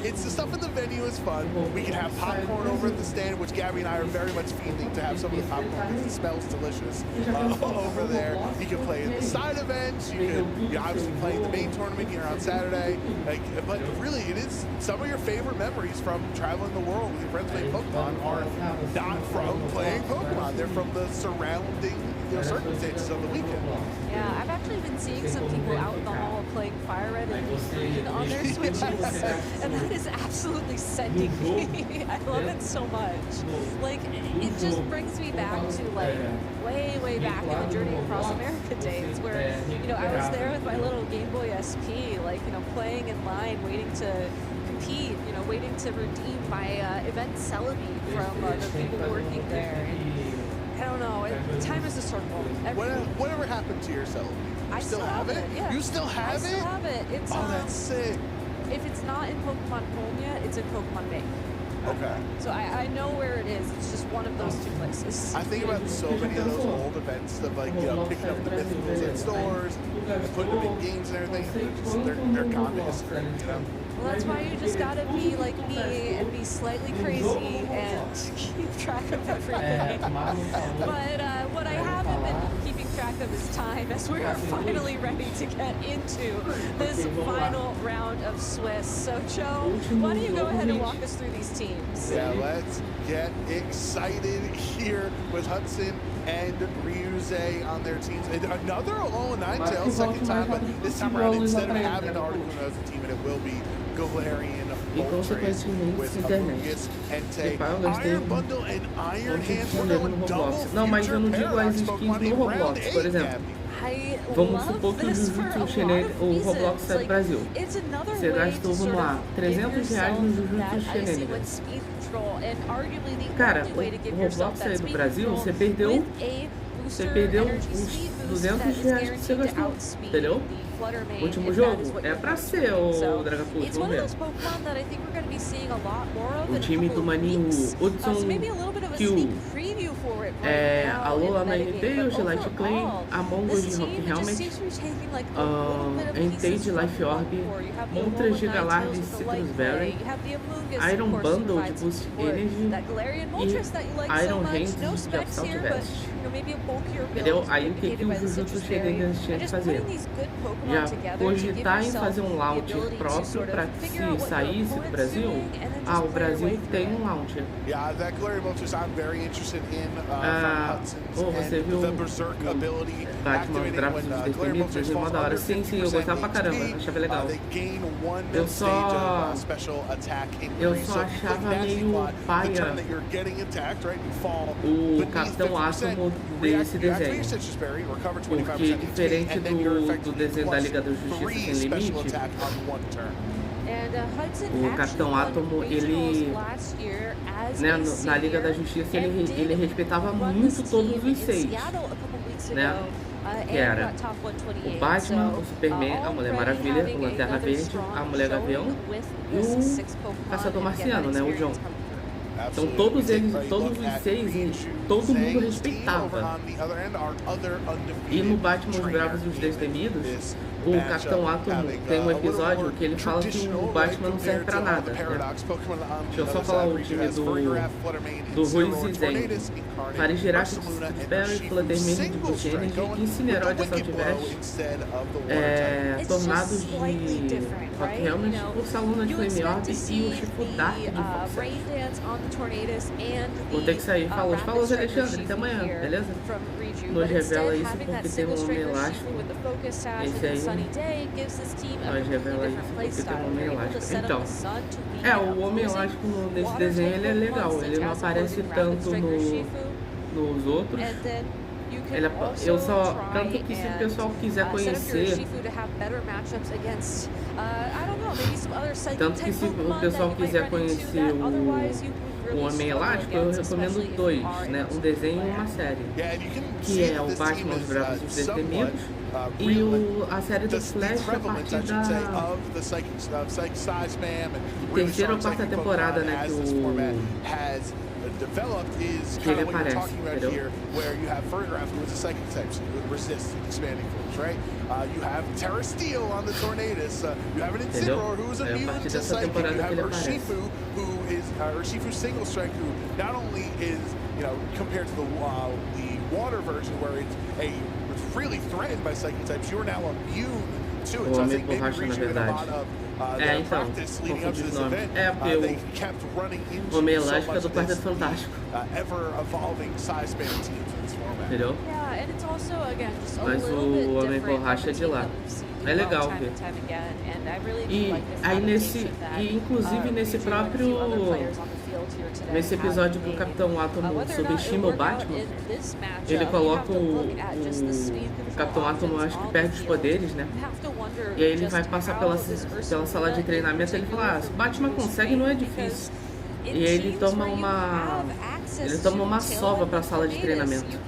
It's the stuff in the venue is fun. We can have popcorn over at the stand, which Gabby and I are very much feeling to have some of the popcorn because it smells delicious over there. You can play in the side events. You can obviously play in the main tournament here on Saturday. But really, it is some of your favorite memories from traveling the world with your friends playing Pokemon are not from playing Pokemon. They're from the surrounding circumstances of the weekend. Yeah, I've actually been seeing some people out in the hall playing Fire Red and Leaf Green on their Switches, and that is absolutely sending me. I love it so much. Like, it just brings me back to, like, way back in the Journey Across America days where, I was there with my little Game Boy SP, like, playing in line, waiting to compete, waiting to redeem my event Celebi from the people working there. I don't know. Time is a circle. Whatever happened to your Celebi? I still have it. Yeah. You still have it? I still have it. It's, that's sick. If it's not in Pokemon Home yet, it's in Pokemon Bank. Okay. So I know where it is. It's just one of those two places. I think about so many of those old events of picking up the mythicals at stores, and putting them in games and everything. They're gone to history. Well, that's why you just gotta be like me and be slightly crazy and keep track of everything. But what I haven't been keeping track of is time, as we are finally ready to get into this final round of Swiss. So, Joe, why don't you go ahead and walk us through these teams? Yeah, let's get excited here with Hudson and Ryuze on their teams. And another Alolan Ninetales, second time, but this time around, instead of having Articuno as a team, it will be Galarian Moltres with Amoonguss, Entei, Iron Bundle, and Iron Hands. We're going double future Paradox Pokemon in round 8, Gabby. Vamos supor que o Roblox sai do Brasil. Você gastou, vamos lá, R$300 no Jujutsu Shenanigans. Cara, o Roblox saiu do Brasil, você perdeu uns R$200 que você gastou, entendeu? Último jogo é pra ser o Dragapult, vamos ver. O time do maninho Hudson Q Alô, ANT, o Gillette Clay, Among Us de Rock Helmet, Entei de Life Orb, Montras de Galar de Citrus Berry, Iron Bundle de Boost Energy e Iron Hand de Assault Vest. Entendeu? Aí o que o Jujutsu Kaisen tinha de fazer? Já cogitar em fazer um launcher próprio para que se saísse do Brasil, o Brasil tem um launcher. Você viu Batman Gráficos dos Destemidos? Mó da hora. Sim, eu gostava pra caramba, achava legal. Eu só achava meio paia o Capitão Átomo desse desenho. Porque diferente do desenho da Liga da Justiça Sem Limite, o Capitão Átomo, ele, né, na Liga da Justiça, ele respeitava muito todos os 6, né? Que era o Batman, o Superman, a Mulher Maravilha, o Lanterna Verde, a Mulher Gavião e o Caçador Marciano, né, o John. Então todos eles, todos os 6, todo mundo respeitava. E no Batman Os Bravos e os Destemidos, o Capitão Átomo tem um episódio que ele fala que o Batman não serve pra nada, né? Deixa eu só falar o time do Ruiz e Zen. Parigirac de Citrus Flutterman de Boost Energy, Incineroid de Assault Vest, Tornados de Rock Helmet, Ursa Luna de Flame Orb e o Chico Dark de Fox. Vou ter que sair. Falou, Alexandre, até amanhã, beleza? Nos revela isso porque tem um homem elástico. Esse aí nós revela isso porque tem um homem elástico. Então, o homem elástico nesse desenho ele é legal, ele não aparece tanto nos outros. Tanto que se o pessoal quiser conhecer, o Homem Elástico, eu recomendo 2, né? Um desenho e uma série, que é o Batman Os Bravos e os Destemidos e a série do Flash a partir da terceira ou quarta temporada, né? Que ele aparece, entendeu? Where you have Fergraph, who is a psychic type, resist expanding force, right? You have Terra Steel on the Tornadus. You have an Incineroar who's immune to psychic. You have Urshifu, who is Urshifu Single Strike, who not only is, compared to the water version where it's really threatened by psychic types, you are now immune to it. So I think maybe reaching a lot of então, confundi os nomes. Porque o Homem Elástico é do Quarteto Fantástico. Entendeu? Mas o Homem Borracha é de lá. É legal ver. Inclusive nesse episódio que o Capitão Átomo subestima o Batman, ele coloca o Capitão Átomo, acho que perde os poderes, né? E aí ele vai passar pela sala de treinamento e ele fala, se Batman consegue, não é difícil. E aí ele toma uma sova pra sala de treinamento.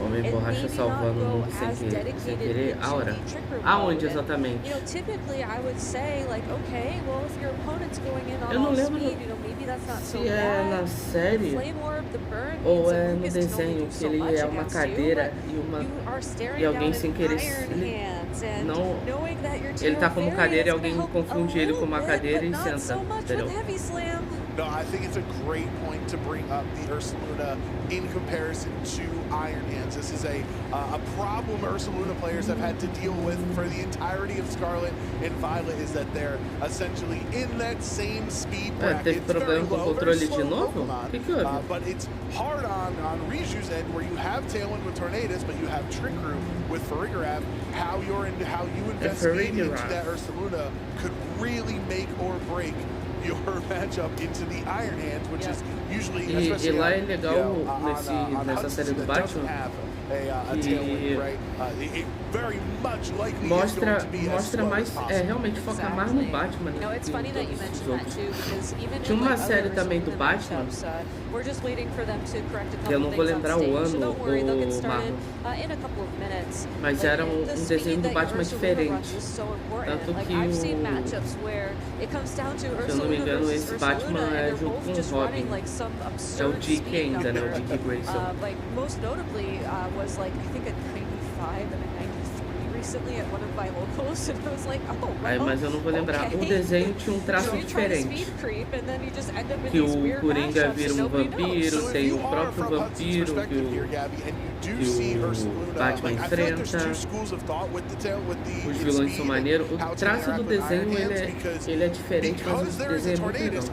Homem Borracha salvando o mundo sem querer. Aura. Aonde exatamente? Eu não lembro se é na série ou é no desenho que ele é uma cadeira e alguém sem querer ele tá como cadeira e alguém confunde ele com uma cadeira e senta, entendeu? No, I think it's a great point to bring up the Ursaluna in comparison to Iron Hands. This is a problem Ursaluna players have had to deal with for the entirety of Scarlet and Violet, is that they're essentially in that same speed bracket. It's very low, very slow Pokemon, but it's hard on Riju's end where you have Tailwind with Tornadus, but you have Trick Room with Farigiraf. How you invest into that Ursaluna could really make or break your matchup into the Iron Hand, which is usually, e lá é legal nessa série do Batman tailwind, right? It very much likely mostra mais, realmente foca mais no Batman, né? No, it's funny that you mentioned that too, because even Tinha uma série também do Batman. We're just waiting for them to correct a couple Eu não vou lembrar o ano, so don't worry, they'll get o started Marlon. in a couple of minutes. Mas era um desenho do Batman diferente. Tanto que o... Se eu não me engano, esse Batman é junto com o Robin. É o Dick ainda, né? O Dick Grayson. Like most notably was like I think a 95 and a 93 recently at one of my locals, and I was like, oh, well, mas eu não vou lembrar. O desenho tinha um traço diferente. Que o Coringa vira um vampiro, tem o próprio vampiro que o Batman enfrenta. Os vilões são maneiros. O traço do desenho ele é diferente, mas o desenho é muito legal.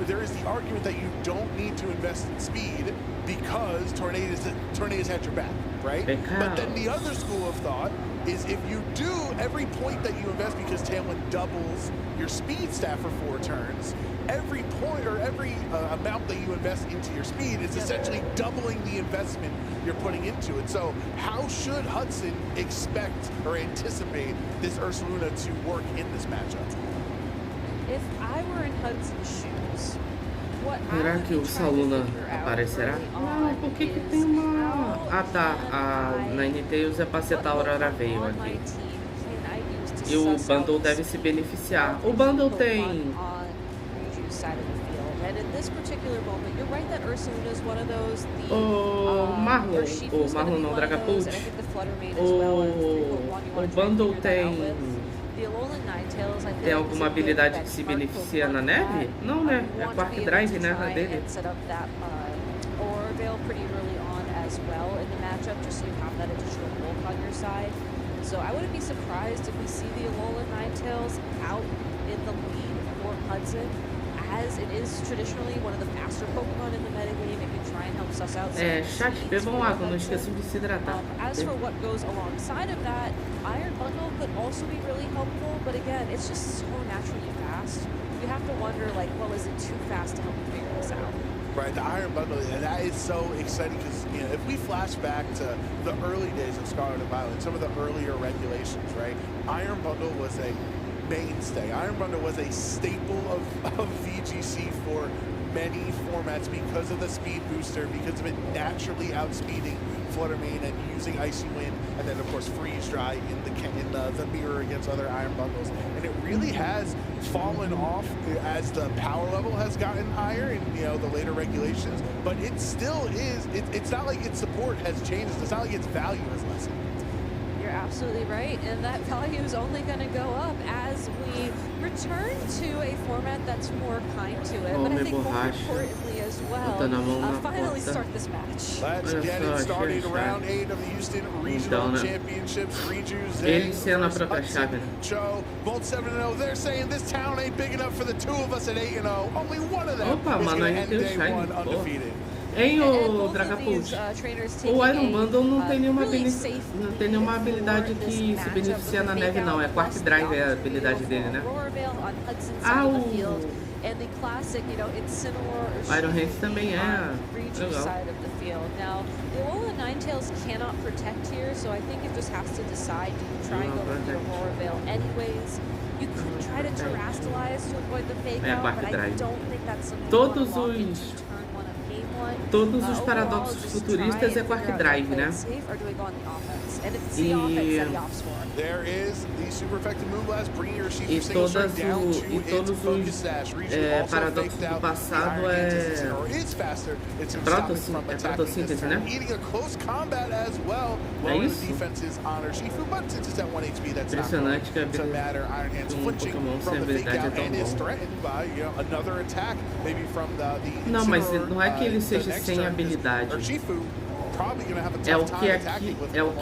There is the argument that you don't need to invest in speed because Tornadoes had your back, right? But then the other school of thought is if you do every point that you invest because Tailwind doubles your speed stat for 4 turns, every point or every amount that you invest into your speed is essentially doubling the investment you're putting into it. So how should Hudson expect or anticipate this Ursaluna to work in this matchup? If I were in Hudson's shoes, what será que o Saluna aparecerá? Não, por que tem uma... Ah tá, a Ninetales é pra setar a Aurora Veil aqui. E o Bundle deve se beneficiar. O Bundle tem... O Marlon não, Dragapult. O Bundle tem alguma habilidade que se beneficia na neve? Não, né? É Quark Drive, né? Na dele. So I wouldn't be surprised if we see the Alolan Ninetales out in the lead for Hudson, as it is traditionally one of the faster Pokemon in the metagame. It can try and help suss out chat, bebam água, não esqueçam de se hidratar. As for what goes alongside of that, Iron Bundle could also be really helpful, but again, it's just so naturally fast. You have to wonder, like, well, is it too fast to help you figure this out? Right, the Iron Bundle, and that is so exciting because, you know, if we flash back to the early days of Scarlet and Violet, some of the earlier regulations, right, Iron Bundle was a mainstay. Iron Bundle was a staple of VGC for many formats because of the speed booster, because of it naturally outspeeding Flutter Mane and using Icy Wind, and then of course Freeze Dry in the mirror against other Iron Bundles. And it really has fallen off as the power level has gotten higher in, you know, the later regulations, but it still is, it's not like its support has changed, it's not like its value has lessened. You're absolutely right, and that value is only going to go up as we return to a format that's more kind to it, but I think more importantly as well, finally start this match. Let's get it started. Round 8 of the Houston Regional Championships. Cho, both 7-0. They're saying this town ain't big enough for the two of us at 8-0. Only one of them is going to end day 1 undefeated. Hein, o Dragapult? O Iron Bundle não tem nenhuma habilidade que se beneficia na neve, não. É Quark Drive é a habilidade dele, né? Ah, o Iron Hands também é. Legal. Now, the Alola Ninetales cannot protect here, so I think it just has to decide, do you try and go for the Aurora Veil anyways? You could try to terrestrialize to avoid the fake out, but I don't think that's something you want to walk into turn 1 of game 1. Todos os paradoxos futuristas é Quark Drive, né? E todos os paradoxos do passado é protossíntese, né? É isso? Impressionante que a habilidade de um Pokémon sem habilidade é tão bom. Não, mas não é que ele seja sem habilidade. É o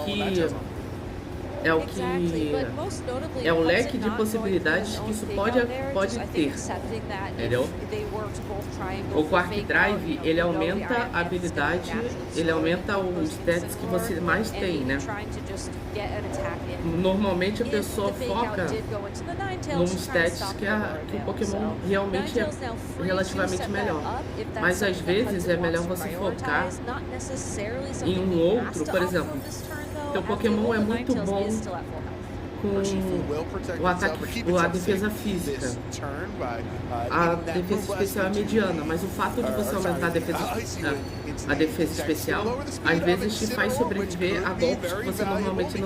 que é o que é o leque de possibilidades que isso pode ter, entendeu? O Quark Drive, ele aumenta a habilidade, ele aumenta os stats que você mais tem, né? Normalmente a pessoa foca nos stats que o Pokémon realmente é relativamente melhor, mas às vezes é melhor você focar em um outro, por exemplo, teu Pokémon é muito bom com o ataque, a defesa física. A defesa especial é mediana, mas o fato de você aumentar a defesa especial, às vezes te faz sobreviver a golpes que você normalmente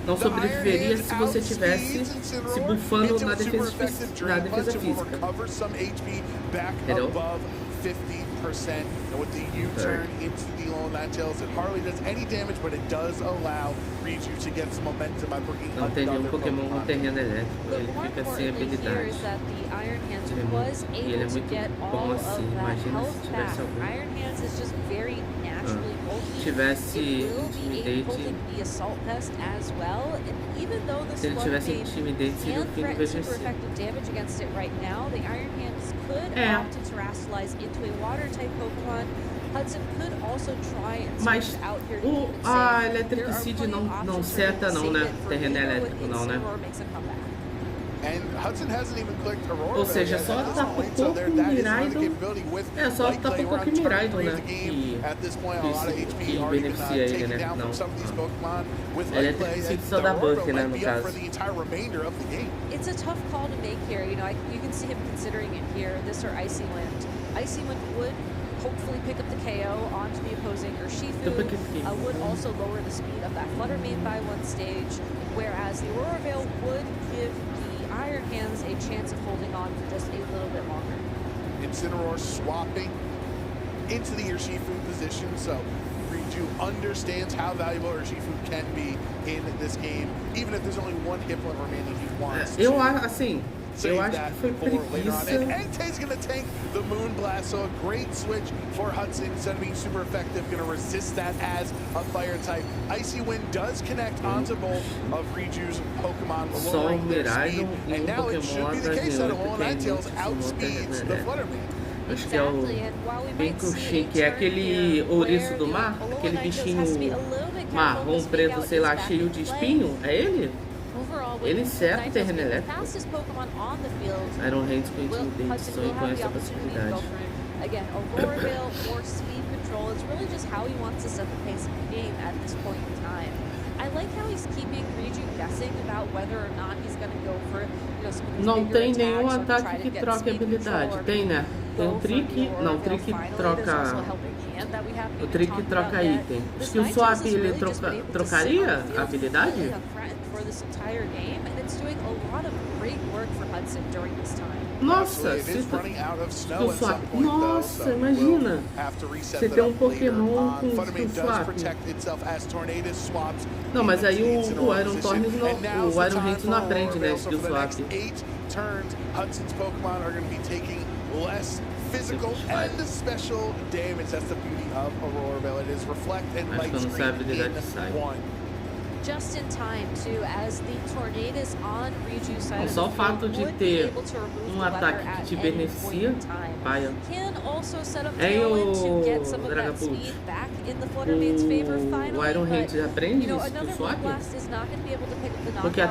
não sobreviveria se você tivesse se buffando na defesa física. Entendeu? 50%, and with the U-turn into the Alolan Ninetales, it hardly does any damage, but it does allow Reagindo to get some momentum by bringing não tem nenhum Pokémon no terreno elétrico, ele fica sem habilidade. Ele é muito bom assim, imagina se tivesse algum. Tivesse Intimidate. Se ele tivesse Intimidate, seria o fim do VGC. Mas a Electric Seed não seta não, né? Terreno elétrico não, né? Ou seja, só tá por pouco Miraidon. É, só tá por pouco Miraidon, né? Que beneficia ele, né? Não. Electric Seed só dá buff, né? No caso. It's a tough call to make here. You know, you can see him considering it here. This or Icy Wind. Icy Wind would hopefully pick up the KO onto the opposing Urshifu, would also lower the speed of that Flutter Mane by one stage, whereas the Aurora Veil would give the Iron Hands a chance of holding on for just a little bit longer. Incineroar swapping into the Urshifu position, so Reagindo understands how valuable Urshifu can be in this game, even if there's only one hit point remaining. He wants to. Eu acho que foi preguiça. And Entei's gonna tank the Moon Blast, so a great switch for Hudson. Instead of being super effective, gonna resist that as a fire type. Icy Wind does connect onto both of Reagindo's Pokemon, lowering their speed, and now it should be the case that Alolan Ninetales outspeeds the Flutter Mane. Acho que é o bem clichê, que é aquele ouriço do mar, aquele bichinho marrom, preto, sei lá, cheio de espinho. É ele? Ele certo terreno elétrico. Iron Hands com Intimidate só com essa possibilidade. Again, Aurora Veil or speed control is really just how he wants to set the pace of the game at this point in time. I like how he's keeping Reagindo guessing about whether or not he's going to go for, you know, some of these não tem bigger nenhum attacks or ataque que try to troque get habilidade. Tem, né? Tem um Trick. Não, o Trick troca. O Trick troca item. Skill Swap ele trocaria a habilidade? Nossa, Skill Swap. Nossa, imagina. Você tem um Pokémon com Skill Swap. Não, mas aí o Iron Tornes não. O Iron Hands não aprende, né? Skill Swap. Less physical and special damage. That's the beauty of Aurora Veil. It is reflect and light screen in one. Just in time too, as the Tornadus on Reagindo side só o fato de ter ataque que te beneficia, paia. É o Dragapult. O Iron Hand aprende Skill Swap? Porque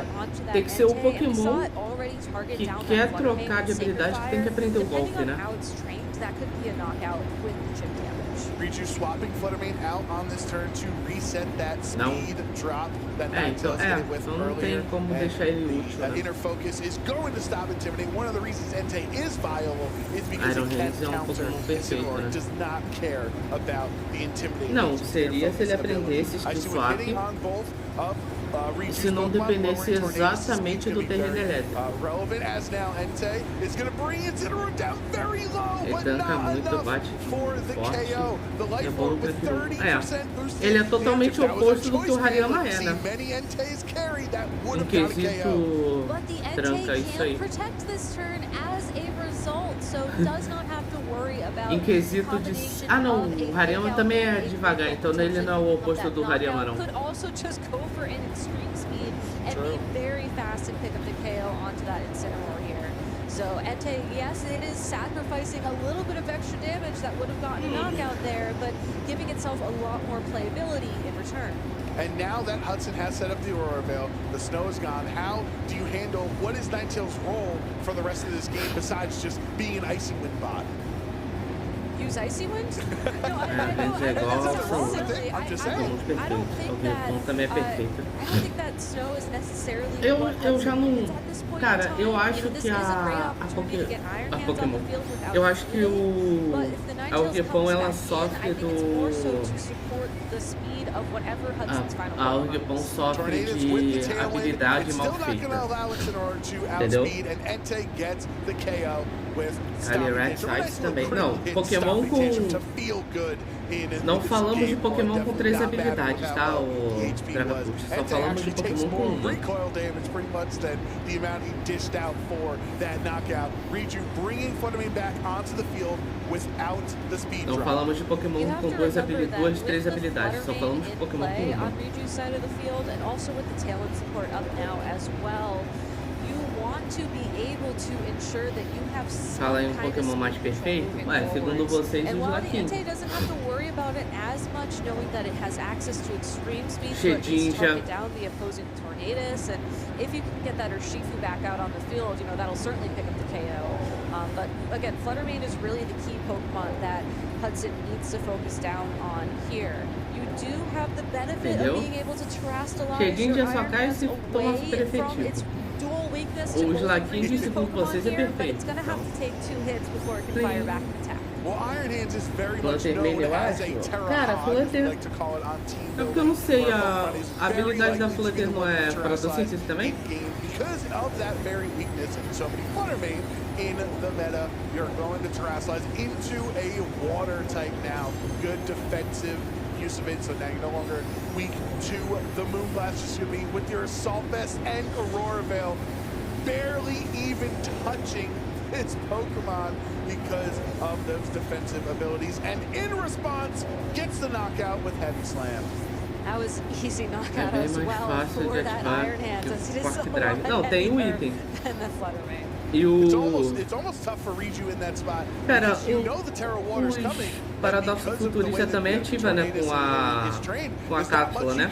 tem que ser o Pokémon que quer trocar de habilidade que tem que aprender o golpe, né? Reagindo swapping Flutter Mane out on this turn to reset that speed drop that Ninetales hit it with earlier. Inner Focus is going to stop Intimidate. One of the reasons Entei is viable is because he can counter Incineroar. Does not care about the Intimidate. Não, seria se ele aprendesse Skill Swap. Se não dependesse exatamente do terreno elétrico. Ele tanca muito, bate forte. É bom pra ele é totalmente oposto do que o Hariyama é, né? Em quesito tranca, isso aí. Em quesito de... Ah, não, o Hariyama também é devagar, então ele não é o oposto do Hariyama, não. So Entei, yes, it is sacrificing a little bit of extra damage that would have gotten a knockout there, but giving itself a lot more playability in return. And now that Hudson has set up the Aurora Veil, the snow is gone. How do you handle, what is Ninetales' role for the rest of this game besides just being an Icy Wind bot? Use Icy Wind? No, I don't think that snow is necessarily... Eu já não... Cara, eu acho que a Pokémon... Eu acho que a Urgepon, ela sofre do... A Urgepon sofre de habilidade mal feita. Entendeu? Calyrex Ice também. Não, Pokémon com... Não falamos de Pokémon com 3 habilidades, tá, o Dragapult? Só falamos de Pokémon com 1. Não falamos de Pokémon com 2, 3 habilidades, só falamos de Pokémon com 1. Fala em um Pokémon mais perfeito? Ué, segundo vocês, o Slaking. Shedinja. If you can get that Urshifu back out on the field, you know, that'll certainly pick up the KO. But again, Fluttermane is really the key Pokemon that Hudson needs to focus down on here. You do have the benefit of being able to terrestrialize your Iron Hands away from its dual weakness to both Pokemon here, but it's going to have to take 2 hits before it can fire back an attack. Well, Iron Hands is very much known as a Terra Hug, we like to call it on team. É porque eu não sei, a habilidade da Flutter não é Photosynthesis também? Because of that very weakness and so many Fluttermane in the meta, you're going to terrestrialize into a water type now. Good defensive use of it, so now you're no longer weak to the Moonblast. Just gonna be with your Assault Vest and Aurora Veil barely even touching his Pokemon because of those defensive abilities, and in response gets the knockout with Heavy Slam. That was easy knockout as well for that Iron Hands, as it is so much não, tem um item. And the Fluttermane. E o... It's almost tough for Reagindo in that spot. Pera, you know the Terra Water's coming. Paradoxo Futurista também ativa, né, com a cápsula, né?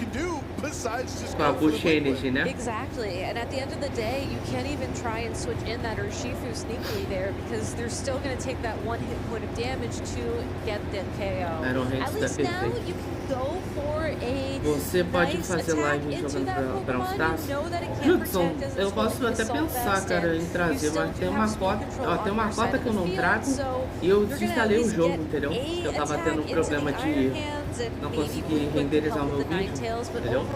Com a Bush Energy, né? Exactly, and at the end of the day, you can't even try and switch in that Urshifu sneakily there because they're still going to take that 1 hit point of damage to get the KO. At least now you can go for a Você pode fazer live jogando para um Stars? Judson, eu posso até pensar, cara, em trazer, mas tem uma cota que eu não trago e eu desinstalei o jogo, entendeu? Eu tava tendo um problema de não conseguir renderizar o meu vídeo, entendeu?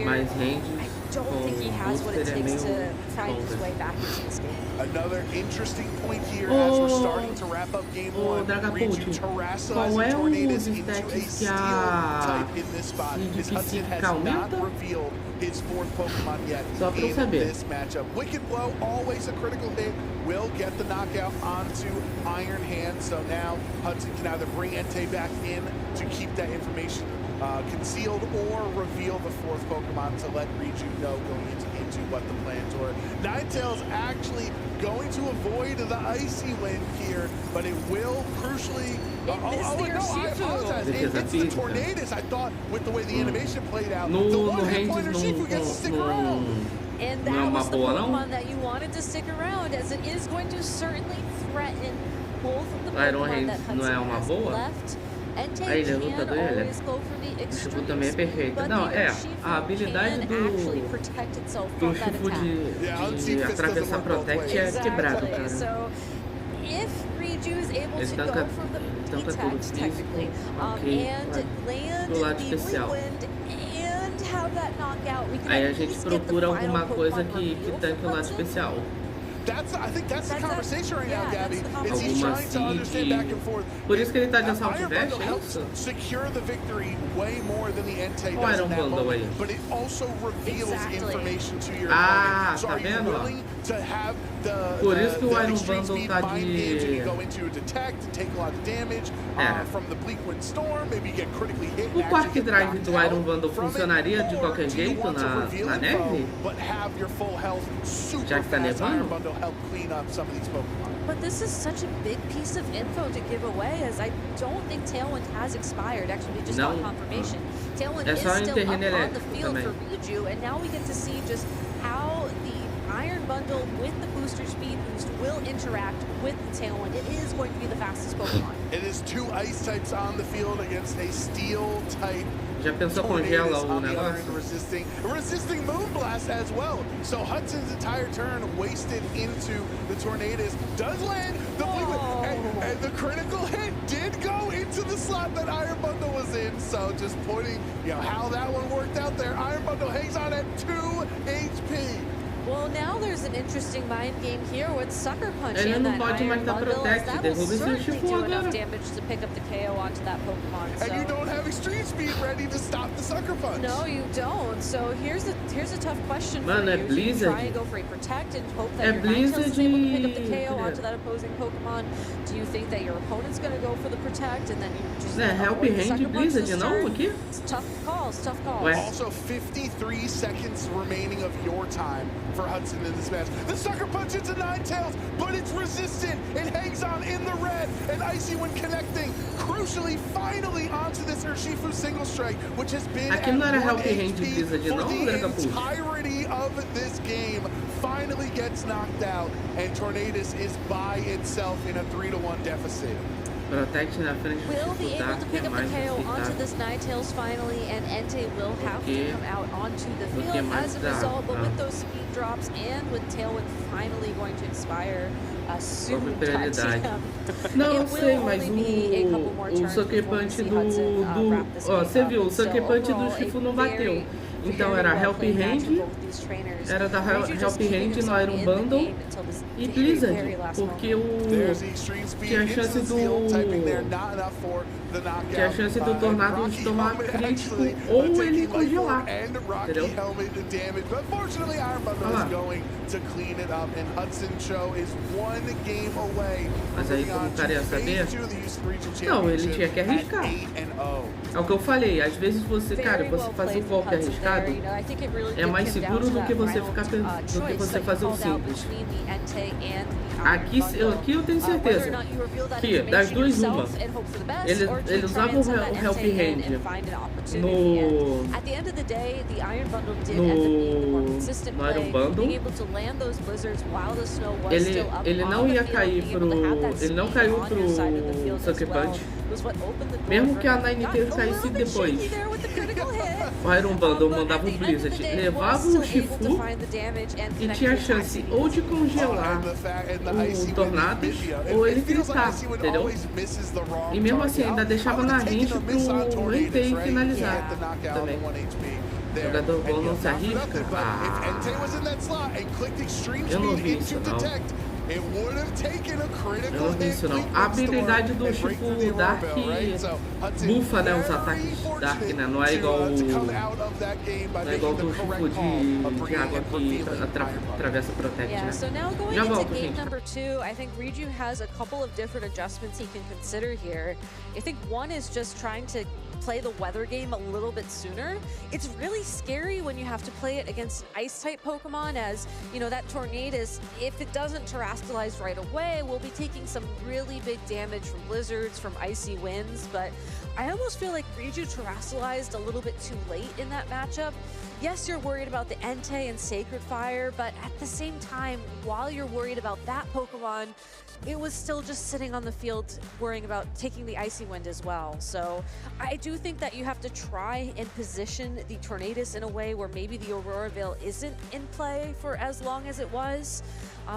Mas rende com o booster é meio Another interesting point here as we're starting to wrap up game 1. Reagindo terrestrializing Tornadus into a steel type in this spot. His Hudson has not revealed his 4th Pokemon yet in this matchup. Wicked Blow, always a critical hit, will get the knockout onto Iron Hand. So now Hudson can either bring Entei back in to keep that information concealed or reveal the 4th Pokemon to let Reagindo know going into what the plans were. Ninetales actually going to avoid the Icy Wind here, but it will crucially... I apologize. It's the Tornadus. I thought with the way the animation played out, the 1-hit point Urshifu gets to stick around. And that was the Pokemon that you wanted to stick around, as it is going to certainly threaten both of the Pokemon that Hudson has left. A ilha lutador e ele. O Shifu também é perfeito. Não, a habilidade do Shifu de atravessar Protect é quebrado, cara. Ele tanca tudo físico, ok, do lado especial. Aí a gente procura alguma coisa que tanque o lado especial. I think that's the conversation right now, Gabby. Is he's trying to understand back and forth. Por isso que ele tá de Assault Vest, helps secure the victory way more than the Entei does in that moment, but it also reveals information to your opponent. So are you willing to have the extreme speed mind games and you go into a detect and take a lot of damage from the Bleakwind Storm, maybe you get critically hit and Quark Drive do Iron Bundle funcionaria de qualquer jeito na neve? But have your full health super Já que tá fast Iron nevando? Bundle help clean up some of these Pokemon. But this is such a big piece of info to give away, as I don't think Tailwind has expired. Actually, we just got confirmation. Tailwind is still up on the field for Reaju, and now we get to see just how the Iron Bundle with the booster speed boost will interact with the Tailwind. It is going to be the fastest Pokemon. It is 2 ice types on the field against a steel type. Já pensou congela o negócio? Resisting Moonblast as well. So Hudson's entire turn wasted into the Tornadus. Does land the Bleakwind, and the critical hit did go into the slot that Iron Bundle was in. So just pointing, how that one worked out there. Iron Bundle hangs on at 2 HP. Well, now there's an interesting mind game here with Sucker Punch Ele and não that pode mais Iron dar Bundle, as Protect, that will derruba esse certainly Shifu do enough agora. damage to pick up the KO onto that Pokemon. So. And you don't have Extreme Speed ready to stop the Sucker Punch. No, you don't. So here's a tough question Mano, for é you. Blizzard. Do you try and go for a Protect and hope that É your Ninetales is able to pick up the Blizzard. KO onto that opposing Pokemon? Do you think that your opponent's going to go for the Protect and then you just Help avoid the Hand Sucker Punch Blizzard this não turn? aqui? It's tough calls, tough calls. Also 53 seconds remaining of your time for Hudson in this match. The Sucker Punch into Ninetales, but it's resistant. It hangs on in the red, and Icy Wind connecting, crucially, finally onto this Urshifu single strike, which has been Aqui não era at 1 Help Hand HP Blizzard for não, the Dragapush? entirety of this game. Finally gets knocked out, and Tornadus is by itself in a 3-1 deficit. Protect na frente do Will be Shifu able to pick up the mais KO onto aceitável. this Ninetales finally, and Entei will have to come out onto the field mais as a dá, result. But with those speed drops and with Tailwind finally going to expire soon, Não, eu sei, mas o Sucker Punch você viu, o Sucker Punch do Shifu não bateu. Então era Help Hand, era da Help Hand no Iron Bundle e Blizzard, porque tinha a chance do Tornado de tomar crítico ou ele congelar, entendeu? Mas aí como o cara ia saber? Não, ele tinha que arriscar. É o que eu falei, às vezes você, cara, você fazer um golpe arriscado é mais seguro do que você fazer o simples. Aqui eu tenho certeza que das duas uma, ele usava o Help Hand no Iron Bundle, ele não ia cair ele não caiu pro Sucker Punch, mesmo que a Ninetales caísse depois. O Iron Bundle mandava o Blizzard, levava o Shifu e tinha a chance ou de congelar o Tornados ou ele gritar, entendeu? E mesmo assim ainda deixava na range pro Entei finalizar também. Jogador bom não se arrisca? Eu não vi isso não. Eu não vi isso não. A habilidade do Shifu Dark bufa, né, os ataques Dark, né? Não é igual do Shifu de água que atravessa Protect, né? Já volto, gente. Number 2, I think Reaju has a couple of different adjustments he can consider here. I think one is just trying to play the weather game a little bit sooner. It's really scary when you have to play it against an ice-type Pokemon, as, that Tornadus, if it doesn't terrestrialize right away, will be taking some really big damage from blizzards, from icy winds, but I almost feel like Reaju terrestrialized a little bit too late in that matchup. Yes, you're worried about the Entei and Sacred Fire, but at the same time, while you're worried about that Pokemon, it was still just sitting on the field worrying about taking the Icy Wind as well. So I do think that you have to try and position the Tornadus in a way where maybe the Aurora Veil isn't in play for as long as it was.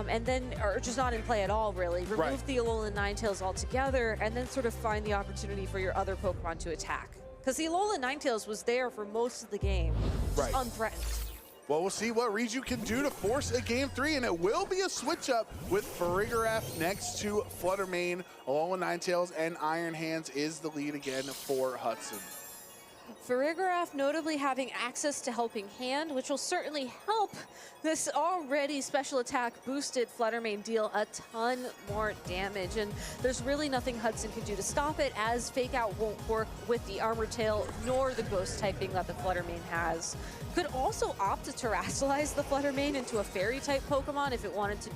And then, or just not in play at all, really. Remove the Alolan Ninetales altogether, and then sort of find the opportunity for your other Pokemon to attack. Because the Alolan Ninetales was there for most of the game, just unthreatened. Well, we'll see what Reaju can do to force a Game 3, and it will be a switch-up with Farigiraf next to Fluttermane. Alolan Ninetales and Iron Hands is the lead again for Hudson. Farigiraf notably having access to Helping Hand, which will certainly help this already special attack boosted Fluttermane deal a ton more damage. And there's really nothing Hudson can do to stop it, as Fake Out won't work with the Armor Tail nor the Ghost typing that the Fluttermane has. Could also opt to terrestrialize the Fluttermane into a Fairy type Pokemon if it wanted to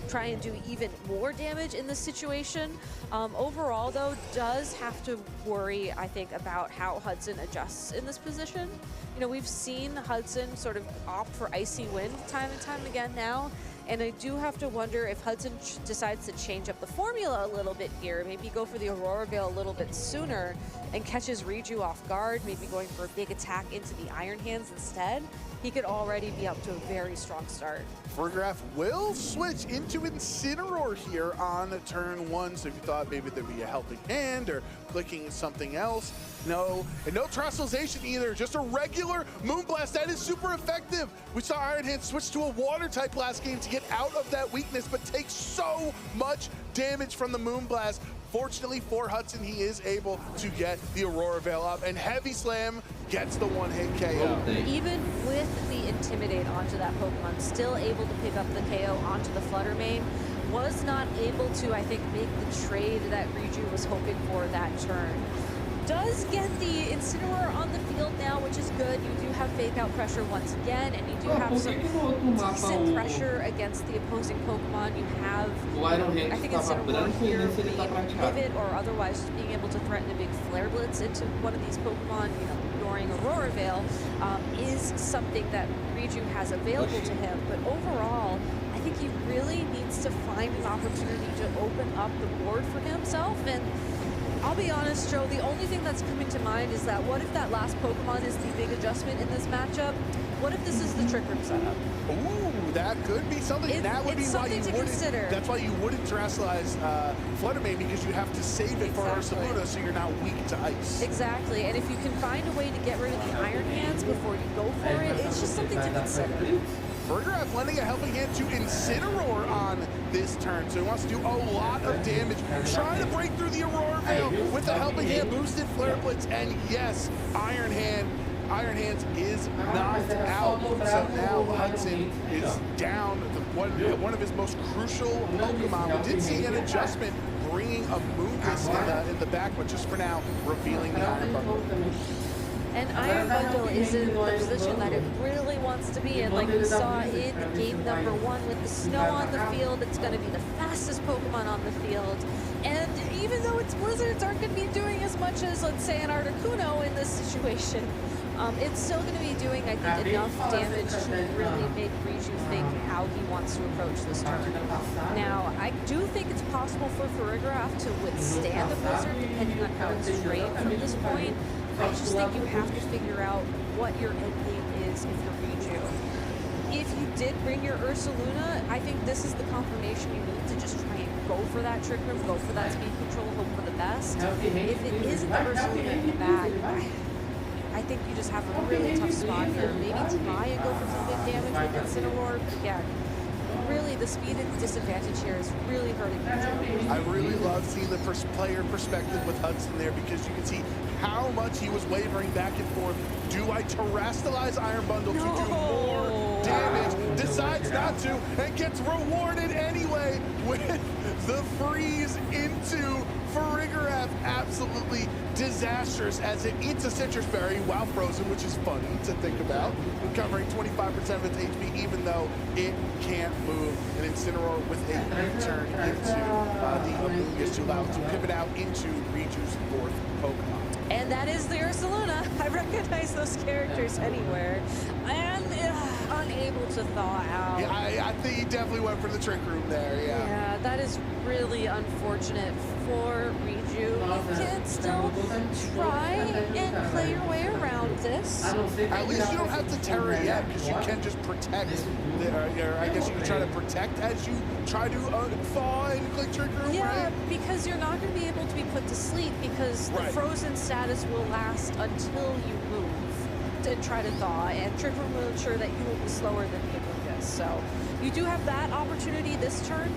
try and do even more damage in this situation. Overall, though, does have to worry, I think, about how Hudson adjusts in this position. You know, we've seen Hudson sort of opt for Icy Wind time and time again now, and I do have to wonder if Hudson decides to change up the formula a little bit here, maybe go for the Aurora Veil a little bit sooner and catches Reiju off guard, maybe going for a big attack into the Iron Hands instead. He could already be up to a very strong start. Farigiraf will switch into Incineroar here on turn 1, so if you thought maybe there'd be a Helping Hand or clicking something else, no. And no Terrestrialization either, just a regular Moonblast. That is super effective. We saw Iron Hand switch to a Water type last game to get out of that weakness, but takes so much damage from the Moonblast. Fortunately for Hudson, he is able to get the Aurora Veil up, and Heavy Slam gets the one-hit KO. Even with the Intimidate onto that Pokemon, still able to pick up the KO onto the Fluttermane, was not able to, I think, make the trade that Reiju was hoping for that turn. Does get the Incineroar on the field now, which is good. You do have Fake Out pressure once again, and you do have some decent pressure against the opposing Pokemon. You have, I think, Incineroar here being able to pivot or otherwise just being able to threaten a big Flare Blitz into one of these Pokemon, you know, ignoring Aurora Veil, is something that Reiju has available to him. But overall, I think he really needs to find an opportunity to open up the board for himself. And I'll be honest, Joe, the only thing that's coming to mind is that what if that last Pokemon is the big adjustment in this matchup? What if this is the Trick Room setup? Ooh, that could be something. That would be why you wouldn't. That's why you wouldn't terrestrialize Fluttermane, because you have to save it for Ursaluna so you're not weak to ice. Exactly, and if you can find a way to get rid of the Iron Hands before you go for it, it's just something to consider. Farigiraf lending a Helping Hand to Incineroar on this turn, so he wants to do a lot of damage. Trying to break through the Aurora Veil with the Helping Hand boosted Flare Blitz, and yes, Iron Hands is knocked out. So now Hudson is down one of his most crucial Pokemon. We did see an adjustment bringing a Moonkiss in the back, but just for now, revealing the Iron Bundle. And Iron Bundle is in the position that it really wants to be in. Like we saw in game number 1 with the snow on the field, it's going to be the fastest Pokemon on the field. And even though its Blizzards aren't going to be doing as much as, let's say, an Articuno in this situation, it's still going to be doing, I think, enough damage to really make Reiju think how he wants to approach this turn. Now, I do think it's possible for Farigiraf to withstand the Blizzard, depending on how it's trained from this point. I just think you have to figure out what your end game is if you're Reiju. If you did bring your Ursaluna, I think this is the confirmation you need to just try and go for that Trick Room, go for that speed control, hope for the best. If it isn't the Ursaluna in the bag, I think you just have a really tough spot here. Maybe try and go for some big damage with Incineroar, but again, really the speed and disadvantage here is really hurting Reiju. I really love seeing the player perspective with Hudson there, because you can see how much he was wavering back and forth. Do I terrestrialize Iron Bundle to do more damage? Decides not to, and gets rewarded anyway with the freeze into Farigiraf. Absolutely disastrous as it eats a Citrus Berry while frozen, which is funny to think about. Recovering 25% of its HP even though it can't move. And Incineroar with a U-turn into the Amoonguss to allow it to pivot out into Reiju's 4th Pokemon. And that is the Ursaluna. I recognize those characters anywhere. And unable to thaw out. Yeah, I think he definitely went for the Trick Room there, yeah. Yeah, that is really unfortunate for Reiju. You can still try and play your way around this. At least you don't have to Terra yet, because you can just protect. I guess you can try to protect as you try to thaw and click Trick Room, yeah, right? Because you're not going to be able to be put to sleep, because the frozen status will last until you move to try to thaw, and Trick Room will ensure that you will be slower than the Amoonguss. So you do have that opportunity this turn.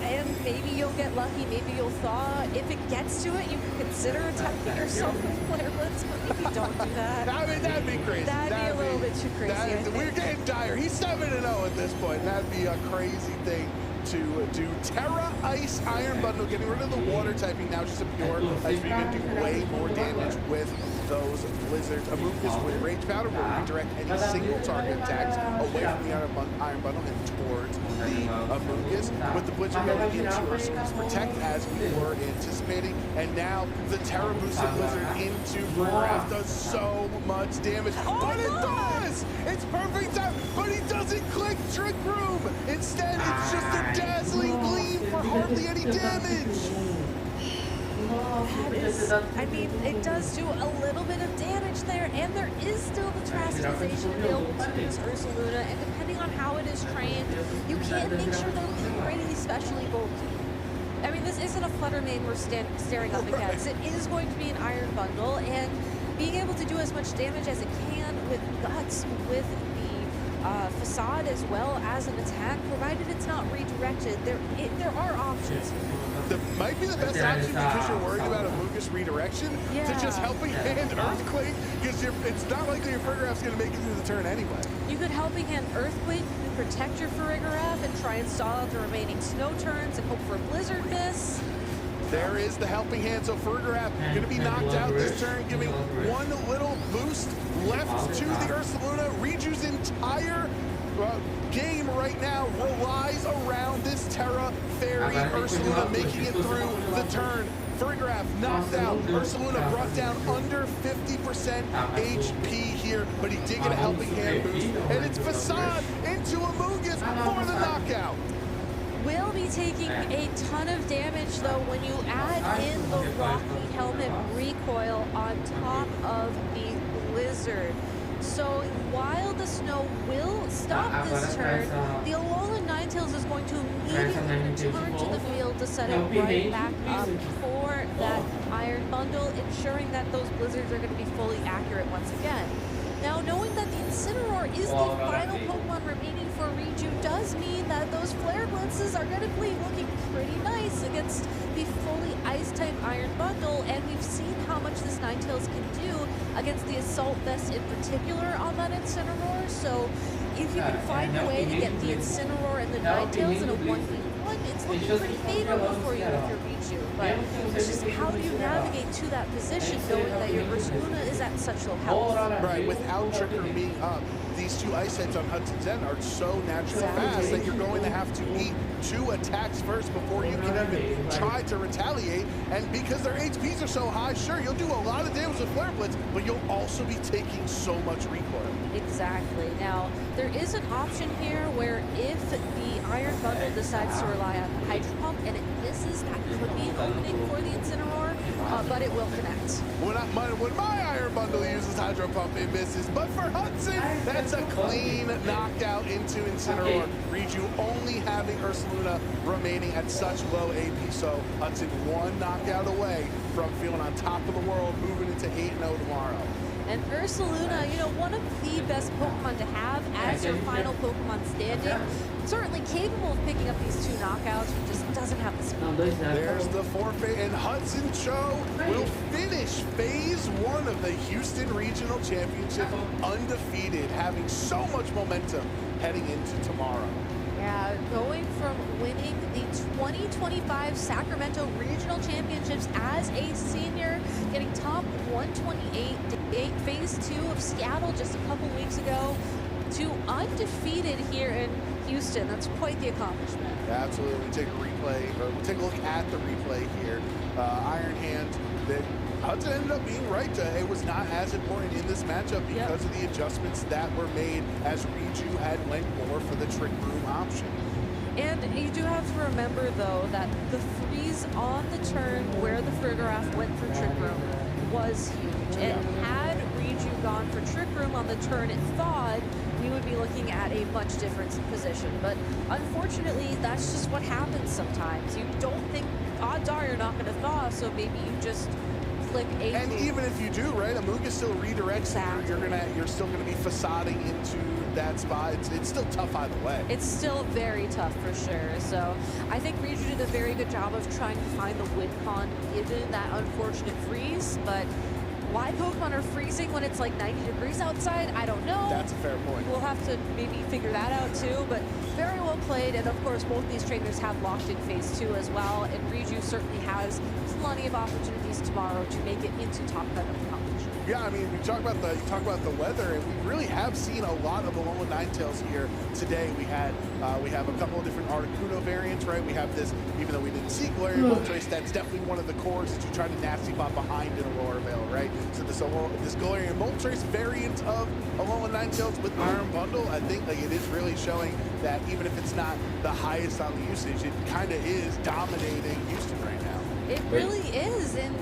and maybe you'll get lucky, maybe you'll thaw. If it gets to it, you can consider attacking yourself with Flare Blitz, but maybe don't do that. I mean, that'd be crazy. That'd be a little bit too crazy. We're getting dire. He's 7-0 at this point, and that'd be a crazy thing to do. Terra Ice Iron Bundle, getting rid of the water typing, now just a pure ice, but you can do way more damage with those blizzards. Amoonguss with Rage Powder will redirect any single target attacks away from the Iron Bundle and towards the Amoonguss. With the Blizzard going into Ursula's Protect, as we were anticipating, and now the Terra boosted Blizzard into Frigoraph does so much damage. But it does! It's perfect time, but he doesn't click Trick Room! Instead, it's just a dazzling gleam for hardly any damage. I mean, it does do a little bit of damage there, and there is still the Terastallization available to this Ursaluna, and depending on how it is trained, you can make sure they're pretty specially bulky. I mean, this isn't a Flutter main we're staring up against. It is going to be an Iron Bundle, and being able to do as much damage as it can with Guts, with the Facade as well as an attack, provided it's not redirected, there are options. That might be the best option because you're worried about Amoonguss redirection to just Helping Hand Earthquake, because it's not likely your Friggoraph's going to make it through the turn anyway. You could Helping Hand Earthquake, you could protect your Frigoraph and try and stall out the remaining snow turns and hope for a Blizzard miss. There is the Helping Hand, so Frigoraph going to be knocked out this turn, giving one little boost left to the Ursaluna. Riju's entire game right now relies around this Terra Fairy Ursaluna making it through the turn. Frigoraph knocked out. Ursaluna brought down under 50% HP here, but he did get a Helping Hand boost, and it's Facade into Amoonguss for the knockout. Will be taking a ton of damage though when you add in the Rocky Helmet recoil on top of the Blizzard. So while the snow will stop this turn, the Alolan Ninetales is going to immediately return to the field to set it right back up for that Iron Bundle, ensuring that those Blizzards are going to be fully accurate once again. Now, knowing that the Incineroar is the final Pokemon remaining for Reju does mean that those Flare Blitzes are going to be looking pretty nice against the fully Ice-type Iron Bundle, and we've seen how much this Ninetales can do against the Assault Vest in particular on that Incineroar. So if you can find a way to get the Incineroar and the Ninetales in a 1v1, it's looking pretty favorable for you if you're Reju. But it's just how do you navigate to that position knowing that your Ursaluna is at such low health? Right, without Trick Room being up, these two Ice types on Hudson's End are so naturally fast that you're going to have to eat 2 attacks first before you can even try to retaliate. And because their HPs are so high, sure, you'll do a lot of damage with Flare Blitz, but you'll also be taking so much recoil. Exactly. Now, there is an option here where if the Iron Bundle decides to rely on Hydro Pump and it misses, that could be an opening for the Incineroar, but it will connect. When my Iron Bundle uses Hydro Pump, it misses. But for Hudson, that's a clean knockout into Incineroar. Reju only having Ursaluna remaining at such low AP, so Hudson one knockout away from feeling on top of the world, moving into 8-0 tomorrow. And Ursaluna, you know, one of the best Pokemon to have as your final Pokemon standing. Certainly capable of picking up these 2 knockouts, but just doesn't have the speed. There's the forfeit, and Hudson Cho will finish Phase 1 of the Houston Regional Championship undefeated, having so much momentum heading into tomorrow. Yeah, going from winning the 2025 Sacramento Regional Championships as a senior, getting top 128, Phase 2 of Seattle just a couple weeks ago, to undefeated here in Houston. That's quite the accomplishment. Absolutely. We'll take a replay, or we'll take a look at the replay here. Iron Hand, that Hudson ended up being right. It was not as important in this matchup because of the adjustments that were made as Reju had went more for the Trick Room option. And you do have to remember, though, that the freeze on the turn where the Frigoraph went for Trick Room was huge. And had Reju gone for Trick Room on the turn it thawed, we would be looking at a much different position. But unfortunately, that's just what happens sometimes. You don't think, odds are you're not going to thaw, so maybe you just flick a And move. even if you do, right, Amuga still redirects. Exactly. You're still gonna be facading into that spot. It's still tough either way. It's still very tough for sure. So I think Reagindo did a very good job of trying to find the win con given that unfortunate freeze, but why Pokemon are freezing when it's like 90 degrees outside, I don't know. That's a fair point. We'll have to maybe figure that out too, but very well played. And of course, both these trainers have locked in phase 2 as well. And Reiju certainly has plenty of opportunities tomorrow to make it into top cut of the competition. Yeah, I mean, you talk about the weather, and we really have seen a lot of Alolan Ninetales here today. We have a couple of different Articuno variants, right? We have this, even though we didn't see Galarian Moltres, that's definitely one of the cores that you try to nasty bot behind in Aurora Veil, right? So this Galarian Moltres variant of Alolan Ninetales with Iron Bundle, I think like it is really showing that even if it's not the highest on the usage, it kind of is dominating Houston right now. It really is, and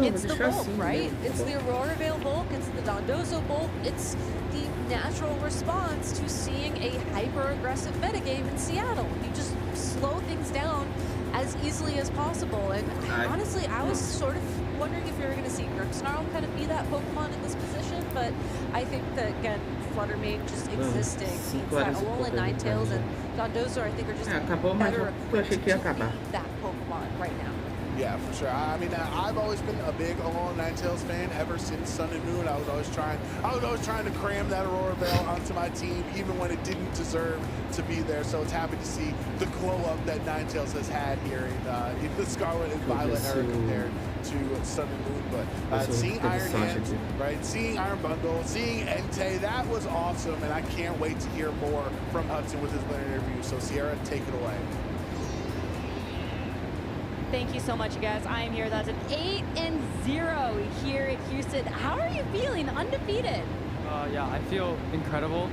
it's the bulk, right? It's the Aurora Veil bulk, it's the Dondozo bulk, it's the natural response to seeing a hyper-aggressive metagame in Seattle. You just slow things down as easily as possible, and honestly, I was sort of wondering if you were going to see Grimmsnarl kind of be that Pokemon in this position, but I think that, again, Fluttermane just existing means that Alolan Ninetales and Dondozo, I think, are just better equipped to be that Pokemon right now. Yeah, for sure. I mean, I've always been a big Alolan Ninetales fan ever since Sun and Moon. I was always trying to cram that Aurora Veil onto my team, even when it didn't deserve to be there. So it's happy to see the glow up that Ninetales has had here in the Scarlet and Violet era compared to Sun and Moon. But seeing Iron Hands, right? Seeing Iron Bundle, seeing Entei, that was awesome, and I can't wait to hear more from Hudson with his winter interview. So Sierra, take it away. Thank you so much, you guys. I am here. That's an 8-0 here at Houston. How are you feeling? Undefeated. Yeah, I feel incredible.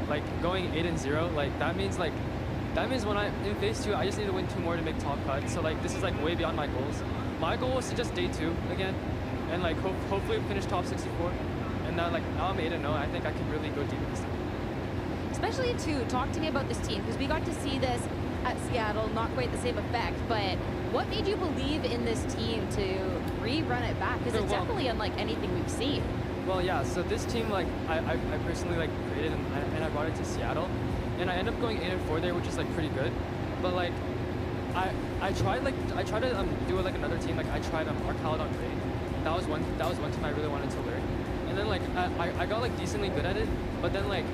Like going 8-0, like that means when I'm in phase 2, I just need to win 2 more to make top cut. So like this is like way beyond my goals. My goal was to just day 2 again, and like hopefully finish top 64. And now I'm 8-0. I think I can really go deep this time. Especially too, talk to me about this team, because we got to see this at Seattle, not quite the same effect, but what made you believe in this team to rerun it back? Because it's definitely unlike anything we've seen. Well, yeah, so this team, like, I personally, like, created and I brought it to Seattle, and I ended up going 8-4 there, which is, like, pretty good, but, like, I tried to do, like, another team, like, I tried Arcaladon Raid. That was one team I really wanted to learn, and then, like, I got, like, decently good at it, but then, like,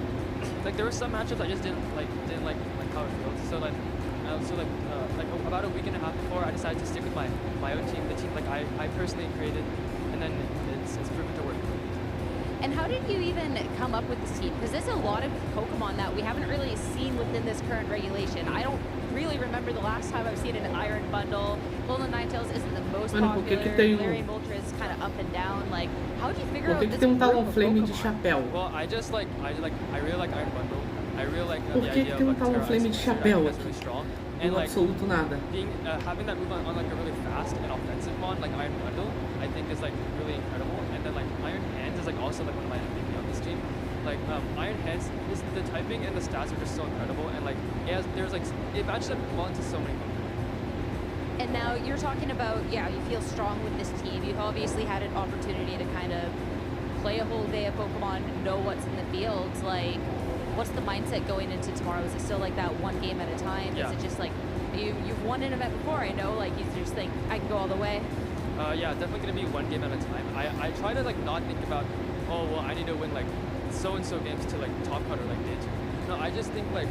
there were some matchups I just didn't like how it felt, so, like, about a week and a half before, I decided to stick with my own team, the team like I personally created, and then it's proven to work. And how did you even come up with this team? Because there's a lot of Pokemon that we haven't really seen within this current regulation. I don't really remember the last time I've seen an Iron Bundle. Alolan Ninetales isn't the most popular. Galarian Moltres is kind of up and down. Like, how did you figure out this group of Pokemon? Well, I really like Iron Bundle. I really like the idea of Talonflame de chapéu really strong. And like having that move on like a really fast and offensive one like Iron Bundle, I think is like really incredible. And then like Iron Hands is like also like one of my MVP on this team. Like Iron Hands, the typing and the stats are just so incredible, and like it matches up well into so many Pokemon. And now you're talking about, yeah, you feel strong with this team. You've obviously had an opportunity to kind of play a whole day of Pokemon, know what's in the fields. Like, what's the mindset going into tomorrow? Is it still like that one game at a time? Yeah. Is it just like you've won an event before? I know, like you just think I can go all the way. Yeah, definitely gonna be one game at a time. I try to like not think about, oh well, I need to win like so and so games to like top cut or like day 2. No, I just think like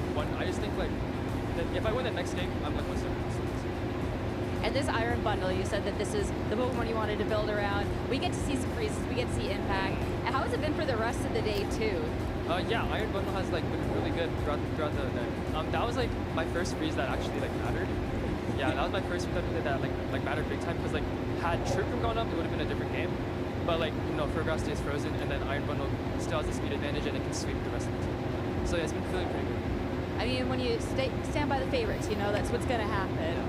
that if I win the next game, I'm like 1 step. And this Iron Bundle, you said that this is the Pokemon you wanted to build around. We get to see some freezes, we get to see impact. And how has it been for the rest of the day too? Yeah, Iron Bundle has like been really good throughout the day. That was like my first freeze that actually like mattered. Yeah, that was my first freeze that like mattered big time, because like had Trick Room gone up, it would have been a different game. But like, you know, Ferrograss stays frozen, and then Iron Bundle still has the speed advantage, and it can sweep the rest of the team. So yeah, it's been feeling pretty good. I mean, when you stand by the favorites, you know that's what's gonna happen. Yeah.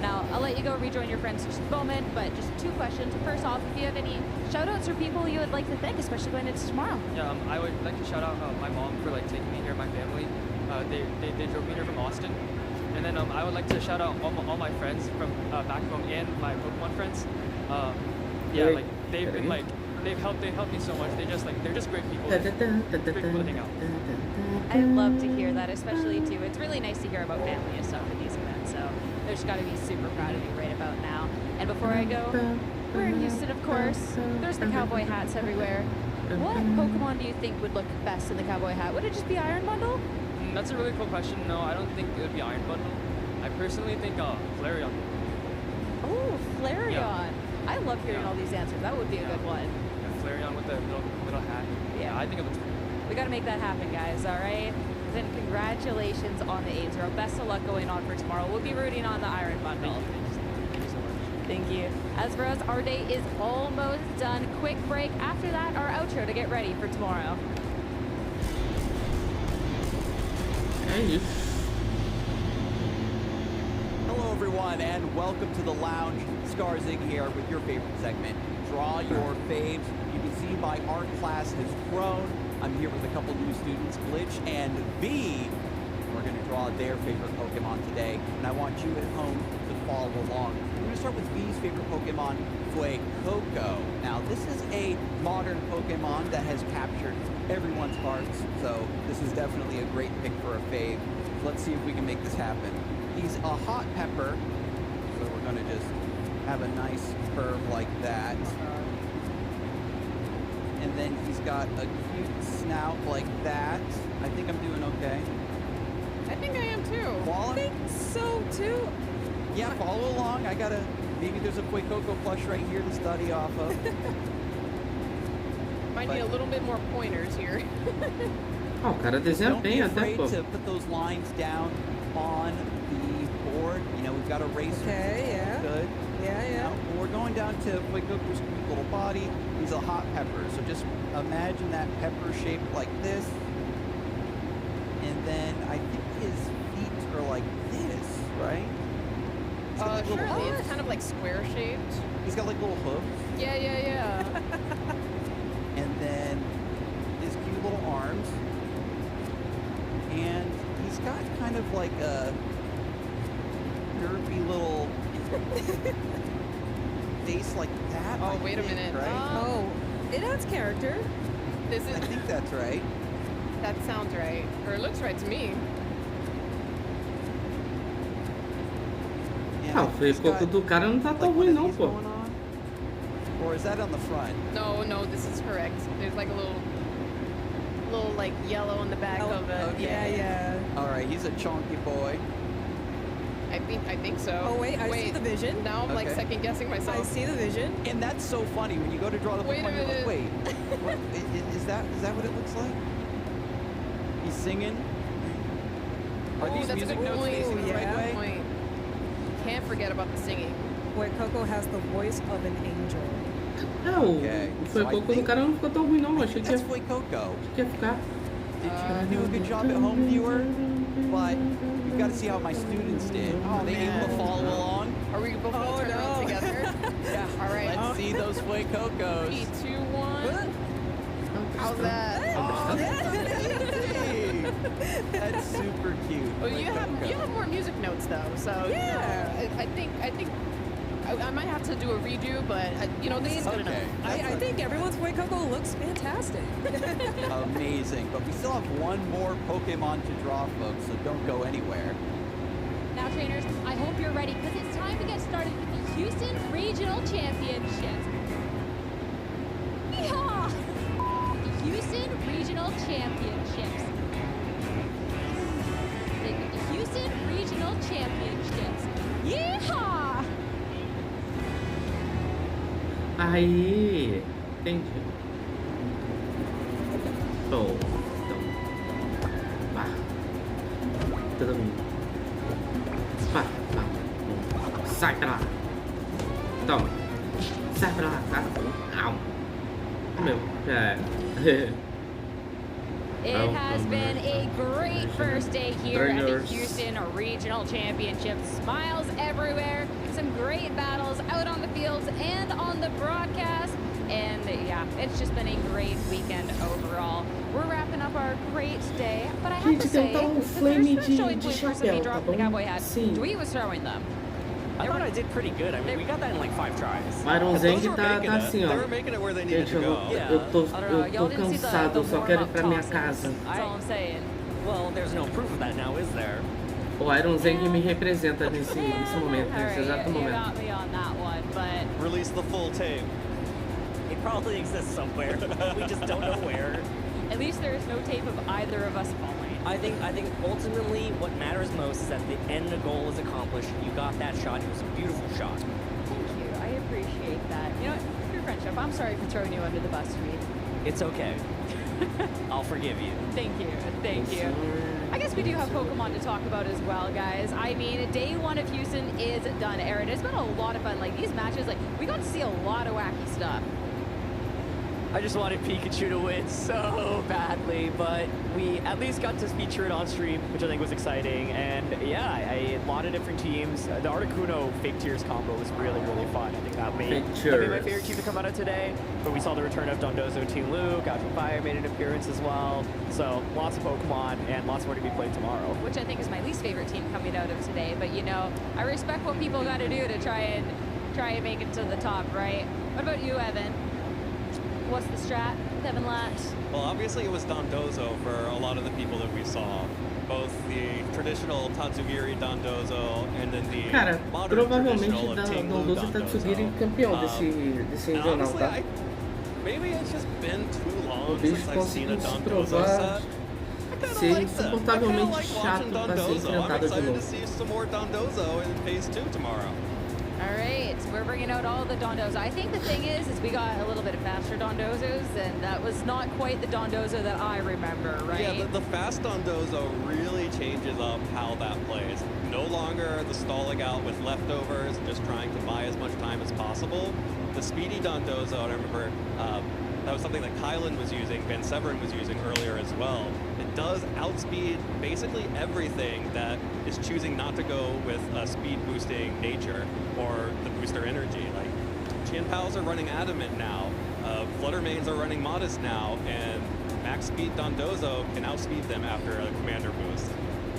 Now, I'll let you go rejoin your friends in just a moment, but just 2 questions. First off, if you have any shout-outs or people you would like to thank, especially going into tomorrow. Yeah, I would like to shout out my mom for like taking me here, my family. They drove me here from Austin. And then I would like to shout out all my friends from back home and my Pokemon friends. Yeah, like they've been like they've helped me so much. They're just great people. Great people to hang out. I love to hear that, especially too. It's really nice to hear about family and stuff at these events. So there's got to be super proud of you right about now. And before I go, we're in Houston, of course. There's the cowboy hats everywhere. What Pokemon do you think would look best in the cowboy hat? Would it just be Iron Bundle? That's a really cool question. No, I don't think it would be Iron Bundle. I personally think Flareon. Oh, Flareon. Yeah. I love hearing all these answers. That would be a good one. Yeah, Flareon with the little hat. Yeah, I think it looks great. We got to make that happen, guys, all right? Then congratulations on the A0. Best of luck going on for tomorrow. We'll be rooting on the Iron Bundle. Thank you so much. Thank you. As for us, our day is almost done. Quick break. After that, our outro to get ready for tomorrow. Hey. Hello, everyone, and welcome to the lounge. Skarzig here with your favorite segment, Draw Your Faves. You can see my art class has grown. I'm here with a couple new students, Glitch and V. We're going to draw their favorite Pokemon today, and I want you at home to follow along. We're going to start with V's favorite Pokemon, Fuecoco. Now, this is a modern Pokemon that has captured everyone's hearts, so this is definitely a great pick for a fave. So let's see if we can make this happen. He's a hot pepper, so we're going to just have a nice curve like that. And then he's got a cute snout like that. I think I'm doing okay. I think I am too. Koala? I think so too. Yeah, follow along. Maybe there's a Fuecoco plush right here to study off of. Might need a little bit more pointers here. O cara desenha bem até, pô. To put those lines down on the board. You know, we've got a racer. Okay, yeah. Good. Yeah. Now, we're going down to Fuecoco's cute little body. He's a hot pepper. So just imagine that pepper shaped like this. And then I think his feet are like this, right? Surely it's kind of like square shaped. He's got like little hooves. Yeah. And then his cute little arms. And he's got kind of like a derpy little face like that. Oh, wait a minute. Right? It has character. I think that's right. That sounds right. Or it looks right to me. Ah, o Fuecoco do cara não tá tão ruim não, pô. Or is that on the front? No, this is correct. There's like a little like yellow on the back of it. Okay. Yeah. All right, he's a chunky boy. I think so. Oh wait, I see the vision. Now I'm like second guessing myself. I see the vision. And that's so funny when you go to draw the Pokemon. You're like, wait, what, is that what it looks like? He's singing. Are these music notes facing the right way? Point. Can't forget about the singing. Fuecoco has the voice of an angel. O Fuecoco do cara não ficou tão ruim não, achei que ia ficar. Did you do a good job at home, viewer? But you've got to see how my students did. Are they able to follow along? Are we both going to turn around together? Yeah, all right. Let's see those Fuecocos. 3, 2, 1. How's that? Oh, that's super cute. Well, you have more music notes though, so yeah. I think I might have to do a redo, but this is good enough. I think everyone's Fuecoco looks fantastic. Amazing, but we still have one more Pokemon to draw, folks, so don't go anywhere. Now, trainers, I hope you're ready because it's time to get started with the Houston Regional Championships. Yeehaw! The Houston Regional Championships. The Houston Regional Championships. Yeehaw! Aí, entendi. Então, vá. Todo mundo. Vá. Sai pra lá. Toma. Sai pra lá, tá? Au. Meu, já era. It has been a great first day here at the Houston Regional Championship. Smiles everywhere, some great battles out on the fields and on the broadcast. And yeah, it's just been a great weekend overall. We're wrapping up our great day, but I have to say, the first showing point for some dropped the cowboy hat. Dewey was throwing them. I thought I did pretty good. I mean, we got that in like 5 tries. O Iron Zeng tá assim, ó. They were making it where they needed Gente, to go. eu tô cansado, eu só quero ir pra minha casa. That's all I'm saying. Well, there's no proof of that now, is there? O Iron Zeng me representa nesse momento, nesse exato You momento. got me on that one, but Release the full tape. It probably exists somewhere. We just don't know where. at least there is no tape of either of us falling. I think ultimately what matters most is that the end goal is accomplished. You got that shot. It was a beautiful shot. Thank you. I appreciate that. You know what? Your friendship. I'm sorry for throwing you under the bus, Reed. It's okay. I'll forgive you. Thank you. Thank you. I guess we do have Pokemon to talk about as well, guys. I mean, day 1 of Houston is done, Aaron. It's been a lot of fun. Like, these matches, like, we got to see a lot of wacky stuff. I just wanted Pikachu to win so badly, but we at least got to feature it on stream, which I think was exciting. And yeah, a lot of different teams. The Articuno Fake Tears combo was really, really fun. I think that made my favorite team to come out of today. But we saw the return of Dondozo, Team Luke, Gouching Fire made an appearance as well. So lots of Pokemon and lots more to be played tomorrow. Which I think is my least favorite team coming out of today. But you know, I respect what people got to do to try and make it to the top, right? What about you, Evan? What's the strat, Evan Latch? Well, obviously it was Dondozo for a lot of the people that we saw. Both the traditional Tatsugiri Dondozo and then the modern traditional of Tinglu Dondozo e Tatsugiri campeão desse regional, tá? Maybe it's just been too long since I've seen a Dondozo set. Ser insuportavelmente chato pra ser enfrentado de I'm excited novo. to see some more Dondozo in Phase 2 tomorrow. All right, we're bringing out all the Dondozo. I think the thing is we got a little bit of faster Dondozos, and that was not quite the Dondozo that I remember, right? Yeah, the fast Dondozo really changes up how that plays. No longer the stalling out with leftovers, just trying to buy as much time as possible. The speedy Dondozo, I remember, that was something that Kylan was using, Van Severin was using earlier as well. It does outspeed basically everything that is choosing not to go with a speed boosting nature or the booster energy. Like Chien-Paos are running Adamant now, Fluttermanes are running Modest now, and max speed Dondozo can outspeed them after a commander boost.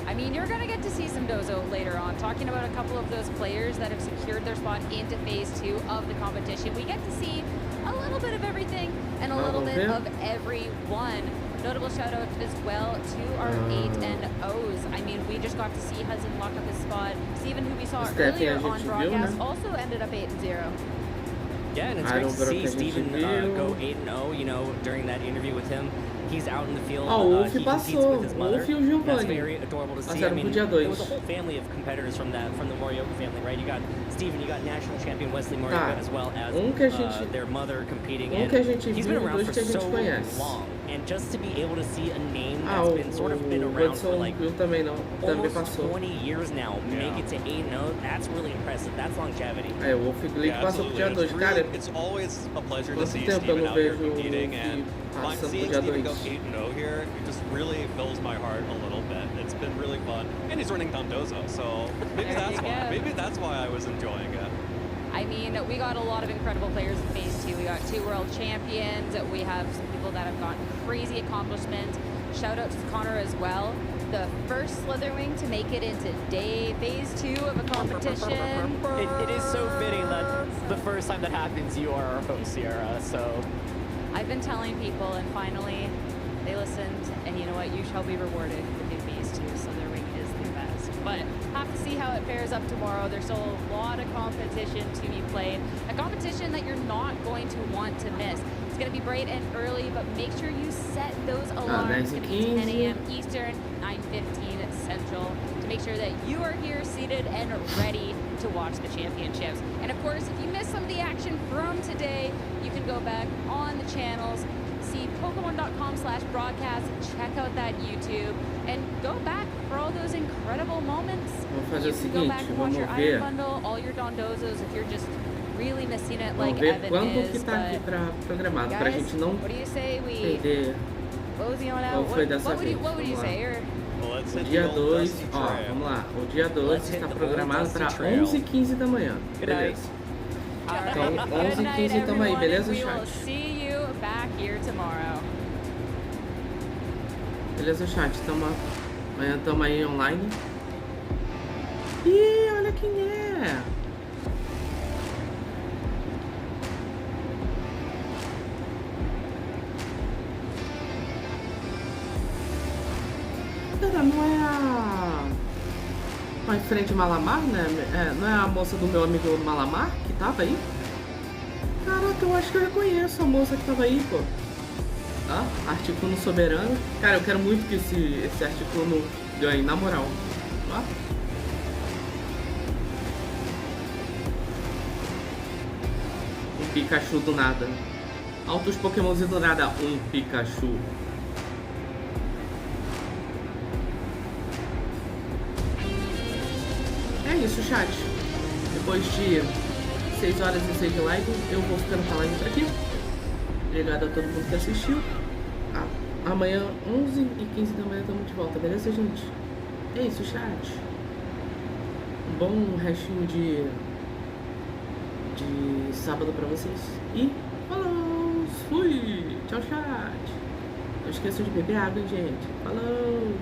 I mean, you're going to get to see some Dozo later on. Talking about a couple of those players that have secured their spot into Phase 2 of the competition, we get to see a little bit of everything and a little bit of everyone. Notable shout out as well to our 8 and O's. I mean, we just got to see Hudson lock up his spot. Steven, who we saw earlier on broadcast, also ended up 8-0. Yeah, and it's great to see Steven go 8-0, you know, during that interview with him. He's out in the field. Wolf he competes passou. with his mother. Wolf e o Giovanni. That's very adorable to see. Passaram pro dia 2. There was a whole family of competitors from the Morioka family, right? You got Steven, you got national champion Wesley Morioka, as well as their mother competing. And he's been around for so long. And just to be able to see a name that's been around for like almost 20 years now, make it to 8-0, that's really impressive. That's longevity. O Wolf Glick passou pro dia 2, cara. It's always a pleasure to see Steven out here competing, and seeing Steven go 8-0 here, it just really fills my heart a little bit. It's been really fun, and he's running Dondozo, so maybe that's why. Maybe that's why I was enjoying it. I mean, we got a lot of incredible players in Phase 2. We got 2 world champions. We have some people that have gotten crazy accomplishments. Shout out to Connor as well. The first Slitherwing to make it into Phase 2 of a competition. It is so fitting that the first time that happens, you are our host, Sierra, so. I've been telling people, and finally, they listened, and you know what? You shall be rewarded with new Phase 2. Slitherwing is the best. But have to see how it fares up tomorrow. There's still a lot of competition to be played. A competition that you're not going to want to miss. It's going to be bright and early, but make sure you set those alarms to be 10 a.m. Eastern, 9:15 Central, to make sure that you are here seated and ready to watch the championships. And of course, if you missed some of the action from today, you can go back on the channels, see Pokemon.com/broadcast, check out that YouTube, and go back for all those incredible moments. Vamos fazer o seguinte, go back and watch your vamos ver. Iron Bundle, all your Dondozos, if you're just really missing it like Vamos ver Evan quanto is. que tá aqui programado, pra gente não what do you say we perder. Qual foi dessa vez? What would you say? O dia 2, ó, vamos lá. O dia 2 está programado para 11h15 da manhã. Beleza. Então, 11h15 estamos aí, beleza, chat? We will see you back here tomorrow. Beleza, chat? Amanhã estamos aí online. Ih, olha quem é! Cara, não é a... Não é frente Malamar, né? Não é a moça do meu amigo Malamar que tava aí? Caraca, eu acho que eu reconheço a moça que tava aí, pô. Tá? Articuno soberano. Cara, eu quero muito que esse Articuno ganhe, na moral. Tá? Um Pikachu do nada. Altos Pokémons e do nada, um Pikachu. É isso, chat. Depois de 6 horas e 6 de live, eu vou ficando com a live por aqui. Obrigado a todo mundo que assistiu. Amanhã, 11h15 da manhã, estamos de volta, beleza, gente? É isso, chat. Um bom restinho de sábado pra vocês. E falou! Fui! Tchau, chat! Não esqueçam de beber água, hein, gente. Falou!